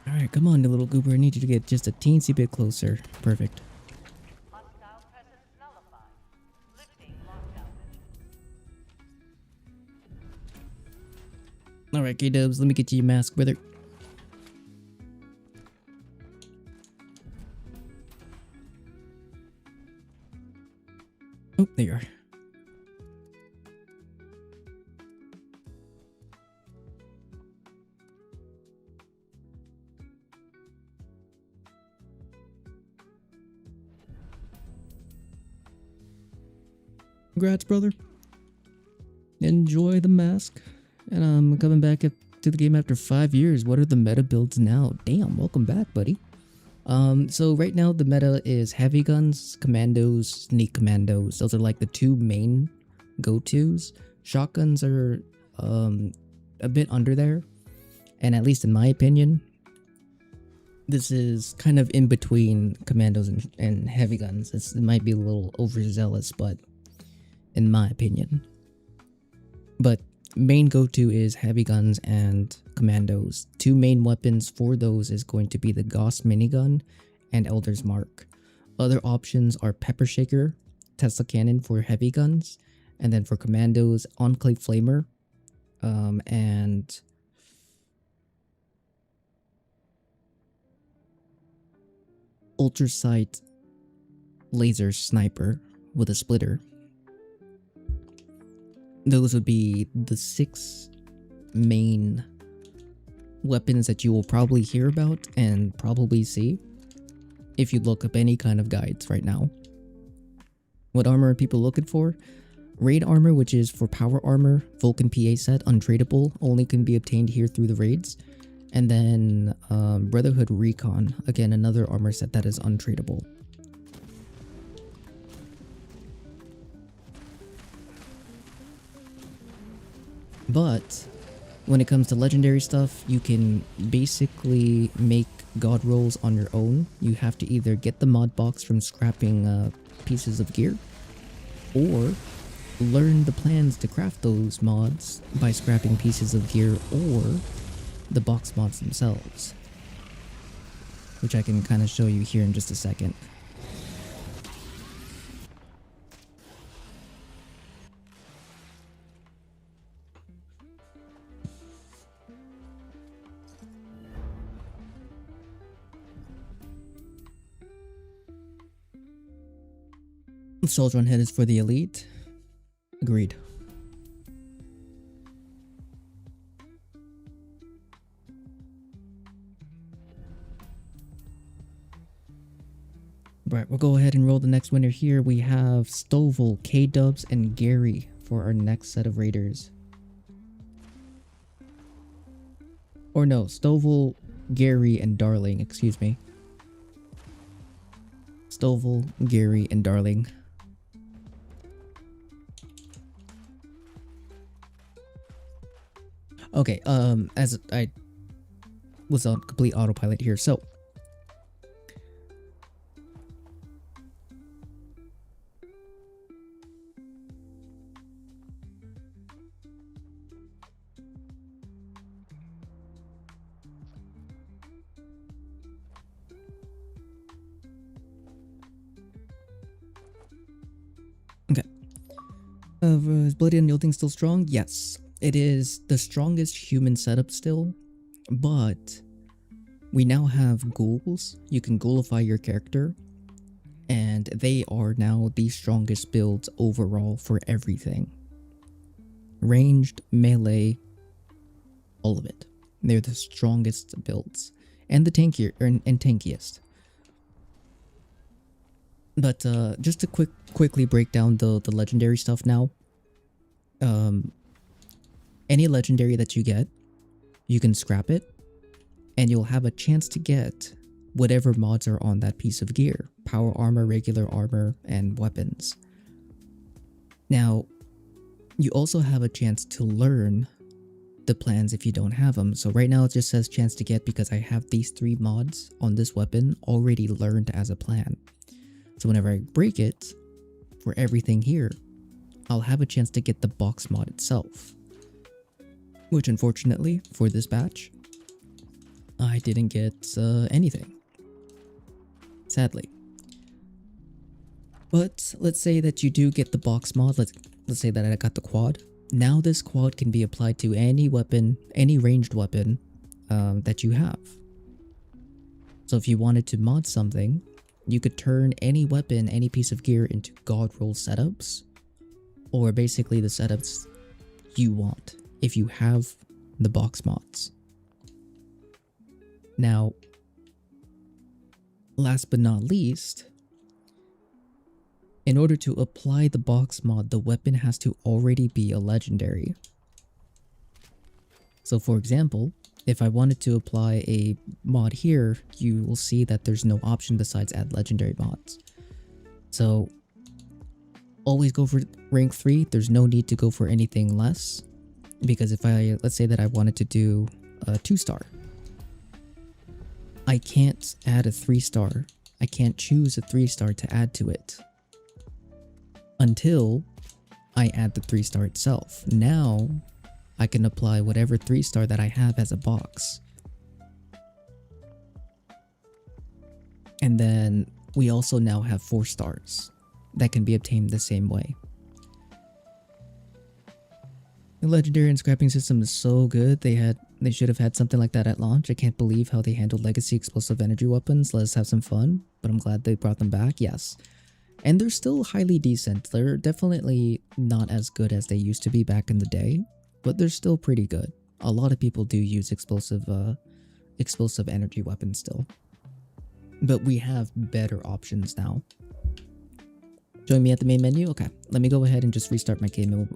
Alright, come on, you little goober. I need you to get just a teensy bit closer. Perfect. Hostile presence nullified. Lifting lockdown measures. Alright, K-Dubs, let me get you your mask, brother. Oh, there you are. Congrats, brother. Enjoy the mask. And I'm coming back to the game after 5 years. What are the meta builds now? Damn, welcome back, buddy. So right now the meta is heavy guns, commandos, sneak commandos. Those are like the two main go-tos. Shotguns are a bit under there. And at least in my opinion, this is kind of in between commandos and heavy guns. It might be a little overzealous, but in my opinion. But main go-to is heavy guns and commandos. Two main weapons for those is going to be the Gauss minigun and Elder's Mark. Other options are Pepper Shaker, Tesla Cannon for heavy guns, and then for commandos, Enclave Flamer, and Ultrasight Laser Sniper with a splitter. Those would be the 6 main weapons that you will probably hear about and probably see if you look up any kind of guides right now. What armor are people looking for? Raid armor, which is for power armor, Vulcan PA set, untradeable, only can be obtained here through the raids. And then Brotherhood Recon, again another armor set that is untradeable. But when it comes to legendary stuff, you can basically make god rolls on your own. You have to either get the mod box from scrapping pieces of gear, or learn the plans to craft those mods by scrapping pieces of gear or the box mods themselves, which I can kind of show you here in just a second. Soldier on Head is for the elite. Agreed. Right, we'll go ahead and roll the next winner here. We have Stovall, K-Dubs, and Gary for our next set of raiders. Or no, Stovall, Gary, and Darling, excuse me. Stovall, Gary, and Darling. Okay, as I was on complete autopilot here, so okay. Is Bloody Unyielding still strong? Yes. It is the strongest human setup still, but we now have ghouls. You can ghoulify your character, and they are now the strongest builds overall for everything. Ranged, melee, all of it. They're the strongest builds, and the tankiest. But just to quickly break down the legendary stuff now. Any legendary that you get, you can scrap it, and you'll have a chance to get whatever mods are on that piece of gear. Power armor, regular armor, and weapons. Now, you also have a chance to learn the plans if you don't have them. So right now it just says chance to get because I have these 3 mods on this weapon already learned as a plan. So whenever I break it, for everything here, I'll have a chance to get the box mod itself. Which unfortunately, for this batch, I didn't get anything. Sadly. But let's say that you do get the box mod. Let's say that I got the quad. Now this quad can be applied to any weapon, any ranged weapon that you have. So if you wanted to mod something, you could turn any weapon, any piece of gear into god roll setups. Or basically the setups you want, if you have the box mods. Now, last but not least, in order to apply the box mod, the weapon has to already be a legendary. So for example, if I wanted to apply a mod here, you will see that there's no option besides add legendary mods. So always go for rank 3. There's no need to go for anything less, because if let's say that I wanted to do a 2-star, I can't add a 3-star. I can't choose a 3-star to add to it until I add the 3-star itself. Now I can apply whatever 3-star that I have as a box. And then we also now have 4 stars that can be obtained the same way. The legendary and scrapping system is so good. They should have had something like that at launch. I can't believe how they handled legacy explosive energy weapons. Let's have some fun, but I'm glad they brought them back. Yes. And they're still highly decent. They're definitely not as good as they used to be back in the day, but they're still pretty good. A lot of people do use explosive energy weapons still. But we have better options now. Join me at the main menu? Okay, let me go ahead and just restart my game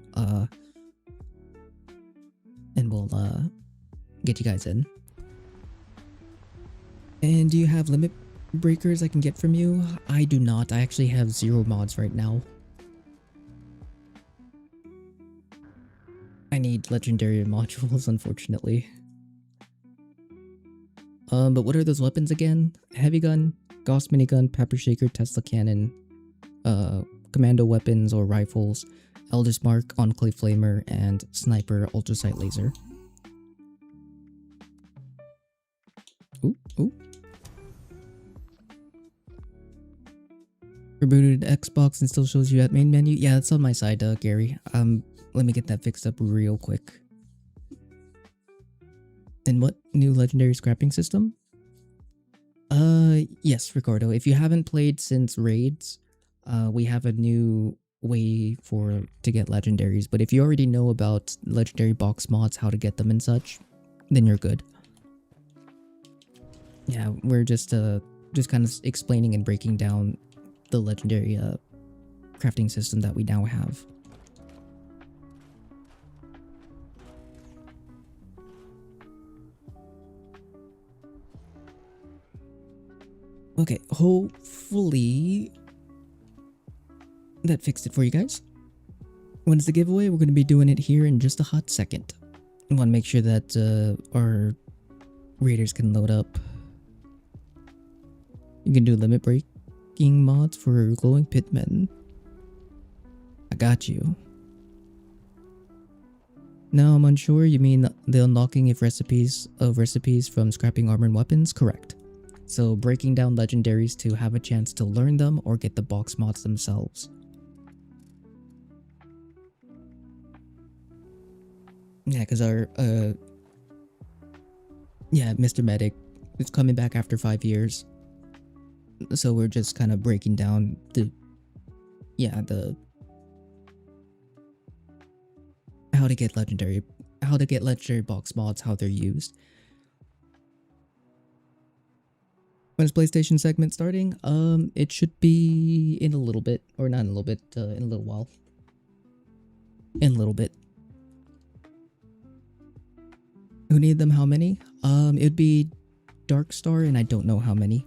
and we'll get you guys in. And do you have limit breakers I can get from you? I do not. I actually have 0 mods right now. I need legendary modules, unfortunately. But what are those weapons again? Heavy gun, Gauss minigun, pepper shaker, Tesla cannon, commando weapons or rifles, Elder's Mark, Enclave Flamer, and Sniper Ultrasight Laser. Ooh, ooh. Rebooted Xbox and still shows you at main menu? Yeah, that's on my side, Gary. Let me get that fixed up real quick. And what new legendary scrapping system? Yes, Ricardo. If you haven't played since raids, we have a new way to get legendaries. But if you already know about legendary box mods, how to get them and such, then you're good. Yeah, we're just kind of explaining and breaking down the legendary crafting system that we now have. Okay, hopefully that fixed it for you guys. When it's the giveaway, we're going to be doing it here in just a hot second. I want to make sure that our raiders can load up. You can do limit breaking mods for glowing pitmen. I got you. No, I'm unsure. You mean the unlocking of recipes from scrapping armor and weapons? Correct. So breaking down legendaries to have a chance to learn them or get the box mods themselves. Yeah, because our Mr. Medic is coming back after 5 years. So we're just kind of breaking down how to get legendary box mods, how they're used. When is PlayStation segment starting? It should be in a little bit, or not in a little bit, in a little while. In a little bit. Who need them? How many? It'd be Darkstar, and I don't know how many.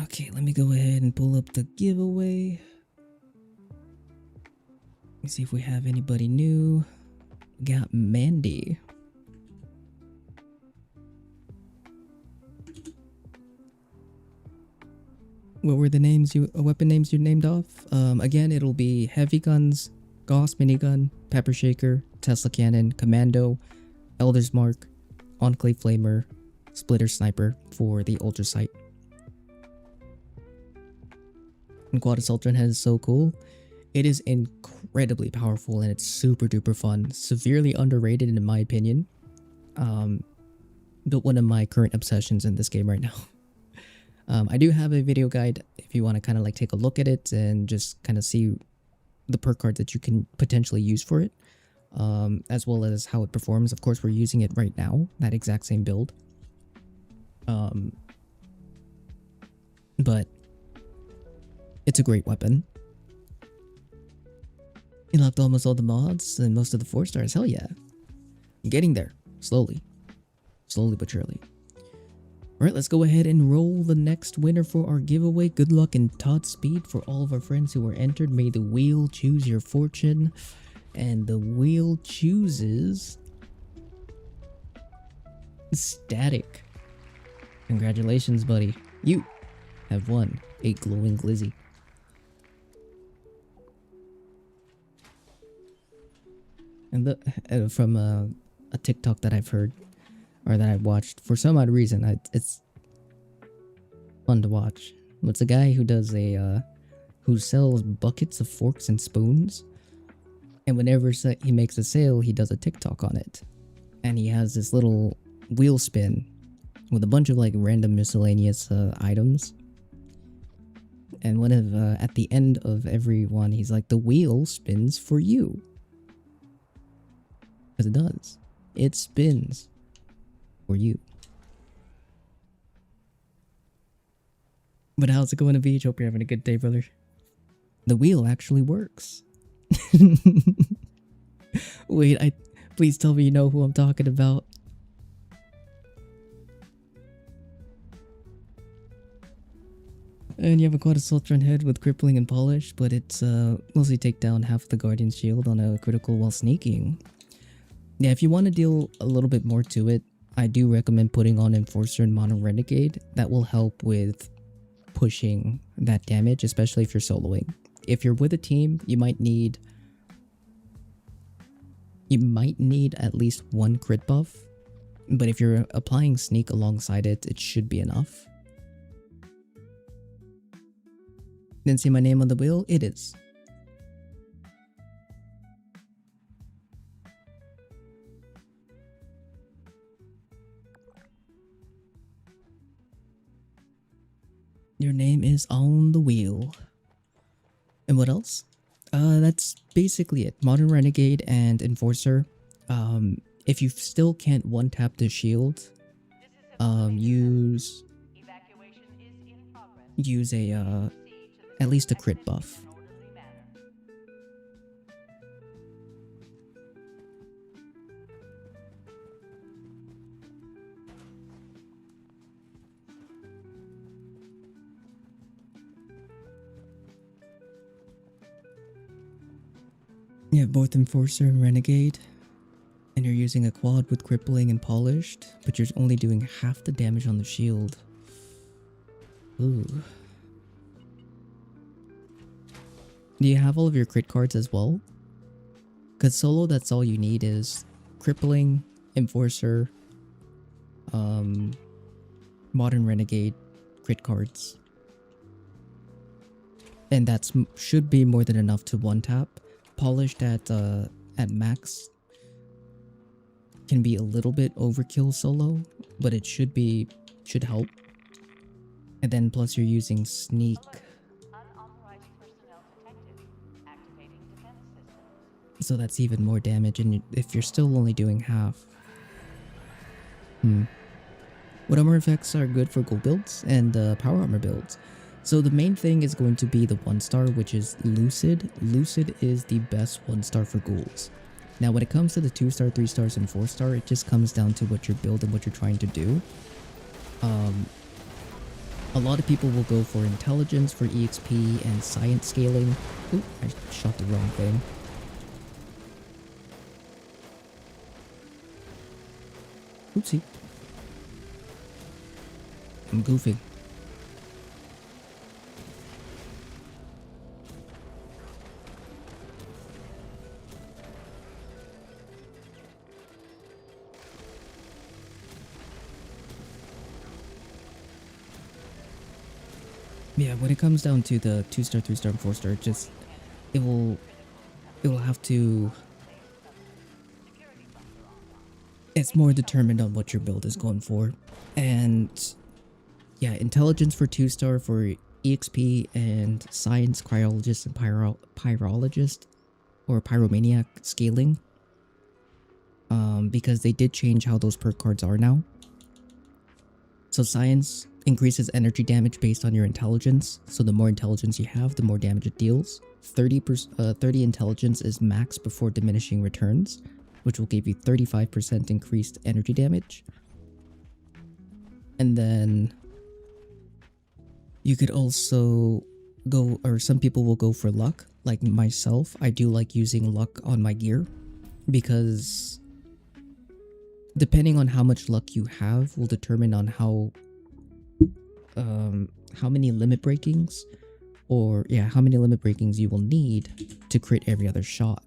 Okay, let me go ahead and pull up the giveaway. Let me see if we have anybody new. We got Mandy. What were the weapon names you named off? Again, it'll be heavy guns, Gauss minigun, pepper shaker, Tesla cannon, commando, Elder's Mark, Enclave Flamer, Splitter Sniper for the Ultra Sight. And Quad Assault Gun Head is so cool. It is incredibly powerful and it's super duper fun. Severely underrated in my opinion. But one of my current obsessions in this game right now. I do have a video guide if you want to kind of like take a look at it and just kind of see the perk cards that you can potentially use for it. As well as how it performs. Of course, we're using it right now, that exact same build. Um, but it's a great weapon. You locked almost all the mods and most of the 4 stars. Hell yeah. I'm getting there. Slowly. Slowly but surely. Alright, let's go ahead and roll the next winner for our giveaway. Good luck and Todd speed for all of our friends who were entered. May the wheel choose your fortune. And the wheel chooses... Static. Congratulations, buddy. You have won a glowing glizzy. And from a TikTok that I've heard, or that I've watched, for some odd reason, it's fun to watch. It's a guy who does who sells buckets of forks and spoons, and whenever he makes a sale, he does a TikTok on it, and he has this little wheel spin with a bunch of like random miscellaneous items. And one of at the end of every one, he's like, "The wheel spins for you." Because it does. It spins for you. But how's it going to beach? Hope you're having a good day, brother. The wheel actually works. Wait, please tell me you know who I'm talking about. And you have a quad assault run head with crippling and polish, but it's mostly take down half the Guardian's shield on a critical while sneaking. Yeah, if you want to deal a little bit more to it, I do recommend putting on Enforcer and Mono Renegade. That will help with pushing that damage, especially if you're soloing. If you're with a team, you might need at least 1 crit buff, but if you're applying sneak alongside it, it should be enough. Didn't see my name on the wheel? It is. Your name is on the wheel. And what else? That's basically it. Modern Renegade and Enforcer. If you still can't one-tap the shield, use a at least a crit buff. You have both Enforcer and Renegade, and you're using a quad with crippling and polished, but you're only doing half the damage on the shield. Ooh. Do you have all of your crit cards as well? Because solo, that's all you need is crippling, Enforcer, Modern Renegade, crit cards. And that should be more than enough to one tap. Polished at max can be a little bit overkill solo, but it should help. And then plus you're using sneak. So that's even more damage, and if you're still only doing half. What armor effects are good for gold builds and power armor builds? So the main thing is going to be the 1-star, which is Lucid. Lucid is the best 1-star for ghouls. Now when it comes to the 2-star, 3 stars, and 4-star, it just comes down to what you're building, what you're trying to do. A lot of people will go for intelligence for EXP and science scaling. Oop, I shot the wrong thing. Oopsie. I'm goofing. Yeah, when it comes down to the 2-star, 3-star, and 4-star, it will have to. It's more determined on what your build is going for, and yeah, intelligence for 2-star for EXP and science, cryologist, and pyrologist or pyromaniac scaling. Because they did change how those perk cards are now. So science increases energy damage based on your intelligence. So the more intelligence you have, the more damage it deals. 30 intelligence is max before diminishing returns, which will give you 35% increased energy damage. And then you could also go, or some people will go for luck. Like myself, I do like using luck on my gear because depending on how much luck you have will determine on how many limit breakings how many limit breakings you will need to crit every other shot,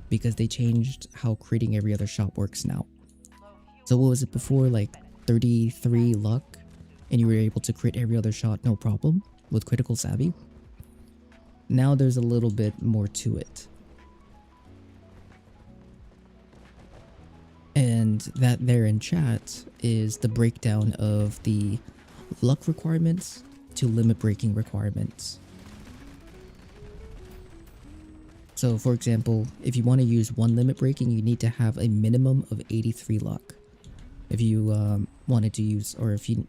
because they changed how critting every other shot works now. So what was it before, like 33 luck and you were able to crit every other shot no problem with critical savvy? Now there's a little bit more to it. And that there in chat is the breakdown of the luck requirements to limit breaking requirements. So for example, if you want to use one limit breaking, you need to have a minimum of 83 luck. If you wanted to use, or if you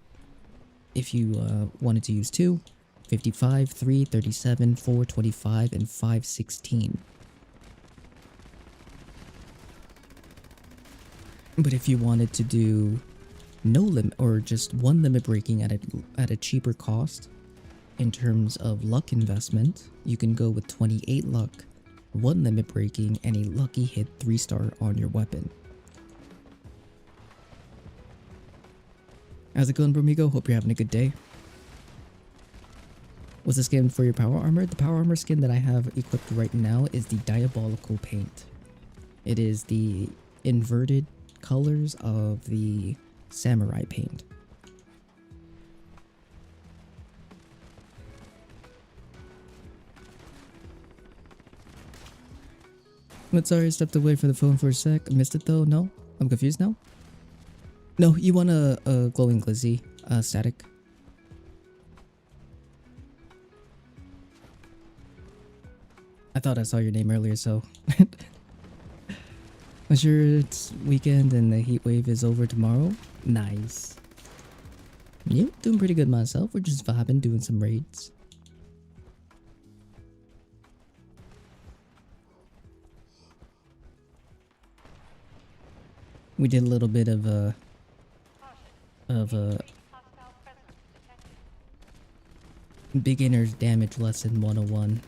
wanted to use 2, 55, 3, 37, 4, 25, and 5, 16. But if you wanted to do no limit, or just one limit breaking at a cheaper cost in terms of luck investment, you can go with 28 luck, one limit breaking, and a lucky hit 3-star on your weapon. How's it going, Bromigo? Hope you're having a good day. What's the skin for your power armor? The power armor skin that I have equipped right now is the Diabolical Paint. It is the inverted colors of the Samurai Paint. But sorry, I stepped away from the phone for a sec. I missed it though. No? I'm confused now? No, you want a glowing glizzy, static. I thought I saw your name earlier, so. I'm sure it's weekend and the heat wave is over tomorrow. Nice. Yep, doing pretty good myself. We're just vibing, doing some raids. We did a little bit of a beginner's damage lesson 101.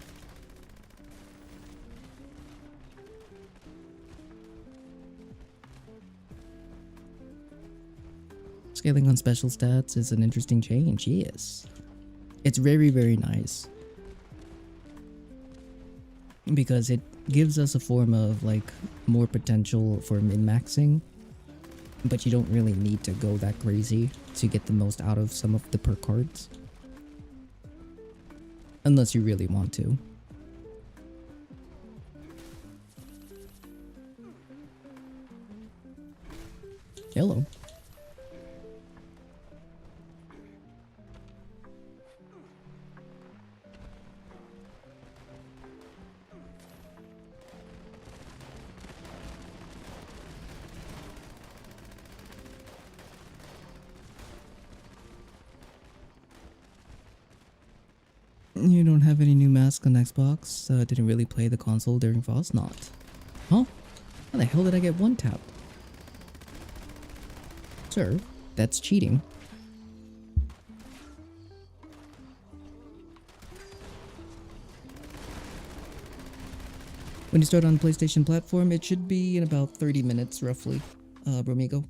Scaling on special stats is an interesting change, yes. It's very, very nice. Because it gives us a form of like more potential for min-maxing. But you don't really need to go that crazy to get the most out of some of the perk cards. Unless you really want to. Hello. You don't have any new masks on Xbox? Didn't really play the console during Frostnot. Huh? How the hell did I get one tap? Sir, that's cheating. When you start on the PlayStation platform, it should be in about 30 minutes roughly, Bromigo.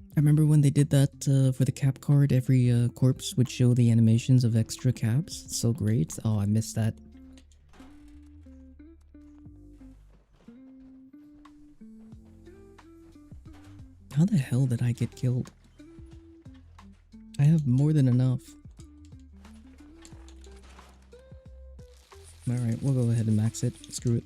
I remember when they did that for the cap card, every corpse would show the animations of extra caps. It's so great. Oh, I missed that. How the hell did I get killed? I have more than enough. Alright, we'll go ahead and max it. Screw it.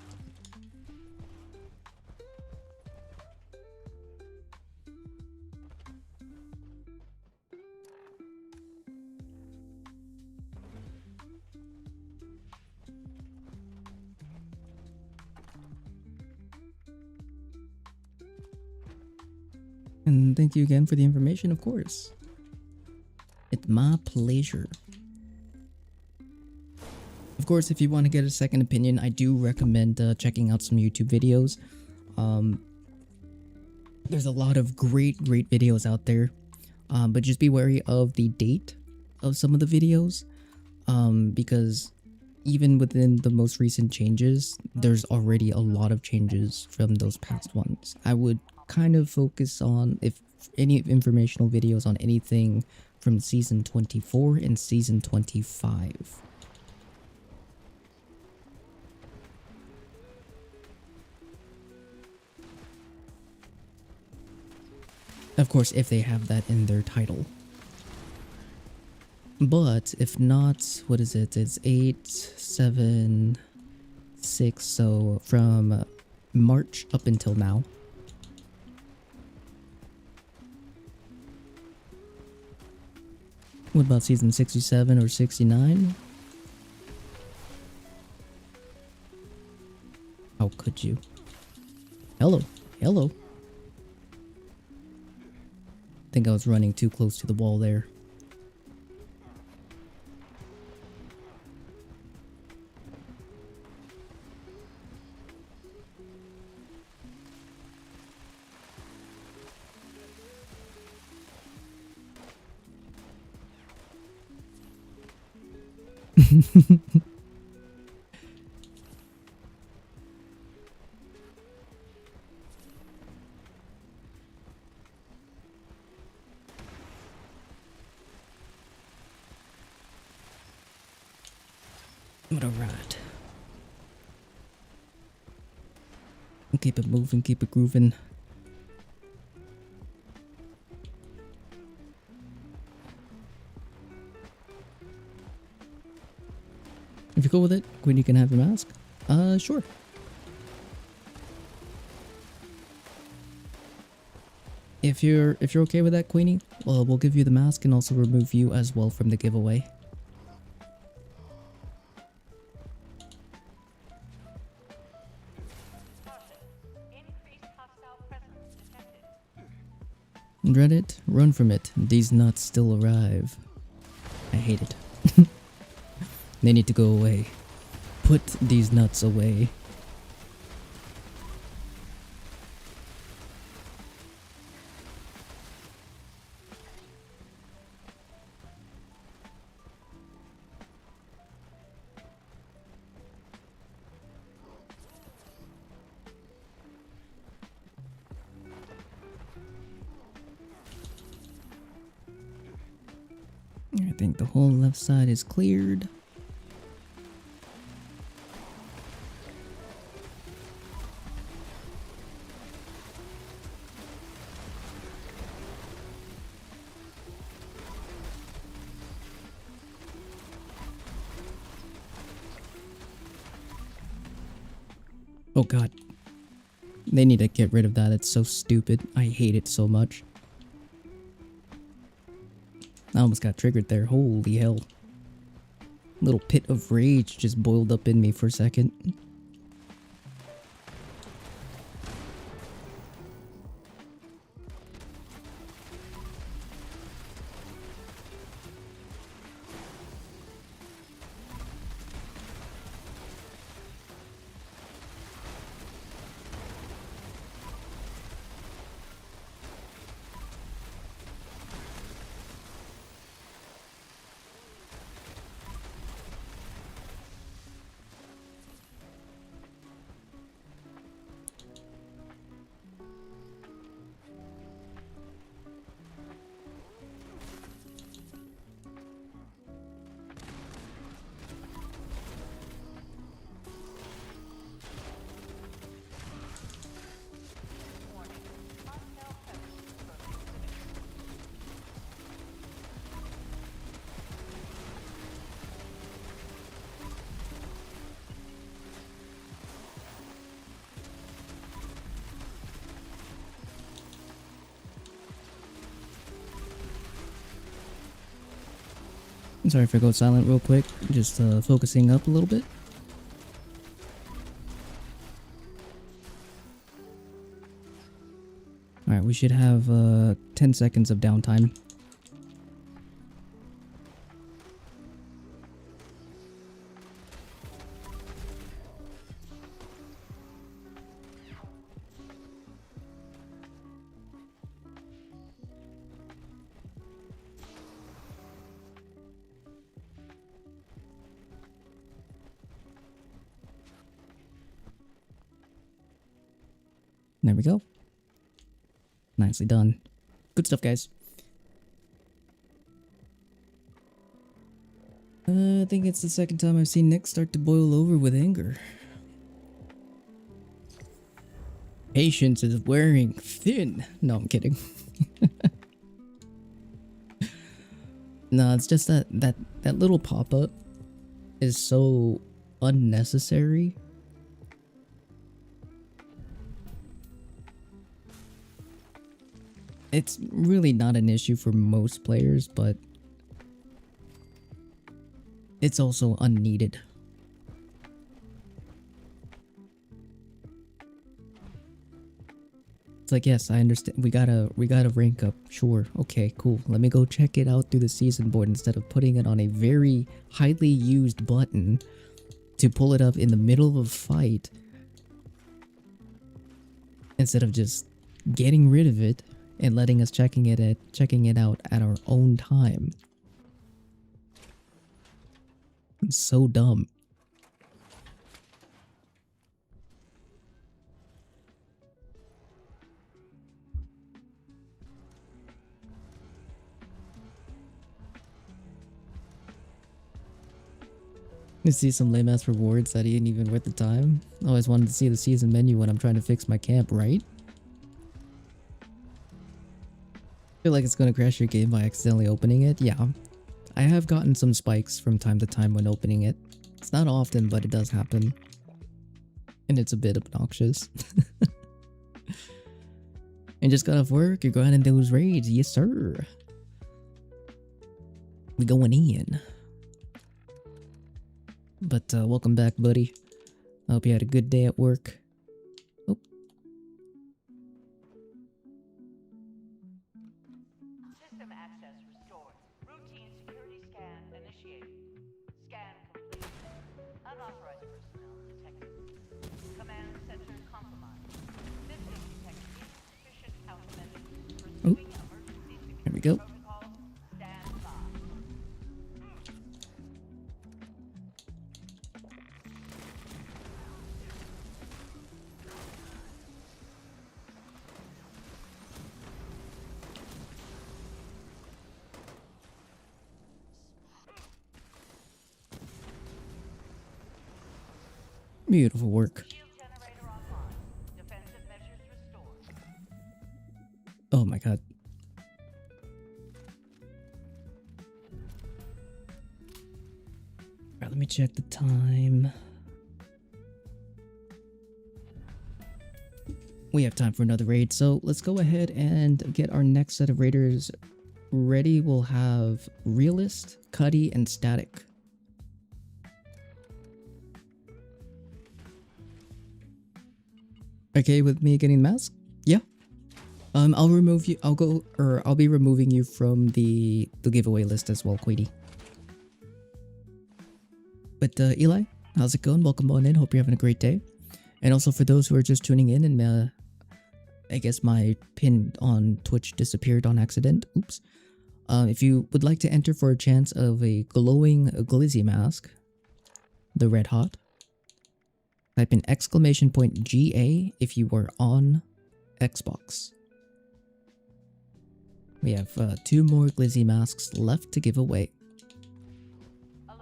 And thank you again for the information, of course. It's my pleasure. Of course, if you want to get a second opinion, I do recommend checking out some YouTube videos. There's a lot of great videos out there, but just be wary of the date of some of the videos, because even within the most recent changes, there's already a lot of changes from those past ones. I would kind of focus on if any informational videos on anything from season 24 and season 25. Of course, if they have that in their title. But if not, what is it? It's 8, 7, 6, so from March up until now. What about season 67 or 69? How could you? Hello, hello. I think I was running too close to the wall there. What a ride. Keep it moving, keep it grooving. If you go with it, Queen, you can have your mask. Sure. If you're okay with that, Queenie, well, we'll give you the mask and also remove you as well from the giveaway. Dread it, run from it. These nuts still arrive. I hate it. They need to go away. Put these nuts away. I think the whole left side is cleared. Oh god. They need to get rid of that. It's so stupid. I hate it so much. I almost got triggered there. Holy hell. Little pit of rage just boiled up in me for a second. I'm sorry if I go silent real quick. Just focusing up a little bit. Alright, we should have 10 seconds of downtime. There we go. Nicely done. Good stuff, guys. I think it's the second time I've seen Nick start to boil over with anger. Patience is wearing thin. No, I'm kidding. No, it's just that little pop-up is so unnecessary. It's really not an issue for most players, but it's also unneeded. It's like, yes, I understand. We gotta rank up. Sure, okay, cool. Let me go check it out through the season board instead of putting it on a very highly used button to pull it up in the middle of a fight. Instead of just getting rid of it and letting us checking it out at our own time. It's so dumb. You see some lame ass rewards that ain't even worth the time. Always wanted to see the season menu when I'm trying to fix my camp, right? Feel like it's gonna crash your game by accidentally opening it. Yeah, I have gotten some spikes from time to time when opening it. It's not often, but it does happen, and it's a bit obnoxious. And just got off work, you're grinding those raids. Yes sir, we going in. But welcome back, buddy. I hope you had a good day at work. Oh. System access restored. Routine security scan initiated. Scan complete. Unauthorized personnel detected. Command center compromised. System detects insufficient countermeasures. Pursuing emergency There we security go. protocols. Stand by. Beautiful work. Shield generator online. Defensive measures restored. Oh my god. Alright, let me check the time. We have time for another raid, so let's go ahead and get our next set of raiders ready. We'll have Realist, Cuddy, and Static. Okay with me getting masked? Yeah. I'll remove you. I'll be removing you from the giveaway list as well, Queedy. But Eli, how's it going? Welcome on in. Hope you're having a great day. And also for those who are just tuning in, and I guess my pin on Twitch disappeared on accident. Oops. If you would like to enter for a chance of a glowing glizzy mask, the red hot, type in !GA if you were on Xbox. We have 2 more glizzy masks left to give away.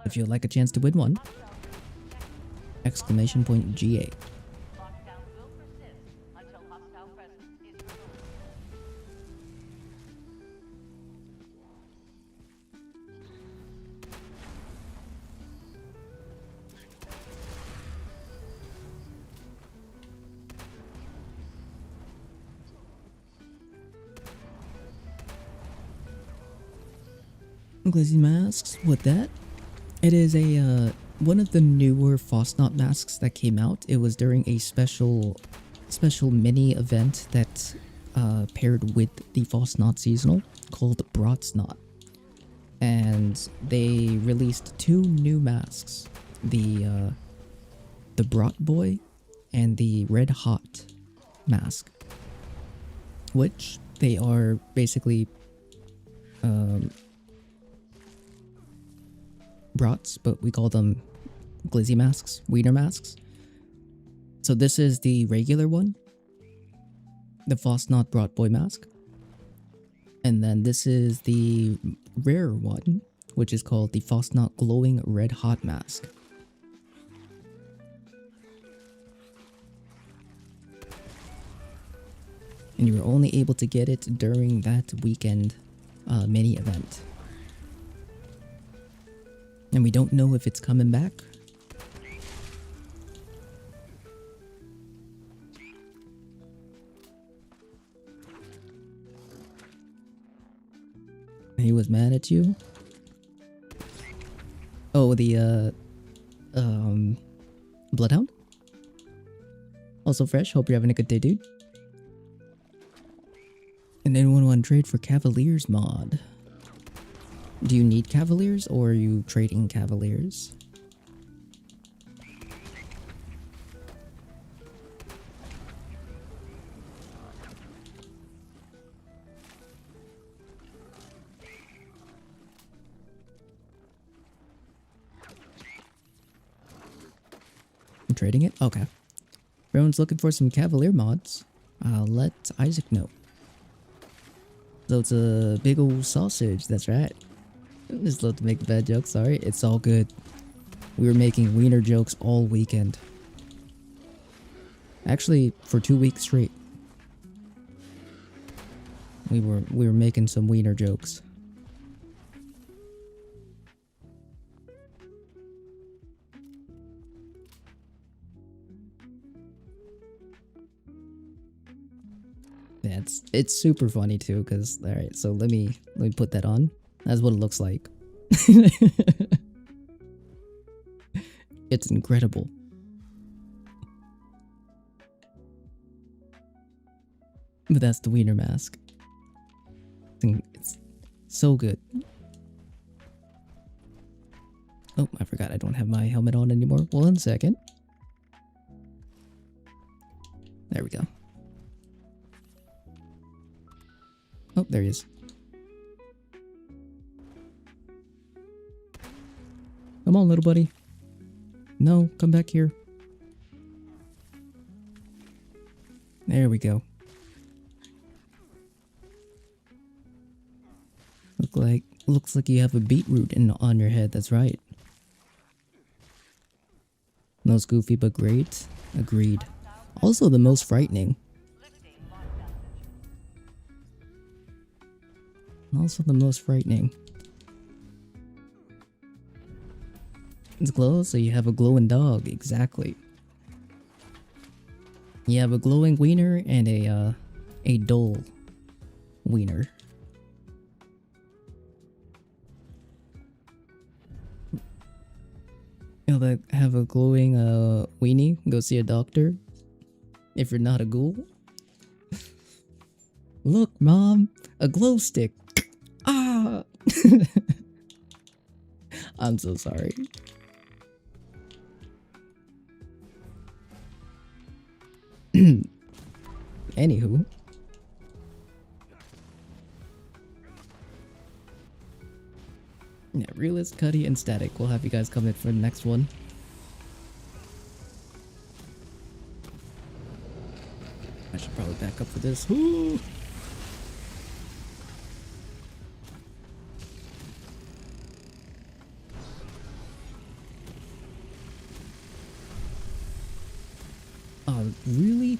If you'd like a chance to win one, !GA. Lockdown will persist until hostile presence is removed. Glizzy masks, what that? It is a one of the newer Fosnot masks that came out. It was during a special mini event that paired with the Frostnot seasonal called Brotsnot. And they released 2 new masks. The Brat Boy and the Red Hot mask. Which they are basically brats, but we call them glizzy masks, wiener masks. So this is the regular one, the Frostnot Brat Boy mask. And then this is the rare one, which is called the Frostnot Glowing Red Hot mask. And you were only able to get it during that weekend mini event. And we don't know if it's coming back. He was mad at you? Oh, the Bloodhound? Also fresh, hope you're having a good day, dude. And anyone want to trade for Cavaliers mod? Do you need Cavaliers or are you trading Cavaliers? I'm trading it? Okay. If everyone's looking for some Cavalier mods, I'll let Isaac know. So it's a big old sausage, that's right. I just love to make the bad jokes, sorry. It's all good. We were making wiener jokes all weekend. Actually, for 2 weeks straight. We were making some wiener jokes. Yeah, it's super funny too, cause alright, so let me put that on. That's what it looks like. It's incredible. But that's the wiener mask. It's so good. Oh, I forgot I don't have my helmet on anymore. 1 second. There we go. Oh, there he is. Come on, little buddy. No, come back here. There we go. Looks like you have a beetroot on your head, that's right. Most goofy but great. Agreed. Also the most frightening. Also the most frightening. It's glow, so you have a glowing dog, exactly. You have a glowing wiener and a dull wiener. You'll like have a glowing weenie, go see a doctor. If you're not a ghoul. Look, Mom, a glow stick. Ah! I'm so sorry. Anywho. Yeah, Realist, Cuddy, and Static. We'll have you guys come in for the next one. I should probably back up for this. Woo! Really?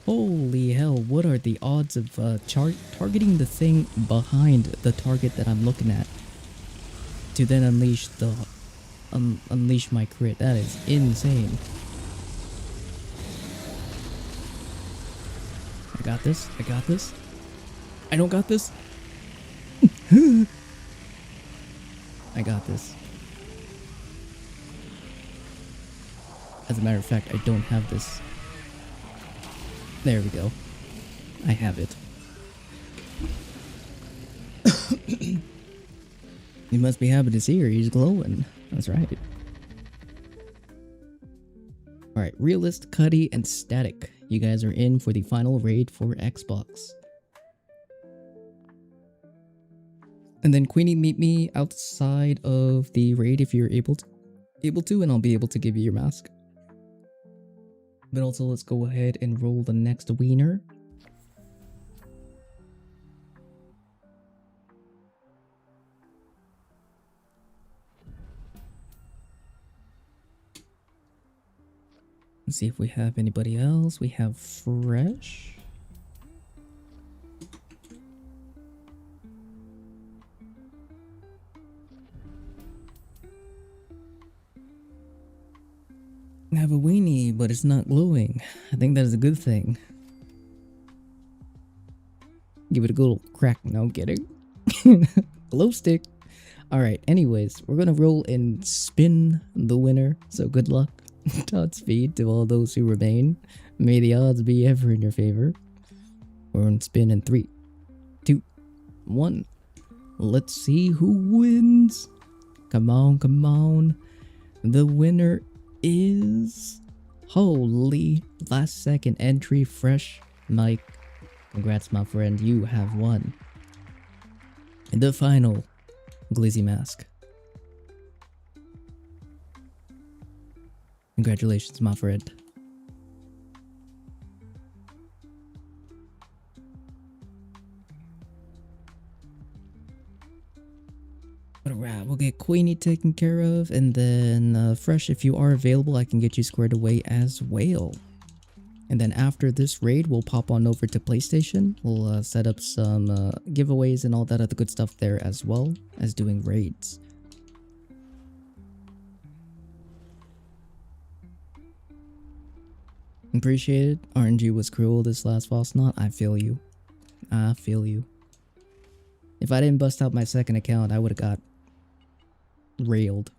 Holy hell, what are the odds of targeting the thing behind the target that I'm looking at to then unleash unleash my crit? That is insane. I got this. I got this. I don't got this. I got this. As a matter of fact, I don't have this. There we go. I have it. You must be happy to see her. He's glowing. That's right. Alright, Realist, Cuddy, and Static. You guys are in for the final raid for Xbox. And then Queenie, meet me outside of the raid if you're able to, and I'll be able to give you your mask. But also, let's go ahead and roll the next wiener. Let's see if we have anybody else. We have Fresh. I have a weenie, but it's not glowing. I think that is a good thing. Give it a good little crack. No, I'm kidding. Glow stick. Alright, anyways, we're gonna roll and spin the winner. So good luck. Godspeed to all those who remain. May the odds be ever in your favor. We're on spin in 3, 2, 1. Let's see who wins. Come on, come on. The winner is... Holy, last second entry, Fresh Mike. Congrats, my friend. You have won. And the final Glizzy mask. Congratulations, my friend. Alright, we'll get Queenie taken care of, and then Fresh, if you are available, I can get you squared away as well. And then after this raid, we'll pop on over to PlayStation. We'll set up some giveaways and all that other good stuff there, as well as doing raids. Appreciate it. RNG was cruel this last false knot. I feel you. I feel you. If I didn't bust out my second account, I would have got railed.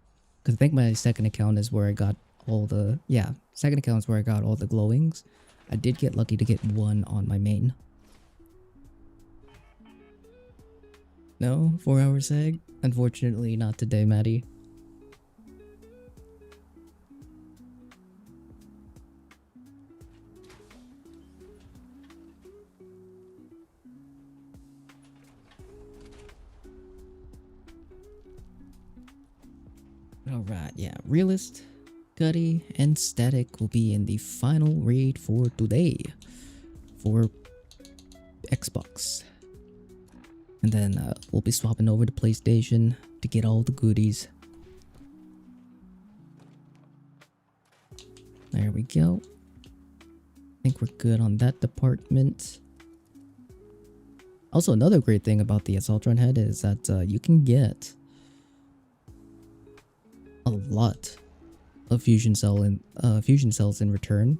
Because I think my second account is where I got all the... Yeah, second account is where I got all the glowings. I did get lucky to get one on my main. No? 4-hour seg? Unfortunately, not today, Maddie. Alright, yeah. Realist, Cuddy, and Static will be in the final raid for today. For Xbox. And then we'll be swapping over to PlayStation to get all the goodies. There we go. I think we're good on that department. Also, another great thing about the Assault Run Head is that you can get a lot of fusion cells in return.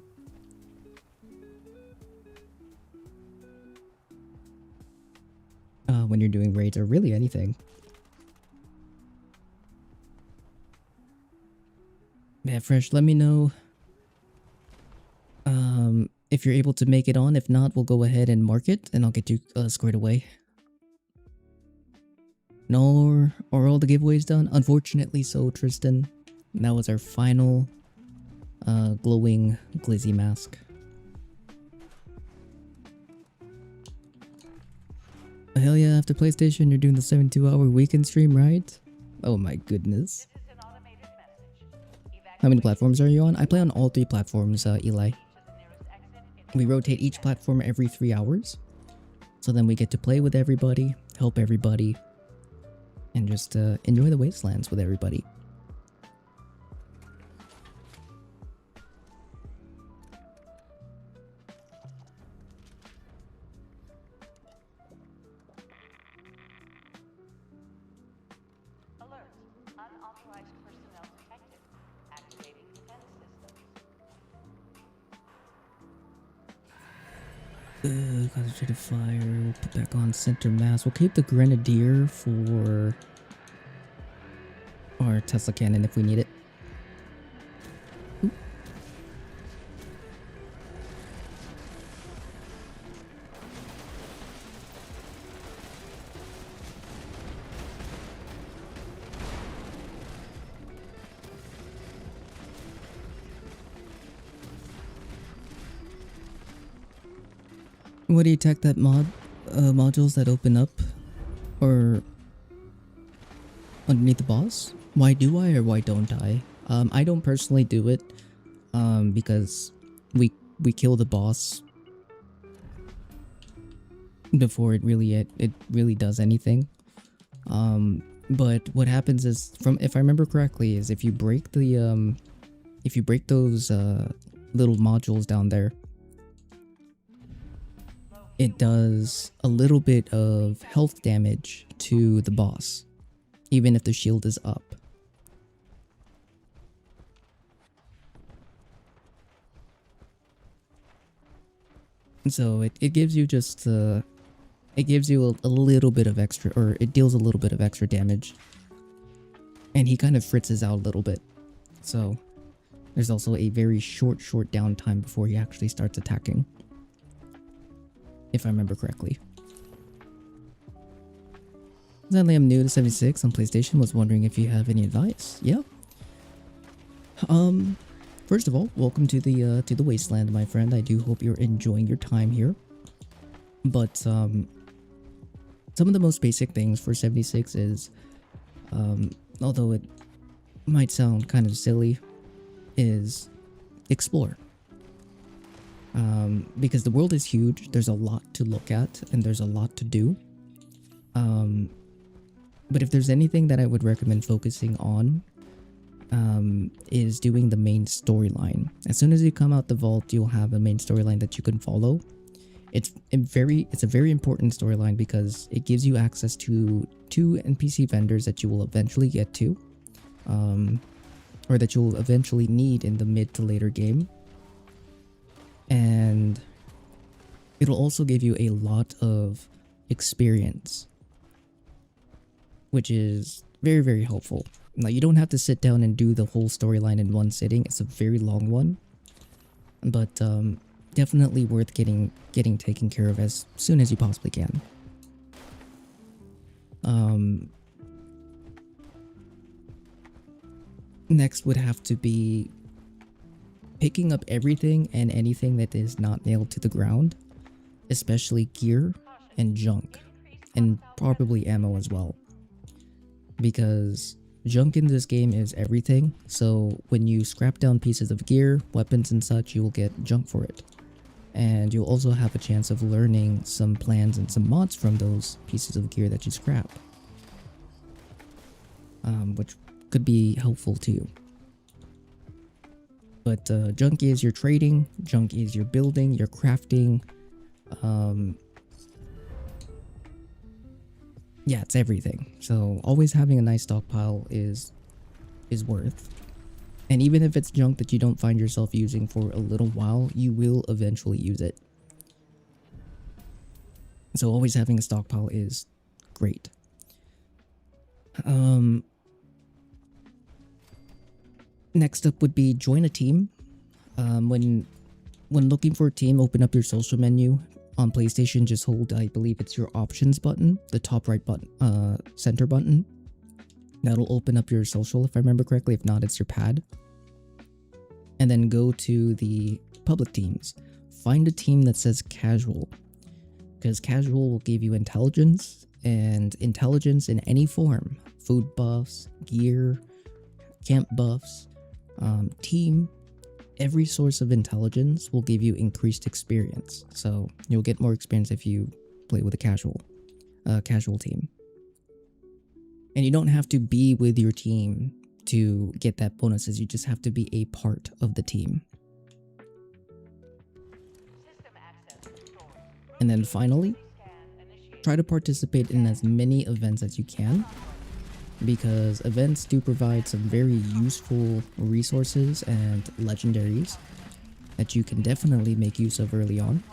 When you're doing raids or really anything. Man, Fresh, let me know if you're able to make it on. If not, we'll go ahead and mark it and I'll get you squared away. No, are all the giveaways done? Unfortunately so, Tristan. That was our final glowing Glizzy mask. Hell yeah, after PlayStation, you're doing the 72-hour weekend stream, right? Oh my goodness. How many platforms are you on? I play on all 3 platforms, Eli. We rotate each platform every 3 hours. So then we get to play with everybody, help everybody, and just enjoy the wastelands with everybody. Alert. Unauthorized personnel detected. Activating defense systems. Concentrated fire. We'll put back on center mass. We'll keep the grenadier for our Tesla cannon if we need it. Oop. What do you attack that modules that open up or underneath the boss? Why do I or why don't I? I don't personally do it because we kill the boss before it really does anything. But what happens is, if I remember correctly, is if you break the if you break those little modules down there, it does a little bit of health damage to the boss, even if the shield is up. So it gives you just it gives you a little bit of extra, or it deals a little bit of extra damage. And he kind of fritzes out a little bit. So there's also a very short downtime before he actually starts attacking, if I remember correctly. Sadly, I'm new to 76 on PlayStation. Was wondering if you have any advice. Yeah. First of all, welcome to the wasteland, my friend. I do hope you're enjoying your time here. But some of the most basic things for 76 is, although it might sound kind of silly, is explore. Because the world is huge. There's a lot to look at and there's a lot to do. But if there's anything that I would recommend focusing on, is doing the main storyline. As soon as you come out the vault, you'll have a main storyline that you can follow. It's a very important storyline because it gives you access to 2 NPC vendors that you will eventually get to, or that you'll eventually need in the mid to later game. And it'll also give you a lot of experience, which is very, very helpful. Like, you don't have to sit down and do the whole storyline in one sitting. It's a very long one, but definitely worth getting taken care of as soon as you possibly can. Next would have to be picking up everything and anything that is not nailed to the ground, especially gear and junk, and probably ammo as well, because junk in this game is everything. So when you scrap down pieces of gear, weapons and such, you will get junk for it. And you'll also have a chance of learning some plans and some mods from those pieces of gear that you scrap, which could be helpful to you. But junk is your trading, junk is your building, your crafting. Yeah, it's everything. So always having a nice stockpile is worth. And even if it's junk that you don't find yourself using for a little while, you will eventually use it. So always having a stockpile is great. Next up would be join a team. When looking for a team, open up your social menu. On PlayStation, just hold, I believe it's your options button, the top right button, center button. That'll open up your social, if I remember correctly. If not, it's your pad. And then go to the public teams. Find a team that says casual, because casual will give you intelligence, and intelligence in any form. Food buffs, gear, camp buffs, team. Every source of intelligence will give you increased experience. So you'll get more experience if you play with a casual team. And you don't have to be with your team to get that bonuses. You just have to be a part of the team. And then finally, try to participate in as many events as you can, because events do provide some very useful resources and legendaries that you can definitely make use of early on.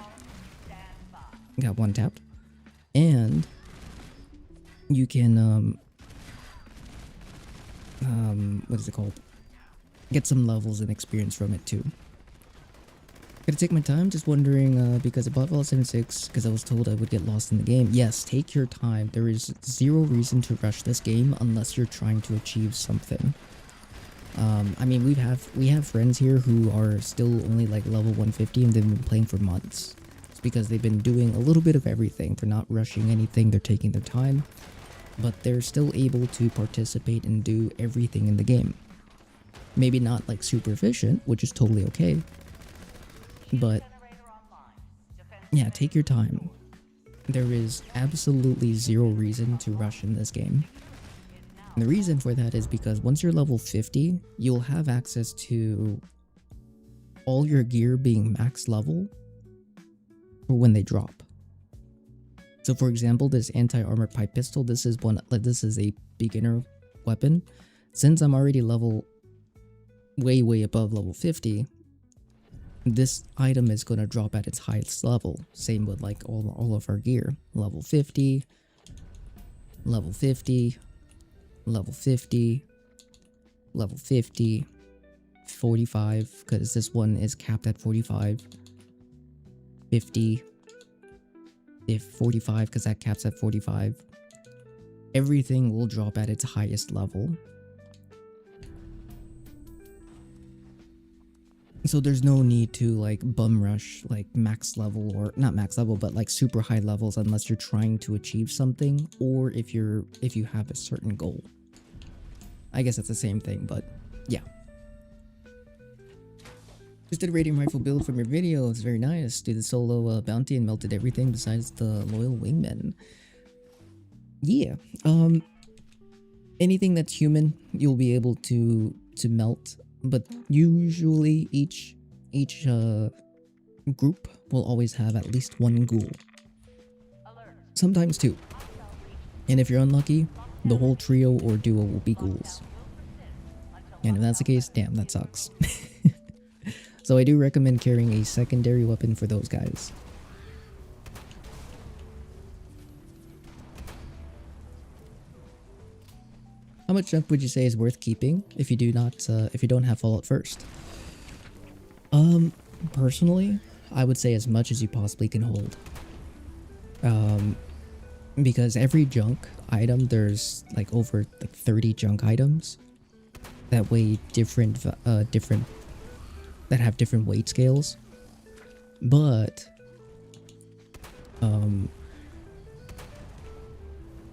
Got one tapped. And you can what is it called? Get some levels and experience from it too. Gonna take my time, just wondering, because I bought Fallout 76 because I was told I would get lost in the game. Yes, take your time. There is zero reason to rush this game unless you're trying to achieve something. I mean, we have friends here who are still only like level 150 and they've been playing for months. It's because they've been doing a little bit of everything. They're not rushing anything, they're taking their time, but they're still able to participate and do everything in the game. Maybe not like super efficient, which is totally okay, but yeah, take your time. There is absolutely zero reason to rush in this game. And the reason for that is because once you're level 50, you'll have access to all your gear being max level for when they drop. So for example, this anti-armor pipe pistol, this is a beginner weapon. Since I'm already way above level 50, this item is going to drop at its highest level. Same with like all of our gear. Level 50, level 50, level 50, level 50, 45, because this one is capped at 45, 50, 45, because that caps at 45. Everything will drop at its highest level. So there's no need to like bum rush like max level, or not max level, but like super high levels, unless you're trying to achieve something, or if you have a certain goal. I guess it's the same thing, but yeah. Just did a raiding rifle build from your video. It's very nice. Do the solo bounty and melted everything besides the loyal wingman. Yeah. Anything that's human, you'll be able to melt. But usually each group will always have at least one ghoul. Sometimes two. And if you're unlucky, the whole trio or duo will be ghouls. And if that's the case, damn, that sucks. So I do recommend carrying a secondary weapon for those guys. How much junk would you say is worth keeping if you don't have Fallout First? Personally, I would say as much as you possibly can hold. Because every junk item, there's like over like 30 junk items that weigh different that have different weight scales. But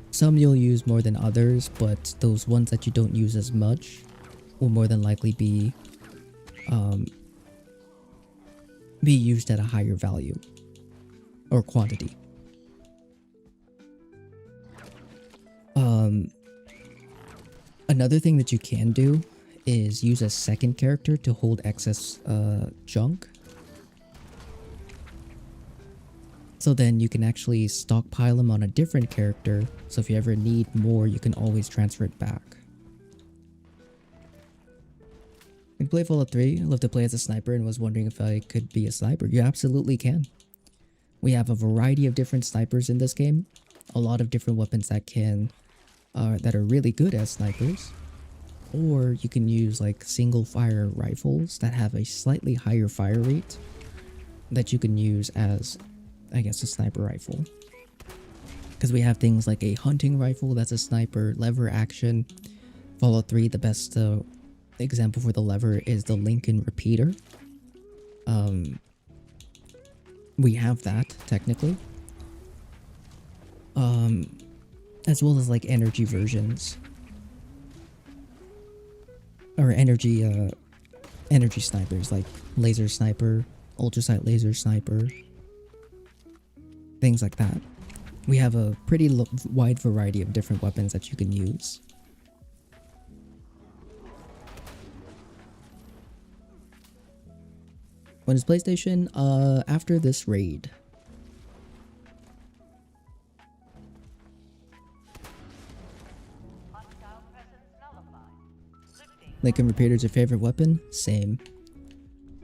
some you'll use more than others, but those ones that you don't use as much will more than likely be used at a higher value or quantity. Another thing that you can do is use a second character to hold excess junk. So then you can actually stockpile them on a different character, so if you ever need more, you can always transfer it back. Can you play Fallout 3? I love to play as a sniper and was wondering if I could be a sniper. You absolutely can. We have a variety of different snipers in this game. A lot of different weapons that are really good as snipers. Or you can use like single fire rifles that have a slightly higher fire rate that you can use as, I guess, a sniper rifle. Because we have things like a hunting rifle that's a sniper, lever action. Fallout 3, the best example for the lever is the Lincoln Repeater. We have that technically. As well as like energy versions. Or energy snipers like laser sniper, ultrasight laser sniper. Things like that. We have a pretty wide variety of different weapons that you can use. When is PlayStation? After this raid. Lincoln Repeater is your favorite weapon? Same.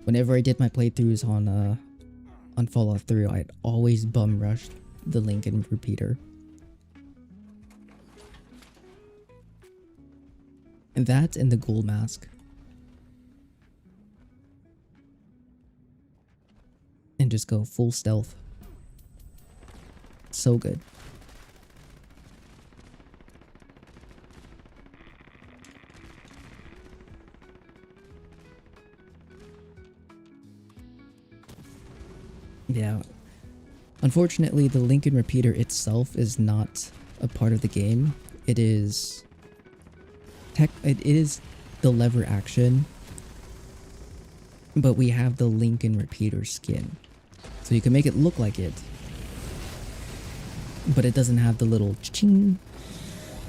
Whenever I did my playthroughs on Fallout 3, I'd always bum rushed the Lincoln Repeater. And that and the Ghoul Mask. And just go full stealth. So good. Yeah. Unfortunately, the Lincoln Repeater itself is not a part of the game. It is it is the lever action, but we have the Lincoln Repeater skin. So you can make it look like it, but it doesn't have the little ching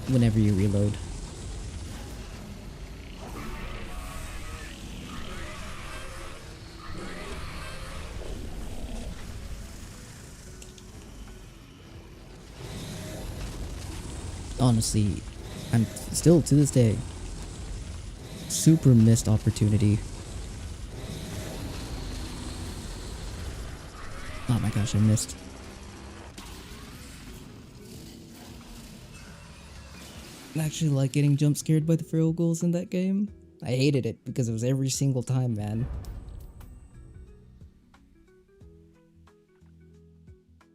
whenever you reload. Honestly, I'm still to this day super missed opportunity. Oh my gosh, I missed. I actually like getting jump scared by the feral ghouls in that game. I hated it because it was every single time, man.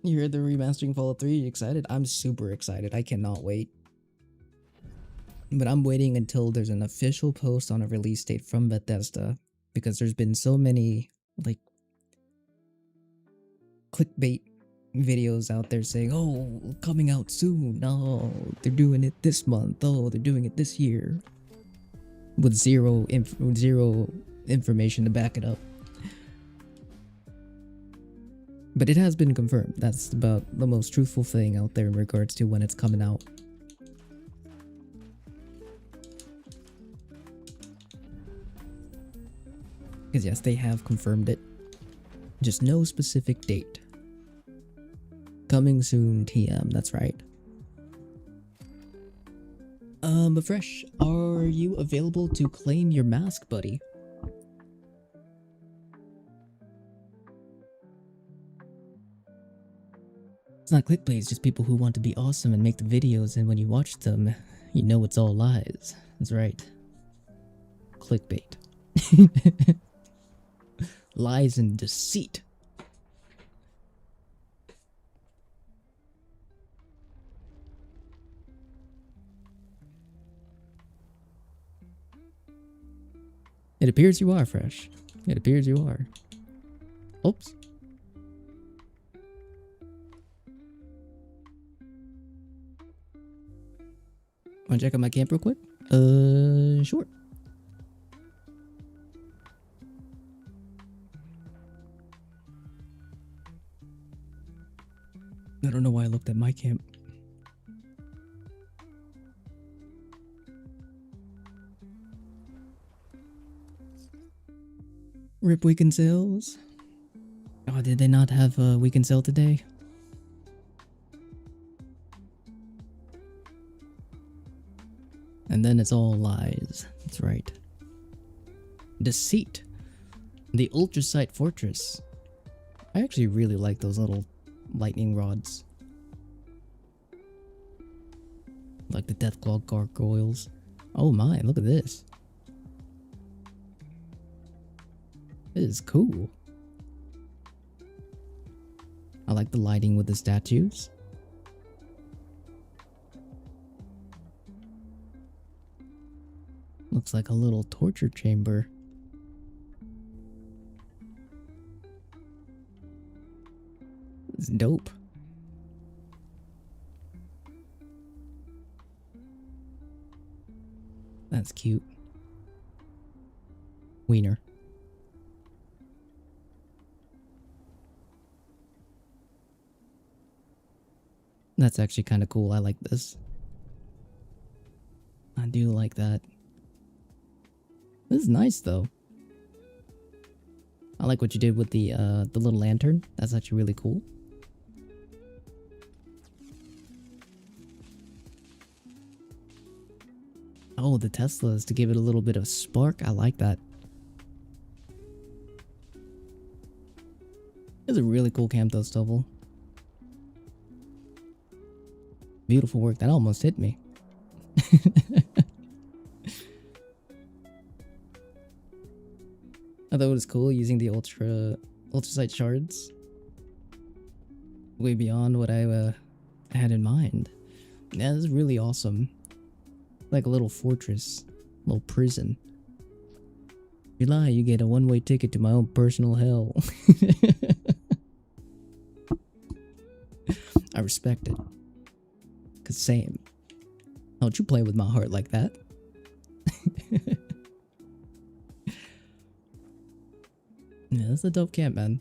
You heard the remastering Fallout 3? You excited? I'm super excited. I cannot wait. But I'm waiting until there's an official post on a release date from Bethesda, because there's been so many like clickbait videos out there saying, oh, coming out soon, oh, they're doing it this month, oh, they're doing it this year, with zero information to back it up. But it has been confirmed. That's about the most truthful thing out there in regards to when it's coming out. Because yes, they have confirmed it. Just no specific date. Coming soon TM, that's right. But Fresh, are you available to claim your mask, buddy? It's not clickbait, it's just people who want to be awesome and make the videos, and when you watch them, you know it's all lies. That's right. Clickbait. Lies and deceit. It appears you are, Fresh. It appears you are. Oops. Wanna check out my camp real quick? Sure. I don't know why I looked at my camp. Rip weekend sales. Oh, did they not have a weekend sale today? And then it's all lies. That's right. Deceit. The Ultrasight Fortress. I actually really like those little lightning rods. Like the Deathclaw gargoyles. Oh my, look at this. This is cool. I like the lighting with the statues. Looks like a little torture chamber. It's dope. That's cute. Wiener. That's actually kind of cool. I like this. I do like that. This is nice though. I like what you did with the little lantern. That's actually really cool. Oh, the Teslas to give it a little bit of spark. I like that. It's a really cool camp though, Stubble. Beautiful work. That almost hit me. I thought it was cool using the ultrasight shards. Way beyond what I had in mind. Yeah, this is really awesome. Like a little fortress, little prison. If you lie, you get a one-way ticket to my own personal hell. I respect it. Cause same. Don't you play with my heart like that. Yeah, that's a dope camp, man.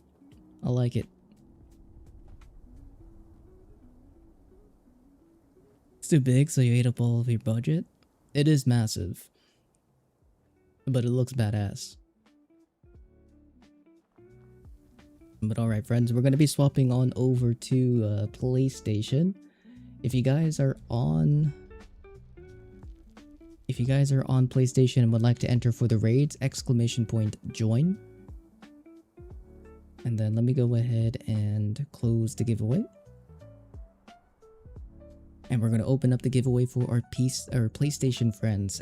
I like it. It's too big, so you ate up all of your budget? It is massive. But it looks badass. But alright, friends, we're gonna be swapping on over to PlayStation. If you guys are on PlayStation and would like to enter for the raids, !join. And then let me go ahead and close the giveaway. And we're gonna open up the giveaway for our PlayStation friends,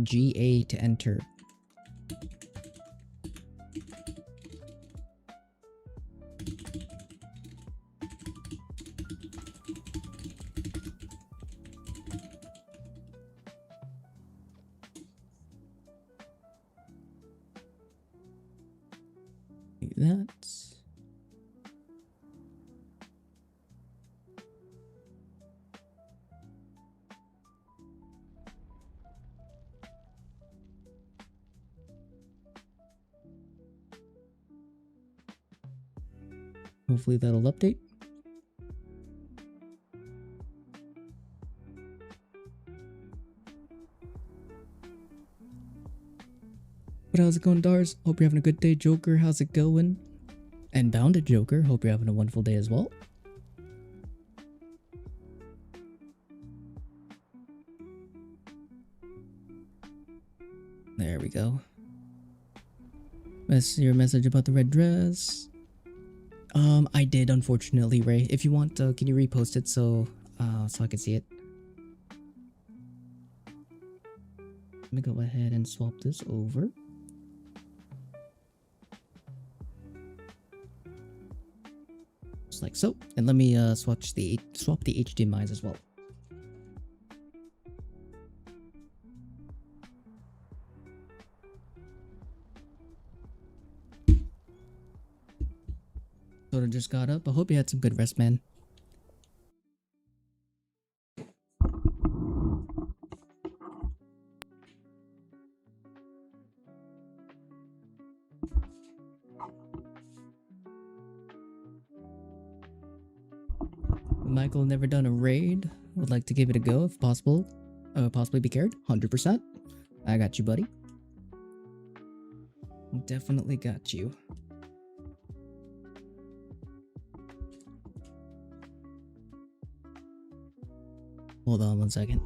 !GA to enter. Like that. Hopefully that'll update. But how's it going, Dars? Hope you're having a good day. Joker, how's it going? And Bounded Joker, hope you're having a wonderful day as well. There we go. Your message about the red dress. I did, unfortunately, Ray. If you want, can you repost it so I can see it? Let me go ahead and swap this over. Just like so. And let me swap the HDMIs as well. Sort of just got up. I hope you had some good rest, man. Michael never done a raid. Would like to give it a go if possible. Possibly be cared. 100%. I got you, buddy. Definitely got you. Hold on 1 second.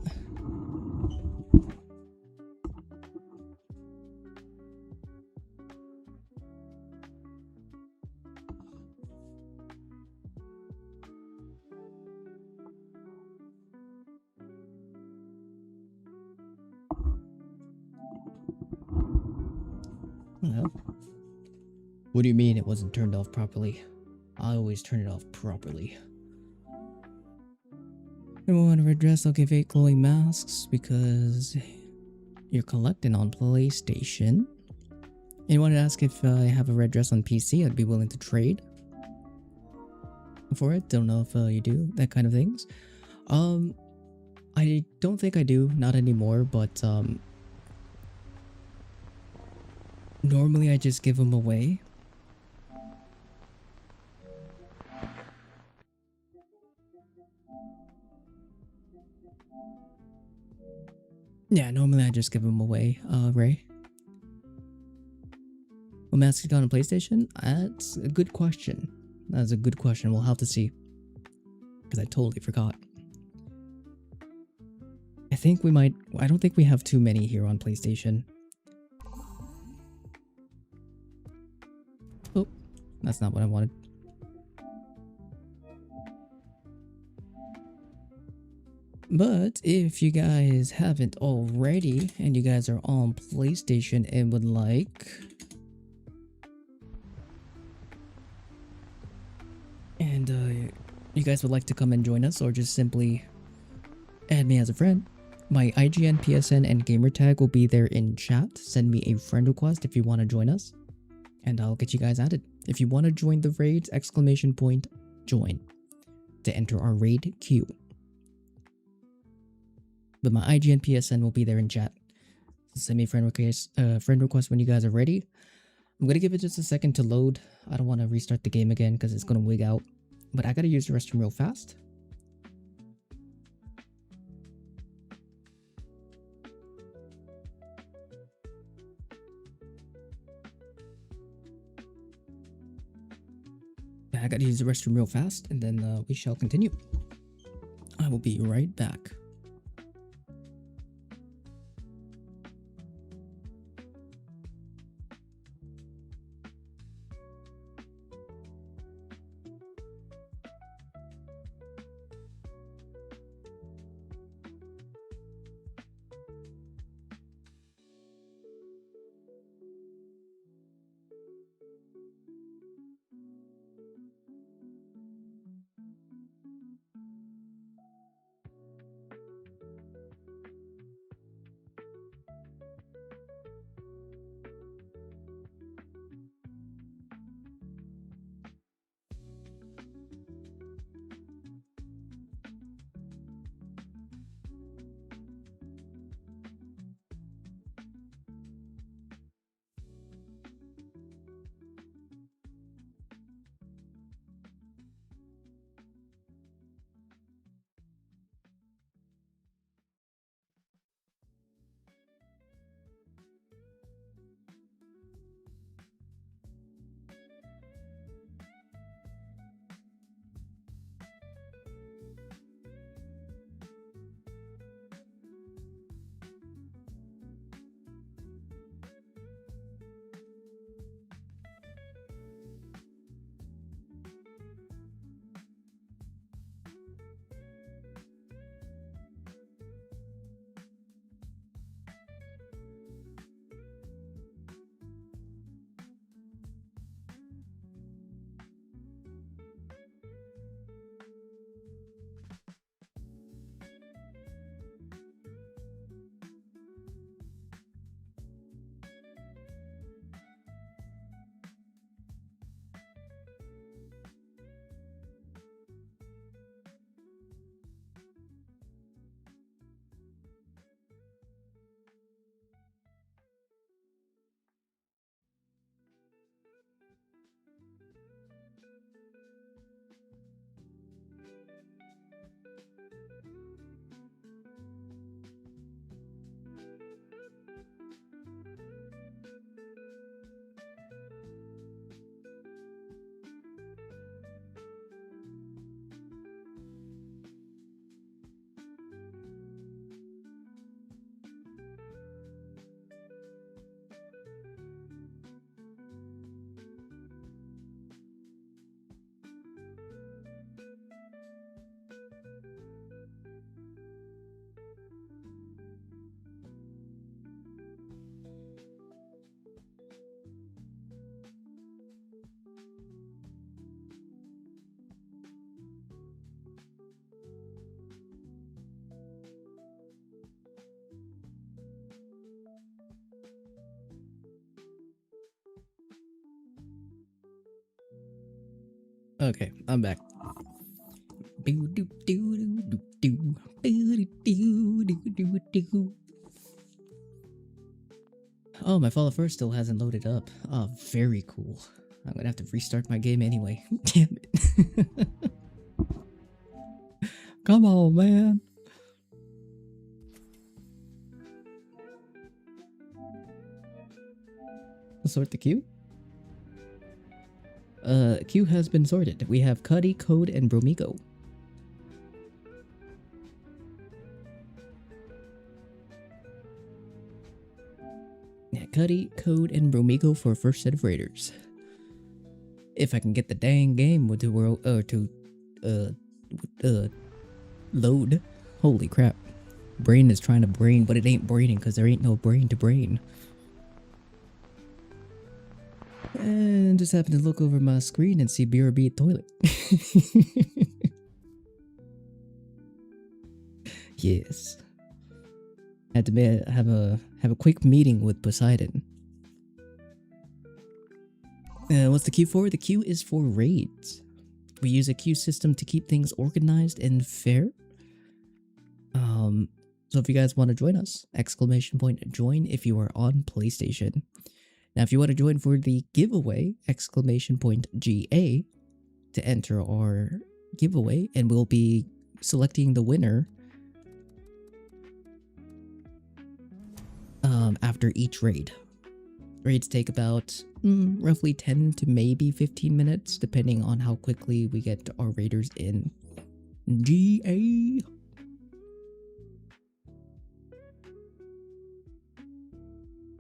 Hello. What do you mean it wasn't turned off properly? I always turn it off properly. Everyone want a red dress, I'll give 8 glowing masks because you're collecting on PlayStation. You wanted to ask if I have a red dress on PC, I'd be willing to trade for it. Don't know if you do that kind of things. I don't think I do, not anymore, but normally I just give them away. Yeah, normally I just give them away, Ray. Will masks get on a PlayStation? That's a good question. That's a good question. We'll have to see. Because I totally forgot. I think we might... I don't think we have too many here on PlayStation. Oh, that's not what I wanted. But if you guys haven't already, and you guys are on PlayStation and would like... And you guys would like to come and join us, or just simply add me as a friend, my IGN, PSN, and gamertag will be there in chat. Send me a friend request if you want to join us, and I'll get you guys added. If you want to join the raids, !join. to enter our raid queue. But my IG and PSN will be there in chat. So send me a friend request when you guys are ready. I'm gonna give it just a second to load. I don't want to restart the game again because it's gonna wig out. But I gotta use the restroom real fast. I gotta use the restroom real fast, and then we shall continue. I will be right back. Okay, I'm back. Oh, my Fallout 1 still hasn't loaded up. Oh, very cool. I'm gonna have to restart my game anyway. Damn it. Come on, man. Sort the queue? Queue has been sorted. We have Cuddy, Code, and Bromigo. Yeah, Cuddy, Code, and Bromigo for first set of raiders. If I can get the dang game with the world load. Holy crap. Brain is trying to brain, but it ain't braining because there ain't no brain to brain. And just happened to look over my screen and see BRB toilet. Yes. Had to have a quick meeting with Poseidon. What's the queue for? The queue is for raids. We use a queue system to keep things organized and fair. So if you guys want to join us, !join if you are on PlayStation. Now, if you want to join for the giveaway, !GA to enter our giveaway, and we'll be selecting the winner after each raid. Raids take about roughly 10 to maybe 15 minutes, depending on how quickly we get our raiders in. GA.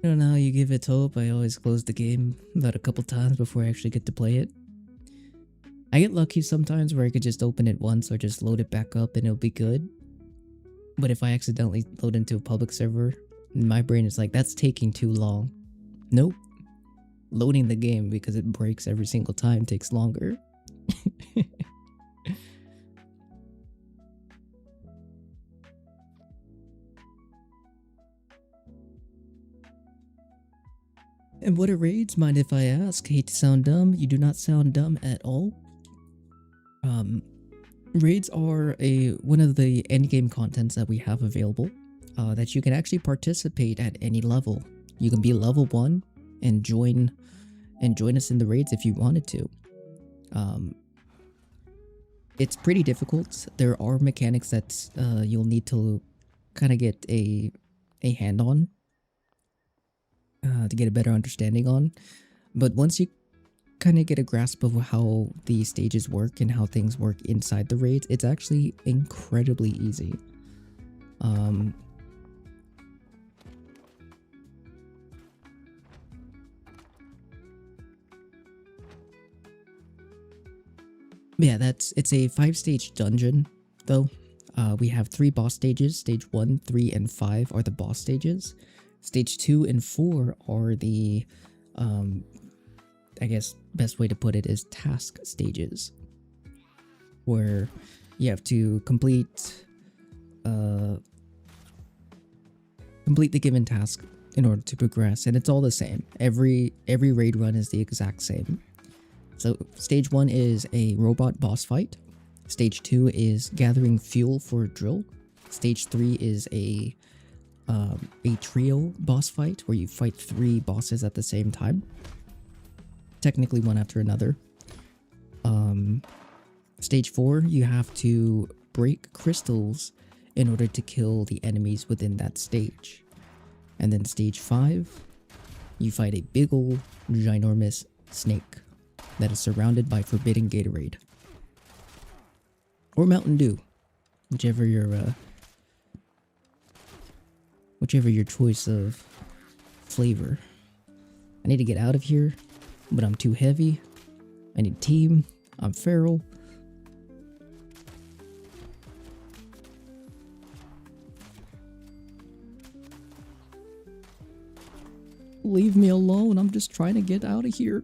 I don't know how you give it hope. I always close the game about a couple times before I actually get to play it. I get lucky sometimes where I could just open it once or just load it back up and it'll be good. But if I accidentally load into a public server, my brain is like, that's taking too long. Nope. Loading the game because it breaks every single time takes longer. And what are raids? Mind if I ask? Hate to sound dumb. You do not sound dumb at all. Raids are one of the endgame contents that we have available that you can actually participate at any level. You can be level 1 and join us in the raids if you wanted to. It's pretty difficult. There are mechanics that you'll need to kind of get a hand on to get a better understanding on. But once you kind of get a grasp of how the stages work and how things work inside the raids, it's actually incredibly easy. Yeah, it's a 5-stage dungeon though. We have 3 boss stages. Stage 1, 3, and 5 are the boss stages. Stage 2 and 4 are the I guess best way to put it is task stages, where you have to complete the given task in order to progress, and it's all the same. Every raid run is the exact same. So stage 1 is a robot boss fight. Stage 2 is gathering fuel for a drill. Stage 3 is a trio boss fight where you fight 3 bosses at the same time. Technically one after another. Stage 4, you have to break crystals in order to kill the enemies within that stage. And then stage 5, you fight a big ol' ginormous snake that is surrounded by forbidden Gatorade. Or Mountain Dew. Whichever your choice of flavor. I need to get out of here, but I'm too heavy. I need team. I'm feral. Leave me alone. I'm just trying to get out of here.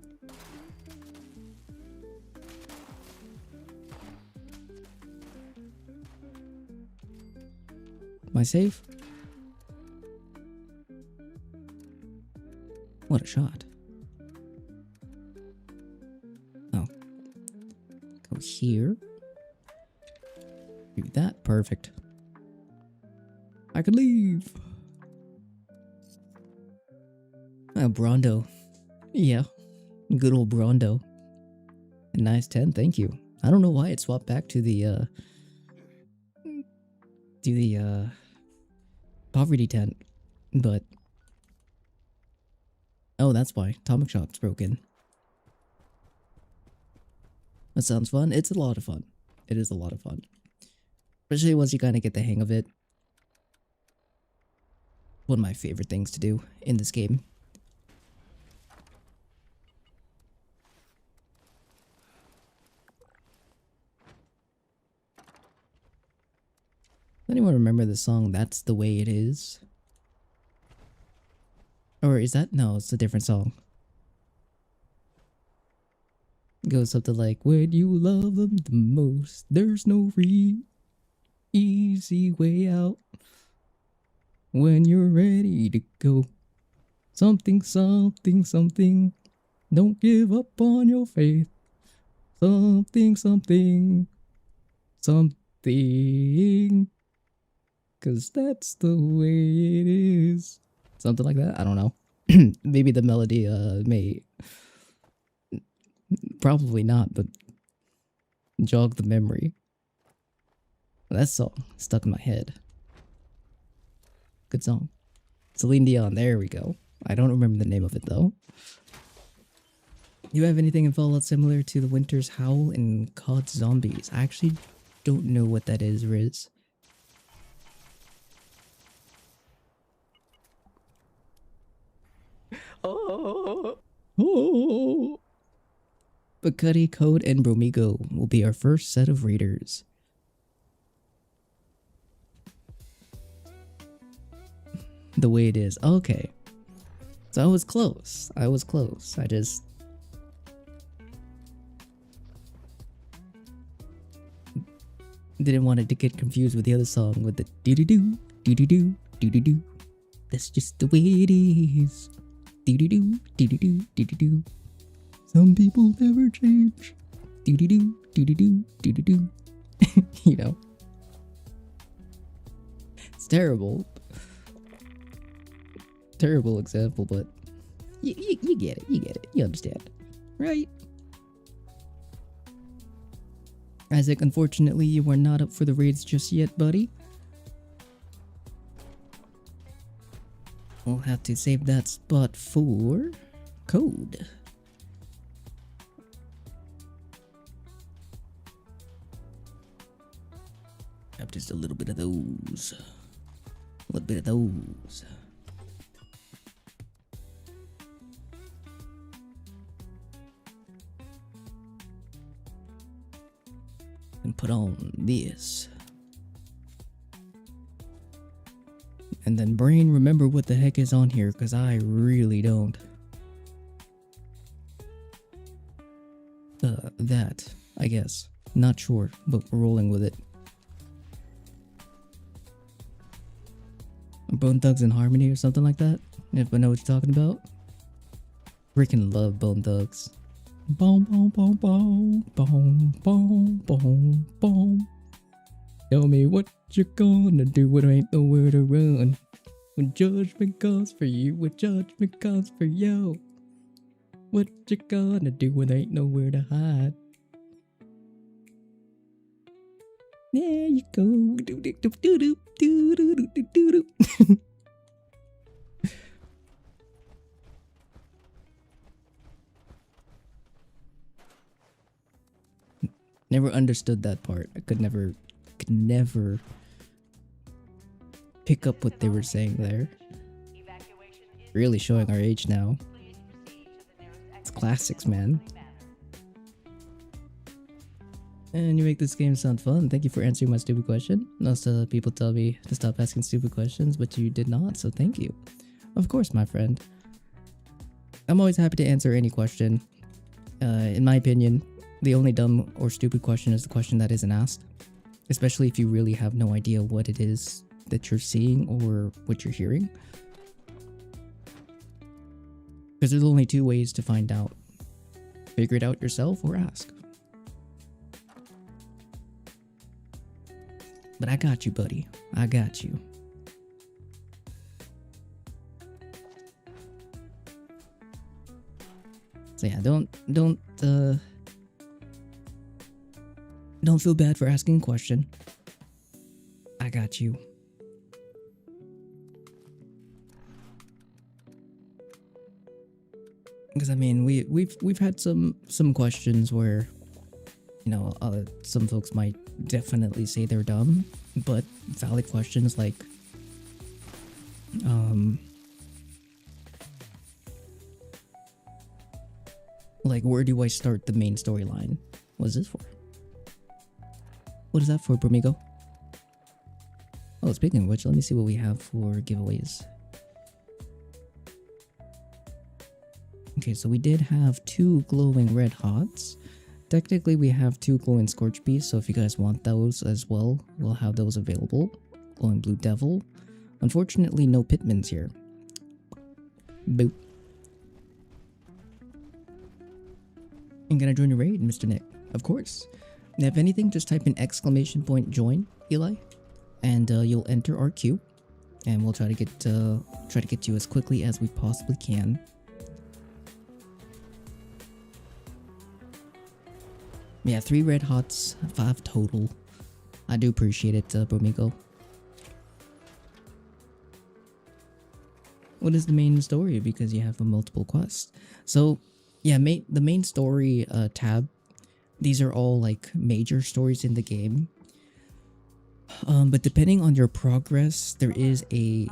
Am I safe? What a shot. Oh. Go here. Do that. Perfect. I could leave. Brondo. Yeah. Good old Brondo. A nice 10, thank you. I don't know why it swapped back to the poverty tent, but oh, that's why. Atomic Shop's broken. That sounds fun. It's a lot of fun. It is a lot of fun. Especially once you kind of get the hang of it. One of my favorite things to do in this game. Anyone remember the song That's the Way It Is? Or is that? No, it's a different song. It goes something like, when you love them the most, there's no easy way out. When you're ready to go, something, something, something. Don't give up on your faith. something, something, something. Cause that's the way it is. Something like that. I don't know. Maybe the melody may, probably not, but jog the memory. That song stuck in my head. Good song. Celine Dion, there we go. I don't remember the name of it though. You have anything in Fallout similar to the Winter's Howl and COD Zombies? I actually don't know what that is, Riz. Oh. But Cuddy, Code, and Bromigo will be our first set of raiders. The way it is. Okay. So I was close. I just... didn't want it to get confused with the other song with the doo-doo-doo, doo-doo-doo, doo-doo-doo. That's just the way it is. Doo-doo-doo, doo-doo-doo, doo-doo-doo. Some people never change. Doo-doo-doo, doo-doo-doo, doo-doo-doo. You know. It's terrible. Terrible example, but you get it. You get it. You understand. Right? Isaac, unfortunately, you are not up for the raids just yet, buddy. We'll have to save that spot for Code. Have just a little bit of those. A little bit of those. And put on this. And then brain, remember what the heck is on here, because I really don't. That, I guess. Not sure, but we're rolling with it. Bone Thugs and Harmony or something like that, if I know what you're talking about. Freaking love Bone Thugs. Boom, boom, boom, boom, boom, boom, boom, boom. Tell me what you're gonna do when there ain't nowhere to run. When judgment comes for you, when judgment comes for you. What you gonna do when there ain't nowhere to hide? There you go. Do do do do do do do do do do. Never understood that part. I could never pick up what they were saying there. Really showing our age now. It's classics, man. And you make this game sound fun. Thank you for answering my stupid question. Most people tell me to stop asking stupid questions, but you did not, so thank you. Of course, my friend. I'm always happy to answer any question. In my opinion, the only dumb or stupid question is the question that isn't asked. Especially if you really have no idea what it is that you're seeing or what you're hearing. Because there's only two ways to find out. Figure it out yourself or ask. But I got you, buddy. I got you. So yeah, don't feel bad for asking a question. I got you. Because I mean, we've had some questions where, you know, some folks might definitely say they're dumb, but valid questions like, where do I start the main storyline? What's this for? What is that for, Bromigo? Oh, speaking of which, let me see what we have for giveaways. Okay, so we did have 2 glowing red hots. Technically, we have 2 glowing scorch beasts, so if you guys want those as well, we'll have those available. Glowing blue devil. Unfortunately, no pitmans here. Boop. And gonna join your raid, Mr. Nick. Of course. Now, if anything, just type in !join, Eli, and you'll enter our queue, and we'll try to get you as quickly as we possibly can. Yeah, 3 red hots, 5 total. I do appreciate it, Bromigo. What is the main story? Because you have a multiple quests. So, yeah, the main story tab. These are all like major stories in the game. But depending on your progress, there is the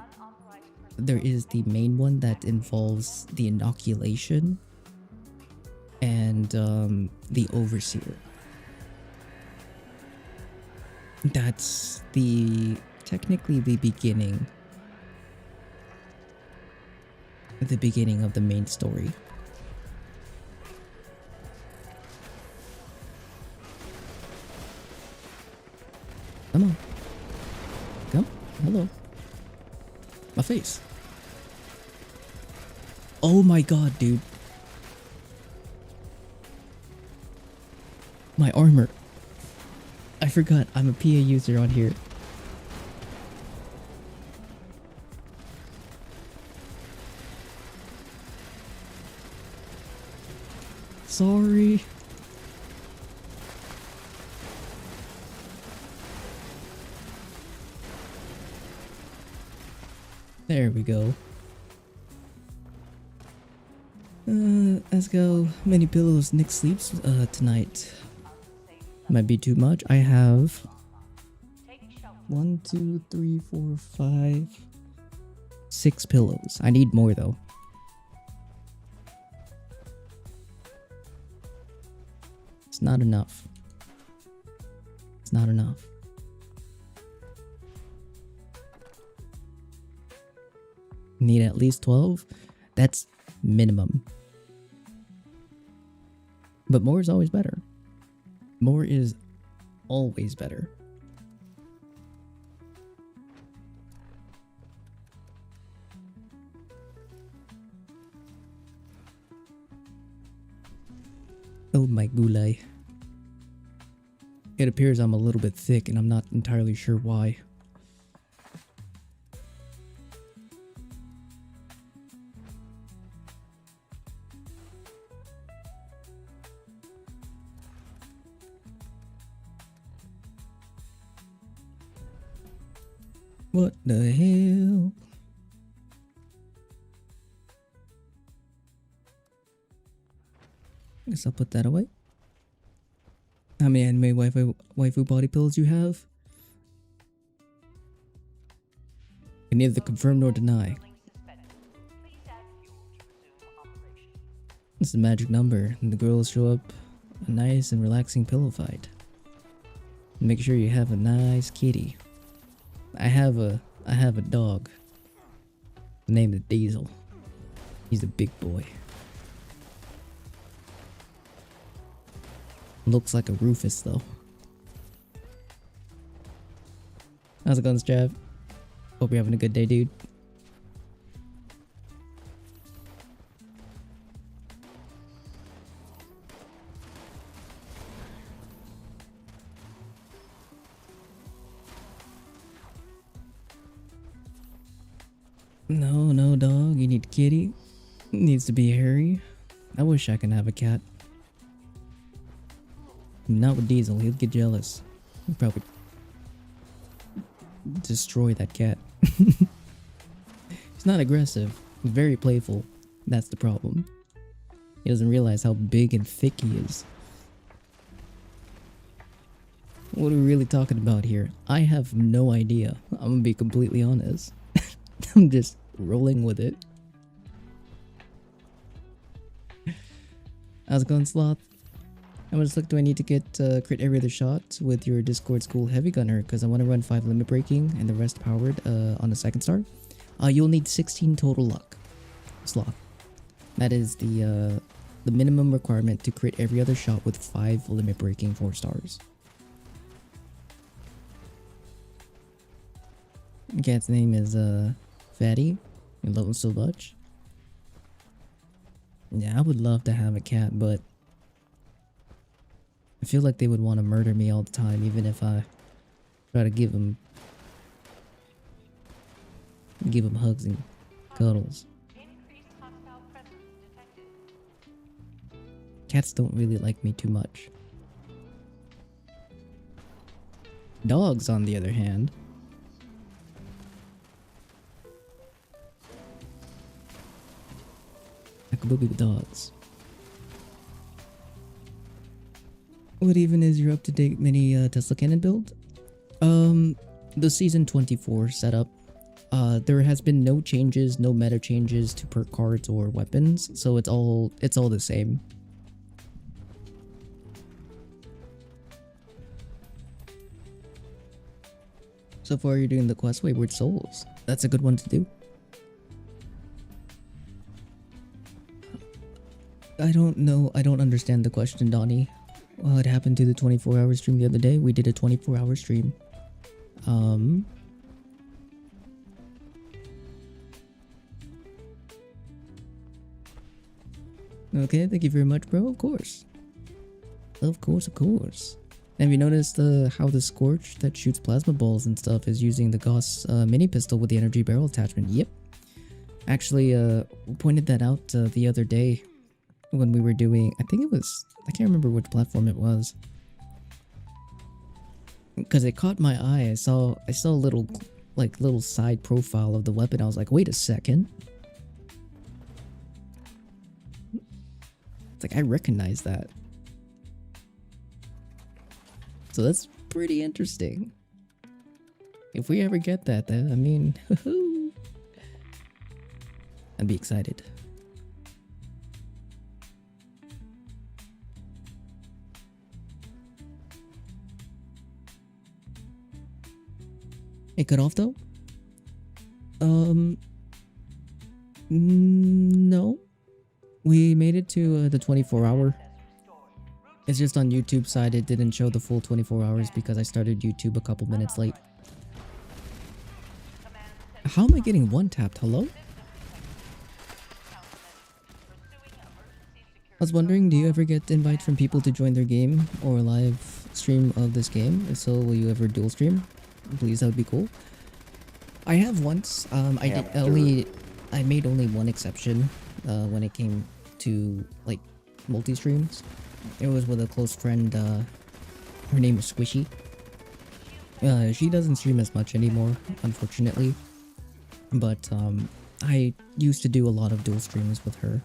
main one that involves the inoculation and the overseer. That's technically the beginning of the main story. Come on. Come. Hello. My face. Oh my god, dude. My armor. I forgot I'm a PA user on here. Sorry. There we go. Let's go. Many pillows Nick sleeps tonight. Might be too much. I have 1, 2, 3, 4, 5, 6 pillows. I need more though. It's not enough. It's not enough. Need at least 12. That's minimum. But more is always better. More is always better. Oh my gulai. It appears I'm a little bit thick and I'm not entirely sure why. What the hell? Guess I'll put that away. How many anime waifu body pills you have? Can neither confirm nor deny. This is a magic number, and the girls show up a nice and relaxing pillow fight. Make sure you have a nice kitty. I have a dog. The name is Diesel. He's a big boy. Looks like a Rufus though. How's it going, Strav? Hope you're having a good day, dude. No, dog. You need kitty. It needs to be hairy. I wish I could have a cat. Not with Diesel. He'll get jealous. He'll probably destroy that cat. He's not aggressive. He's very playful. That's the problem. He doesn't realize how big and thick he is. What are we really talking about here? I have no idea. I'm gonna be completely honest. I'm just rolling with it. How's it going, Sloth? How much luck do I need to get crit every other shot with your Discord School Heavy Gunner? Because I want to run 5 limit breaking and the rest powered on the second star. You'll need 16 total luck, Sloth. That is the minimum requirement to crit every other shot with 5 limit breaking 4 stars. Cat's name is Fatty. I love him so much. Yeah, I would love to have a cat, but I feel like they would want to murder me all the time, even if I try to give them hugs and cuddles. Increased hostile presence detected. Cats don't really like me too much. Dogs, on the other hand, I could boogie with dogs. What even is your up-to-date mini Tesla cannon build? The season 24 setup. There has been no changes, no meta changes to perk cards or weapons, so it's all the same. So far, you're doing the quest Wayward Souls. That's a good one to do. I don't know. I don't understand the question, Donnie. Well, it happened to the 24-hour stream the other day. We did a 24-hour stream. Okay, thank you very much, bro. Of course. Of course, of course. Have you noticed how the Scorch that shoots plasma balls and stuff is using the Gauss mini pistol with the energy barrel attachment? Yep. Actually, pointed that out the other day when we were doing, I think it was, I can't remember which platform it was. Because it caught my eye. I saw a little side profile of the weapon. I was like, wait a second. It's like, I recognize that. So that's pretty interesting. If we ever get that, then, I mean, I'd be excited. It cut off though? No. We made it to the 24-hour. It's just on YouTube side, it didn't show the full 24 hours because I started YouTube a couple minutes late. How am I getting one-tapped? Hello? I was wondering, do you ever get invites from people to join their game or live stream of this game? If so, will you ever dual stream? Please, that would be cool. I have once. I made only one exception when it came to like multi-streams. It was with a close friend. Her name is Squishy. She doesn't stream as much anymore, unfortunately. But I used to do a lot of dual streams with her.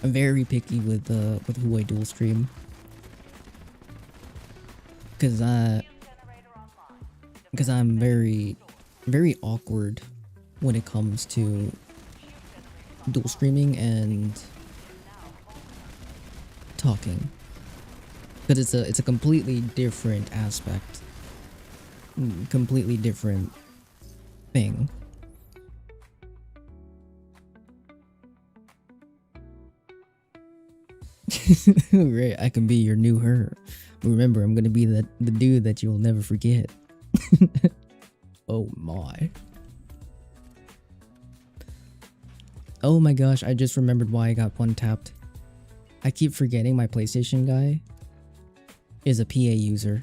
I'm very picky with who I dual stream. Cause I'm very awkward when it comes to dual streaming and talking. Because it's a completely different aspect. Completely different thing. Right, I can be your new her. Remember, I'm gonna be the dude that you'll never forget. Oh my. Oh my gosh, I just remembered why I got one tapped. I keep forgetting my PlayStation guy is a PA user.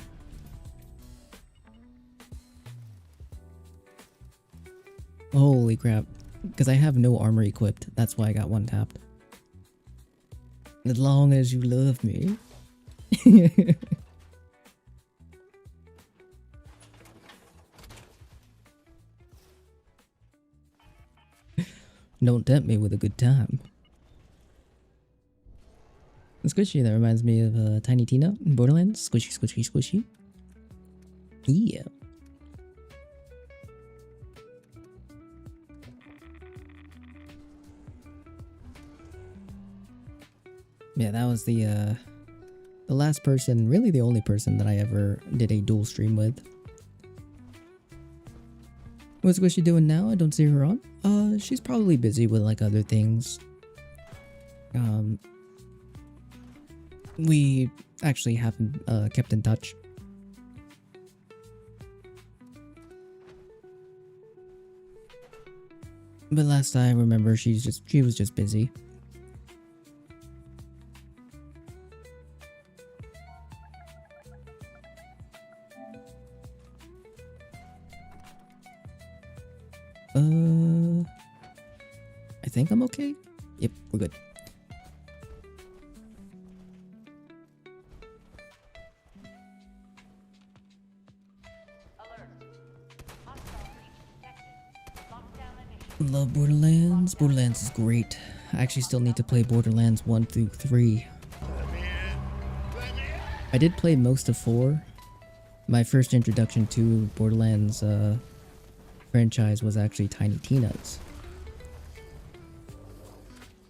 Holy crap. Because I have no armor equipped. That's why I got one tapped. As long as you love me. Don't tempt me with a good time. Squishy, that reminds me of Tiny Tina in Borderlands. Squishy, squishy, squishy. Yeah. Yeah, that was the last person, really the only person that I ever did a dual stream with. What's Squishy doing now? I don't see her on. She's probably busy with like other things. We actually haven't kept in touch. But last I remember, she was just busy. I think I'm okay. Yep, we're good. Alert. Hostile breach detected. Lockdown initiated. Love Borderlands. Borderlands is great. I actually still need to play Borderlands 1 through 3. I did play most of 4. My first introduction to Borderlands franchise was actually Tiny Tina's.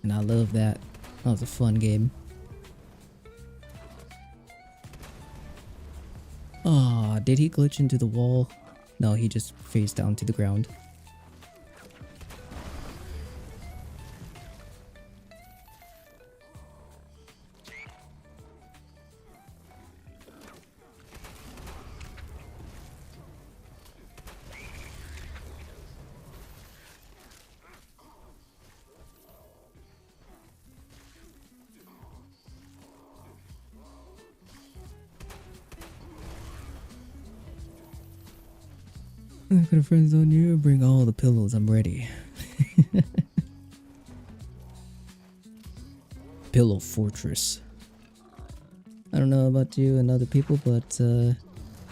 And I love that. That was a fun game. Aw, did he glitch into the wall? No, he just faced down to the ground. I'm gonna friend zone you. Bring all the pillows. I'm ready. Pillow Fortress. I don't know about you and other people, but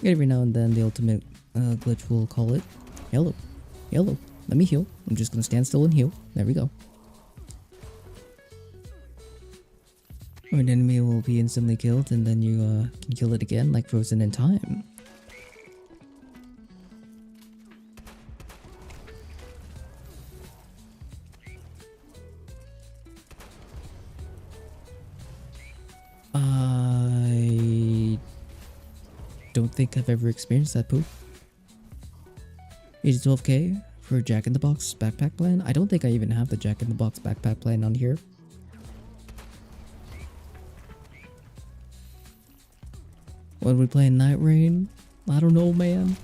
every now and then the ultimate glitch will call it. Hello, hello. Let me heal. I'm just gonna stand still and heal. There we go. Or an enemy will be instantly killed, and then you can kill it again, like Frozen in Time. I don't think I've ever experienced that poop. 12k for Jack in the Box backpack plan? I don't think I even have the Jack in the Box backpack plan on here. When we play Night Rain? I don't know, man.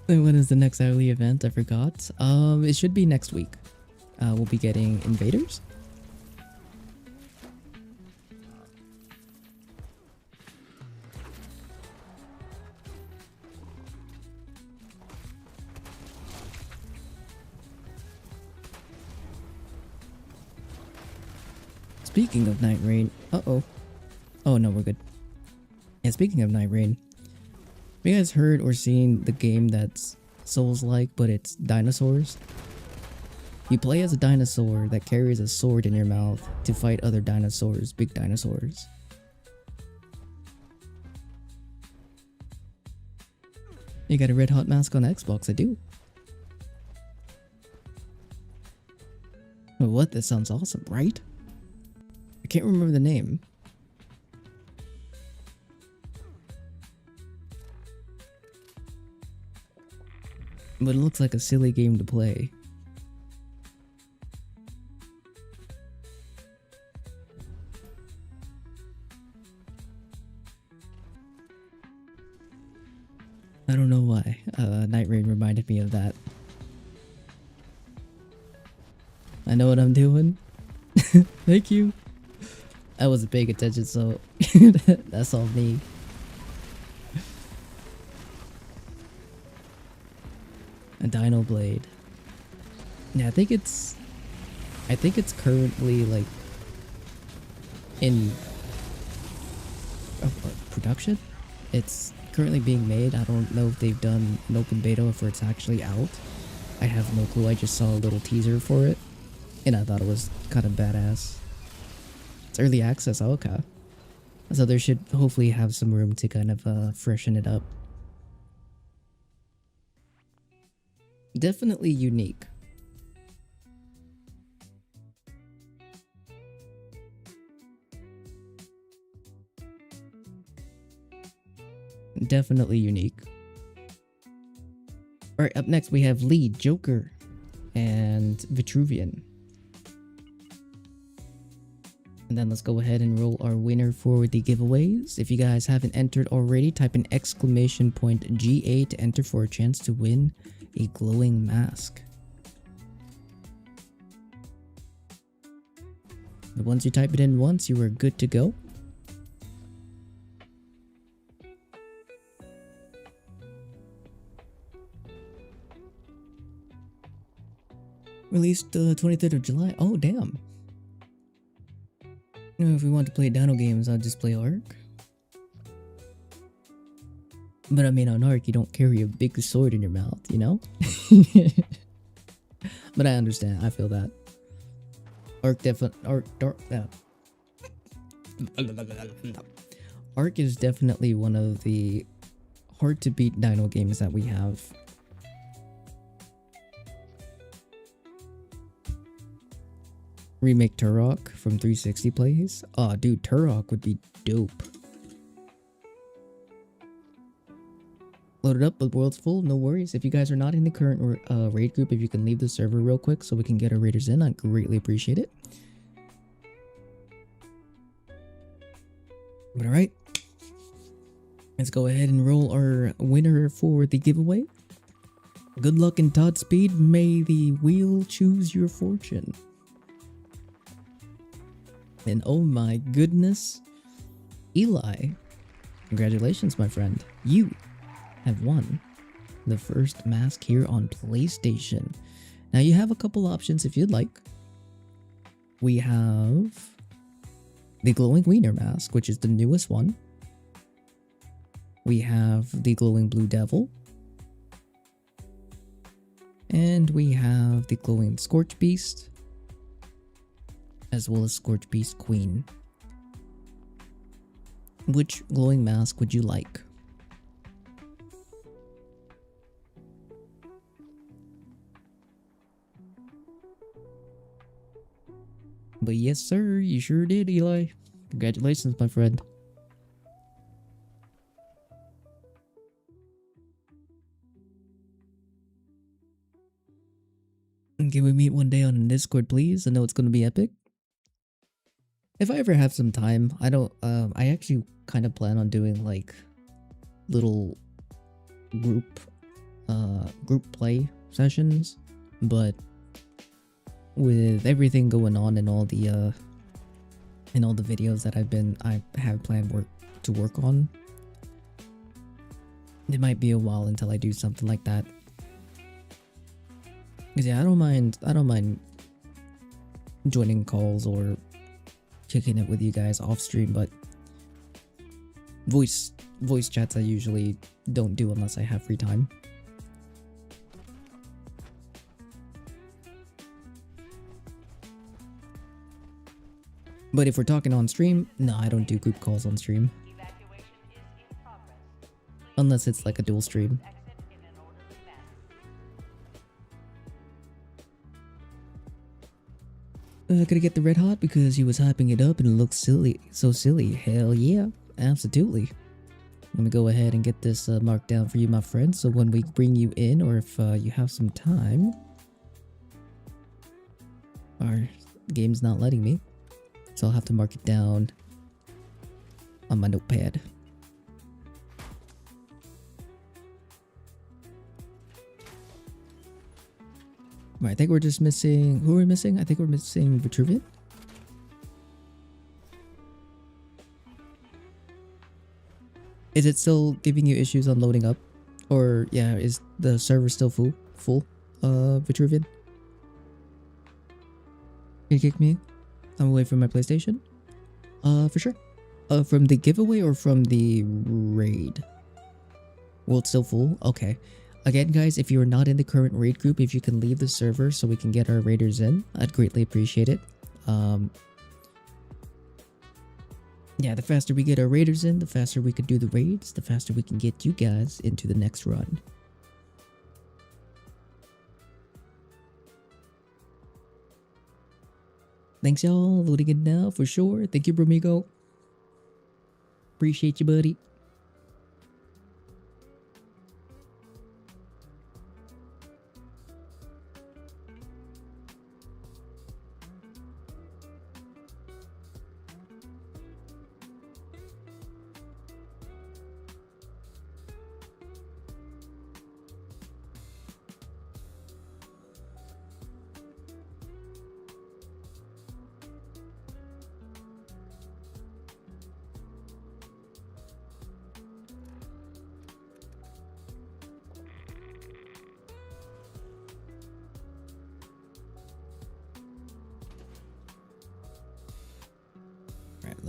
And when is the next early event? I forgot. It should be next week. We'll be getting Invaders. Speaking of Night Rain, oh no, we're good. Yeah, speaking of Night Rain, have you guys heard or seen the game that's Souls-like, but it's dinosaurs? You play as a dinosaur that carries a sword in your mouth to fight other dinosaurs, big dinosaurs. You got a Red Hot mask on Xbox? I do. What? That sounds awesome, right? I can't remember the name. But it looks like a silly game to play. I don't know why. Night Rain reminded me of that. I know what I'm doing. Thank you. I wasn't paying attention, so that's all me. A Dino Blade. Yeah, I think it's currently like in production. It's currently being made. I don't know if they've done an open beta or if it's actually out. I have no clue. I just saw a little teaser for it, and I thought it was kind of badass. It's early access, okay. So there should hopefully have some room to kind of freshen it up. Definitely unique. Definitely unique. Alright, up next we have Lead, Joker, and Vitruvian. And then let's go ahead and roll our winner for the giveaways. If you guys haven't entered already, type in exclamation point GA to enter for a chance to win a glowing mask. But once you type it in once, you are good to go. Released 23rd of July. Oh, damn. You know, if we want to play Dino games, I'll just play Ark. But I mean, on Ark, you don't carry a big sword in your mouth, you know? But I understand. I feel that. Ark Ark is definitely one of the hard to beat Dino games that we have. Remake Turok from 360 plays. Oh, dude, Turok would be dope. Loaded up, but the world's full. No worries. If you guys are not in the current raid group, if you can leave the server real quick so we can get our raiders in, I'd greatly appreciate it. But alright. Let's go ahead and roll our winner for the giveaway. Good luck and Todd Speed. May the wheel choose your fortune. And oh my goodness, Eli, congratulations, my friend. You have won the first mask here on PlayStation. Now you have a couple options if you'd like. We have the glowing wiener mask, which is the newest one. We have the glowing blue devil. And we have the glowing scorch beast, as well as Scorch Beast Queen. Which glowing mask would you like? But yes, sir, you sure did, Eli. Congratulations, my friend. Can we meet one day on Discord, please? I know it's gonna be epic. If I ever have some time, I actually kind of plan on doing like little group play sessions, but with everything going on and all the videos that I have planned to work on, it might be a while until I do something like that. Cause yeah, I don't mind joining calls or kicking it with you guys off stream, but voice chats I usually don't do unless I have free time. But if we're talking on stream, no, I don't do group calls on stream. Evacuation is in progress. Please Unless it's like a dual stream. exit in an orderly manner. Gonna get the red hot because he was hyping it up and it looks silly. So silly. Hell yeah. Absolutely. Let me go ahead and get this marked down for you, my friend. So when we bring you in, or if you have some time. Our game's not letting me. So I'll have to mark it down on my notepad. Right, I think we're just missing... Who are we missing? I think we're missing Vitruvian. Is it still giving you issues on loading up? Or, yeah, is the server still full? Vitruvian? Can you kick me? I'm away from my PlayStation? For sure. From the giveaway or from the raid? Well, it's still full? Okay. Again, guys, if you are not in the current raid group, if you can leave the server so we can get our raiders in, I'd greatly appreciate it. Yeah, the faster we get our raiders in, the faster we can do the raids, the faster we can get you guys into the next run. Thanks, y'all. Loading it now for sure. Thank you, Bromigo. Appreciate you, buddy.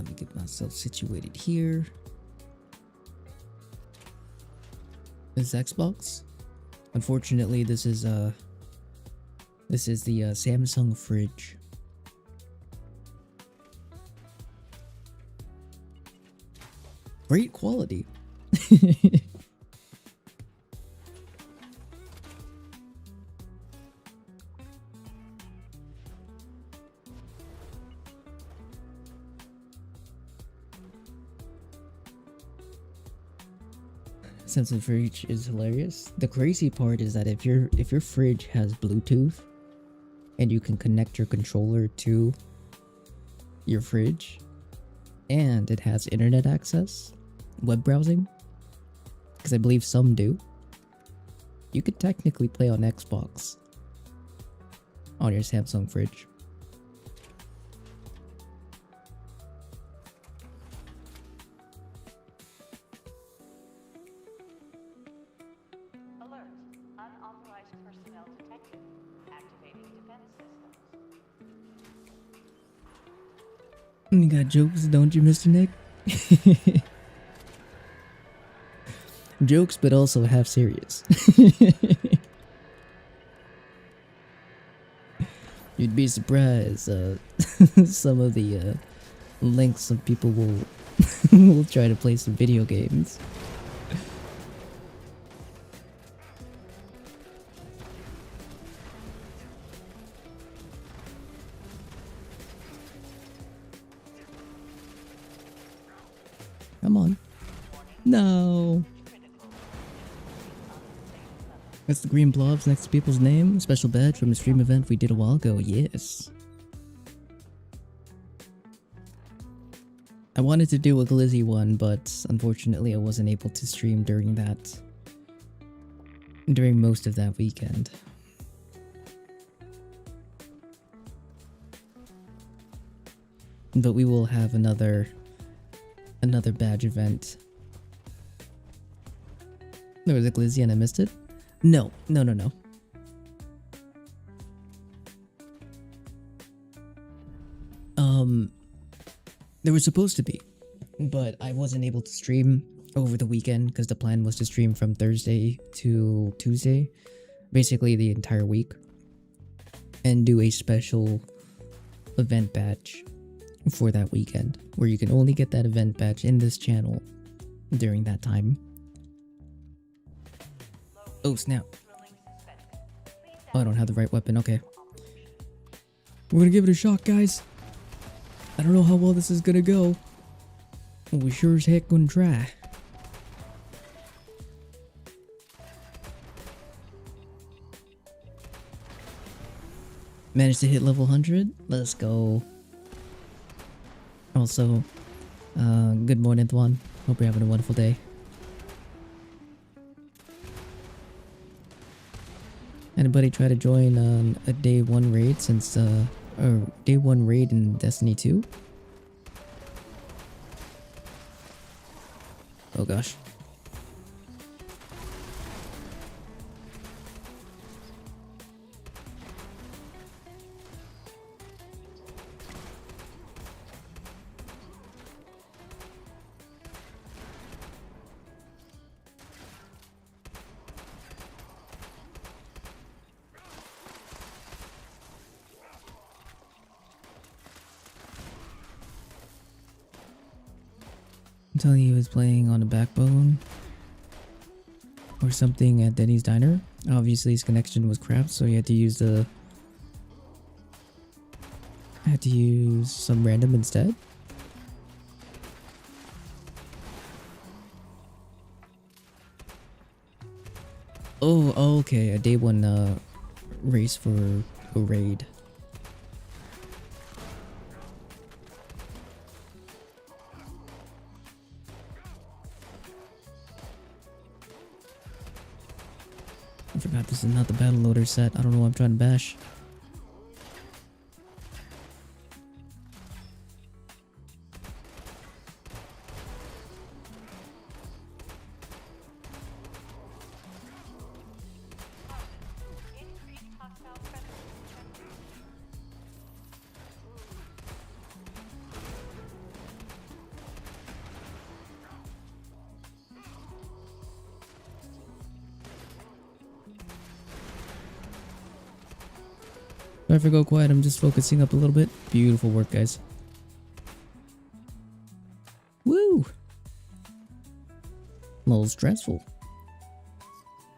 let me get myself situated here. This Xbox. Unfortunately, this is the Samsung fridge. Great quality. Samsung fridge is hilarious. The crazy part is that if your fridge has Bluetooth and you can connect your controller to your fridge and it has internet access, web browsing, because I believe some do, you could technically play on Xbox on your Samsung fridge. Alert. Unauthorized personnel detected. Activating defense systems. You got jokes, don't you, Mr. Nick? Jokes, but also half serious. You'd be surprised. Some of the links some people will will try to play some video games. Come on. No. That's the green blobs next to people's name. Special badge from a stream event we did a while ago. Yes. I wanted to do a Glizzy one, but unfortunately I wasn't able to stream during most of that weekend. But we will have another badge event. There was a Glizzy and I missed it? No. There was supposed to be, but I wasn't able to stream over the weekend because the plan was to stream from Thursday to Tuesday, basically the entire week, and do a special event badge for that weekend, where you can only get that event badge in this channel during that time. Oh snap. Oh, I don't have the right weapon, okay. We're gonna give it a shot, guys. I don't know how well this is gonna go, but we sure as heck gonna try. Managed to hit level 100? Let's go. Also, good morning, Thwan. Hope you're having a wonderful day. Anybody try to join a day 1 raid since or day 1 raid in Destiny 2? Oh gosh. I'm telling you, he was playing on a backbone or something at Denny's Diner. Obviously his connection was crap, so he had to use some random instead. Oh, okay, a day 1 race for a raid. I forgot this is not the battle loader set. I don't know what I'm trying to bash. Sorry if I go quiet, I'm just focusing up a little bit. Beautiful work, guys. Woo! A little stressful.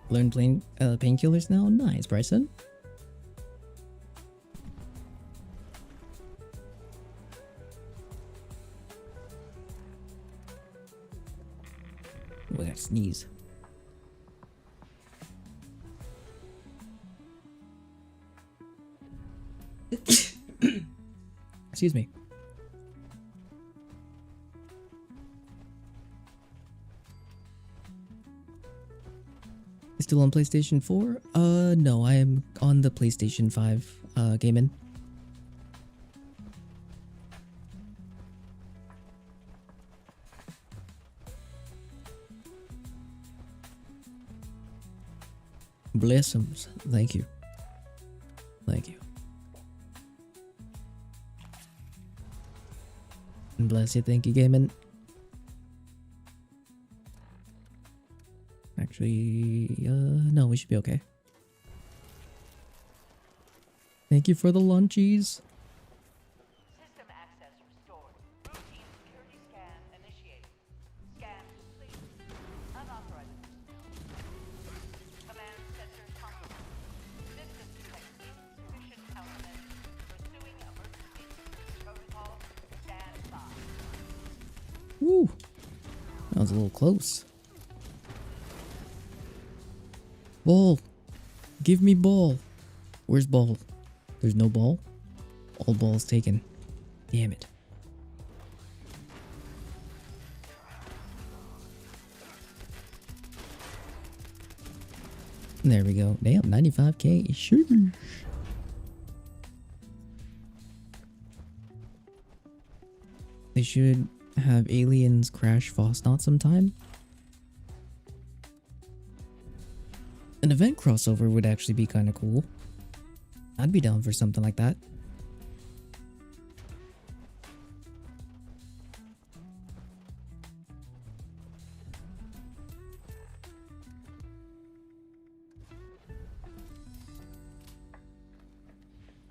Learn playing painkillers now? Nice, Bryson. Oh, I gotta sneeze. Excuse me. Still on PlayStation 4? No, I am on the PlayStation 5 gaming. Blessings. Thank you. Thank you. Bless you, thank you, gaming. Actually, no, we should be okay. Thank you for the lunchies. System access restored. Routine security scan initiated. Scan complete. Unauthorized. Command center compromised. System detects insufficient countermeasures. Pursuing emergency protocol. Stand by. Woo! That was a little close. Ball! Give me ball! Where's ball? There's no ball? All balls taken. Damn it. There we go. Damn, 95k. Sheesh. They should have aliens crash Fosnot sometime. An event crossover would actually be kind of cool. I'd be down for something like that.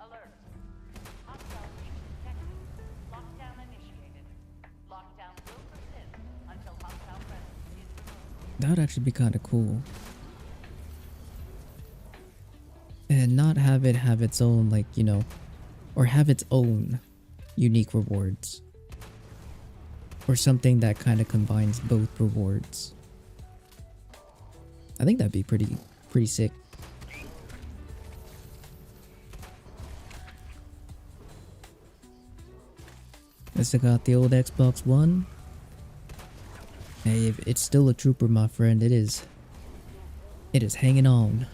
Alert. Hostile breach detected. Lockdown initiated. Lockdown will persist until hostile presence is removed. That would actually be kind of cool. And not have it have its own, like, you know, or have its own unique rewards. Or something that kind of combines both rewards. I think that'd be pretty sick. I still got the old Xbox One. Hey, it's still a trooper, my friend. It is. It is hanging on.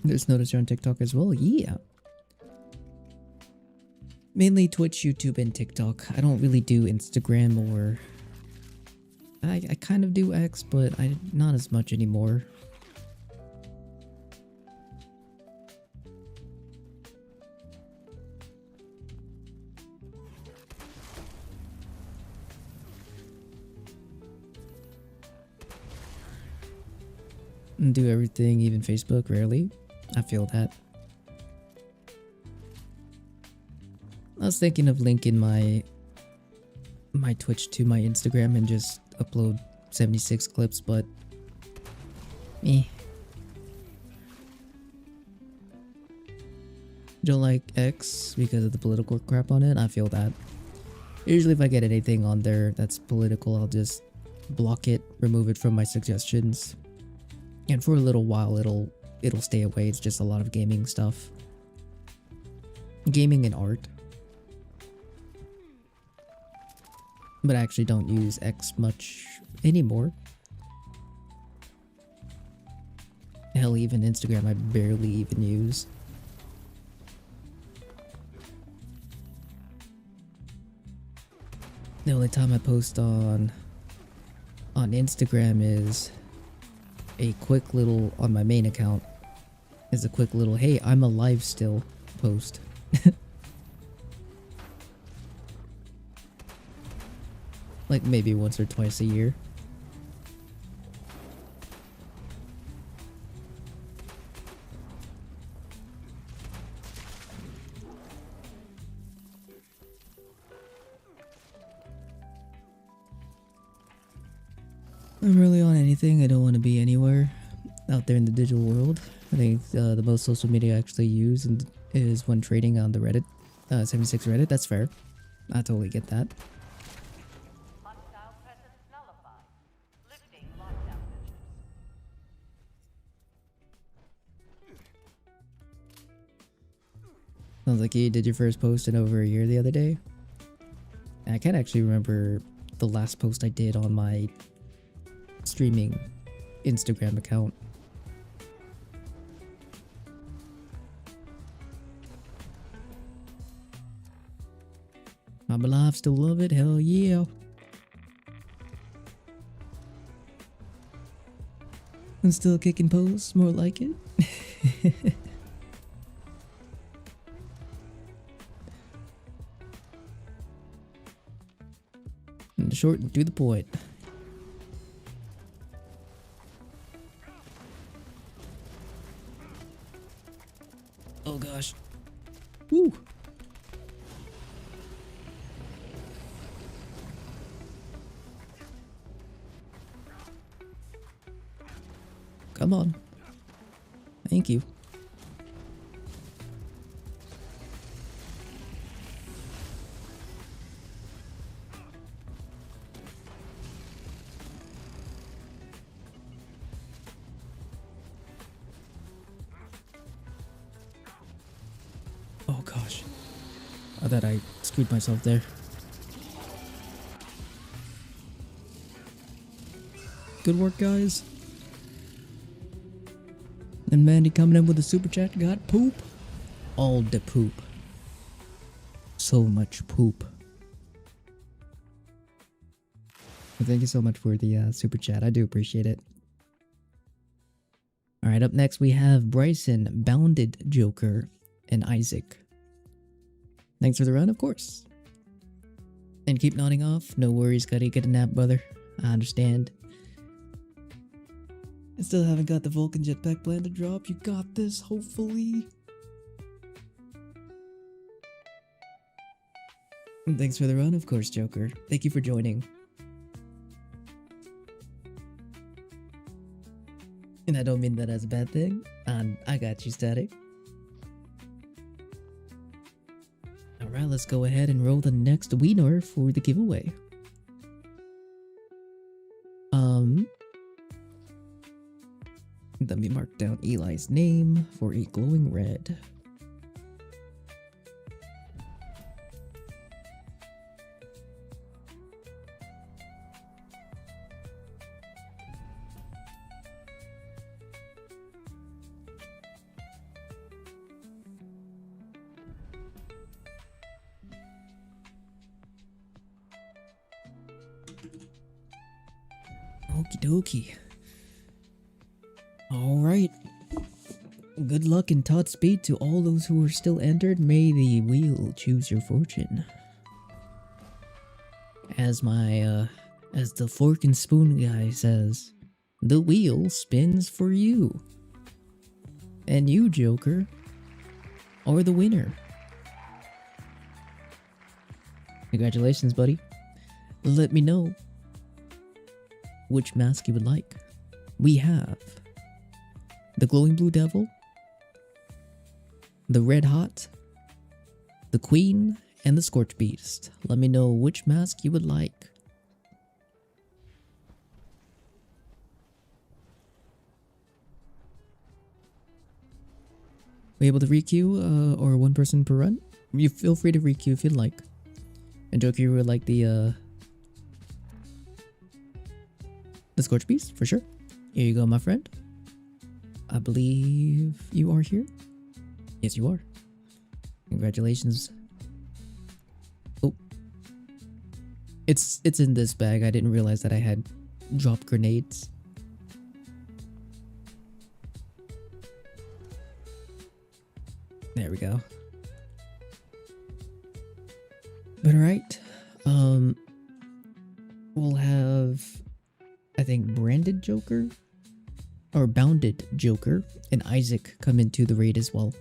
Just noticed you're on TikTok as well. Yeah. Mainly Twitch, YouTube, and TikTok. I don't really do Instagram or... I kind of do X, but not as much anymore. And do everything, even Facebook, rarely. I feel that. I was thinking of linking my Twitch to my Instagram and just upload 76 clips, but don't like X because of the political crap on it. I feel that. Usually if I get anything on there that's political, I'll just block it, remove it from my suggestions. And for a little while it'll stay away. It's just a lot of gaming stuff. Gaming and art. But I actually don't use X much anymore. Hell, even Instagram I barely even use. The only time I post on on Instagram is a quick little, on my main account, is a quick little, hey, I'm alive still post. Like maybe once or twice a year. I'm really on anything. I don't want to be anywhere out there in the digital world. I think the most social media I actually use is when trading on the Reddit, 76 Reddit. That's fair. I totally get that. Hostile presence nullified. Lifting lockdown measures. Sounds like you did your first post in over a year the other day. I can't actually remember the last post I did on my streaming Instagram account. I'm alive, still love it, hell yeah. I'm still kicking posts, more like it. And short and to the point. Oh gosh. Woo! Come on. Thank you. Oh gosh. I thought I screwed myself there. Good work, guys. And Mandy coming in with a super chat. Got poop. All the poop. So much poop. Well, thank you so much for the super chat. I do appreciate it. Alright, up next we have Bryson, Bounded Joker, and Isaac. Thanks for the run, of course. And keep nodding off. No worries, Cuddy. Get a nap, brother. I understand. I still haven't got the Vulcan jetpack plan to drop. You got this, hopefully. And thanks for the run, of course, Joker. Thank you for joining. And I don't mean that as a bad thing. And I got you, Static. Alright, let's go ahead and roll the next winner for the giveaway. Let me mark down Eli's name for a glowing red. Okie dokie. Alright. Good luck and Todd speed to all those who are still entered. May the wheel choose your fortune. As as the fork and spoon guy says, the wheel spins for you. And you, Joker, are the winner. Congratulations, buddy. Let me know which mask you would like. We have the Glowing Blue Devil, the Red Hot, the Queen, and the Scorch Beast. Let me know which mask you would like. We able to requeue or one person per run? You feel free to requeue if you'd like. And Joker, you would like the Scorch Beast for sure. Here you go, my friend. I believe you are here. Yes, you are. Congratulations. Oh, it's in this bag. I didn't realize that I had drop grenades. There we go. But alright. We'll have, I think, Branded Joker or Bounded Joker and Isaac come into the raid as well.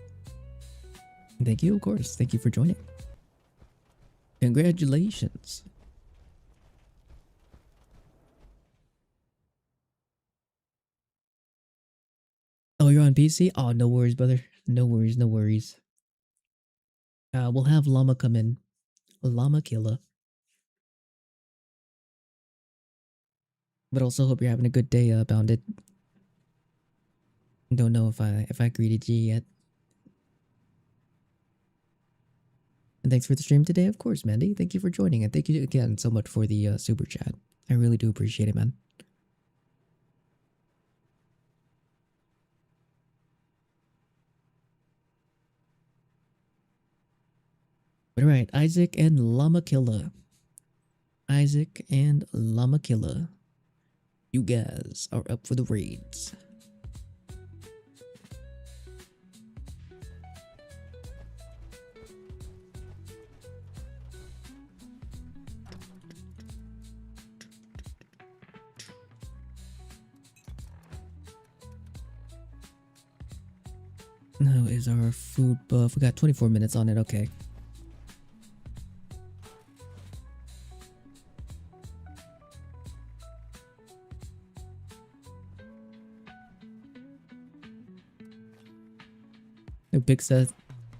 Thank you, of course. Thank you for joining. Congratulations. Oh, you're on PC? Oh, no worries, brother. No worries, no worries. We'll have Llama come in. Llama Killer. But also hope you're having a good day, Bounded. Don't know if I greeted you yet. And thanks for the stream today, of course, Mandy. Thank you for joining, and thank you again so much for the super chat. I really do appreciate it, man. But alright, Isaac and Llama Killer. Isaac and Llama Killer. You guys are up for the raids. Now is our food buff. We got 24 minutes on it, okay. Who picks that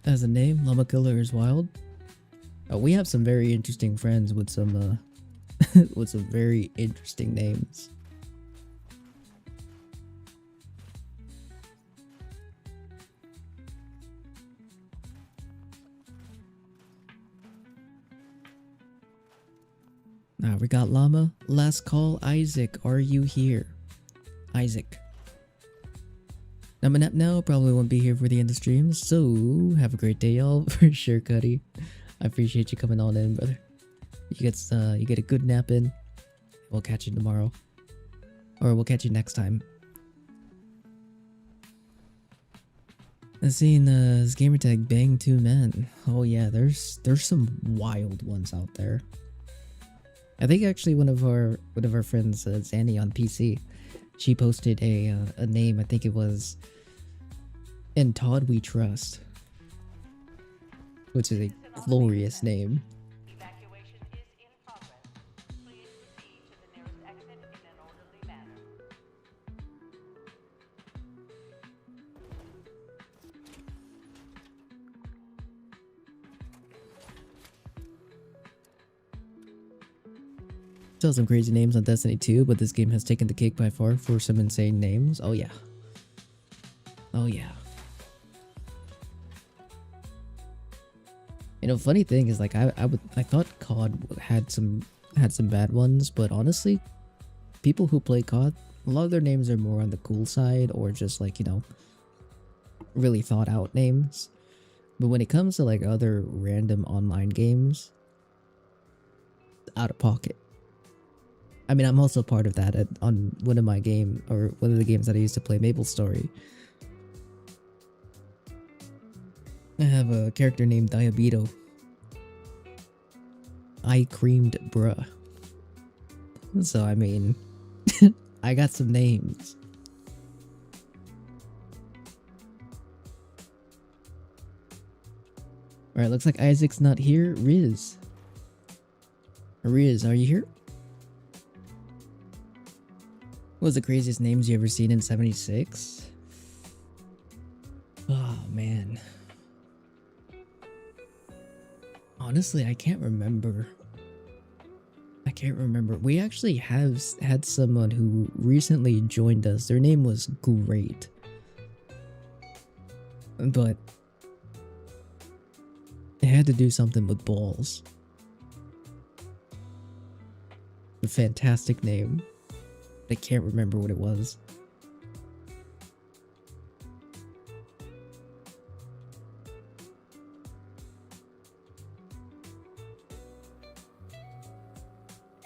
as a name? Llama Killer is wild. We have some very interesting friends with some with some very interesting names. Now we got Llama. Last call, Isaac. Are you here? Isaac. I'm an app now, probably won't be here for the end of stream, so have a great day, y'all. For sure, Cuddy. I appreciate you coming on in, brother. You get a good nap in. We'll catch you tomorrow. Or we'll catch you next time. I've seen this gamertag Bang 2 Men. Oh yeah, there's some wild ones out there. I think actually one of our friends, Zanny on PC, she posted a name. I think it was "In Todd We Trust," which is a glorious name. Evacuation is in progress. Please proceed to the nearest exit in an orderly manner. Still some crazy names on Destiny 2, but this game has taken the cake by far for some insane names. Oh yeah. Oh yeah. You know, funny thing is, like, I thought COD had some bad ones, but honestly, people who play COD, a lot of their names are more on the cool side, or just like, you know, really thought out names. But when it comes to like other random online games, out of pocket. I mean, I'm also part of that on one of the games that I used to play, MapleStory. I have a character named Diabeto. I creamed bruh. So I mean, I got some names. Alright, looks like Isaac's not here. Riz, are you here? What was the craziest names you ever seen in 76? Oh man. Honestly, I can't remember. We actually have had someone who recently joined us. Their name was great. But it had to do something with balls. A fantastic name. I can't remember what it was.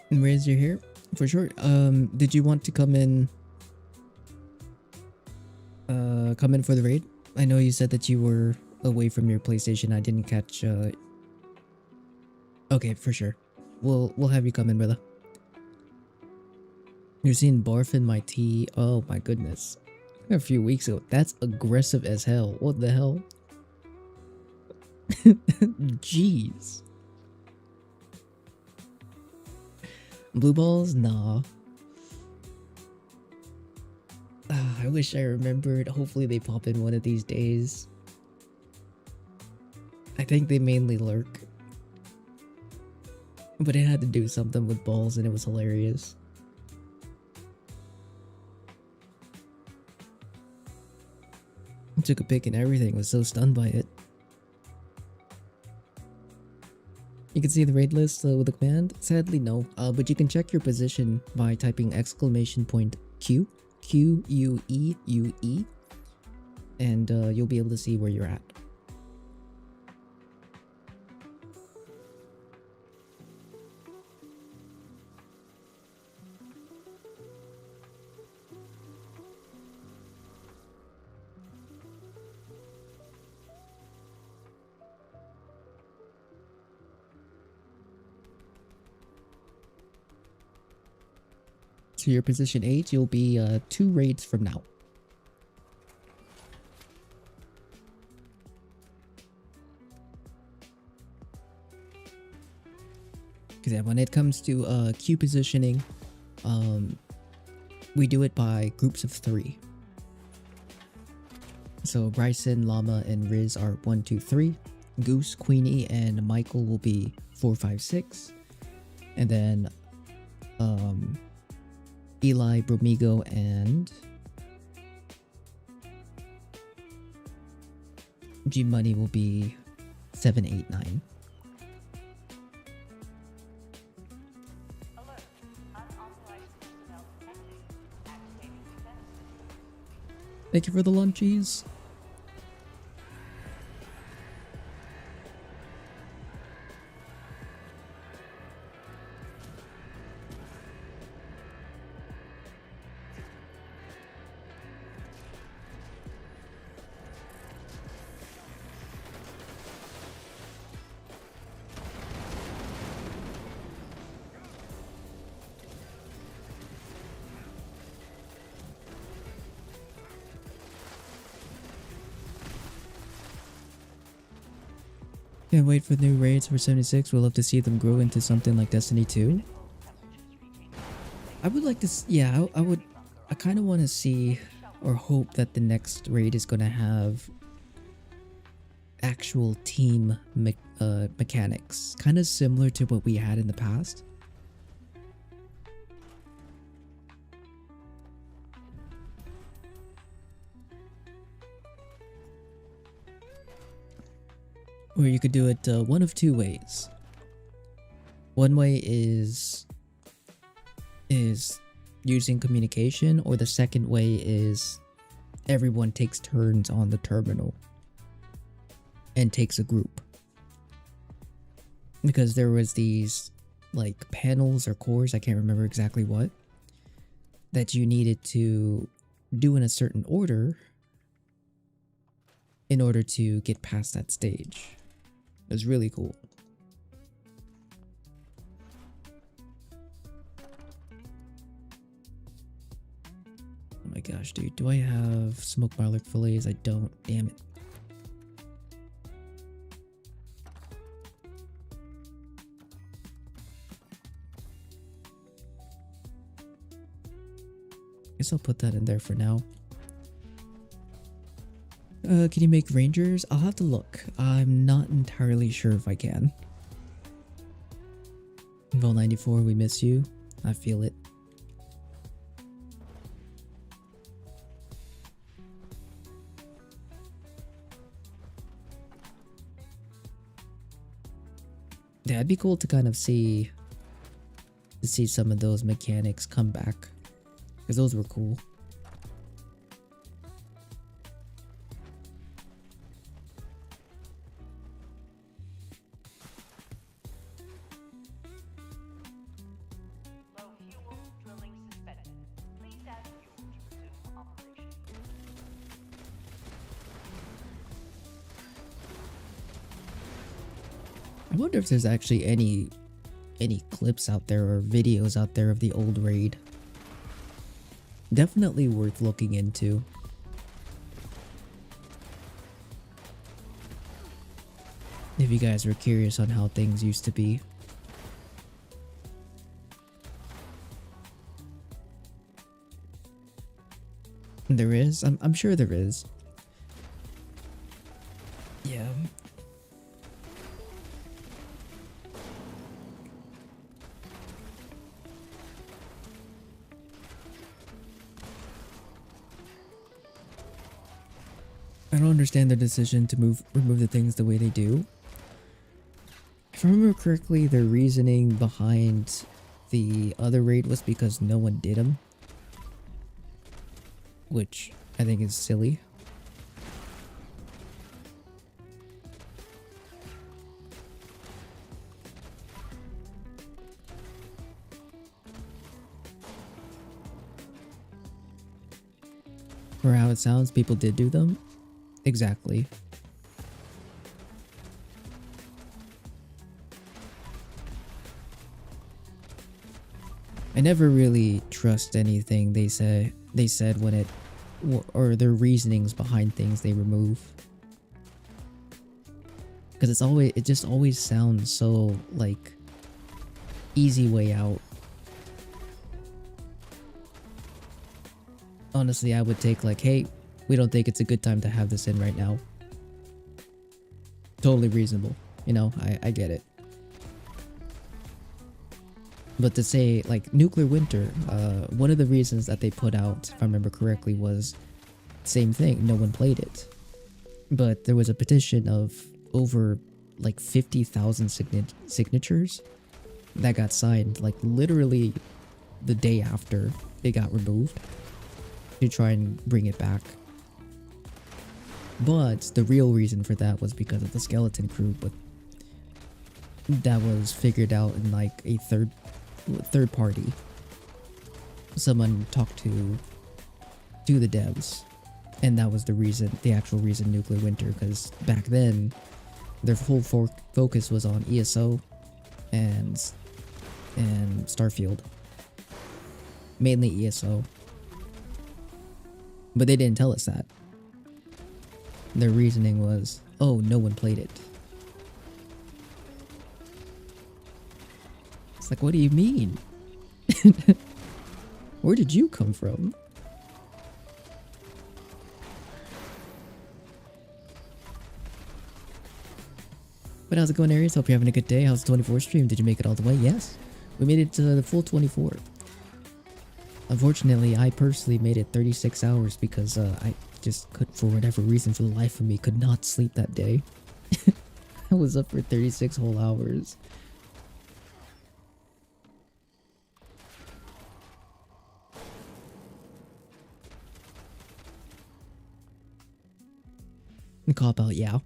Riz, you're here? For sure. Did you want to come in? Come in for the raid? I know you said that you were away from your PlayStation. I didn't catch. Okay, for sure. We'll have you come in, brother. You're seeing barf in my tea. Oh my goodness. A few weeks ago. That's aggressive as hell. What the hell? Jeez. Blue balls? Nah. I wish I remembered. Hopefully they pop in one of these days. I think they mainly lurk. But it had to do something with balls and it was hilarious. I took a pic and everything, was so stunned by it. You can see the raid list with the command? Sadly no, but you can check your position by typing !Q, Q-U-E-U-E, and you'll be able to see where you're at. So your position 8, you'll be 2 raids from now. Because yeah, when it comes to queue positioning, we do it by groups of 3. So Bryson, Llama, and Riz are 1, 2, 3. Goose, Queenie, and Michael will be 4, 5, 6. And then Eli, Bromigo, and G Money will be 7, 8, 9. Alert. Unauthorized personnel detected. Activating defense system. Thank you for the lunchies. Can't wait for new raids for 76. We'll love to see them grow into something like Destiny 2. I would like to, yeah, I kind of want to see or hope that the next raid is going to have actual team mechanics, kind of similar to what we had in the past. Or you could do it one of 2 ways. One way is using communication, or the second way is everyone takes turns on the terminal and takes a group. Because there was these like panels or cores, I can't remember exactly what, that you needed to do in a certain order in order to get past that stage. It was really cool. Oh my gosh, dude. Do I have smoked garlic fillets? I don't. Damn it. Guess I'll put that in there for now. Can you make rangers? I'll have to look. I'm not entirely sure if I can. Vol 94, we miss you. I feel it. Yeah, it'd be cool to kind of see some of those mechanics come back, because those were cool. Low fuel wonder if there's actually any clips out there or videos out there of the old raid. Definitely worth looking into. If you guys were curious on how things used to be. There is? I'm sure there is. Yeah. I don't understand their decision to remove the things the way they do. If I remember correctly, their reasoning behind the other raid was because no one did them. Which I think is silly. For how it sounds, people did do them. Exactly. I never really trust anything they said when it, or their reasonings behind things they remove, because it just always sounds so like easy way out. Honestly, I would take like, hey, we don't think it's a good time to have this in right now. Totally reasonable, you know, I get it. But to say, like, Nuclear Winter, one of the reasons that they put out, if I remember correctly, was same thing, no one played it. But there was a petition of over, like, 50,000 signatures that got signed, like, literally the day after it got removed, to try and bring it back. But the real reason for that was because of the Skeleton Crew, but that was figured out in, like, a third party. Someone talked to the devs, and that was the actual reason Nuclear Winter, because back then their whole focus was on ESO and Starfield, mainly ESO, but they didn't tell us that. Their reasoning was, oh, no one played it. It's like, what do you mean? Where did you come from? But how's it going, Aries? Hope you're having a good day. How's the 24 stream? Did you make it all the way? Yes. We made it to the full 24. Unfortunately, I personally made it 36 hours because I just could, for whatever reason, for the life of me, could not sleep that day. I was up for 36 whole hours. Cop out, yeah.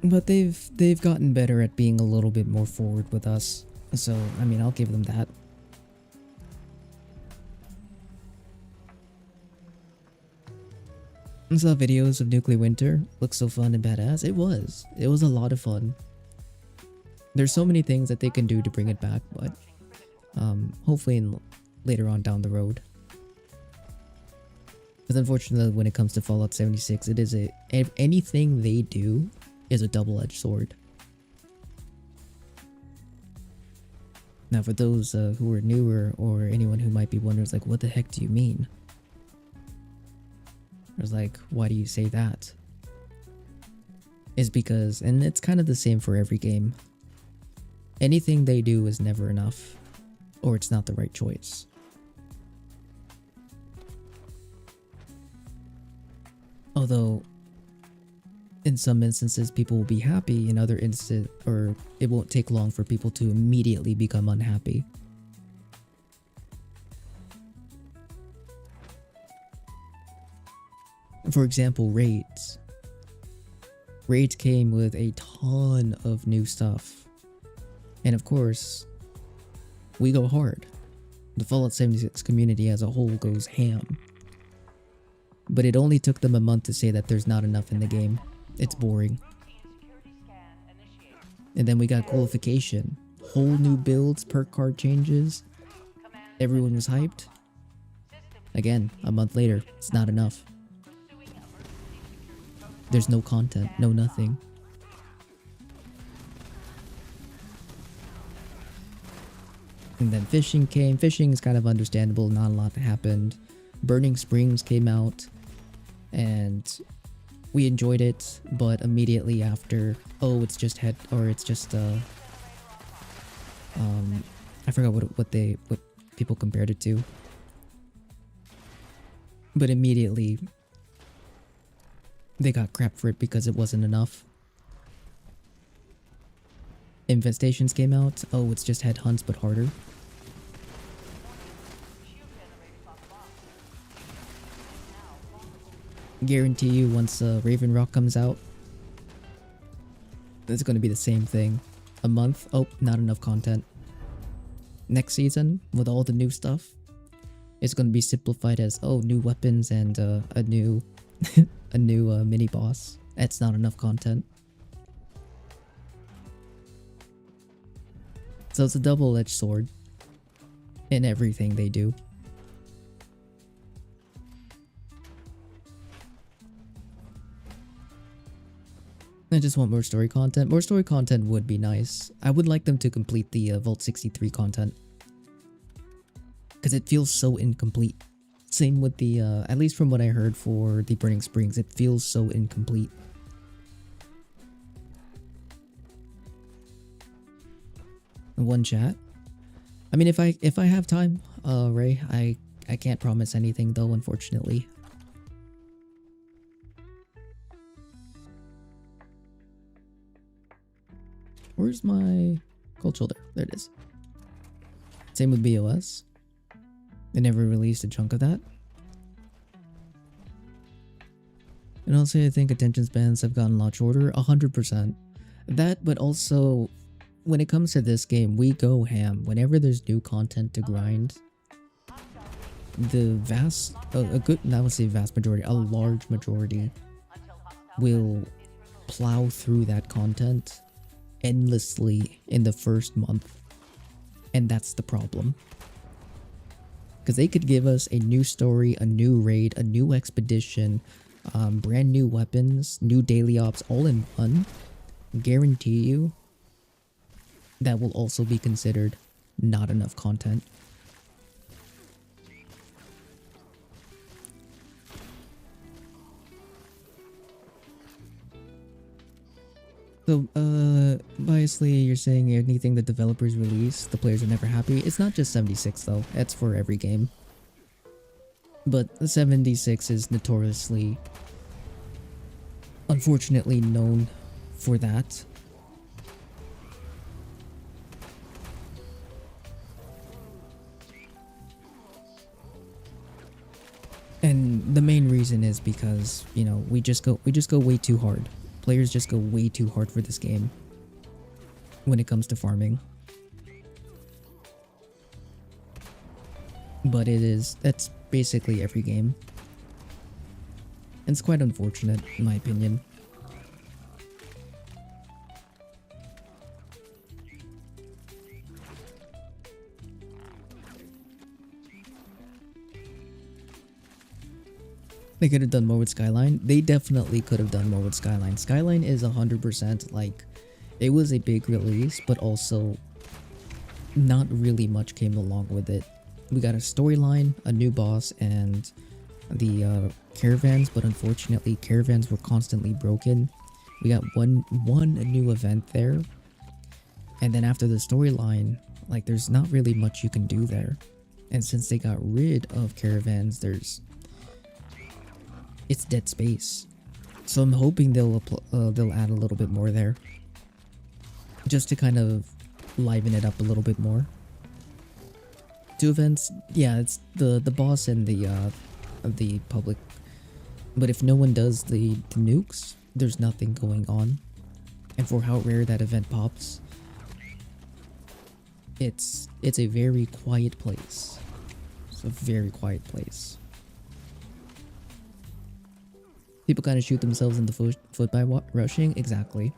But they've gotten better at being a little bit more forward with us. So, I mean, I'll give them that. I saw videos of Nuclear Winter. Looks so fun and badass. It was. It was a lot of fun. There's so many things that they can do to bring it back, but hopefully later on down the road. Because unfortunately, when it comes to Fallout 76, it is anything they do is a double-edged sword. Now, for those who are newer, or anyone who might be wondering, like, what the heck do you mean? I was like, why do you say that? Is because, and it's kind of the same for every game, anything they do is never enough, or it's not the right choice. Although, in some instances, people will be happy. In other instances, or it won't take long for people to immediately become unhappy. For example, raids. Raids came with a ton of new stuff. And of course, we go hard. The Fallout 76 community as a whole goes ham. But it only took them a month to say that there's not enough in the game. It's boring. Security scan initiated. And then we got qualification. Whole new builds, perk card changes. Command Everyone was hyped. system Again, a month later, it's not enough. pursuing emergency security protocol. There's no content, no nothing. And then fishing came. Fishing is kind of understandable, not a lot happened. Burning Springs came out, and we enjoyed it, but immediately after, oh, it's just I forgot what people compared it to. But immediately they got crap for it because it wasn't enough. Infestations came out. Oh, it's just headhunts but harder. Guarantee you once Raven Rock comes out, it's going to be the same thing. A month, oh, not enough content. Next season, with all the new stuff, it's going to be simplified as, oh, new weapons and a new a new mini boss. That's not enough content. So it's a double-edged sword in everything they do. I just want more story content. More story content would be nice. I would like them to complete the Vault 63 content, because it feels so incomplete. Same with the, at least from what I heard for the Burning Springs, it feels so incomplete. One chat. I mean, if I have time, Ray, I can't promise anything though, unfortunately. Where's my cold shoulder? There it is. Same with BOS. They never released a chunk of that. And also, I think attention spans have gotten a lot shorter. 100%. That, but also, when it comes to this game, we go ham. Whenever there's new content to grind, the vast, a good, I would say vast majority, a large majority will plow through that content endlessly in the first month. And that's the problem. Because they could give us a new story, a new raid, a new expedition, brand new weapons, new daily ops, all in one. Guarantee you that will also be considered not enough content. So, biasly, you're saying anything the developers release, the players are never happy. It's not just 76 though, that's for every game. But the 76 is notoriously, unfortunately, known for that. And the main reason is because, you know, we just go way too hard. Players just go way too hard for this game when it comes to farming. But that's basically every game. And it's quite unfortunate, in my opinion. They could have done more with Skyline. They definitely could have done more with Skyline. Skyline is 100% like, it was a big release, but also not really much came along with it. We got a storyline, a new boss, and the caravans, but unfortunately caravans were constantly broken. We got one new event there, and then after the storyline, like, there's not really much you can do there. And since they got rid of caravans, it's dead space. So I'm hoping they'll add a little bit more there, just to kind of liven it up a little bit more. Two events, yeah, it's the boss and the public. But if no one does the nukes, there's nothing going on. And for how rare that event pops, it's a very quiet place. It's a very quiet place. People kind of shoot themselves in the foot by rushing. Exactly.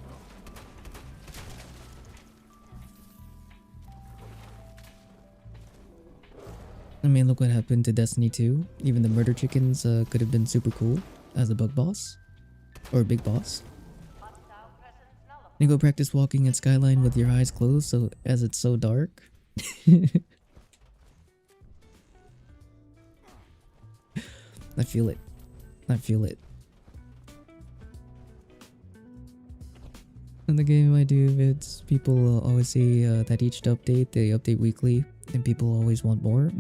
I mean, look what happened to Destiny 2. Even the murder chickens could have been super cool as a bug boss. Or a big boss. Hostile presence nullified. You go practice walking in Skyline with your eyes closed so as it's so dark. I feel it. I feel it. In the game I do vids, people always say that each update, they update weekly, and people always want more.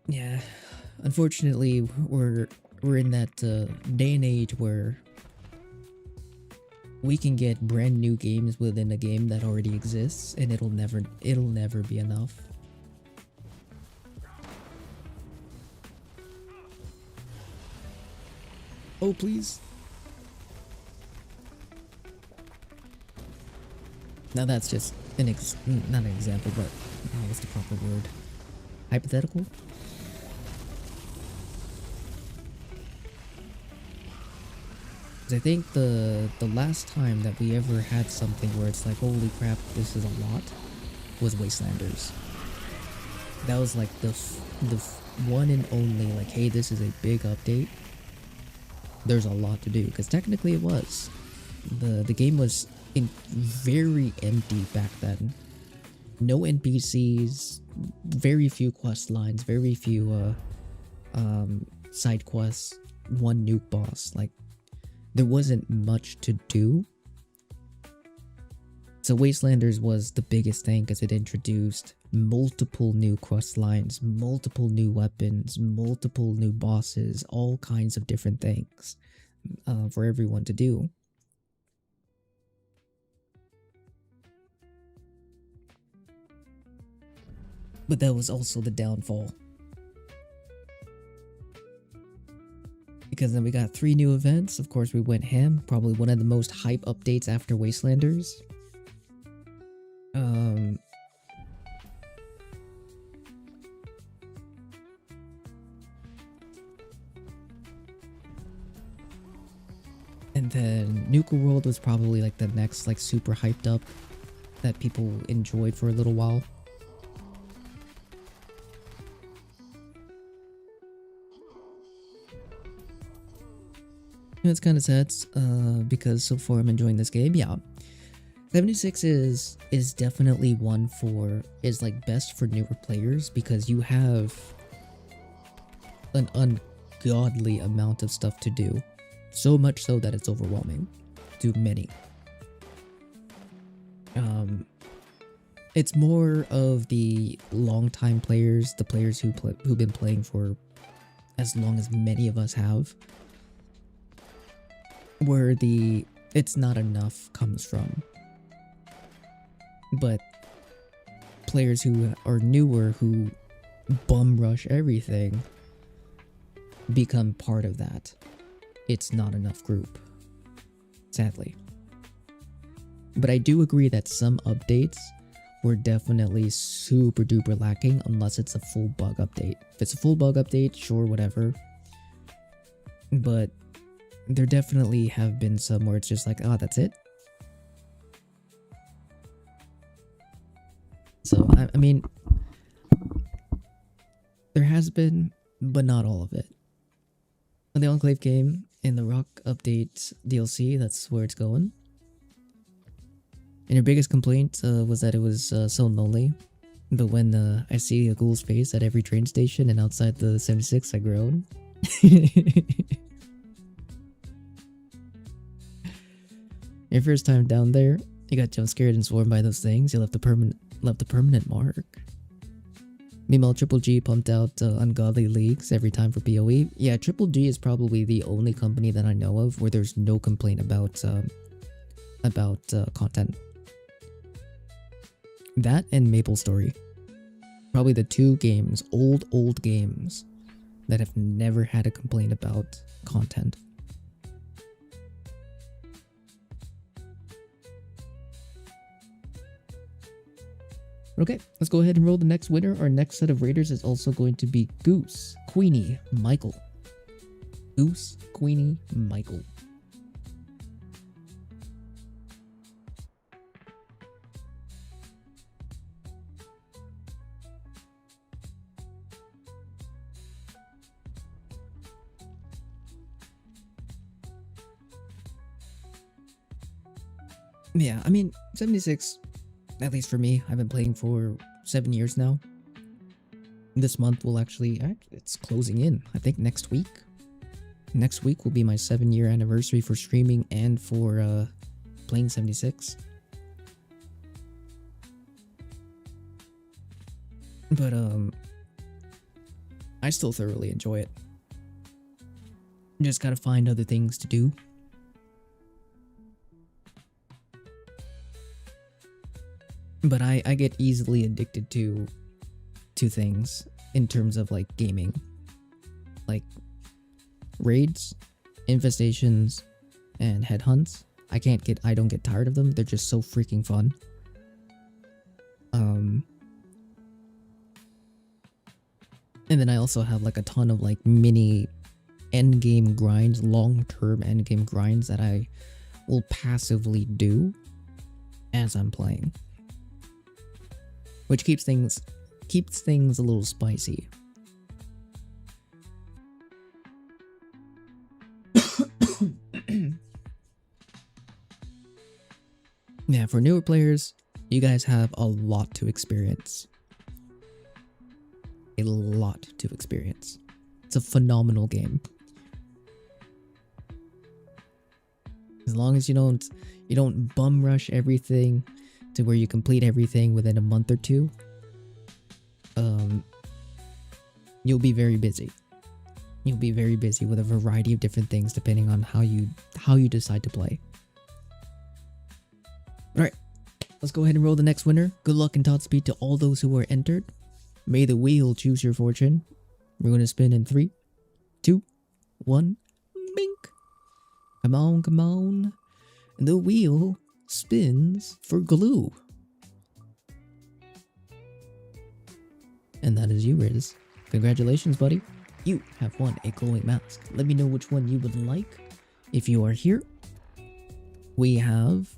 Yeah, unfortunately, we're in that day and age where we can get brand new games within a game that already exists, and it'll never be enough. Oh, please. Now that's just an not an example, but what's the proper word? Hypothetical? 'Cause I think the last time that we ever had something where it's like, holy crap, this is a lot, was Wastelanders. That was like the one and only, like, hey, this is a big update. There's a lot to do, because technically it was. The game was very empty back then. No NPCs, very few quest lines, very few side quests, one nuke boss. Like, there wasn't much to do. So Wastelanders was the biggest thing because it introduced multiple new quest lines, multiple new weapons, multiple new bosses, all kinds of different things for everyone to do. But that was also the downfall. Because then we got 3 new events. Of course, we went ham. Probably one of the most hype updates after Wastelanders. And then Nuka World was probably like the next like super hyped up that people enjoyed for a little while. It's kind of sad because so far I'm enjoying this game. Yeah, 76 is definitely one is like best for newer players because you have an ungodly amount of stuff to do, so much so that it's overwhelming to many. It's more of the long-time players, the players who've been playing for as long as many of us have, where the it's not enough comes from. But players who are newer, who bum rush everything, become part of that. It's not enough group, sadly. But I do agree that some updates were definitely super duper lacking unless it's a full bug update. If it's a full bug update, sure, whatever. But there definitely have been some where it's just like, oh, that's it. So, I mean, there has been, but not all of it. On the Enclave game, in the Rock Update DLC, that's where it's going. And your biggest complaint was that it was so lonely. But when I see a ghoul's face at every train station and outside the 76, I groan. Your first time down there, you got jump scared and swarmed by those things. You left a permanent mark. Meanwhile, Triple G pumped out ungodly leaks every time for PoE. Yeah, Triple G is probably the only company that I know of where there's no complaint about content. That and MapleStory. Probably the 2 games, old games, that have never had a complaint about content. Okay, let's go ahead and roll the next winner. Our next set of raiders is also going to be Goose, Queenie, Michael. Goose, Queenie, Michael. Yeah, I mean, 76, at least for me, I've been playing for 7 years now. This month will actually, it's closing in, I think next week. Next week will be my 7-year anniversary for streaming and for playing 76. But I still thoroughly enjoy it. Just gotta find other things to do. But I get easily addicted to things in terms of like gaming. Like raids, infestations, and headhunts. I don't get tired of them. They're just so freaking fun. And then I also have like a ton of like mini endgame grinds, long-term endgame grinds that I will passively do as I'm playing. Which keeps things a little spicy. Yeah, for newer players, you guys have a lot to experience. A lot to experience. It's a phenomenal game. As long as you don't bum rush everything to where you complete everything within a month or two, you'll be very busy. You'll be very busy with a variety of different things depending on how you decide to play. Alright, let's go ahead and roll the next winner. Good luck and Godspeed to all those who were entered. May the wheel choose your fortune. We're going to spin in 3, 2, 1. Bink! Come on, come on. The wheel spins for glue. And that is you, Riz. Congratulations, buddy. You have won a glowing mask. Let me know which one you would like. If you are here, we have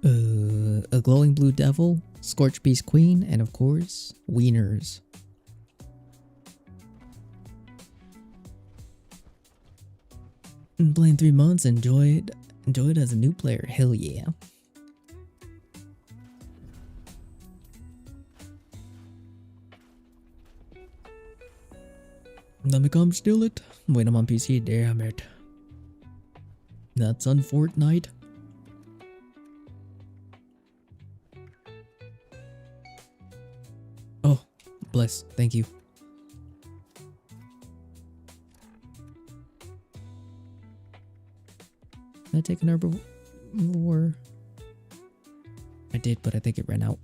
a glowing blue devil, Scorch Beast Queen, and of course, Wieners. Playing 3 months, enjoy it as a new player. Hell yeah. Let me come steal it. Wait, I'm on PC, damn it. That's on Fortnite. Oh, bless, thank you. Did I take an herbivore? I did, but I think it ran out.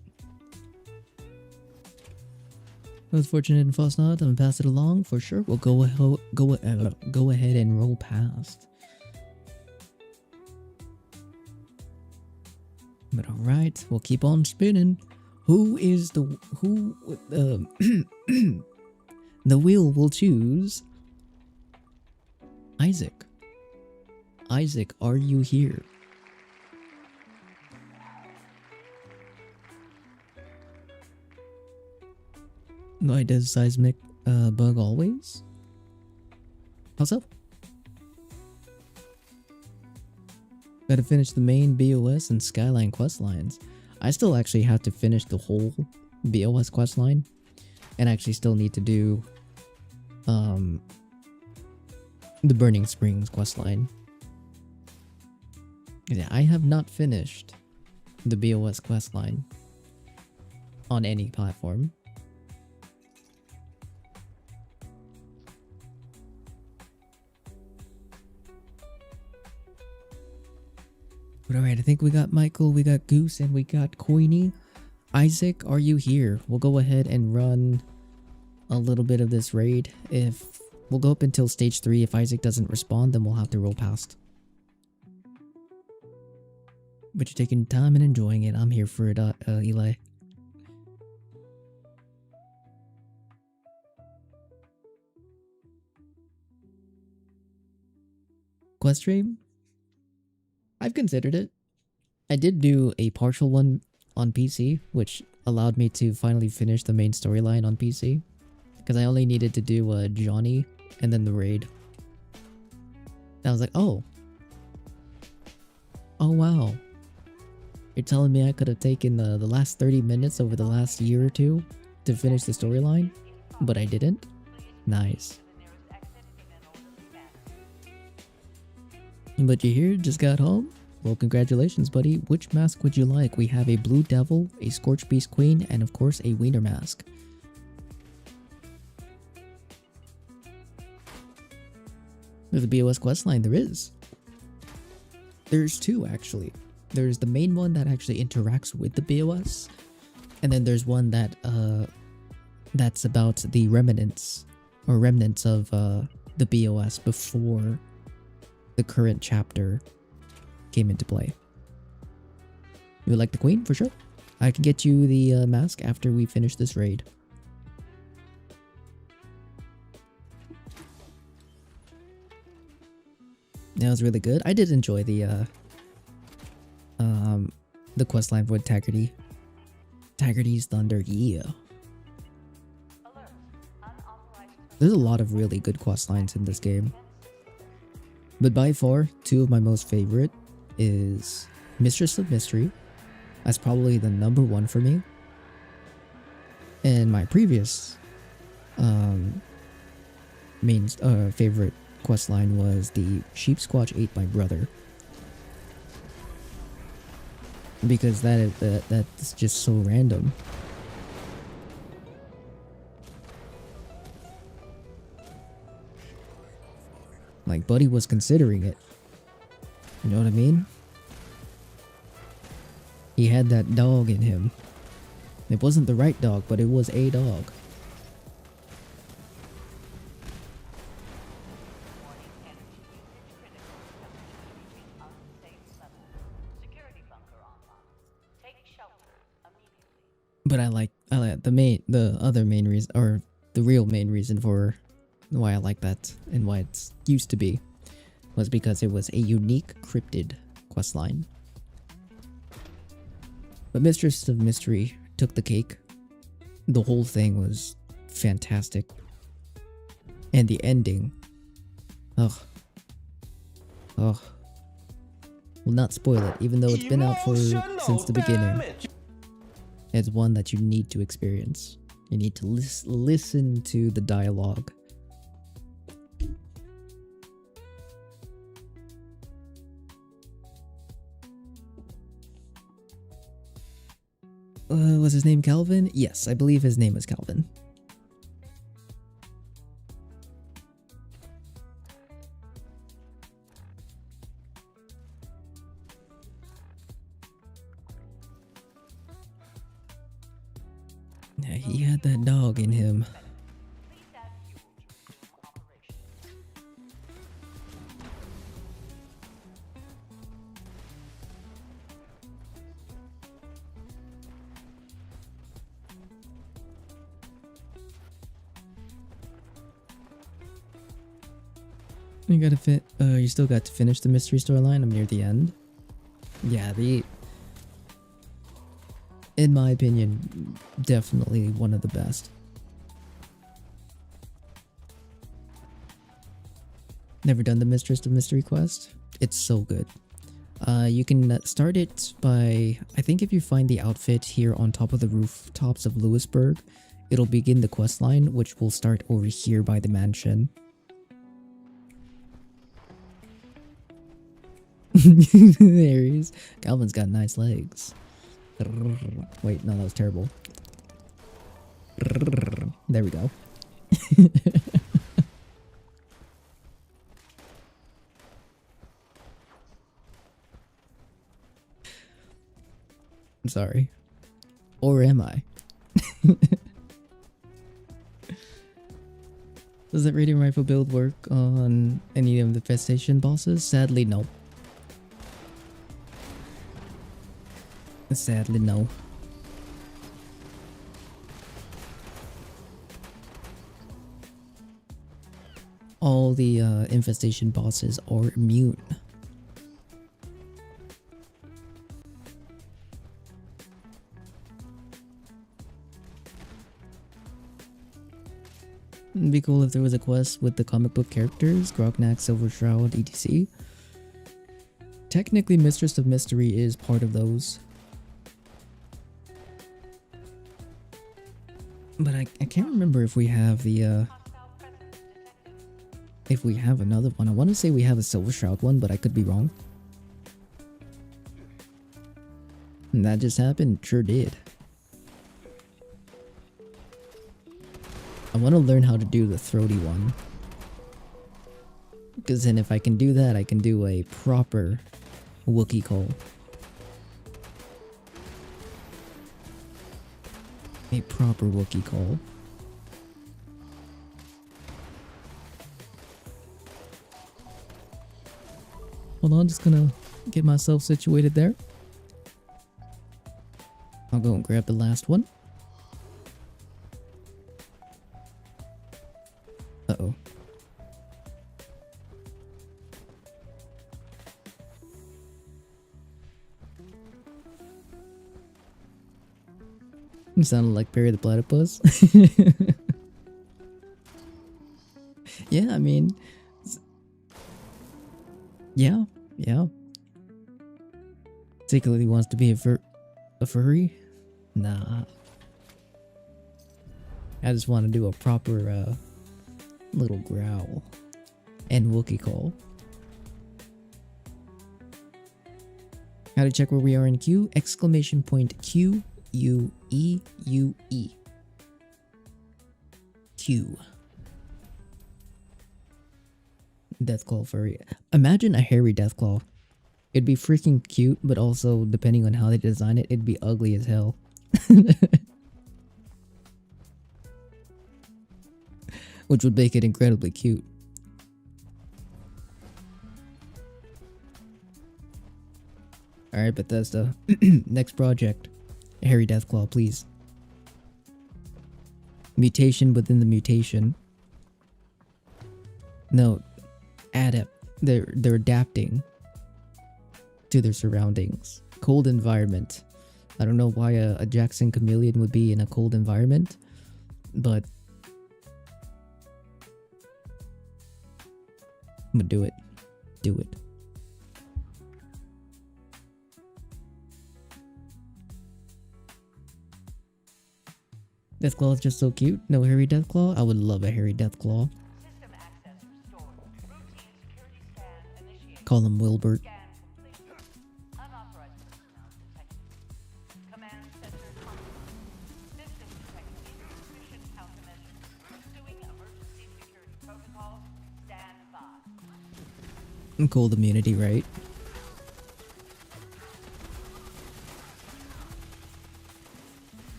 I was fortunate in Fosnot and pass it along for sure. We'll go ahead and roll past. But alright, we'll keep on spinning. The wheel will choose Isaac. Isaac, are you here? Why does seismic bug always? How's up? Gotta finish the main BOS and Skyline quest lines. I still actually have to finish the whole BOS quest line, and actually still need to do the Burning Springs quest line. Yeah, I have not finished the BOS quest line on any platform. But alright, I think we got Michael, we got Goose, and we got Queenie. Isaac, are you here? We'll go ahead and run a little bit of this raid. We'll go up until stage 3. If Isaac doesn't respond, then we'll have to roll past. But you're taking time and enjoying it. I'm here for it, Eli. Quest stream? I've considered it. I did do a partial one on PC, which allowed me to finally finish the main storyline on PC. Because I only needed to do Johnny and then the raid. And I was like, oh. Oh wow. You're telling me I could have taken the last 30 minutes over the last year or two to finish the storyline? But I didn't? Nice. But you here? Just got home? Well, congratulations, buddy. Which mask would you like? We have a Blue Devil, a Scorch Beast Queen, and of course a Wiener mask. There's a BOS questline. There is. There's two, actually. There's the main one that actually interacts with the BOS, and then there's one that that's about the remnants of the BOS before the current chapter came into play. You would like the Queen for sure? I can get you the mask after we finish this raid. That was really good. I did enjoy the questline with Taggarty. Taggarty's Thunder, yeah. There's a lot of really good questlines in this game. But by far, two of my most favorite is Mistress of Mystery. That's probably the number one for me. And my previous favorite questline was the Sheep Squatch ate my brother. Because that's just so random. Like, Buddy was considering it. You know what I mean? He had that dog in him. It wasn't the right dog, but it was a dog. But I like the other main reason, or the real main reason for why I like that and why it's used to be, was because it was a unique cryptid questline. But Mistress of Mystery took the cake. The whole thing was fantastic. And the ending. Ugh. Will not spoil it, even though it's been out since the beginning. It's one that you need to experience. You need to listen to the dialogue. Was his name Calvin? Yes, I believe his name was Calvin. Yeah, he had that dog in him. You still got to finish the mystery storyline. I'm near the end. Yeah, in my opinion, definitely one of the best. Never done the Mistress of Mystery quest? It's so good. You can start it by, I think if you find the outfit here on top of the rooftops of Lewisburg, it'll begin the quest line, which will start over here by the mansion. There he is. Calvin's got nice legs. Wait, no, that was terrible. There we go. I'm sorry. Or am I? Does that radiant rifle build work on any of the infestation bosses? Sadly, no. Sadly, no. All the infestation bosses are immune. It'd be cool if there was a quest with the comic book characters, Grognak, Silver Shroud, etc. Technically, Mistress of Mystery is part of those. But I can't remember if we have the Hostile presence detected. if we have another one. I want to say we have a Silver Shroud one, but I could be wrong. And that just happened? Sure did. I want to learn how to do the throaty one. Because then if I can do that, I can do a proper Wookiee call. A proper Wookiee call. Hold on, just gonna get myself situated there. I'll go and grab the last one. Uh-oh. You sounded like Barry the Platypus. Yeah, I mean... Yeah. Particularly wants to be a furry? Nah. I just want to do a proper, little growl. And Wookiee call. How to check where we are in queue? Exclamation point Q U E U E. Q. Deathclaw furry. Imagine a hairy Deathclaw. It'd be freaking cute, but also, depending on how they design it, it'd be ugly as hell. Which would make it incredibly cute. Alright, Bethesda. Next project. Hairy Deathclaw, please. Mutation within the mutation. No. They're adapting to their surroundings. Cold environment. I don't know why a Jackson chameleon would be in a cold environment, but I'm gonna do it. Do it. Deathclaw is just so cute. No hairy Deathclaw? I would love a hairy Deathclaw. System access restored. Routine security scan initiated. Call him Wilbert. Scan complete. Unauthorized personnel detected. Command center compromised. System detected insufficient countermeasures. Pursuing emergency security protocols. Stand by. Cold immunity, right?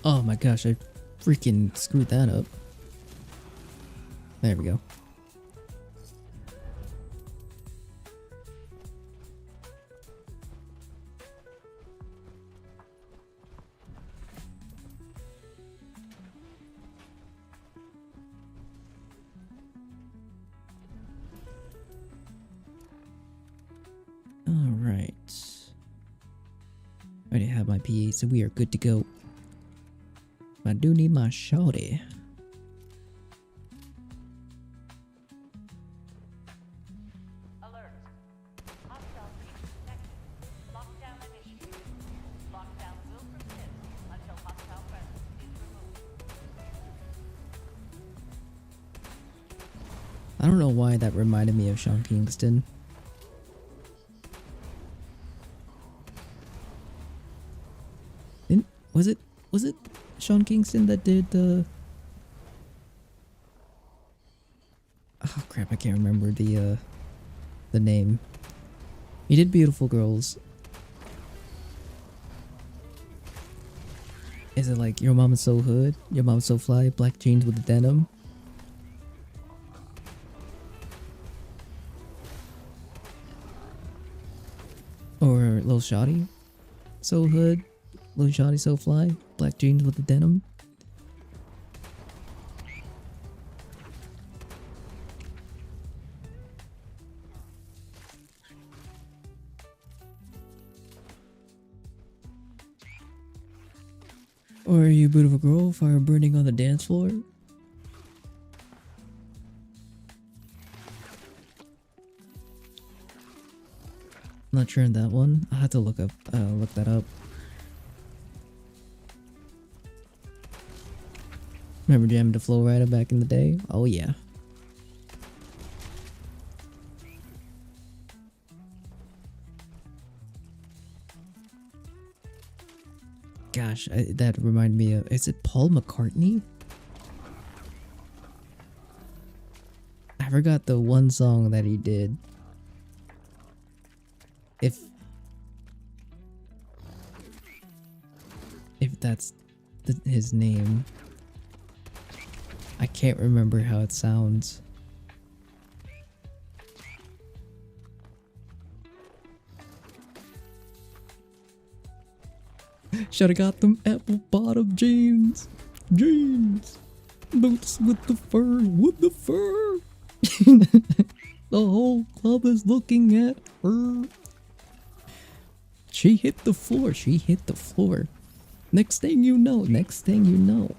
Oh my gosh, I freaking screwed that up. There we go. Alright. I already have my PA, so we are good to go. I do need my shawty. Alert. Hostile breach detected. Lockdown initiated. Lockdown will persist until hostile presence is removed. I don't know why that reminded me of Sean Kingston. Was it Sean Kingston that did the... Oh crap, I can't remember the name. He did Beautiful Girls. Is it like Your Mama's So Hood? Your Mom's So Fly? Black Jeans with the Denim? Lil Shotty. So hood. Lil Shotty so fly. Black jeans with the denim. Or are you a bit of a girl? Fire burning on the dance floor? Not sure on that one. I had to look that up. Remember jamming to Flow Rider back in the day? Oh yeah. Gosh, that reminded me of. Is it Paul McCartney? I forgot the one song that he did. If that's his name. I can't remember how it sounds. Shoulda got them apple bottom jeans. Jeans. Boots with the fur. With the fur. The whole club is looking at her. She hit the floor. She hit the floor. Next thing you know. Next thing you know.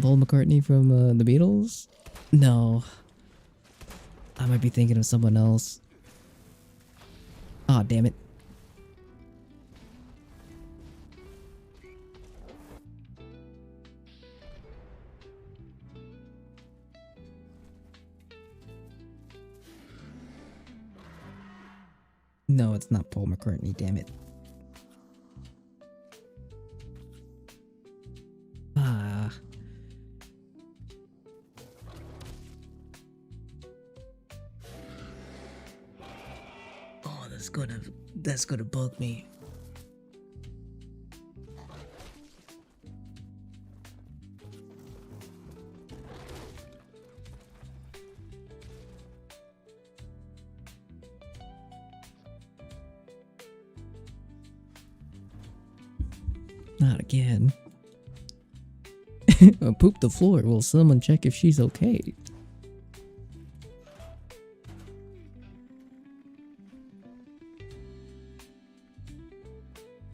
Paul McCartney from the Beatles? No. I might be thinking of someone else. Ah, damn it. No, it's not Paul McCartney, damn it. Ah. Oh, that's gonna bug me. Not again. Poop the floor. Will someone check if she's okay?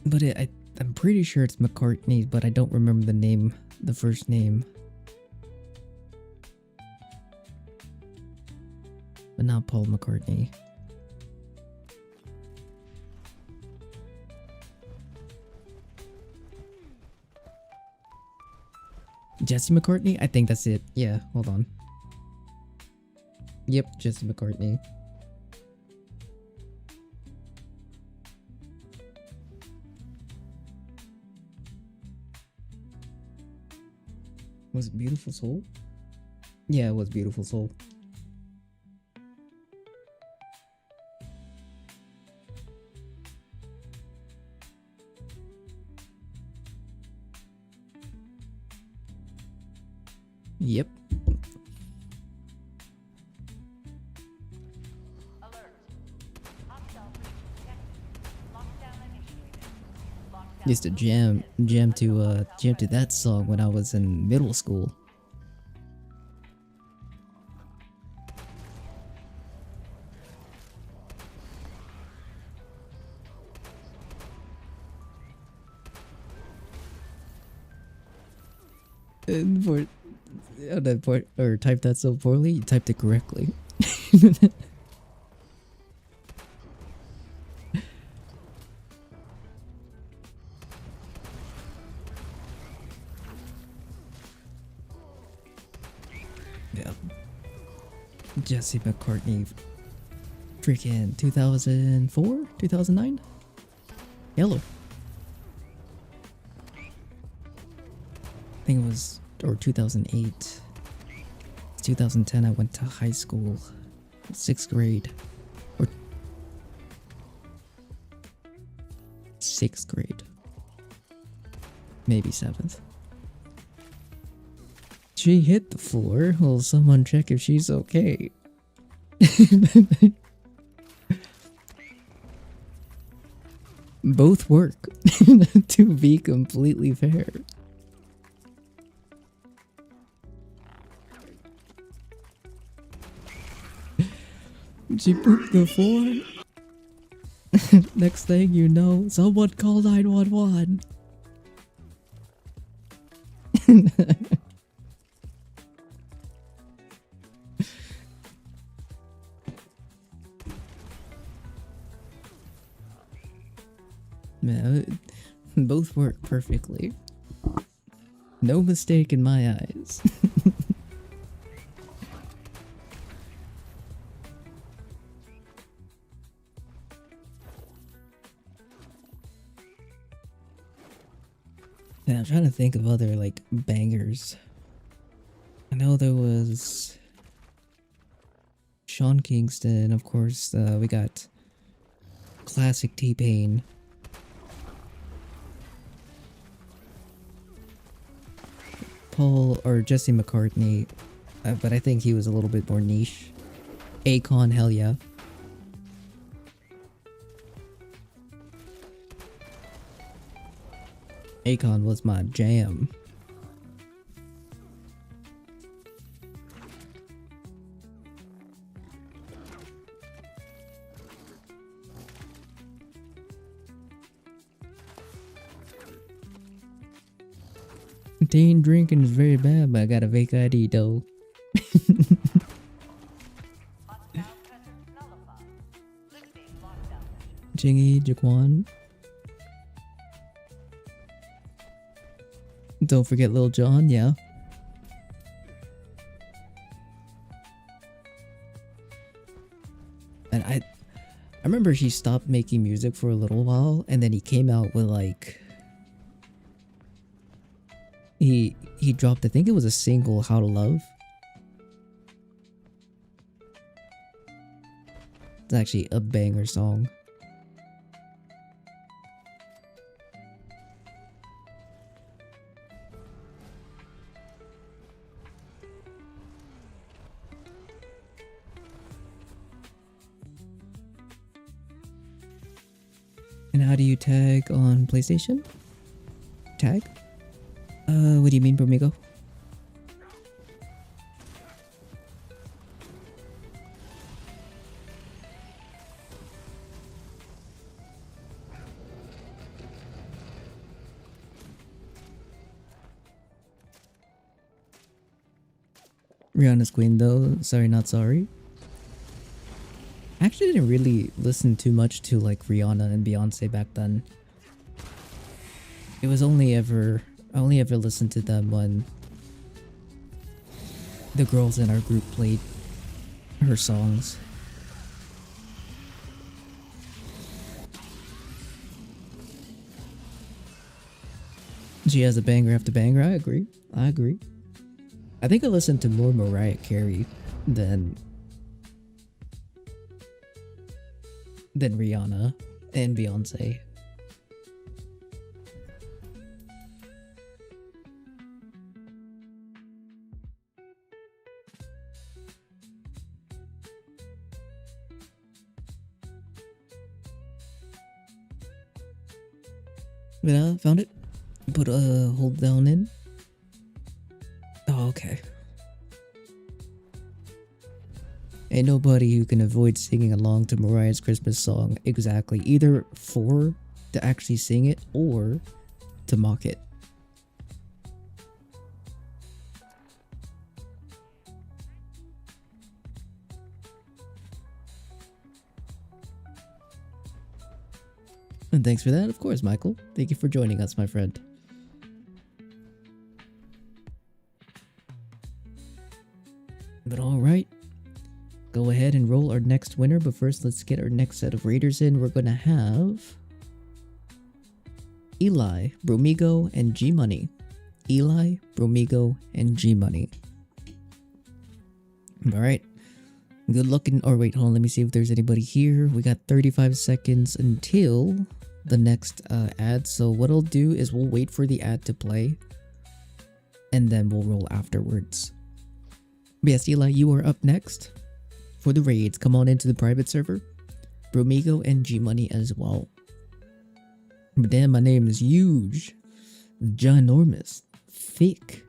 But I'm pretty sure it's McCartney, but I don't remember the name, the first name. But not Paul McCartney. Jesse McCartney? I think that's it. Yeah, hold on. Yep, Jesse McCartney. Was it Beautiful Soul? Yeah, it was Beautiful Soul. Yep. Alert. Hostile breach detected. Lockdown initiated. Lockdown Used to jam to that song when I was in middle school. And for that part, or type that so poorly, you typed it correctly. Yeah. Jesse McCartney. Freaking 2004? 2009? Yellow. I think it was, or 2008. 2010 I went to high school. 6th grade. Or 6th grade. Maybe 7th. She hit the floor. Will someone check if she's okay? Both work, to be completely fair. She pooped the floor. Next thing you know, someone call 911. Man, both work perfectly. No mistake in my eyes. And I'm trying to think of other like bangers. I know there was Sean Kingston, of course. We got classic T-Pain. Paul or Jesse McCartney, but I think he was a little bit more niche. Akon, hell yeah. Akon was my jam. Teen drinking is very bad, but I got a fake ID though. Hostile presence nullified. Lifting lockdown measures. Chingy, Jaquan. Don't forget Lil Jon, yeah. And I remember he stopped making music for a little while, and then he came out with like he dropped, I think it was a single, How to Love. It's actually a banger song. And how do you tag on PlayStation? Tag? What do you mean, Bromigo? Rihanna's Queen though, sorry not sorry. I actually didn't really listen too much to like Rihanna and Beyonce back then. It was I only ever listened to them when the girls in our group played her songs. She has a banger after banger, I agree. I think I listened to more Mariah Carey than Rihanna and Beyonce. Yeah, found it. Put a hold down in. Oh, okay. Ain't nobody who can avoid singing along to Mariah's Christmas song exactly, either for to actually sing it or to mock it. And thanks for that, of course, Michael. Thank you for joining us, my friend. But alright. Go ahead and roll our next winner, but first let's get our next set of raiders in. We're gonna have Eli, Bromigo, and G Money. Eli, Bromigo, and G Money. Alright. Good looking. Or wait, hold on, let me see if there's anybody here. We got 35 seconds until the next ad. So what I'll do is we'll wait for the ad to play and then we'll roll afterwards. But yes, Eli, you are up next for the raids. Come on into the private server. Bromigo and G Money as well. But damn, my name is huge. Ginormous. Thick.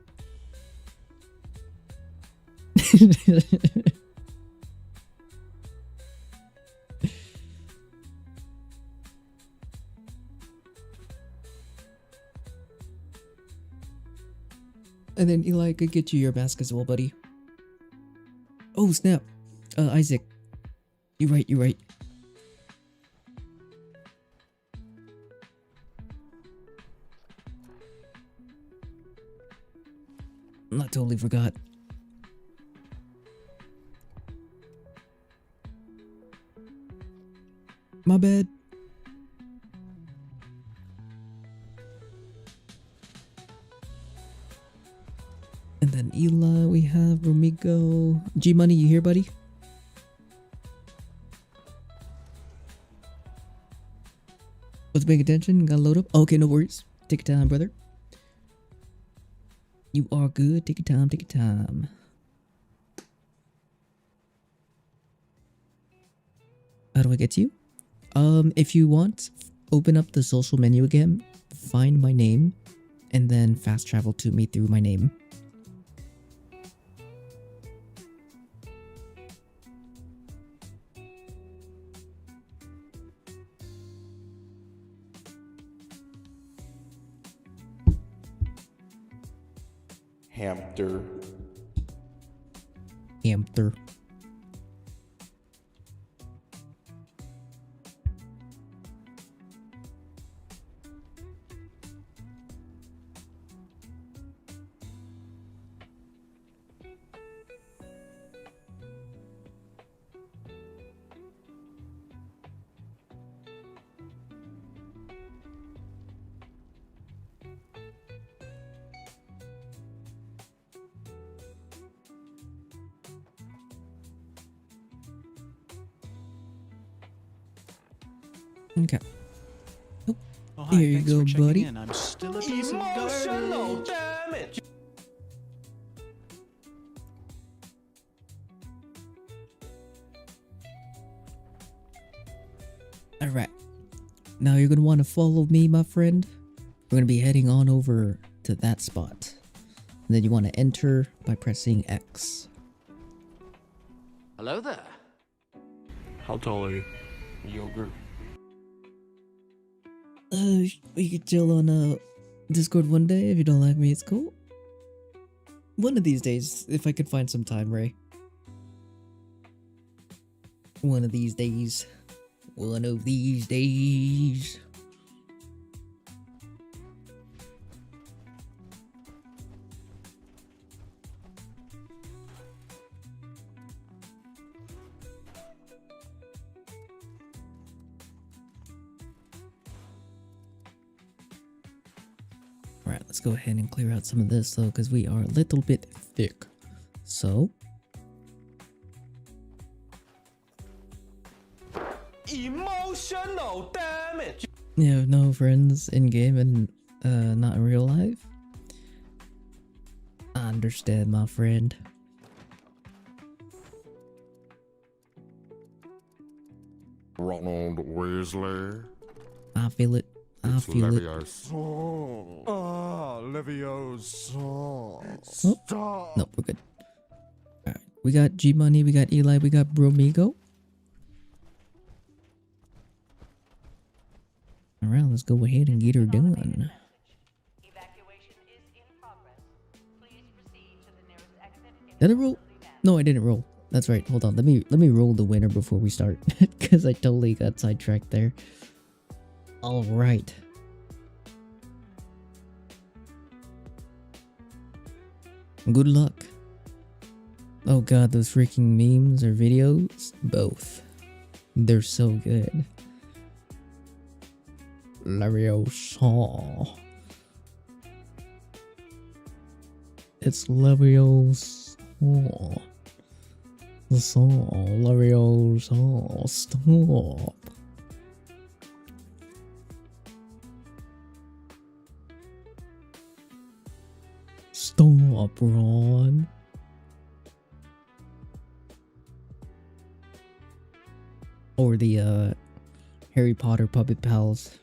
And then Eli could get you your mask as well, buddy. Oh snap. Isaac. You're right. I totally forgot. My bad. And then Ela, we have Romigo. G Money, you here, buddy? Let's pay attention. Gotta load up. Okay, no worries. Take your time, brother. You are good. Take your time. How do I get to you? If you want, open up the social menu again, find my name, and then fast travel to me through my name. Hamster. Hamster. Okay. Oh, hi. Here you Thanks go, for checking buddy. in. I'm still a piece of Emotional garbage. damage. Alright. Now you're gonna want to follow me, my friend. We're gonna be heading on over to that spot. And then you want to enter by pressing X. Hello there. How tall are you? Yogurt. We could chill on Discord one day. If you don't like me, it's cool. One of these days, if I could find some time, Ray. One of these days. One of these days. Alright, let's go ahead and clear out some of this though, because we are a little bit thick. So, Emotional damage. you have no friends in game and not in real life? I understand, my friend. Ronald Weasley. I feel it. I It's feel it. Leviosa. Oh, Leviosa. Oh. Stop. No, we're good. Alright, we got G Money, we got Eli, we got Bromigo. Alright, let's go ahead and get her done. Evacuation is in progress. Please proceed to the nearest exit in Did I roll? orderly manner. No, I didn't roll. That's right. Hold on. Let me roll the winner before we start, because I totally got sidetracked there. All right. Good luck. Oh god, those freaking memes or videos, both. They're so good. Leviosa. It's Leviosa. Leviosa. Stop. Stop, Ron. Or the Harry Potter Puppet Pals.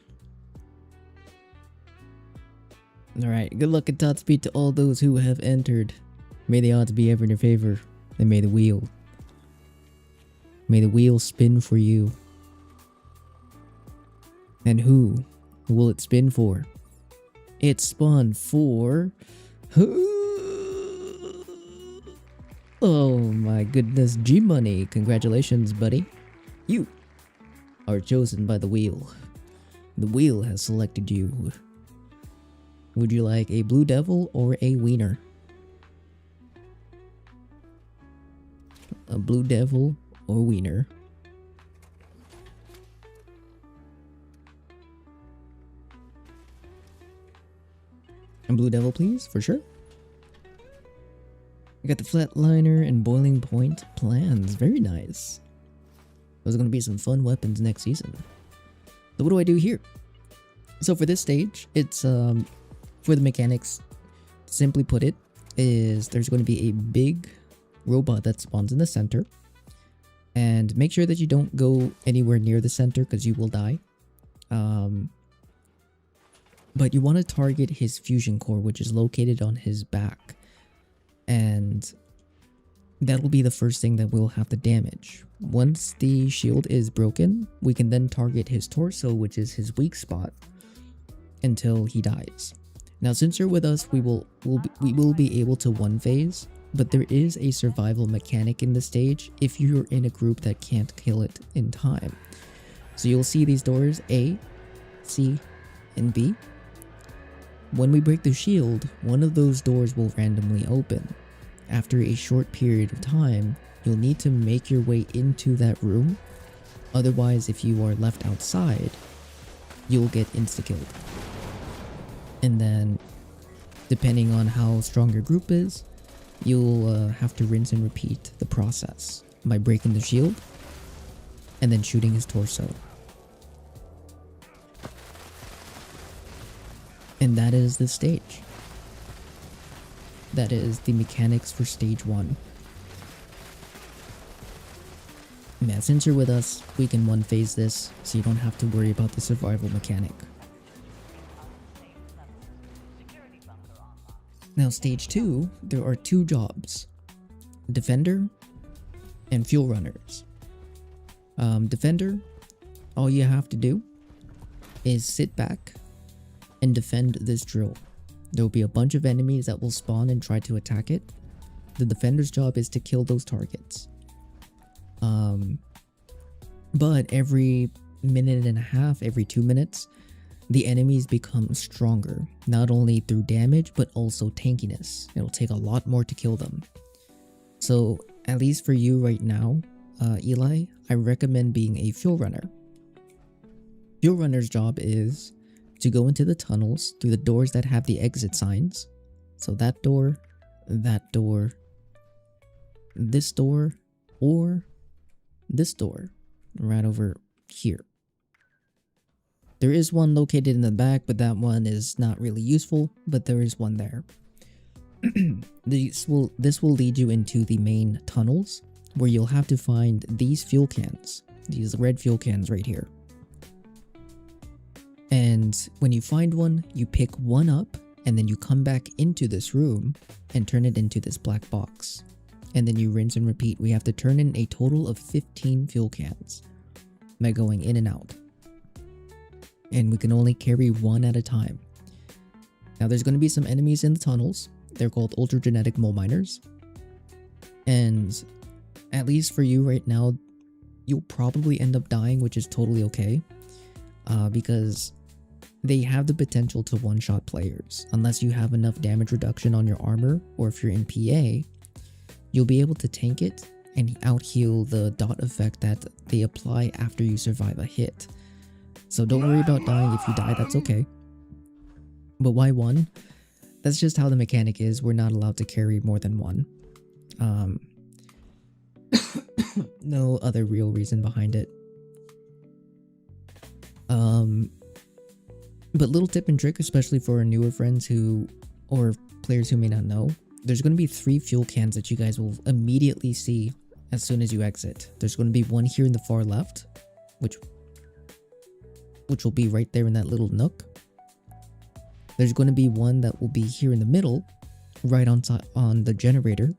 Alright, good luck and Godspeed to all those who have entered. May the odds be ever in your favor, and may the wheel spin for you. And who will it spin for? It spun for... Oh my goodness, G-Money. Congratulations, buddy. You are chosen by the wheel. The wheel has selected you. Would you like a blue devil or a wiener? A blue devil or wiener? A blue devil, please, for sure. I got the flatliner and boiling point plans. Very nice. Those are going to be some fun weapons next season. So what do I do here? So for this stage, it's for the mechanics, simply put it, is there's going to be a big robot that spawns in the center. And make sure that you don't go anywhere near the center because you will die. But you want to target his fusion core, which is located on his back. And that will be the first thing that we'll have to damage. Once the shield is broken, we can then target his torso, which is his weak spot, until he dies. Now, since you're with us, we will be able to one phase, but there is a survival mechanic in the stage if you're in a group that can't kill it in time. So you'll see these doors A, C, and B. When we break the shield, one of those doors will randomly open. After a short period of time, you'll need to make your way into that room. Otherwise, if you are left outside, you'll get insta-killed. And then, depending on how strong your group is, you'll have to rinse and repeat the process by breaking the shield and then shooting his torso. And that is the stage. That is the mechanics for stage 1. Now, since you're with us, we can one phase this, so you don't have to worry about the survival mechanic. Now, stage 2, there are 2 jobs. Defender and fuel runners. Defender, all you have to do is sit back and defend this drill. There will be a bunch of enemies that will spawn and try to attack it. The defender's job is to kill those targets. But every minute and a half, every 2 minutes, the enemies become stronger. Not only through damage, but also tankiness. It'll take a lot more to kill them. So, at least for you right now, Eli, I recommend being a fuel runner. Fuel runner's job is to go into the tunnels through the doors that have the exit signs. So that door, this door, or this door, right over here. There is one located in the back, but that one is not really useful, but there is one there. This will lead you into the main tunnels, where you'll have to find these fuel cans, these red fuel cans right here. And when you find one, you pick one up, and then you come back into this room and turn it into this black box. And then you rinse and repeat. We have to turn in a total of 15 fuel cans by going in and out. And we can only carry one at a time. Now there's going to be some enemies in the tunnels. They're called ultragenetic mole miners. And at least for you right now, you'll probably end up dying, which is totally okay. Because they have the potential to one-shot players. Unless you have enough damage reduction on your armor, or if you're in PA, you'll be able to tank it and out-heal the dot effect that they apply after you survive a hit. So don't worry about dying. If you die, that's okay. But why one? That's just how the mechanic is. We're not allowed to carry more than one. No other real reason behind it. But little tip and trick, especially for our newer friends or players who may not know, there's going to be 3 fuel cans that you guys will immediately see as soon as you exit. There's going to be one here in the far left, which will be right there in that little nook. There's going to be one that will be here in the middle, right on the generator.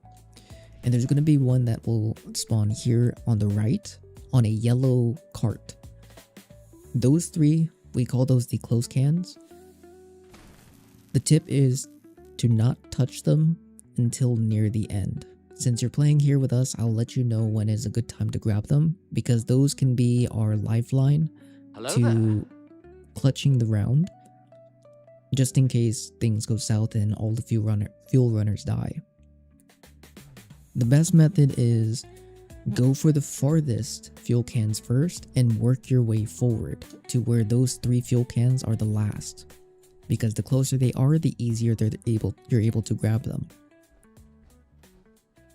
And there's going to be one that will spawn here on the right on a yellow cart. Those three, we call those the close cans. The tip is to not touch them until near the end. Since you're playing here with us, I'll let you know when is a good time to grab them, because those can be our lifeline to clutching the round, just in case things go south and all the fuel runners die. The best method is go for the farthest fuel cans first and work your way forward to where those 3 fuel cans are the last, because the closer they are, the easier you're able to grab them.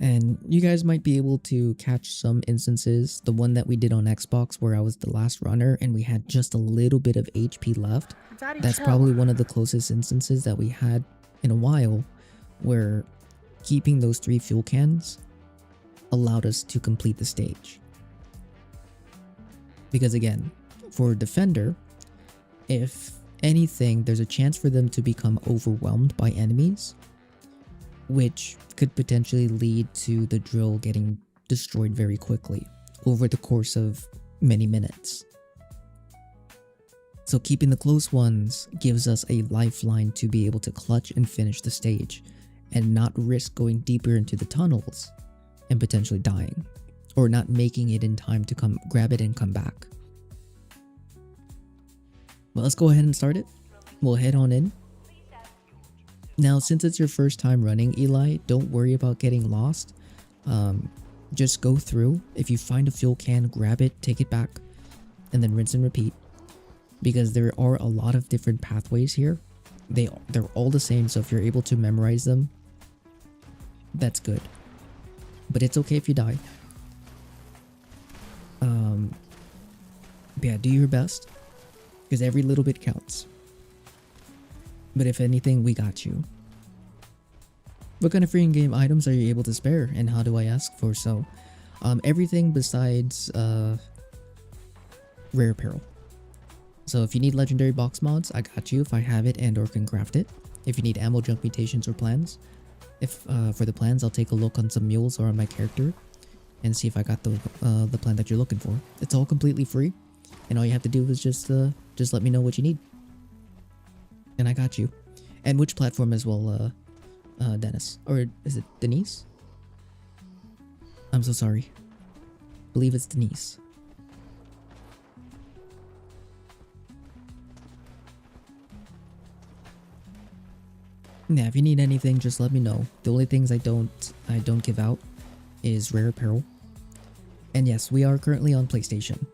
And you guys might be able to catch some instances. The one that we did on Xbox where I was the last runner and we had just a little bit of HP left. That's probably one of the closest instances that we had in a while, where keeping those 3 fuel cans allowed us to complete the stage. Because again, for Defender, if anything, there's a chance for them to become overwhelmed by enemies, which could potentially lead to the drill getting destroyed very quickly over the course of many minutes. So keeping the close ones gives us a lifeline to be able to clutch and finish the stage and not risk going deeper into the tunnels and potentially dying, or not making it in time to come grab it and come back. Well, let's go ahead and start it. We'll head on in. Now, since it's your first time running, Eli, don't worry about getting lost. Just go through. If you find a fuel can, grab it, take it back, and then rinse and repeat. Because there are a lot of different pathways here. They're all the same, so if you're able to memorize them, that's good. But it's okay if you die. Yeah, do your best, because every little bit counts. But if anything, we got you. What kind of free in-game items are you able to spare, and how do I ask for so? Everything besides rare apparel. So if you need legendary box mods, I got you if I have it and or can craft it. If you need ammo junk mutations or plans, for the plans, I'll take a look on some mules or on my character and see if I got the plan that you're looking for. It's all completely free, and all you have to do is just let me know what you need, and I got you. And which platform as well, Dennis, or is it Denise? I'm so sorry. I believe it's Denise. Yeah, if you need anything, just let me know. The only things I don't give out is rare apparel. And yes, we are currently on PlayStation.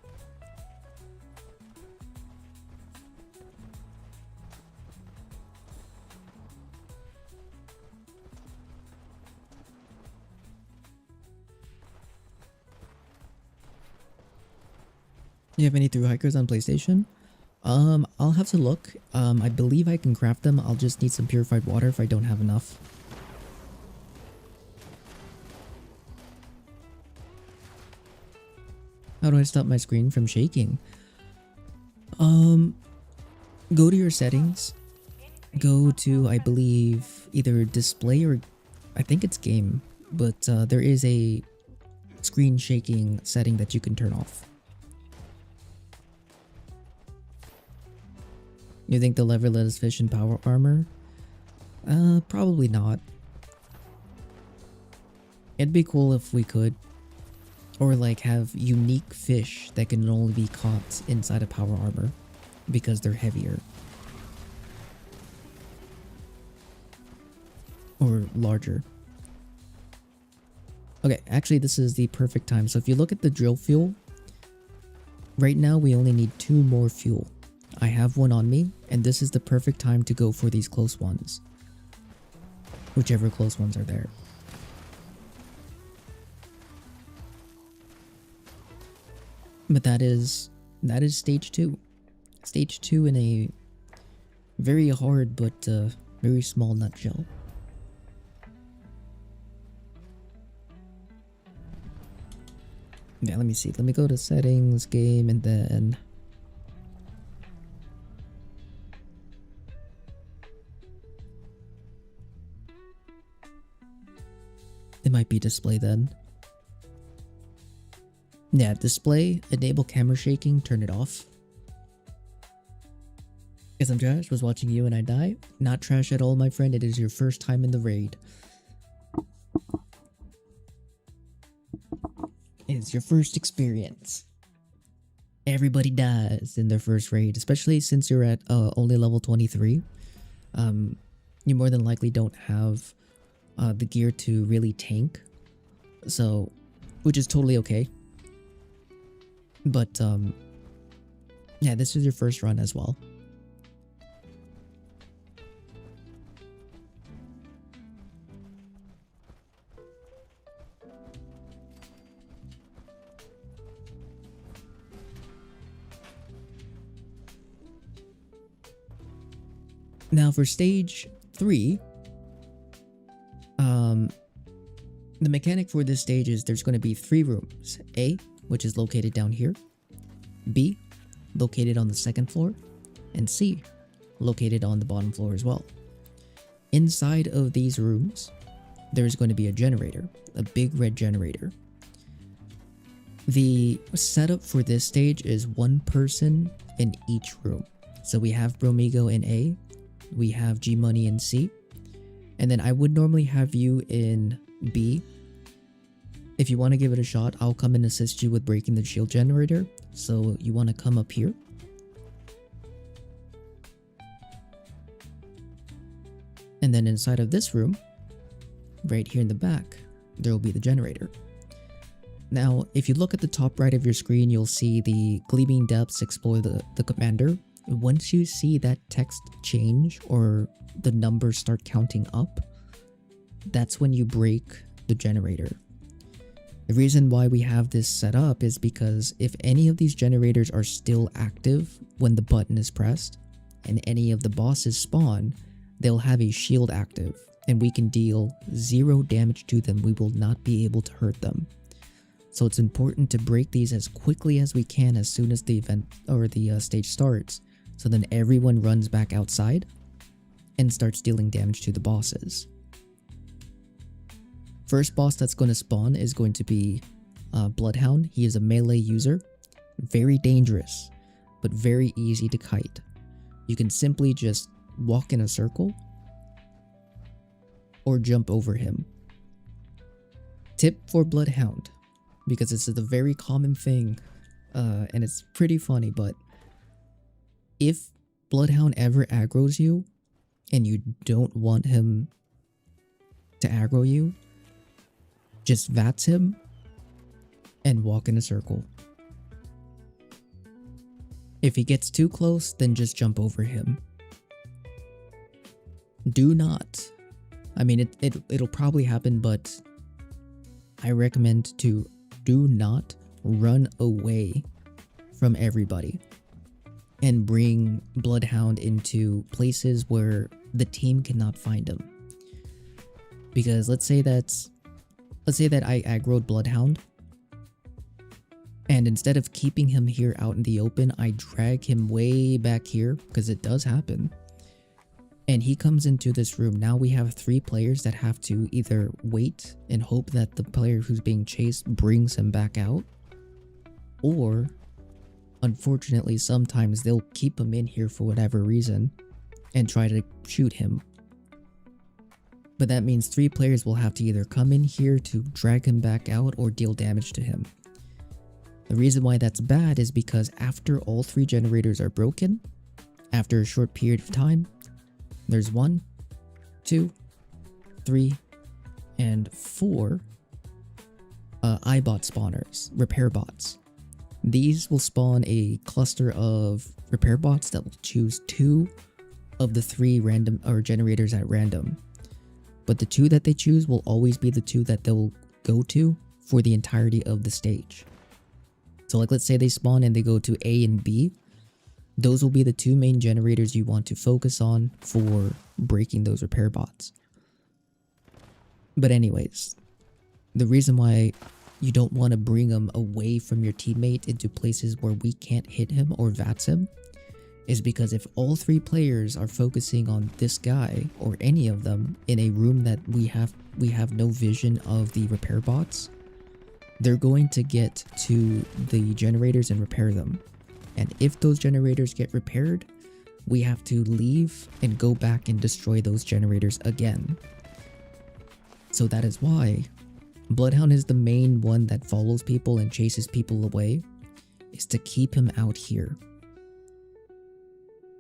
You have any through hikers on PlayStation? I'll have to look. I believe I can craft them. I'll just need some purified water if I don't have enough. How do I stop my screen from shaking? Go to your settings. Go to, I believe, either display or I think it's game, but there is a screen shaking setting that you can turn off. You think they'll ever let us fish in power armor? Probably not. It'd be cool if we could. Or like have unique fish that can only be caught inside of power armor because they're heavier. Or larger. Okay, actually this is the perfect time. So if you look at the drill fuel, right now we only need 2 more fuel. I have one on me, and this is the perfect time to go for these close ones. Whichever close ones are there. But that is stage 2. Stage 2 in a very hard but very small nutshell. Yeah, let me see. Let me go to settings, game, and then be display then. Yeah, display, enable camera shaking, turn it off. Guess I'm trash, was watching you and I die. Not trash at all, my friend, it is your first time in the raid. It's your first experience. Everybody dies in their first raid, especially since you're at only level 23. You more than likely don't have the gear to really tank, so, which is totally okay. But yeah, this is your first run as well. Now for stage 3, the mechanic for this stage is there's going to be 3 rooms. A, which is located down here. B, located on the 2nd floor. And C, located on the bottom floor as well. Inside of these rooms, there's going to be a generator, a big red generator. The setup for this stage is 1 person in each room. So we have Bromigo in A, we have G Money in C, and then I would normally have you in B. If you want to give it a shot, I'll come and assist you with breaking the shield generator. So you want to come up here. And then inside of this room, right here in the back, there will be the generator. Now, if you look at the top right of your screen, you'll see the Gleaming Depths explore the commander. Once you see that text change or the numbers start counting up, that's when you break the generator. The reason why we have this set up is because if any of these generators are still active when the button is pressed and any of the bosses spawn, they'll have a shield active and we can deal 0 damage to them. We will not be able to hurt them. So it's important to break these as quickly as we can as soon as the event or the stage starts, so then everyone runs back outside and starts dealing damage to the bosses. First boss that's going to spawn is going to be Bloodhound. He is a melee user, very dangerous, but very easy to kite. You can simply just walk in a circle or jump over him. Tip for Bloodhound, because this is a very common thing and it's pretty funny, but if Bloodhound ever aggroes you and you don't want him to aggro you, just VATS him and walk in a circle. If he gets too close, then just jump over him. Do not, I mean it'll probably happen, but I recommend to do not run away from everybody and bring Bloodhound into places where the team cannot find him. Because let's say that I aggroed Bloodhound, and instead of keeping him here out in the open, I drag him way back here, because it does happen, and he comes into this room. Now we have 3 players that have to either wait and hope that the player who's being chased brings him back out, or unfortunately sometimes they'll keep him in here for whatever reason and try to shoot him. But that means 3 players will have to either come in here to drag him back out or deal damage to him. The reason why that's bad is because after all 3 generators are broken, after a short period of time, there's 1, 2, 3, and 4 iBot spawners, repair bots. These will spawn a cluster of repair bots that will choose 2 of the 3 random or generators at random. But the 2 that they choose will always be the 2 that they'll go to for the entirety of the stage. So like let's say they spawn and they go to A and B. Those will be the 2 main generators you want to focus on for breaking those repair bots. But anyways, the reason why you don't want to bring him away from your teammate into places where we can't hit him or VATS him is because if all 3 players are focusing on this guy or any of them in a room that we have no vision of the repair bots, they're going to get to the generators and repair them. And if those generators get repaired, we have to leave and go back and destroy those generators again. So that is why Bloodhound is the main one that follows people and chases people away, is to keep him out here.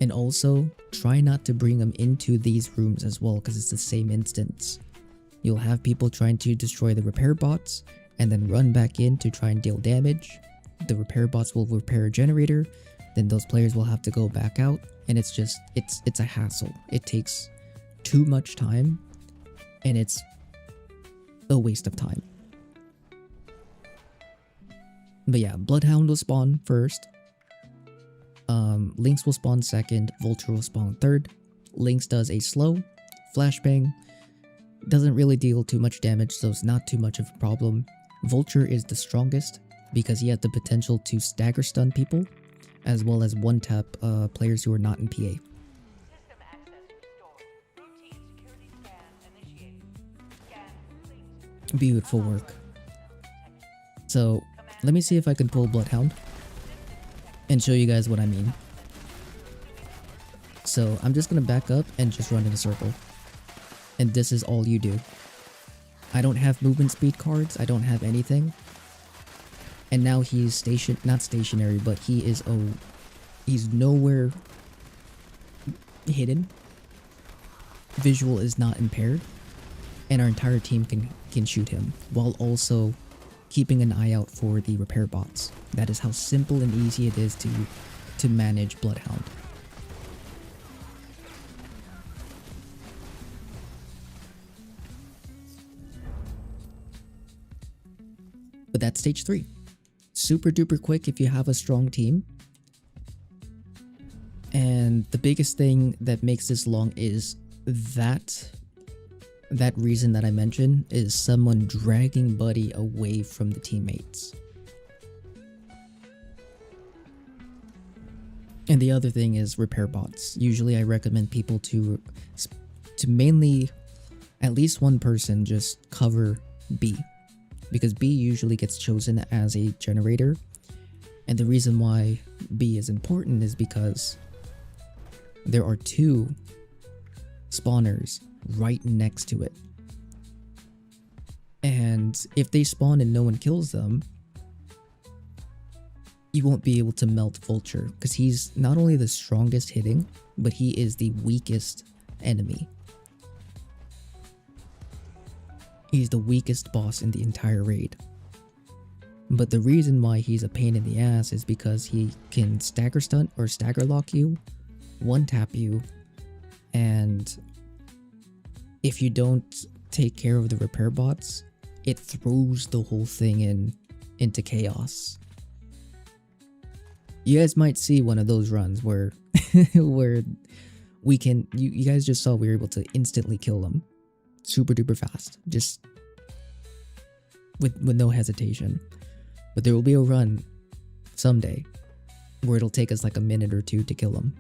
And also, try not to bring them into these rooms as well, because it's the same instance. You'll have people trying to destroy the repair bots, and then run back in to try and deal damage. The repair bots will repair a generator, then those players will have to go back out, and it's a hassle. It takes too much time, and it's a waste of time. But yeah, Bloodhound will spawn first. Lynx will spawn second, Vulture will spawn third. Lynx does a slow flashbang, doesn't really deal too much damage, so it's not too much of a problem. Vulture is the strongest because he has the potential to stagger stun people, as well as one-tap players who are not in PA. System access restored. Routine security scan initiated. Scan complete. Beautiful work. So, let me see if I can pull Bloodhound and show you guys what I mean. So, I'm just gonna back up and just run in a circle. And this is all you do. I don't have movement speed cards, I don't have anything. And now he's not stationary, but he's nowhere hidden. Visual is not impaired. And our entire team can shoot him, while also keeping an eye out for the repair bots. That is how simple and easy it is to manage Bloodhound. But that's stage 3. Super duper quick if you have a strong team. And the biggest thing that makes this long is that reason that I mentioned is someone dragging Buddy away from the teammates. And the other thing is repair bots. Usually I recommend people to mainly at least one person just cover B, because B usually gets chosen as a generator. And the reason why B is important is because there are 2 spawners right next to it. And if they spawn and no one kills them, you won't be able to melt Vulture, because he's not only the strongest hitting, but he is the weakest enemy. He's the weakest boss in the entire raid. But the reason why he's a pain in the ass is because he can stagger stunt or stagger lock you, one tap you, and if you don't take care of the repair bots, it throws the whole thing into chaos. You guys might see one of those runs where where we can you guys just saw we were able to instantly kill them super duper fast, just with no hesitation. But there will be a run someday where it'll take us like a minute or 2 to kill them.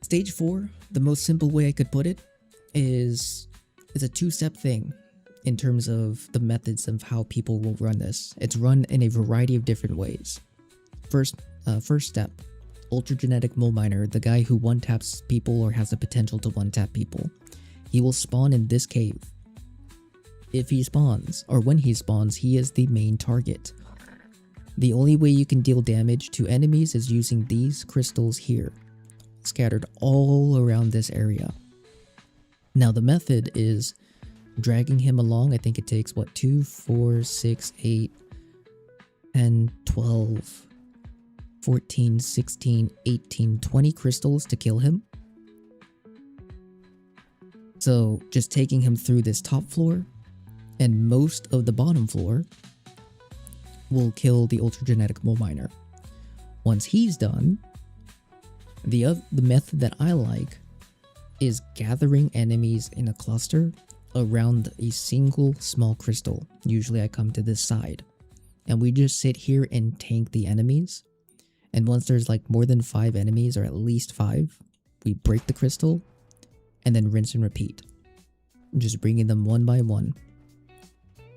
Stage 4, the most simple way I could put it, is a 2-step thing in terms of the methods of how people will run this. It's run in a variety of different ways. First step, Ultra Genetic Mole Miner, the guy who one-taps people or has the potential to one-tap people. He will spawn in this cave. If he spawns, or when he spawns, he is the main target. The only way you can deal damage to enemies is using these crystals here, scattered all around this area. Now the method is dragging him along. I think it takes 2, 4, 6, 8, 10, 12, 14, 16, 18, 20 crystals to kill him. So just taking him through this top floor and most of the bottom floor will kill the Ultra Genetic Mole Miner. Once he's done, the method that I like is gathering enemies in a cluster around a single small crystal. Usually I come to this side. and we just sit here and tank the enemies. And once there's like more than 5 enemies, or at least 5, we break the crystal and then rinse and repeat. Just bringing them one by one,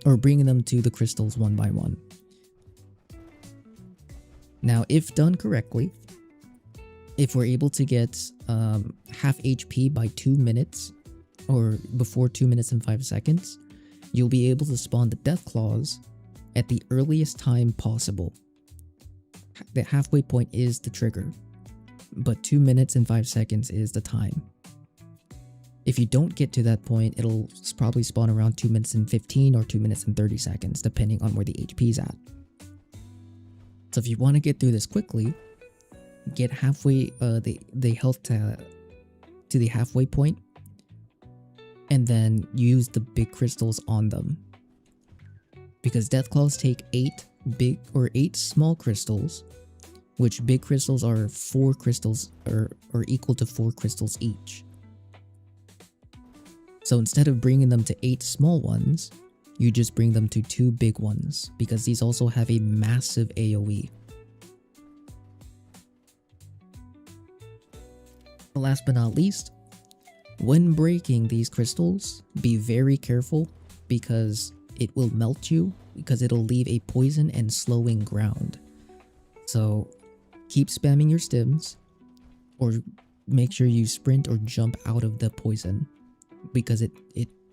or bringing them to the crystals one by one. Now, if done correctly, if we're able to get half HP by 2 minutes, or before 2 minutes and 5 seconds, you'll be able to spawn the Death Claws at the earliest time possible. The halfway point is the trigger, but 2 minutes and 5 seconds is the time. If you don't get to that point, it'll probably spawn around 2 minutes and 15 or 2 minutes and 30 seconds, depending on where the HP is at. So if you want to get through this quickly, get halfway the health to the halfway point, and then use the big crystals on them. Because Death Claws take 8 small crystals, which big crystals are 4 crystals or equal to 4 crystals each. So instead of bringing them to 8 small ones, you just bring them to 2 big ones, because these also have a massive AoE. Last but not least, when breaking these crystals, be very careful, because it will melt you, because it'll leave a poison and slowing ground. So keep spamming your stims, or make sure you sprint or jump out of the poison, because it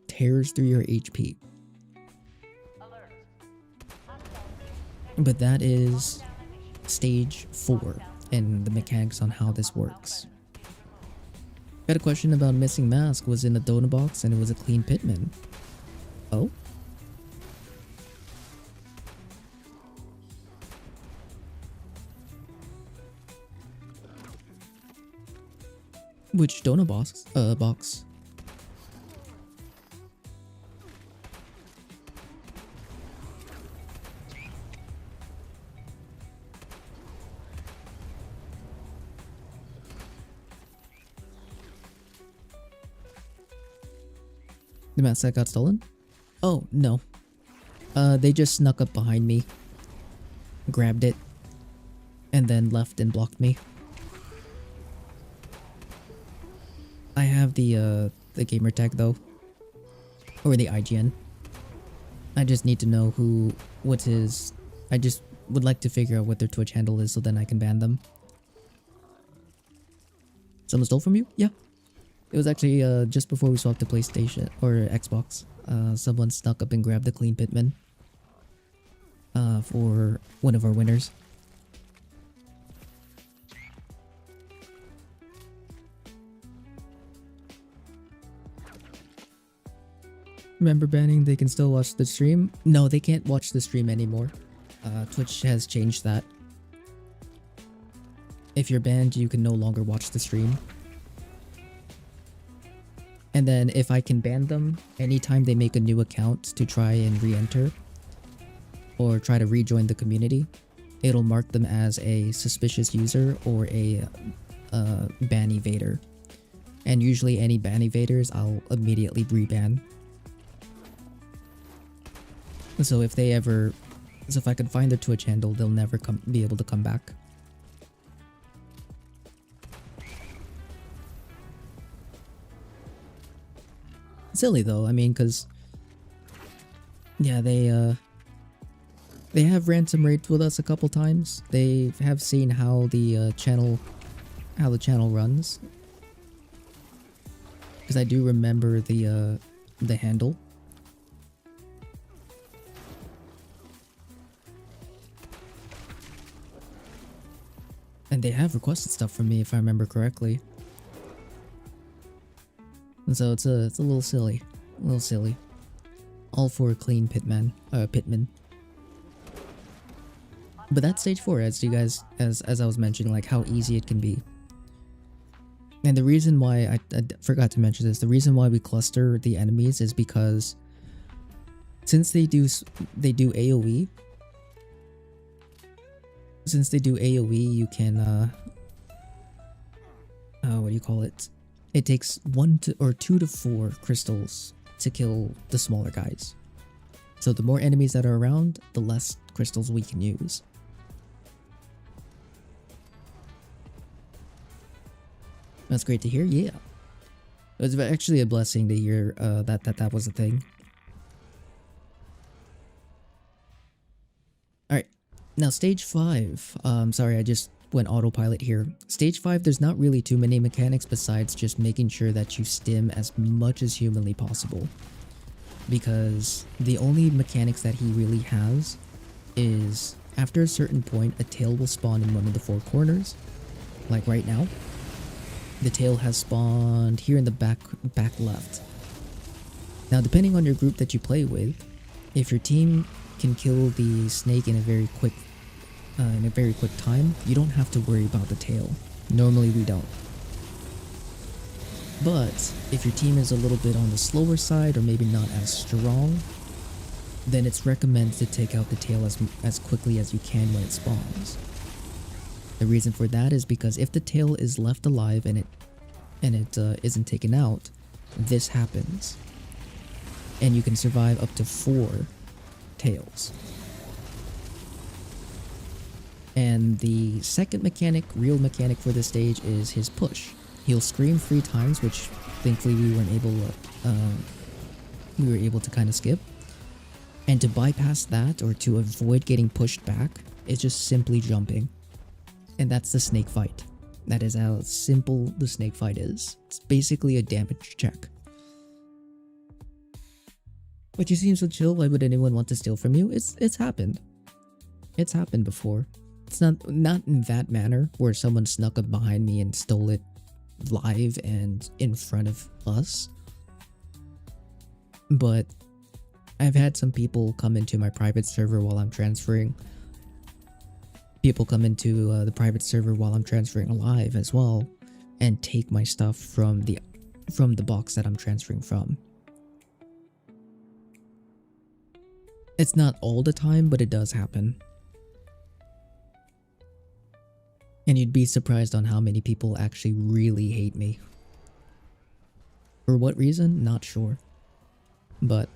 tears through your HP. But that is stage 4 and the mechanics on how this works. Got a question about missing mask. Was in a donut box and it was a clean pitman. Oh? Which donut box? Box. The mask that got stolen? Oh, no. They just snuck up behind me, grabbed it, and then left and blocked me. I have the gamer tag though, or the IGN. I just need to know what's his. I just would like to figure out what their Twitch handle is, so then I can ban them. Someone stole from you? Yeah. It was actually just before we swapped to PlayStation or Xbox. Someone snuck up and grabbed the clean pitman for one of our winners. Remember banning? They can still watch the stream? No, they can't watch the stream anymore. Twitch has changed that. If you're banned, you can no longer watch the stream. And then if I can ban them anytime they make a new account to try and re-enter or try to rejoin the community, it'll mark them as a suspicious user or a ban evader. And usually any ban evaders I'll immediately re-ban. So if I can find their Twitch handle, they'll never be able to come back. Silly though, I mean, because yeah, they have ransom raids with us a couple times. They have seen how the channel runs, because I do remember the handle. And they have requested stuff from me, if I remember correctly. And so it's a little silly. All for a clean pitman. But that's stage 4, as you guys, as I was mentioning, like how easy it can be. And the reason why I forgot to mention this, the reason why we cluster the enemies is because since they do AoE. Since they do AoE, you can what do you call it? It takes 2 to 4 crystals to kill the smaller guys. So the more enemies that are around, the less crystals we can use. That's great to hear. Yeah, it was actually a blessing to hear that was a thing. All right, now stage 5. Sorry, I just went autopilot here. Stage 5, there's not really too many mechanics besides just making sure that you stim as much as humanly possible. Because the only mechanics that he really has is after a certain point, a tail will spawn in one of the 4 corners. Like right now, the tail has spawned here in the back left. Now, depending on your group that you play with, if your team can kill the snake in a very quick time, you don't have to worry about the tail. Normally we don't. But if your team is a little bit on the slower side or maybe not as strong, then it's recommended to take out the tail as quickly as you can when it spawns. The reason for that is because if the tail is left alive and it isn't taken out, this happens. And you can survive up to 4 tails. And the second real mechanic for this stage is his push. He'll scream 3 times, which thankfully we were able to kind of skip. And to bypass that or to avoid getting pushed back, it's just simply jumping. And that's the snake fight. That is how simple the snake fight is. It's basically a damage check. But you seem so chill, why would anyone want to steal from you? It's happened. It's happened before. It's not in that manner where someone snuck up behind me and stole it live and in front of us. But I've had some people come into my private server while I'm transferring. People come into the private server while I'm transferring live as well and take my stuff from the box that I'm transferring from. It's not all the time, but it does happen. And you'd be surprised on how many people actually really hate me. For what reason? Not sure. But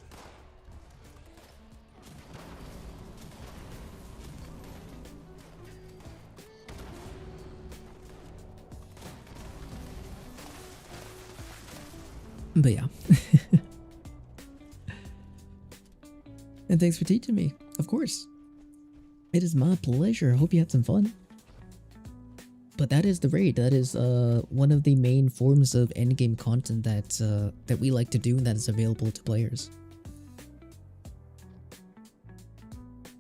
yeah. And thanks for teaching me. Of course. It is my pleasure. I hope you had some fun. But that is the raid. That is one of the main forms of endgame content that we like to do and that is available to players.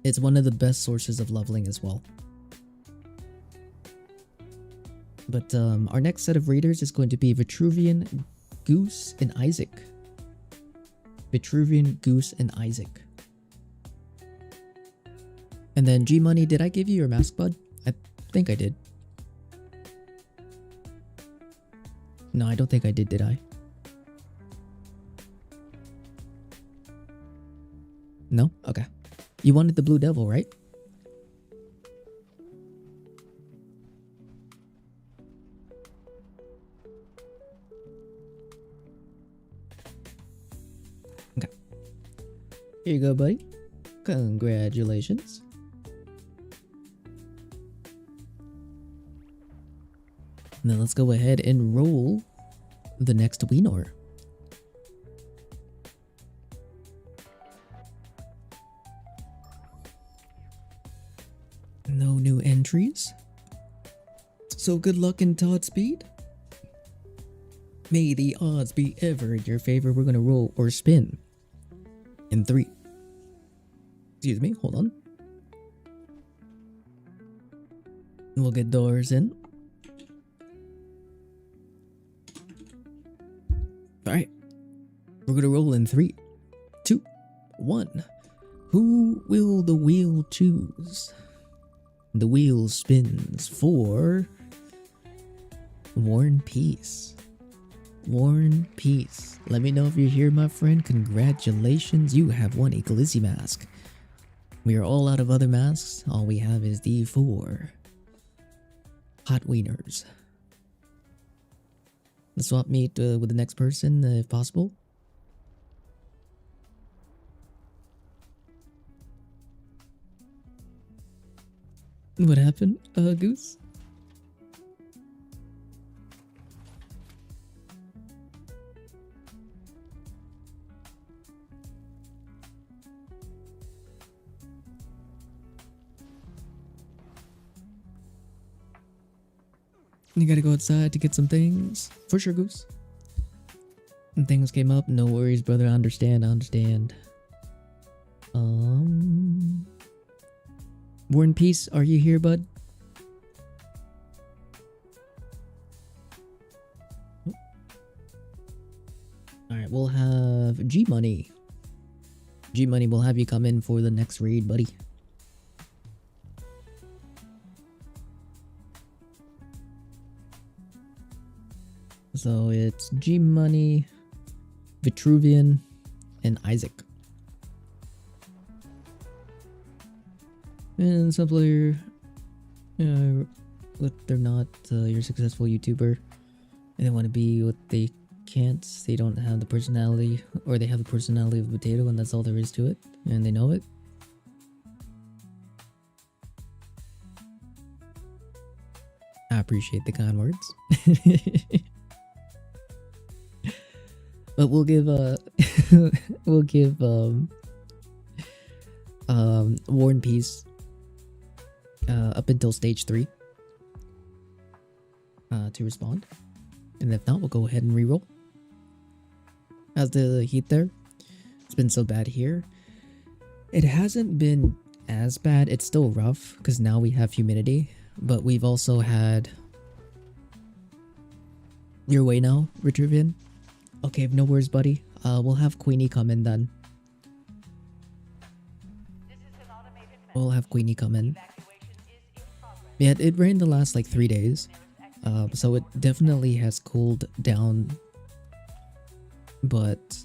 It's one of the best sources of leveling as well. But our next set of raiders is going to be Vitruvian, Goose, and Isaac. Vitruvian, Goose, and Isaac. And then G-Money, did I give you your mask, bud? I think I did. No, I don't think I did I? No? Okay. You wanted the Blue Devil, right? Okay. Here you go, buddy. Congratulations. Now let's go ahead and roll the next Weenor. No new entries. So good luck and Todd speed. May the odds be ever in your favor. We're gonna roll or spin. In 3. Excuse me, hold on. We'll get doors in. Alright. We're gonna roll in 3, 2, 1. Who will the wheel choose? The wheel spins for War and Peace. War and Peace. Let me know if you're here, my friend. Congratulations, you have won a Glizzy mask. We are all out of other masks. All we have is the 4 hot wieners. Let's swap meet with the next person if possible. What happened, Goose? You gotta go outside to get some things. For sure, Goose. And things came up. No worries, brother. I understand. I understand. War and Peace, are you here, bud? Alright, we'll have G Money. G Money will have you come in for the next raid, buddy. So it's G Money, Vitruvian, and Isaac. And some player, but they're not your successful YouTuber, and they want to be what they can't. They don't have the personality, or they have the personality of a potato, and that's all there is to it, and they know it. I appreciate the kind words. But we'll give War and Peace up until stage 3 to respond, and if not, we'll go ahead and reroll. How's the heat there? It's been so bad here. It hasn't been as bad. It's still rough because now we have humidity, but we've also had your way now, Vitruvian. Okay, no worries, buddy. We'll have Queenie come in then. This is an automated message. We'll have Queenie come in. Evacuation is in progress. Yeah, it rained the last like 3 days. So it definitely has cooled down. But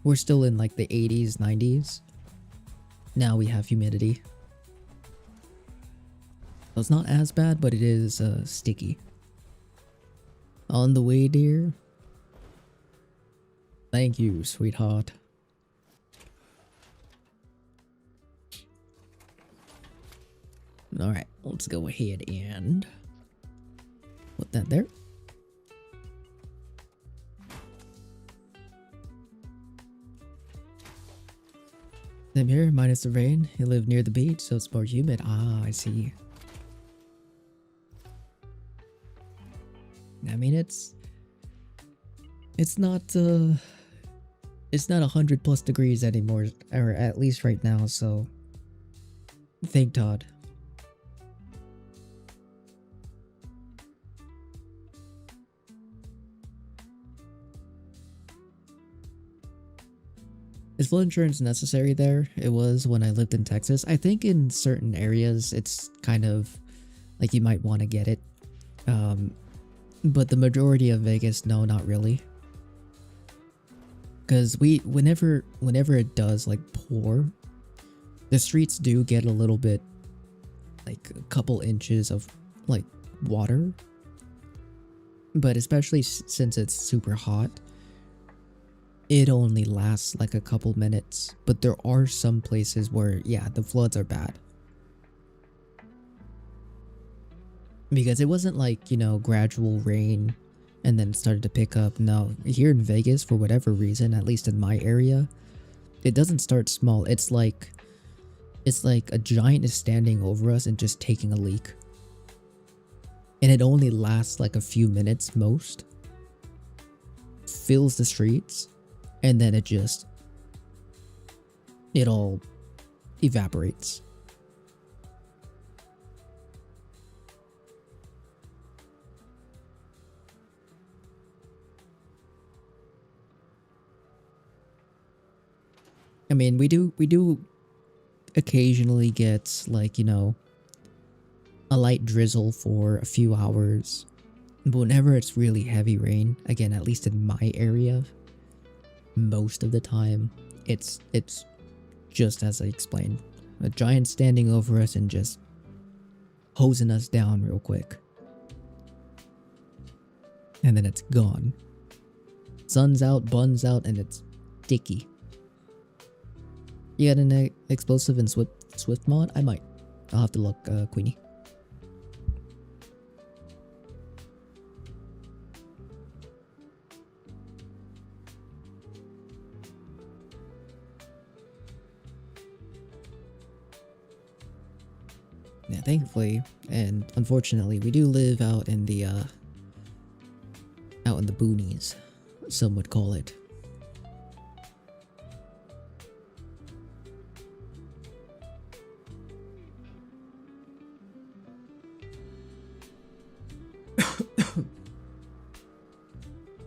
we're still in like the 80s, 90s. Now we have humidity. So it's not as bad, but it is sticky. On the way, dear. Thank you, sweetheart. Alright, let's go ahead and put that there. Same here, minus the rain. You live near the beach, so it's more humid. Ah, I see. I mean, it's not 100+ degrees anymore, or at least right now, so thank God. Is flood insurance necessary there? It was when I lived in Texas. I think in certain areas it's kind of like you might want to get it. But the majority of Vegas, no, not really. Because whenever it does like pour, the streets do get a little bit, like a couple inches of like water. But especially since it's super hot, it only lasts like a couple minutes. But there are some places where, yeah, the floods are bad. Because it wasn't like, you know, gradual rain and then it started to pick up. No, here in Vegas, for whatever reason, at least in my area, it doesn't start small. It's like a giant is standing over us and just taking a leak. And it only lasts like a few minutes most. Fills the streets. And then it all evaporates. I mean, we do occasionally get, like, you know, a light drizzle for a few hours. But whenever it's really heavy rain, again, at least in my area, most of the time, it's just as I explained. A giant standing over us and just hosing us down real quick. And then it's gone. Sun's out, bun's out, and it's sticky. You got an explosive in Swift mod? I might. I'll have to look, Queenie. Yeah, thankfully, and unfortunately, we do live out in the boonies, some would call it.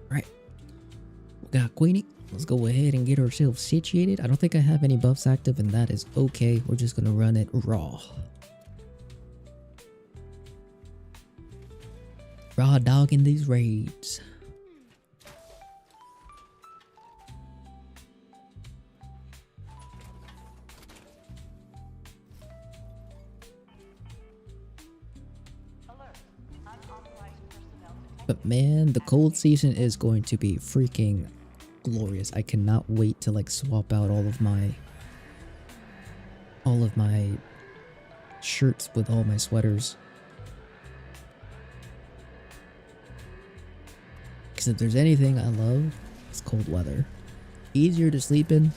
Right, we got Queenie. Let's go ahead and get ourselves situated. I don't think I have any buffs active, and that is okay. We're just gonna run it raw. Raw dog in these raids. Alert. Unauthorized personnel detected. But man, the cold season is going to be freaking glorious. I cannot wait to like swap out all of my shirts with all my sweaters. Because if there's anything I love, it's cold weather. Easier to sleep in,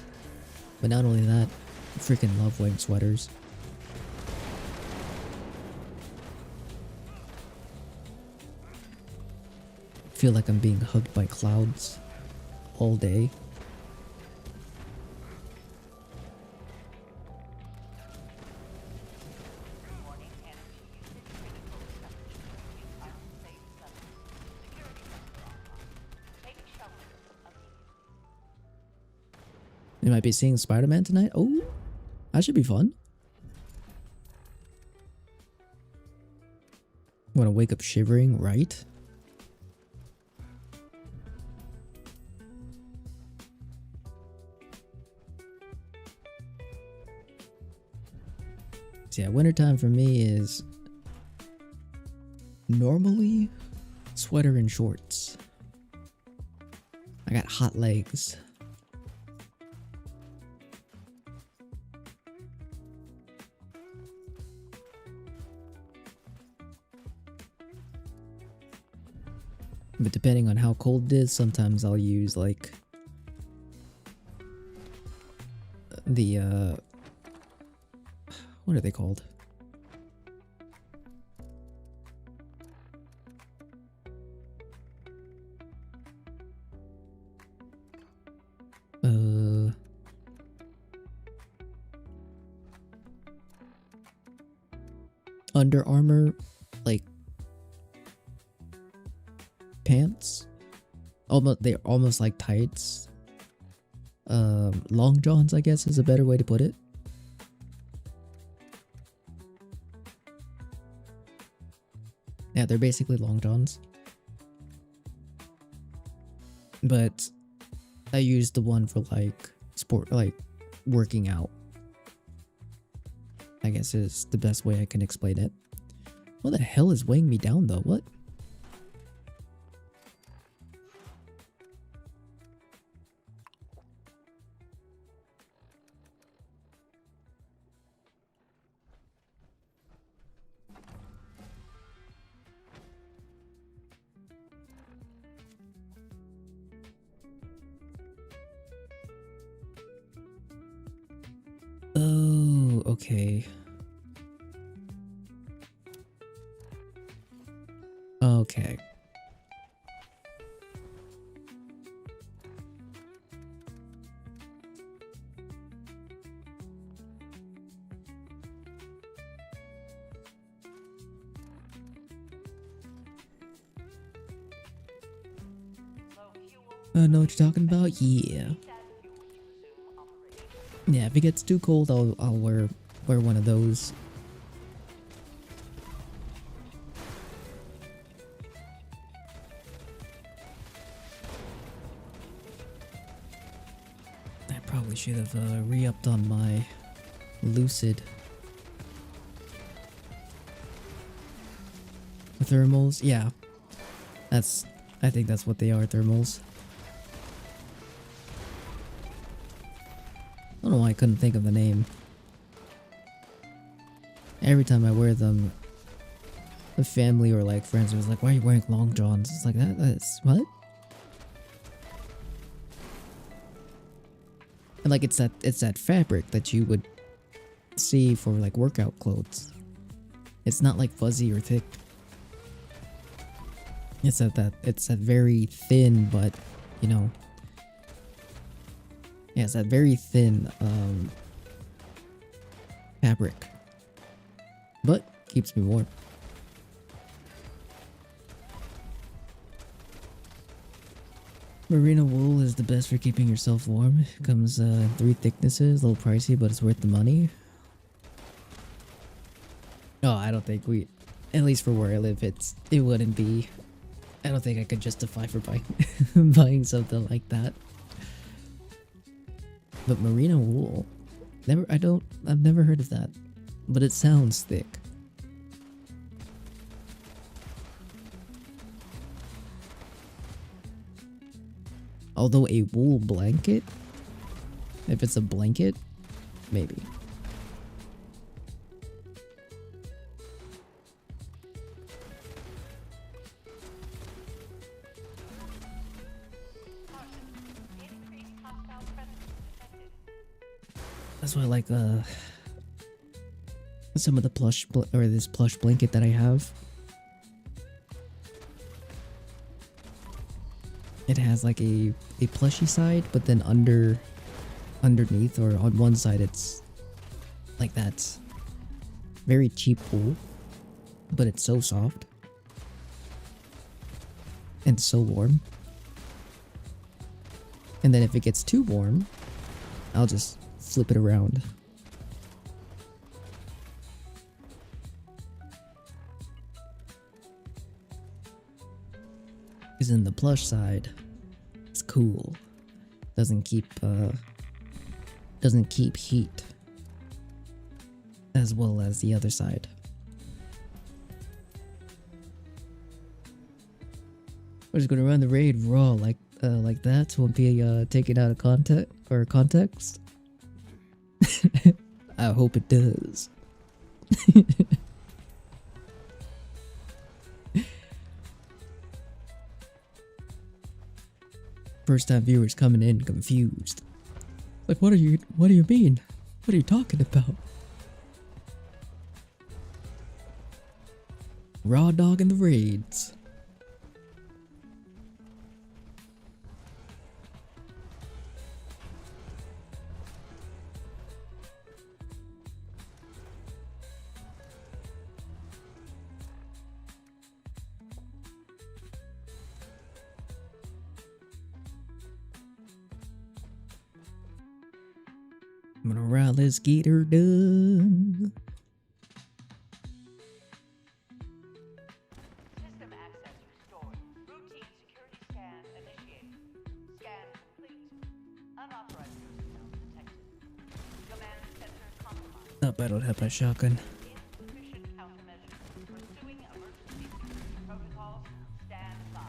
but not only that, I freaking love wearing sweaters. I feel like I'm being hugged by clouds all day. Warning, energy usage critical establishment in unsafe levels. Security sensor online. Take shelter immediately. We might be seeing Spider-Man tonight. Oh, that should be fun. Want to wake up shivering, right? So yeah, wintertime for me is normally sweater and shorts. I got hot legs. But depending on how cold it is, sometimes I'll use like the what are they called? Under Armour, like pants. They're almost like tights. Long johns, I guess, is a better way to put it. Yeah, they're basically long johns. But I use the one for like sport, like working out. I guess is the best way I can explain it. What the hell is weighing me down though? What? Oh, okay. Okay. I know what you're talking about? Yeah. Yeah, if it gets too cold, I'll wear one of those. I probably should have re-upped on my Lucid thermals. Yeah, I think that's what they are, thermals. I don't know why I couldn't think of the name. Every time I wear them, the family or like friends was like, "Why are you wearing long johns?" It's like that's what? And like it's that fabric that you would see for like workout clothes. It's not like fuzzy or thick. It's that very thin, but you know. Yeah, it's that very thin fabric. But keeps me warm. Merino wool is the best for keeping yourself warm. It comes in 3 thicknesses, a little pricey, but it's worth the money. No, I don't think at least for where I live, it wouldn't be. I don't think I could justify for buying buying something like that. But merino wool, I've never heard of that, but it sounds thick. Although a wool blanket, if it's a blanket, maybe. Increased hostile presence detected. That's why I like some of the this plush blanket that I have. It has like a plushy side, but then underneath or on one side it's like that very cheap wool, but it's so soft and so warm. And then if it gets too warm, I'll just flip it around. Because in the plush side, it's cool. Doesn't keep heat as well as the other side. We're just gonna run the raid raw like that. Won't be taken out of context. I hope it does. First time viewers coming in confused. Like, what do you mean? What are you talking about? Raw dog in the raids. I'm gonna ride this gator done. System access restored. Routine security scan initiated. Scan complete. Unauthorized personnel detected. Command center compromised. Nope, I don't have my shotgun. Insufficient countermeasures. Pursuing emergency security protocols. Stand by.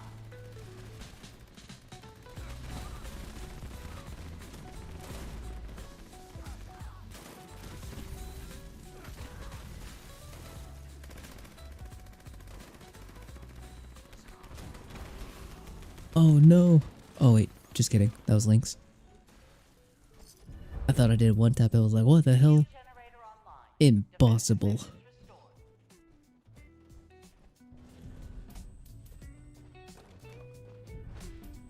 Oh no. Oh wait, just kidding. That was Lynx. I thought I did one tap. I was like, what the hell? Generator online. Impossible. Restored.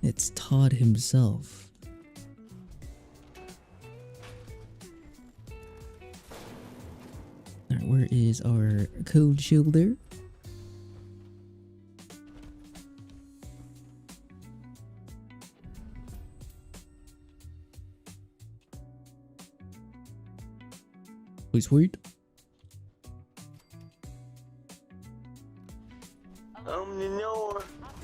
It's Todd himself. Alright, where is our cold shoulder? Sweet, sweet. Open the door.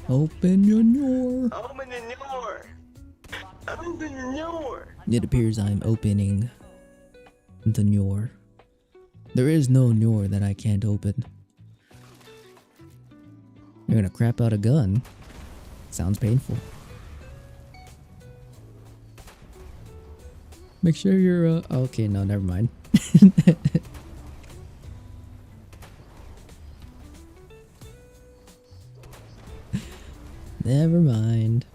Open your door. Open the door. Open the door. It appears I'm opening the door. There is no door that I can't open. You're gonna crap out a gun. Sounds painful. Make sure you're okay, no, never mind. Never mind.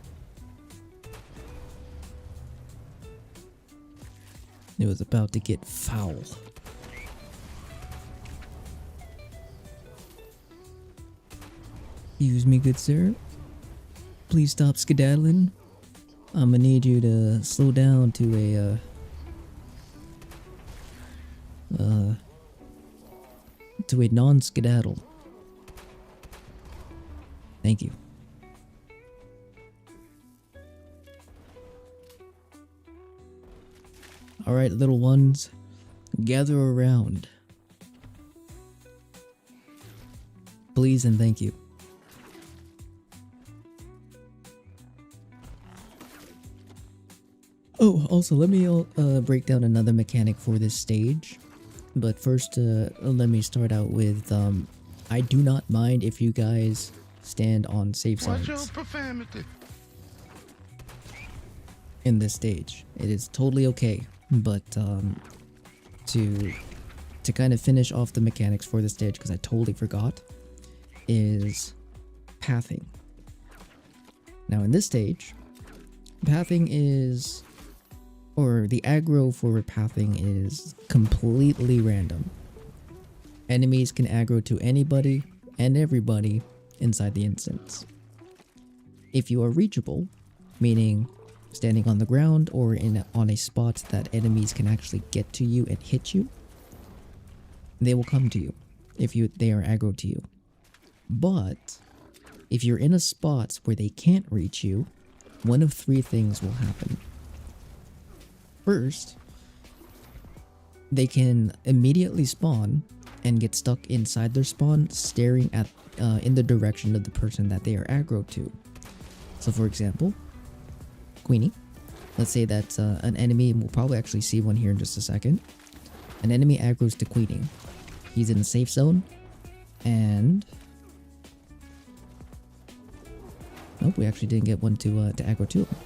It was about to get foul. Excuse me, good sir. Please stop skedaddling. I'm gonna need you to slow down to a non-skedaddle. Thank you. Alright, little ones, gather around. Please and thank you. Oh, also, let me break down another mechanic for this stage. But first, let me start out with, I do not mind if you guys stand on safe Watch your zones profanity. in this stage. It is totally okay. But, to kind of finish off the mechanics for the stage, because I totally forgot, is pathing. Now, in this stage, pathing is... or the aggro for pathing is completely random. Enemies can aggro to anybody and everybody inside the instance. If you are reachable, meaning standing on the ground or on a spot that enemies can actually get to you and hit you, they will come to you if they are aggro to you. But if you're in a spot where they can't reach you, one of three things will happen. First, they can immediately spawn and get stuck inside their spawn, staring at in the direction of the person that they are aggro to. So, for example, Queenie. Let's say that an enemy, and we'll probably actually see one here in just a second. An enemy aggroes to Queenie. He's in a safe zone, and nope, we actually didn't get one to aggro to him.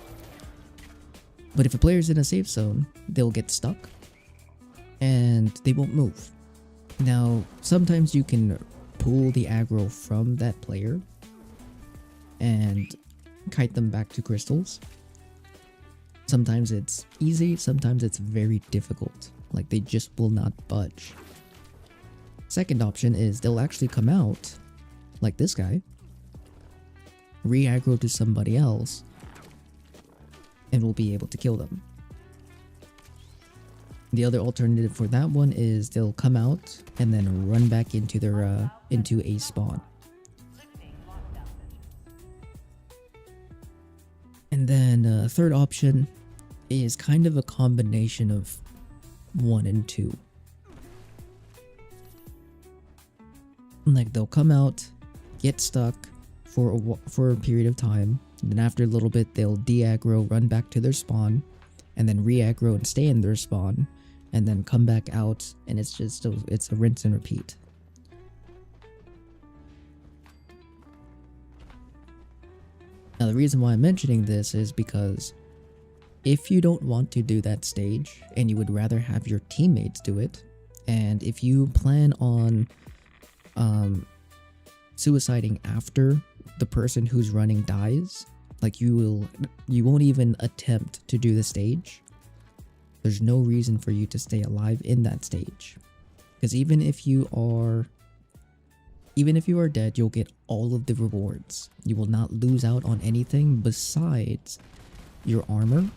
But if a player's in a safe zone, they'll get stuck and they won't move. Now, sometimes you can pull the aggro from that player and kite them back to crystals. Sometimes it's easy, sometimes it's very difficult. Like, they just will not budge. Second option is they'll actually come out, like this guy, re-aggro to somebody else, and will be able to kill them. The other alternative for that one is they'll come out and then run back into their into a spawn. And then third option is kind of a combination of 1 and 2. Like, they'll come out, get stuck for a period of time, and then after a little bit they'll de-aggro, run back to their spawn, and then re-aggro and stay in their spawn, and then come back out, and it's a rinse and repeat. Now, the reason why I'm mentioning this is because if you don't want to do that stage and you would rather have your teammates do it, and if you plan on suiciding after the person who's running dies, like you won't even attempt to do the stage, there's no reason for you to stay alive in that stage. Because even if you are dead, you'll get all of the rewards. You will not lose out on anything besides your armor,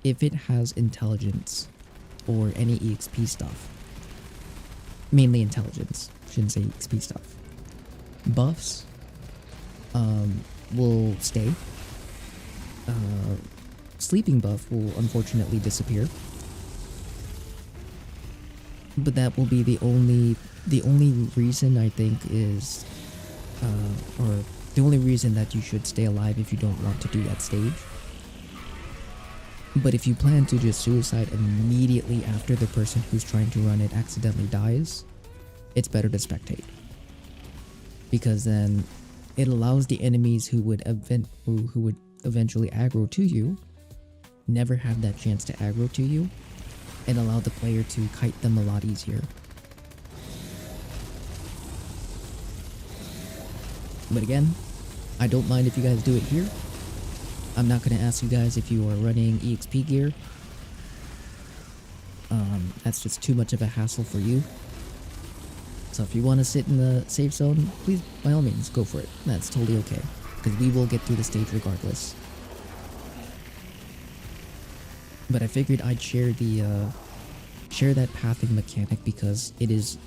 if it has intelligence or any EXP stuff. Mainly intelligence, shouldn't say EXP stuff. Buffs will stay. Sleeping buff will unfortunately disappear, but that will be the only reason I think is or the only reason that you should stay alive if you don't want to do that stage. But if you plan to just suicide immediately after the person who's trying to run it accidentally dies, it's better to spectate, because then it allows the enemies who would eventually aggro to you never have that chance to aggro to you, and allow the player to kite them a lot easier. But again, I don't mind if you guys do it here. I'm not going to ask you guys if you are running EXP gear. That's just too much of a hassle for you. So if you want to sit in the safe zone, please, by all means, go for it. That's totally okay. Because we will get through the stage regardless. But I figured I'd share the, share that pathing mechanic because it is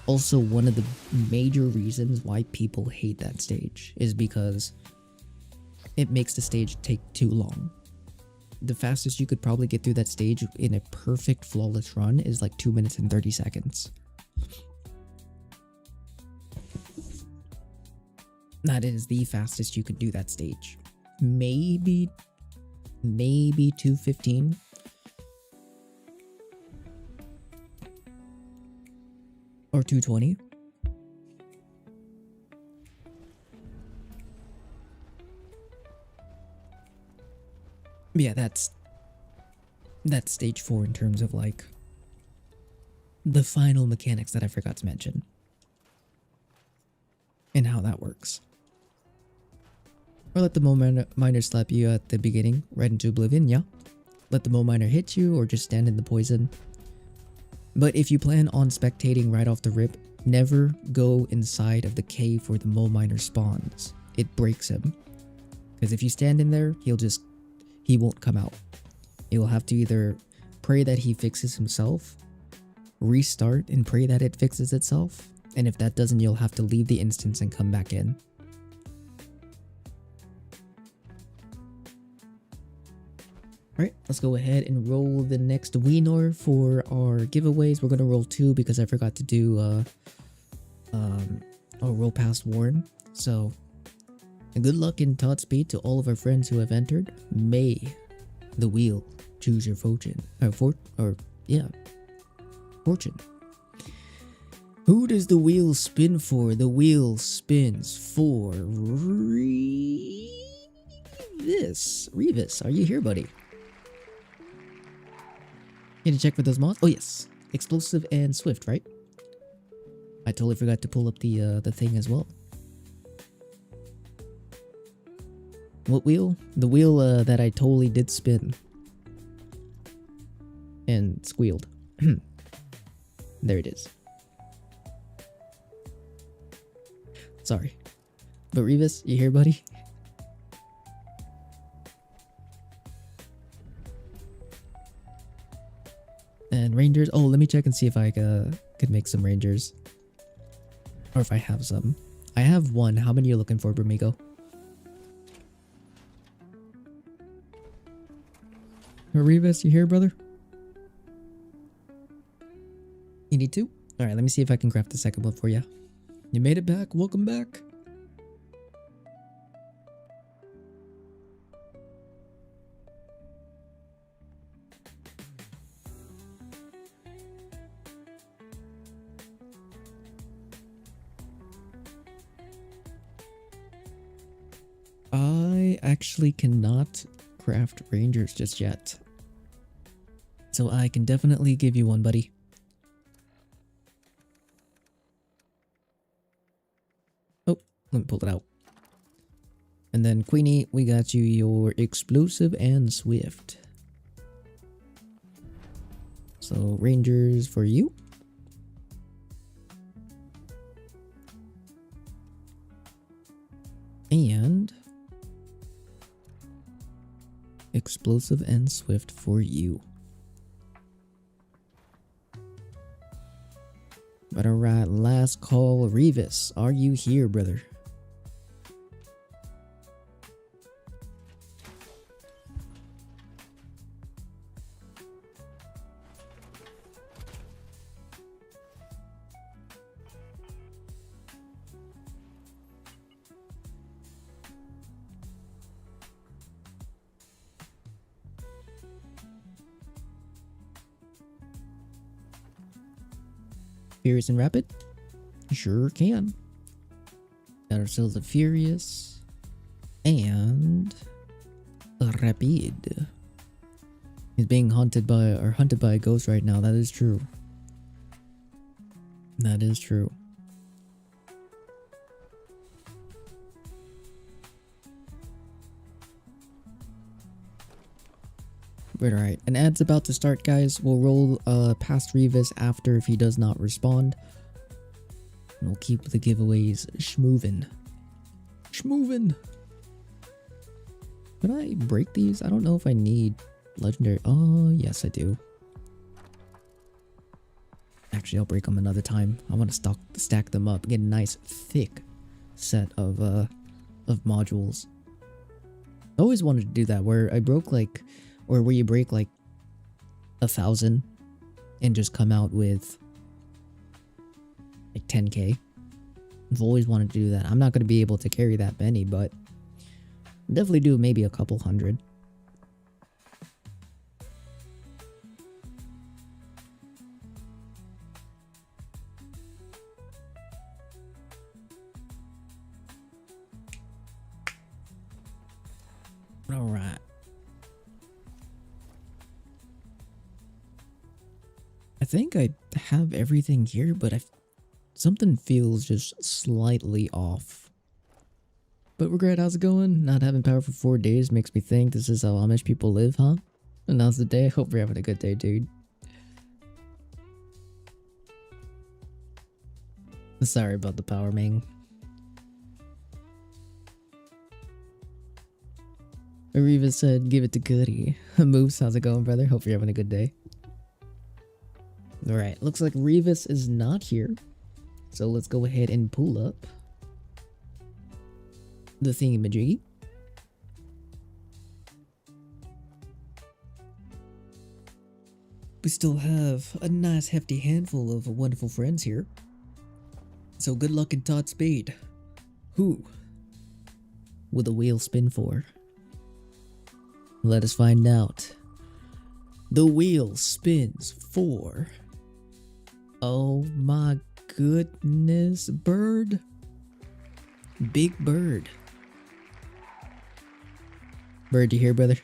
also one of the major reasons why people hate that stage. Is because it makes the stage take too long. The fastest you could probably get through that stage in a perfect flawless run is like 2 minutes and 30 seconds. That is the fastest you could do that stage. Maybe 2:15. Or 2:20. Yeah, that's stage 4 in terms of like the final mechanics that I forgot to mention. And how that works. Or let the miner slap you at the beginning, right into oblivion, yeah. Let the miner hit you or just stand in the poison. But if you plan on spectating right off the rip, never go inside of the cave where the miner spawns. It breaks him. Because if you stand in there, he won't come out. You'll have to either pray that he fixes himself, restart and pray that it fixes itself, and if that doesn't, you'll have to leave the instance and come back in. Alright, let's go ahead and roll the next Weenor for our giveaways. We're gonna roll 2 because I forgot to do roll past Warren. So good luck and Godspeed to all of our friends who have entered. May the wheel choose your fortune. Fortune. Who does the wheel spin for? The wheel spins for Revis. Revis, are you here, buddy? Need to check for those mods. Oh yes, explosive and swift, right? I totally forgot to pull up the thing as well. What wheel? The wheel that I totally did spin and squealed. There it is. Sorry, but Revis, you here, buddy? And rangers. Oh, let me check and see if I could make some rangers. Or if I have some. I have one. How many are you looking for, Bramigo? Revis, you here, brother? You need two? Alright, let me see if I can craft the second one for you. You made it back. Welcome back. I actually cannot craft rangers just yet. So I can definitely give you one, buddy. Oh, let me pull it out. And then Queenie, we got you your explosive and swift. So rangers for you. And explosive and swift for you. But alright, last call. Revis, are you here, brother? Furious and Rapid? Sure can. Got ourselves a Furious and a Rapid. He's being hunted by a ghost right now. That is true. That is true. But alright, an ad's about to start, guys. We'll roll past Revis after if he does not respond. And we'll keep the giveaways schmovin'. Schmovin'! Can I break these? I don't know if I need legendary. Oh, yes, I do. Actually, I'll break them another time. I want to stack them up, get a nice thick set of modules. I always wanted to do that, where I broke like, or where you break like 1,000 and just come out with like 10k. I've always wanted to do that. I'm not going to be able to carry that many, but definitely do maybe a couple hundred. All right. I think I have everything here, but something feels just slightly off. But regret, how's it going? Not having power for 4 days makes me think this is how Amish people live, huh? And how's the day? Hope you're having a good day, dude. Sorry about the power, Ming. Ariva said, give it to Goody. Moose, how's it going, brother? Hope you're having a good day. Alright, looks like Revis is not here. So let's go ahead and pull up the thingamajiggy. We still have a nice hefty handful of wonderful friends here. So good luck in Todd Spade. Who will the wheel spin for? Let us find out. The wheel spins for... Oh my goodness, Bird. Big Bird. Bird, you here, brother?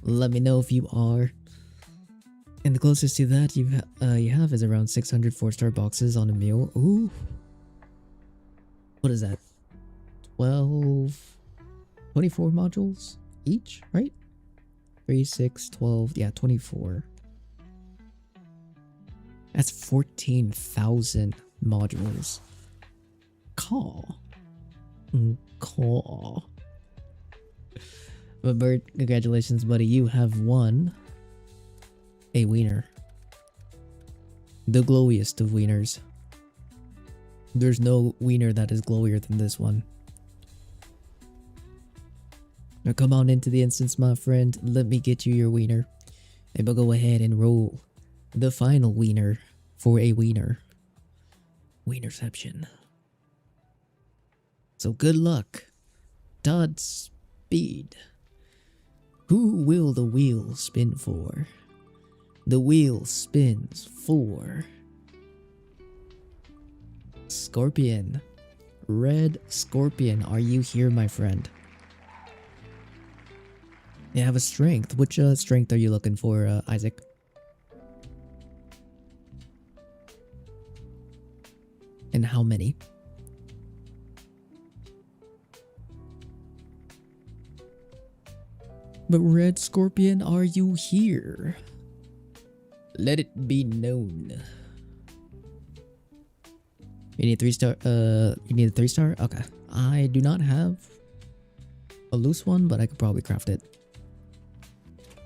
Let me know if you are. And the closest to that you have is around 600 4-star boxes on a meal. Ooh. What is that? 24 modules each, right? 3, 6, 12, yeah, 24. That's 14,000 modules. Call. Call. But Bird, congratulations, buddy. You have won a wiener. The glowiest of wieners. There's no wiener that is glowier than this one. Now come on into the instance, my friend. Let me get you your wiener. And we'll go ahead and roll the final wiener for a wiener. Wienerception. So good luck. Todd Speed. Who will the wheel spin for? The wheel spins for... Scorpion. Red Scorpion, are you here, my friend? You have a strength. Which strength are you looking for, Isaac? And how many? But Red Scorpion, are you here? Let it be known. You need 3-star, you need a 3-star? Okay. I do not have a loose one, but I could probably craft it.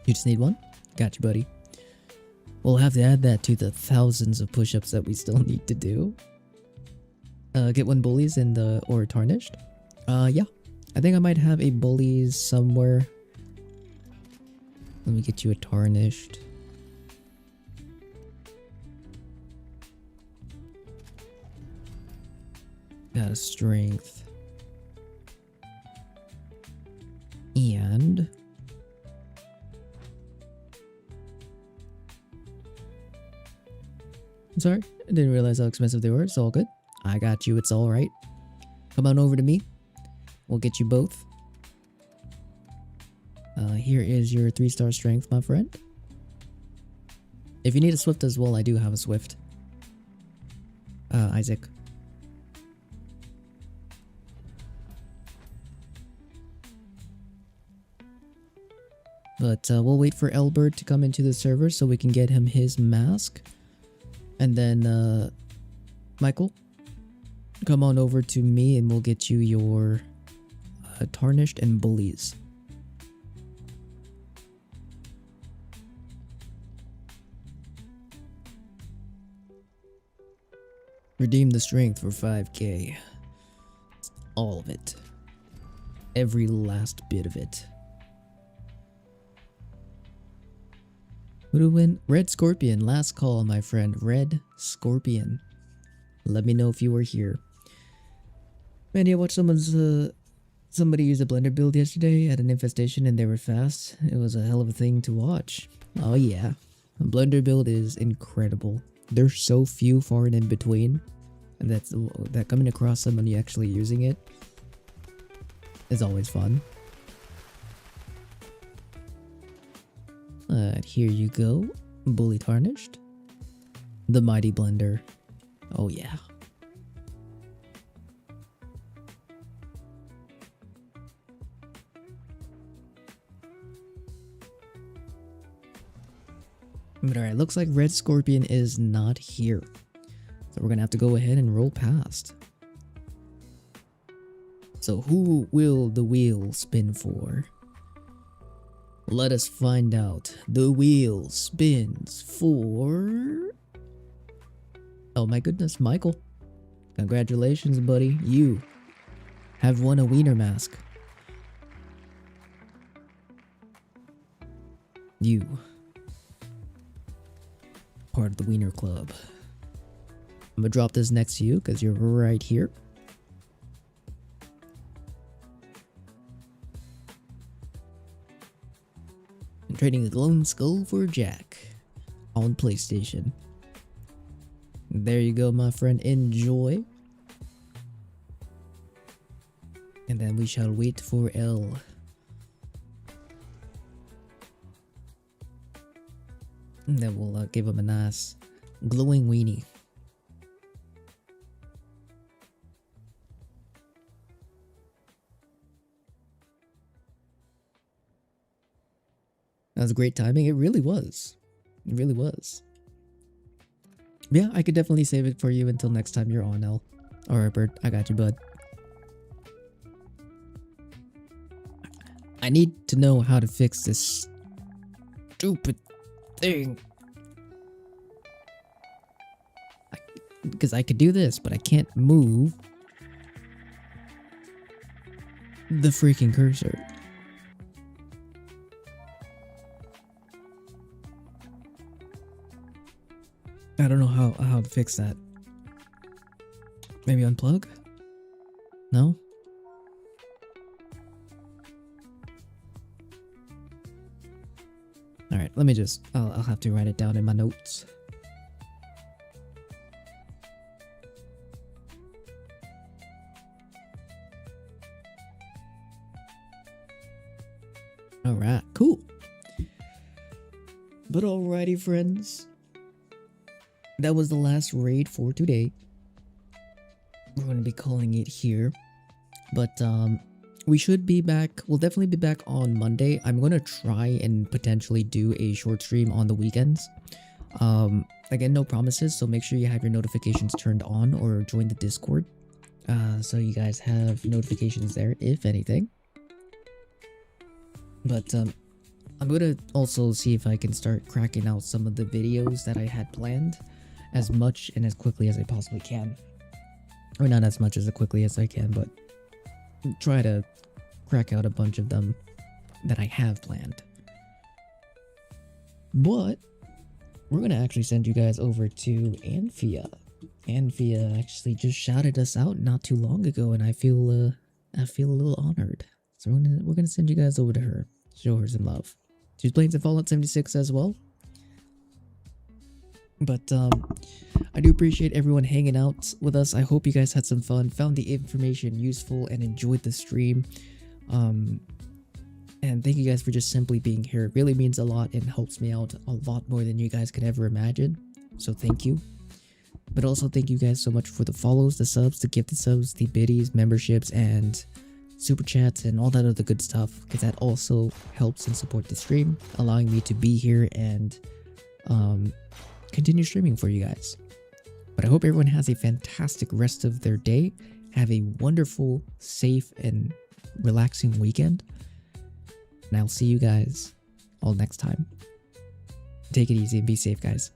You just need one? Got you, buddy. We'll have to add that to the thousands of push-ups that we still need to do. Get one bullies in the, or tarnished? Yeah. I think I might have a bullies somewhere. Let me get you a tarnished. Got a strength. And... I'm sorry, I didn't realize how expensive they were. It's all good. I got you, it's alright. Come on over to me. We'll get you both. Here is your 3-star strength, my friend. If you need a swift as well, I do have a swift. Isaac. But we'll wait for Elbert to come into the server so we can get him his mask. And then, Michael, come on over to me and we'll get you your tarnished and bullies. Redeem the strength for 5k. All of it. Every last bit of it. Who to win? Red Scorpion. Last call, my friend. Red Scorpion. Let me know if you were here. Man, I watched somebody use a blender build yesterday at an infestation and they were fast. It was a hell of a thing to watch. Oh yeah. A blender build is incredible. There's so few far and in between. And that coming across somebody actually using it is always fun. Here you go. Bully tarnished. The mighty blender. Oh yeah. But alright, looks like Red Scorpion is not here. So we're gonna have to go ahead and roll past. So who will the wheel spin for? Let us find out. The wheel spins for... Oh my goodness, Michael. Congratulations, buddy. You have won a wiener mask. You. Part of the wiener club. I'm gonna drop this next to you because you're right here. I'm trading a glowing skull for a jack on PlayStation. There you go, my friend. Enjoy. And then we shall wait for L. And then we'll give him a nice glowing weenie. That was great timing. It really was. It really was. Yeah, I could definitely save it for you until next time you're on, L. Alright, Bird. I got you, bud. I need to know how to fix this stupid thing. Because I could do this, but I can't move the freaking cursor. I don't know how to fix that. Maybe unplug? No? Alright, let me just... I'll have to write it down in my notes. Alright, cool. But alrighty, friends. That was the last raid for today. We're going to be calling it here. But we should be back. We'll definitely be back on Monday. I'm going to try and potentially do a short stream on the weekends. Again, no promises, so make sure you have your notifications turned on or join the Discord. So you guys have notifications there, if anything. But I'm going to also see if I can start cracking out some of the videos that I had planned as much and as quickly as I possibly can. Or not as much as quickly as I can, but try to crack out a bunch of them that I have planned. But we're going to actually send you guys over to Anfia. Anfia actually just shouted us out not too long ago, and I feel a little honored. So we're gonna send you guys over to her. Show her some love. She's playing some Fallout 76 as well. But I do appreciate everyone hanging out with us. I hope you guys had some fun, found the information useful, and enjoyed the stream. And thank you guys for just simply being here. It really means a lot and helps me out a lot more than you guys could ever imagine. So thank you. But also thank you guys so much for the follows, the subs, the gifted subs, the biddies, memberships, and super chats, and all that other good stuff. Because that also helps and support the stream, allowing me to be here and continue streaming for you guys. But But I hope everyone has a fantastic rest of their day. Have a wonderful, safe, and relaxing weekend. And I'll see you guys all next time. Take it easy and be safe, guys.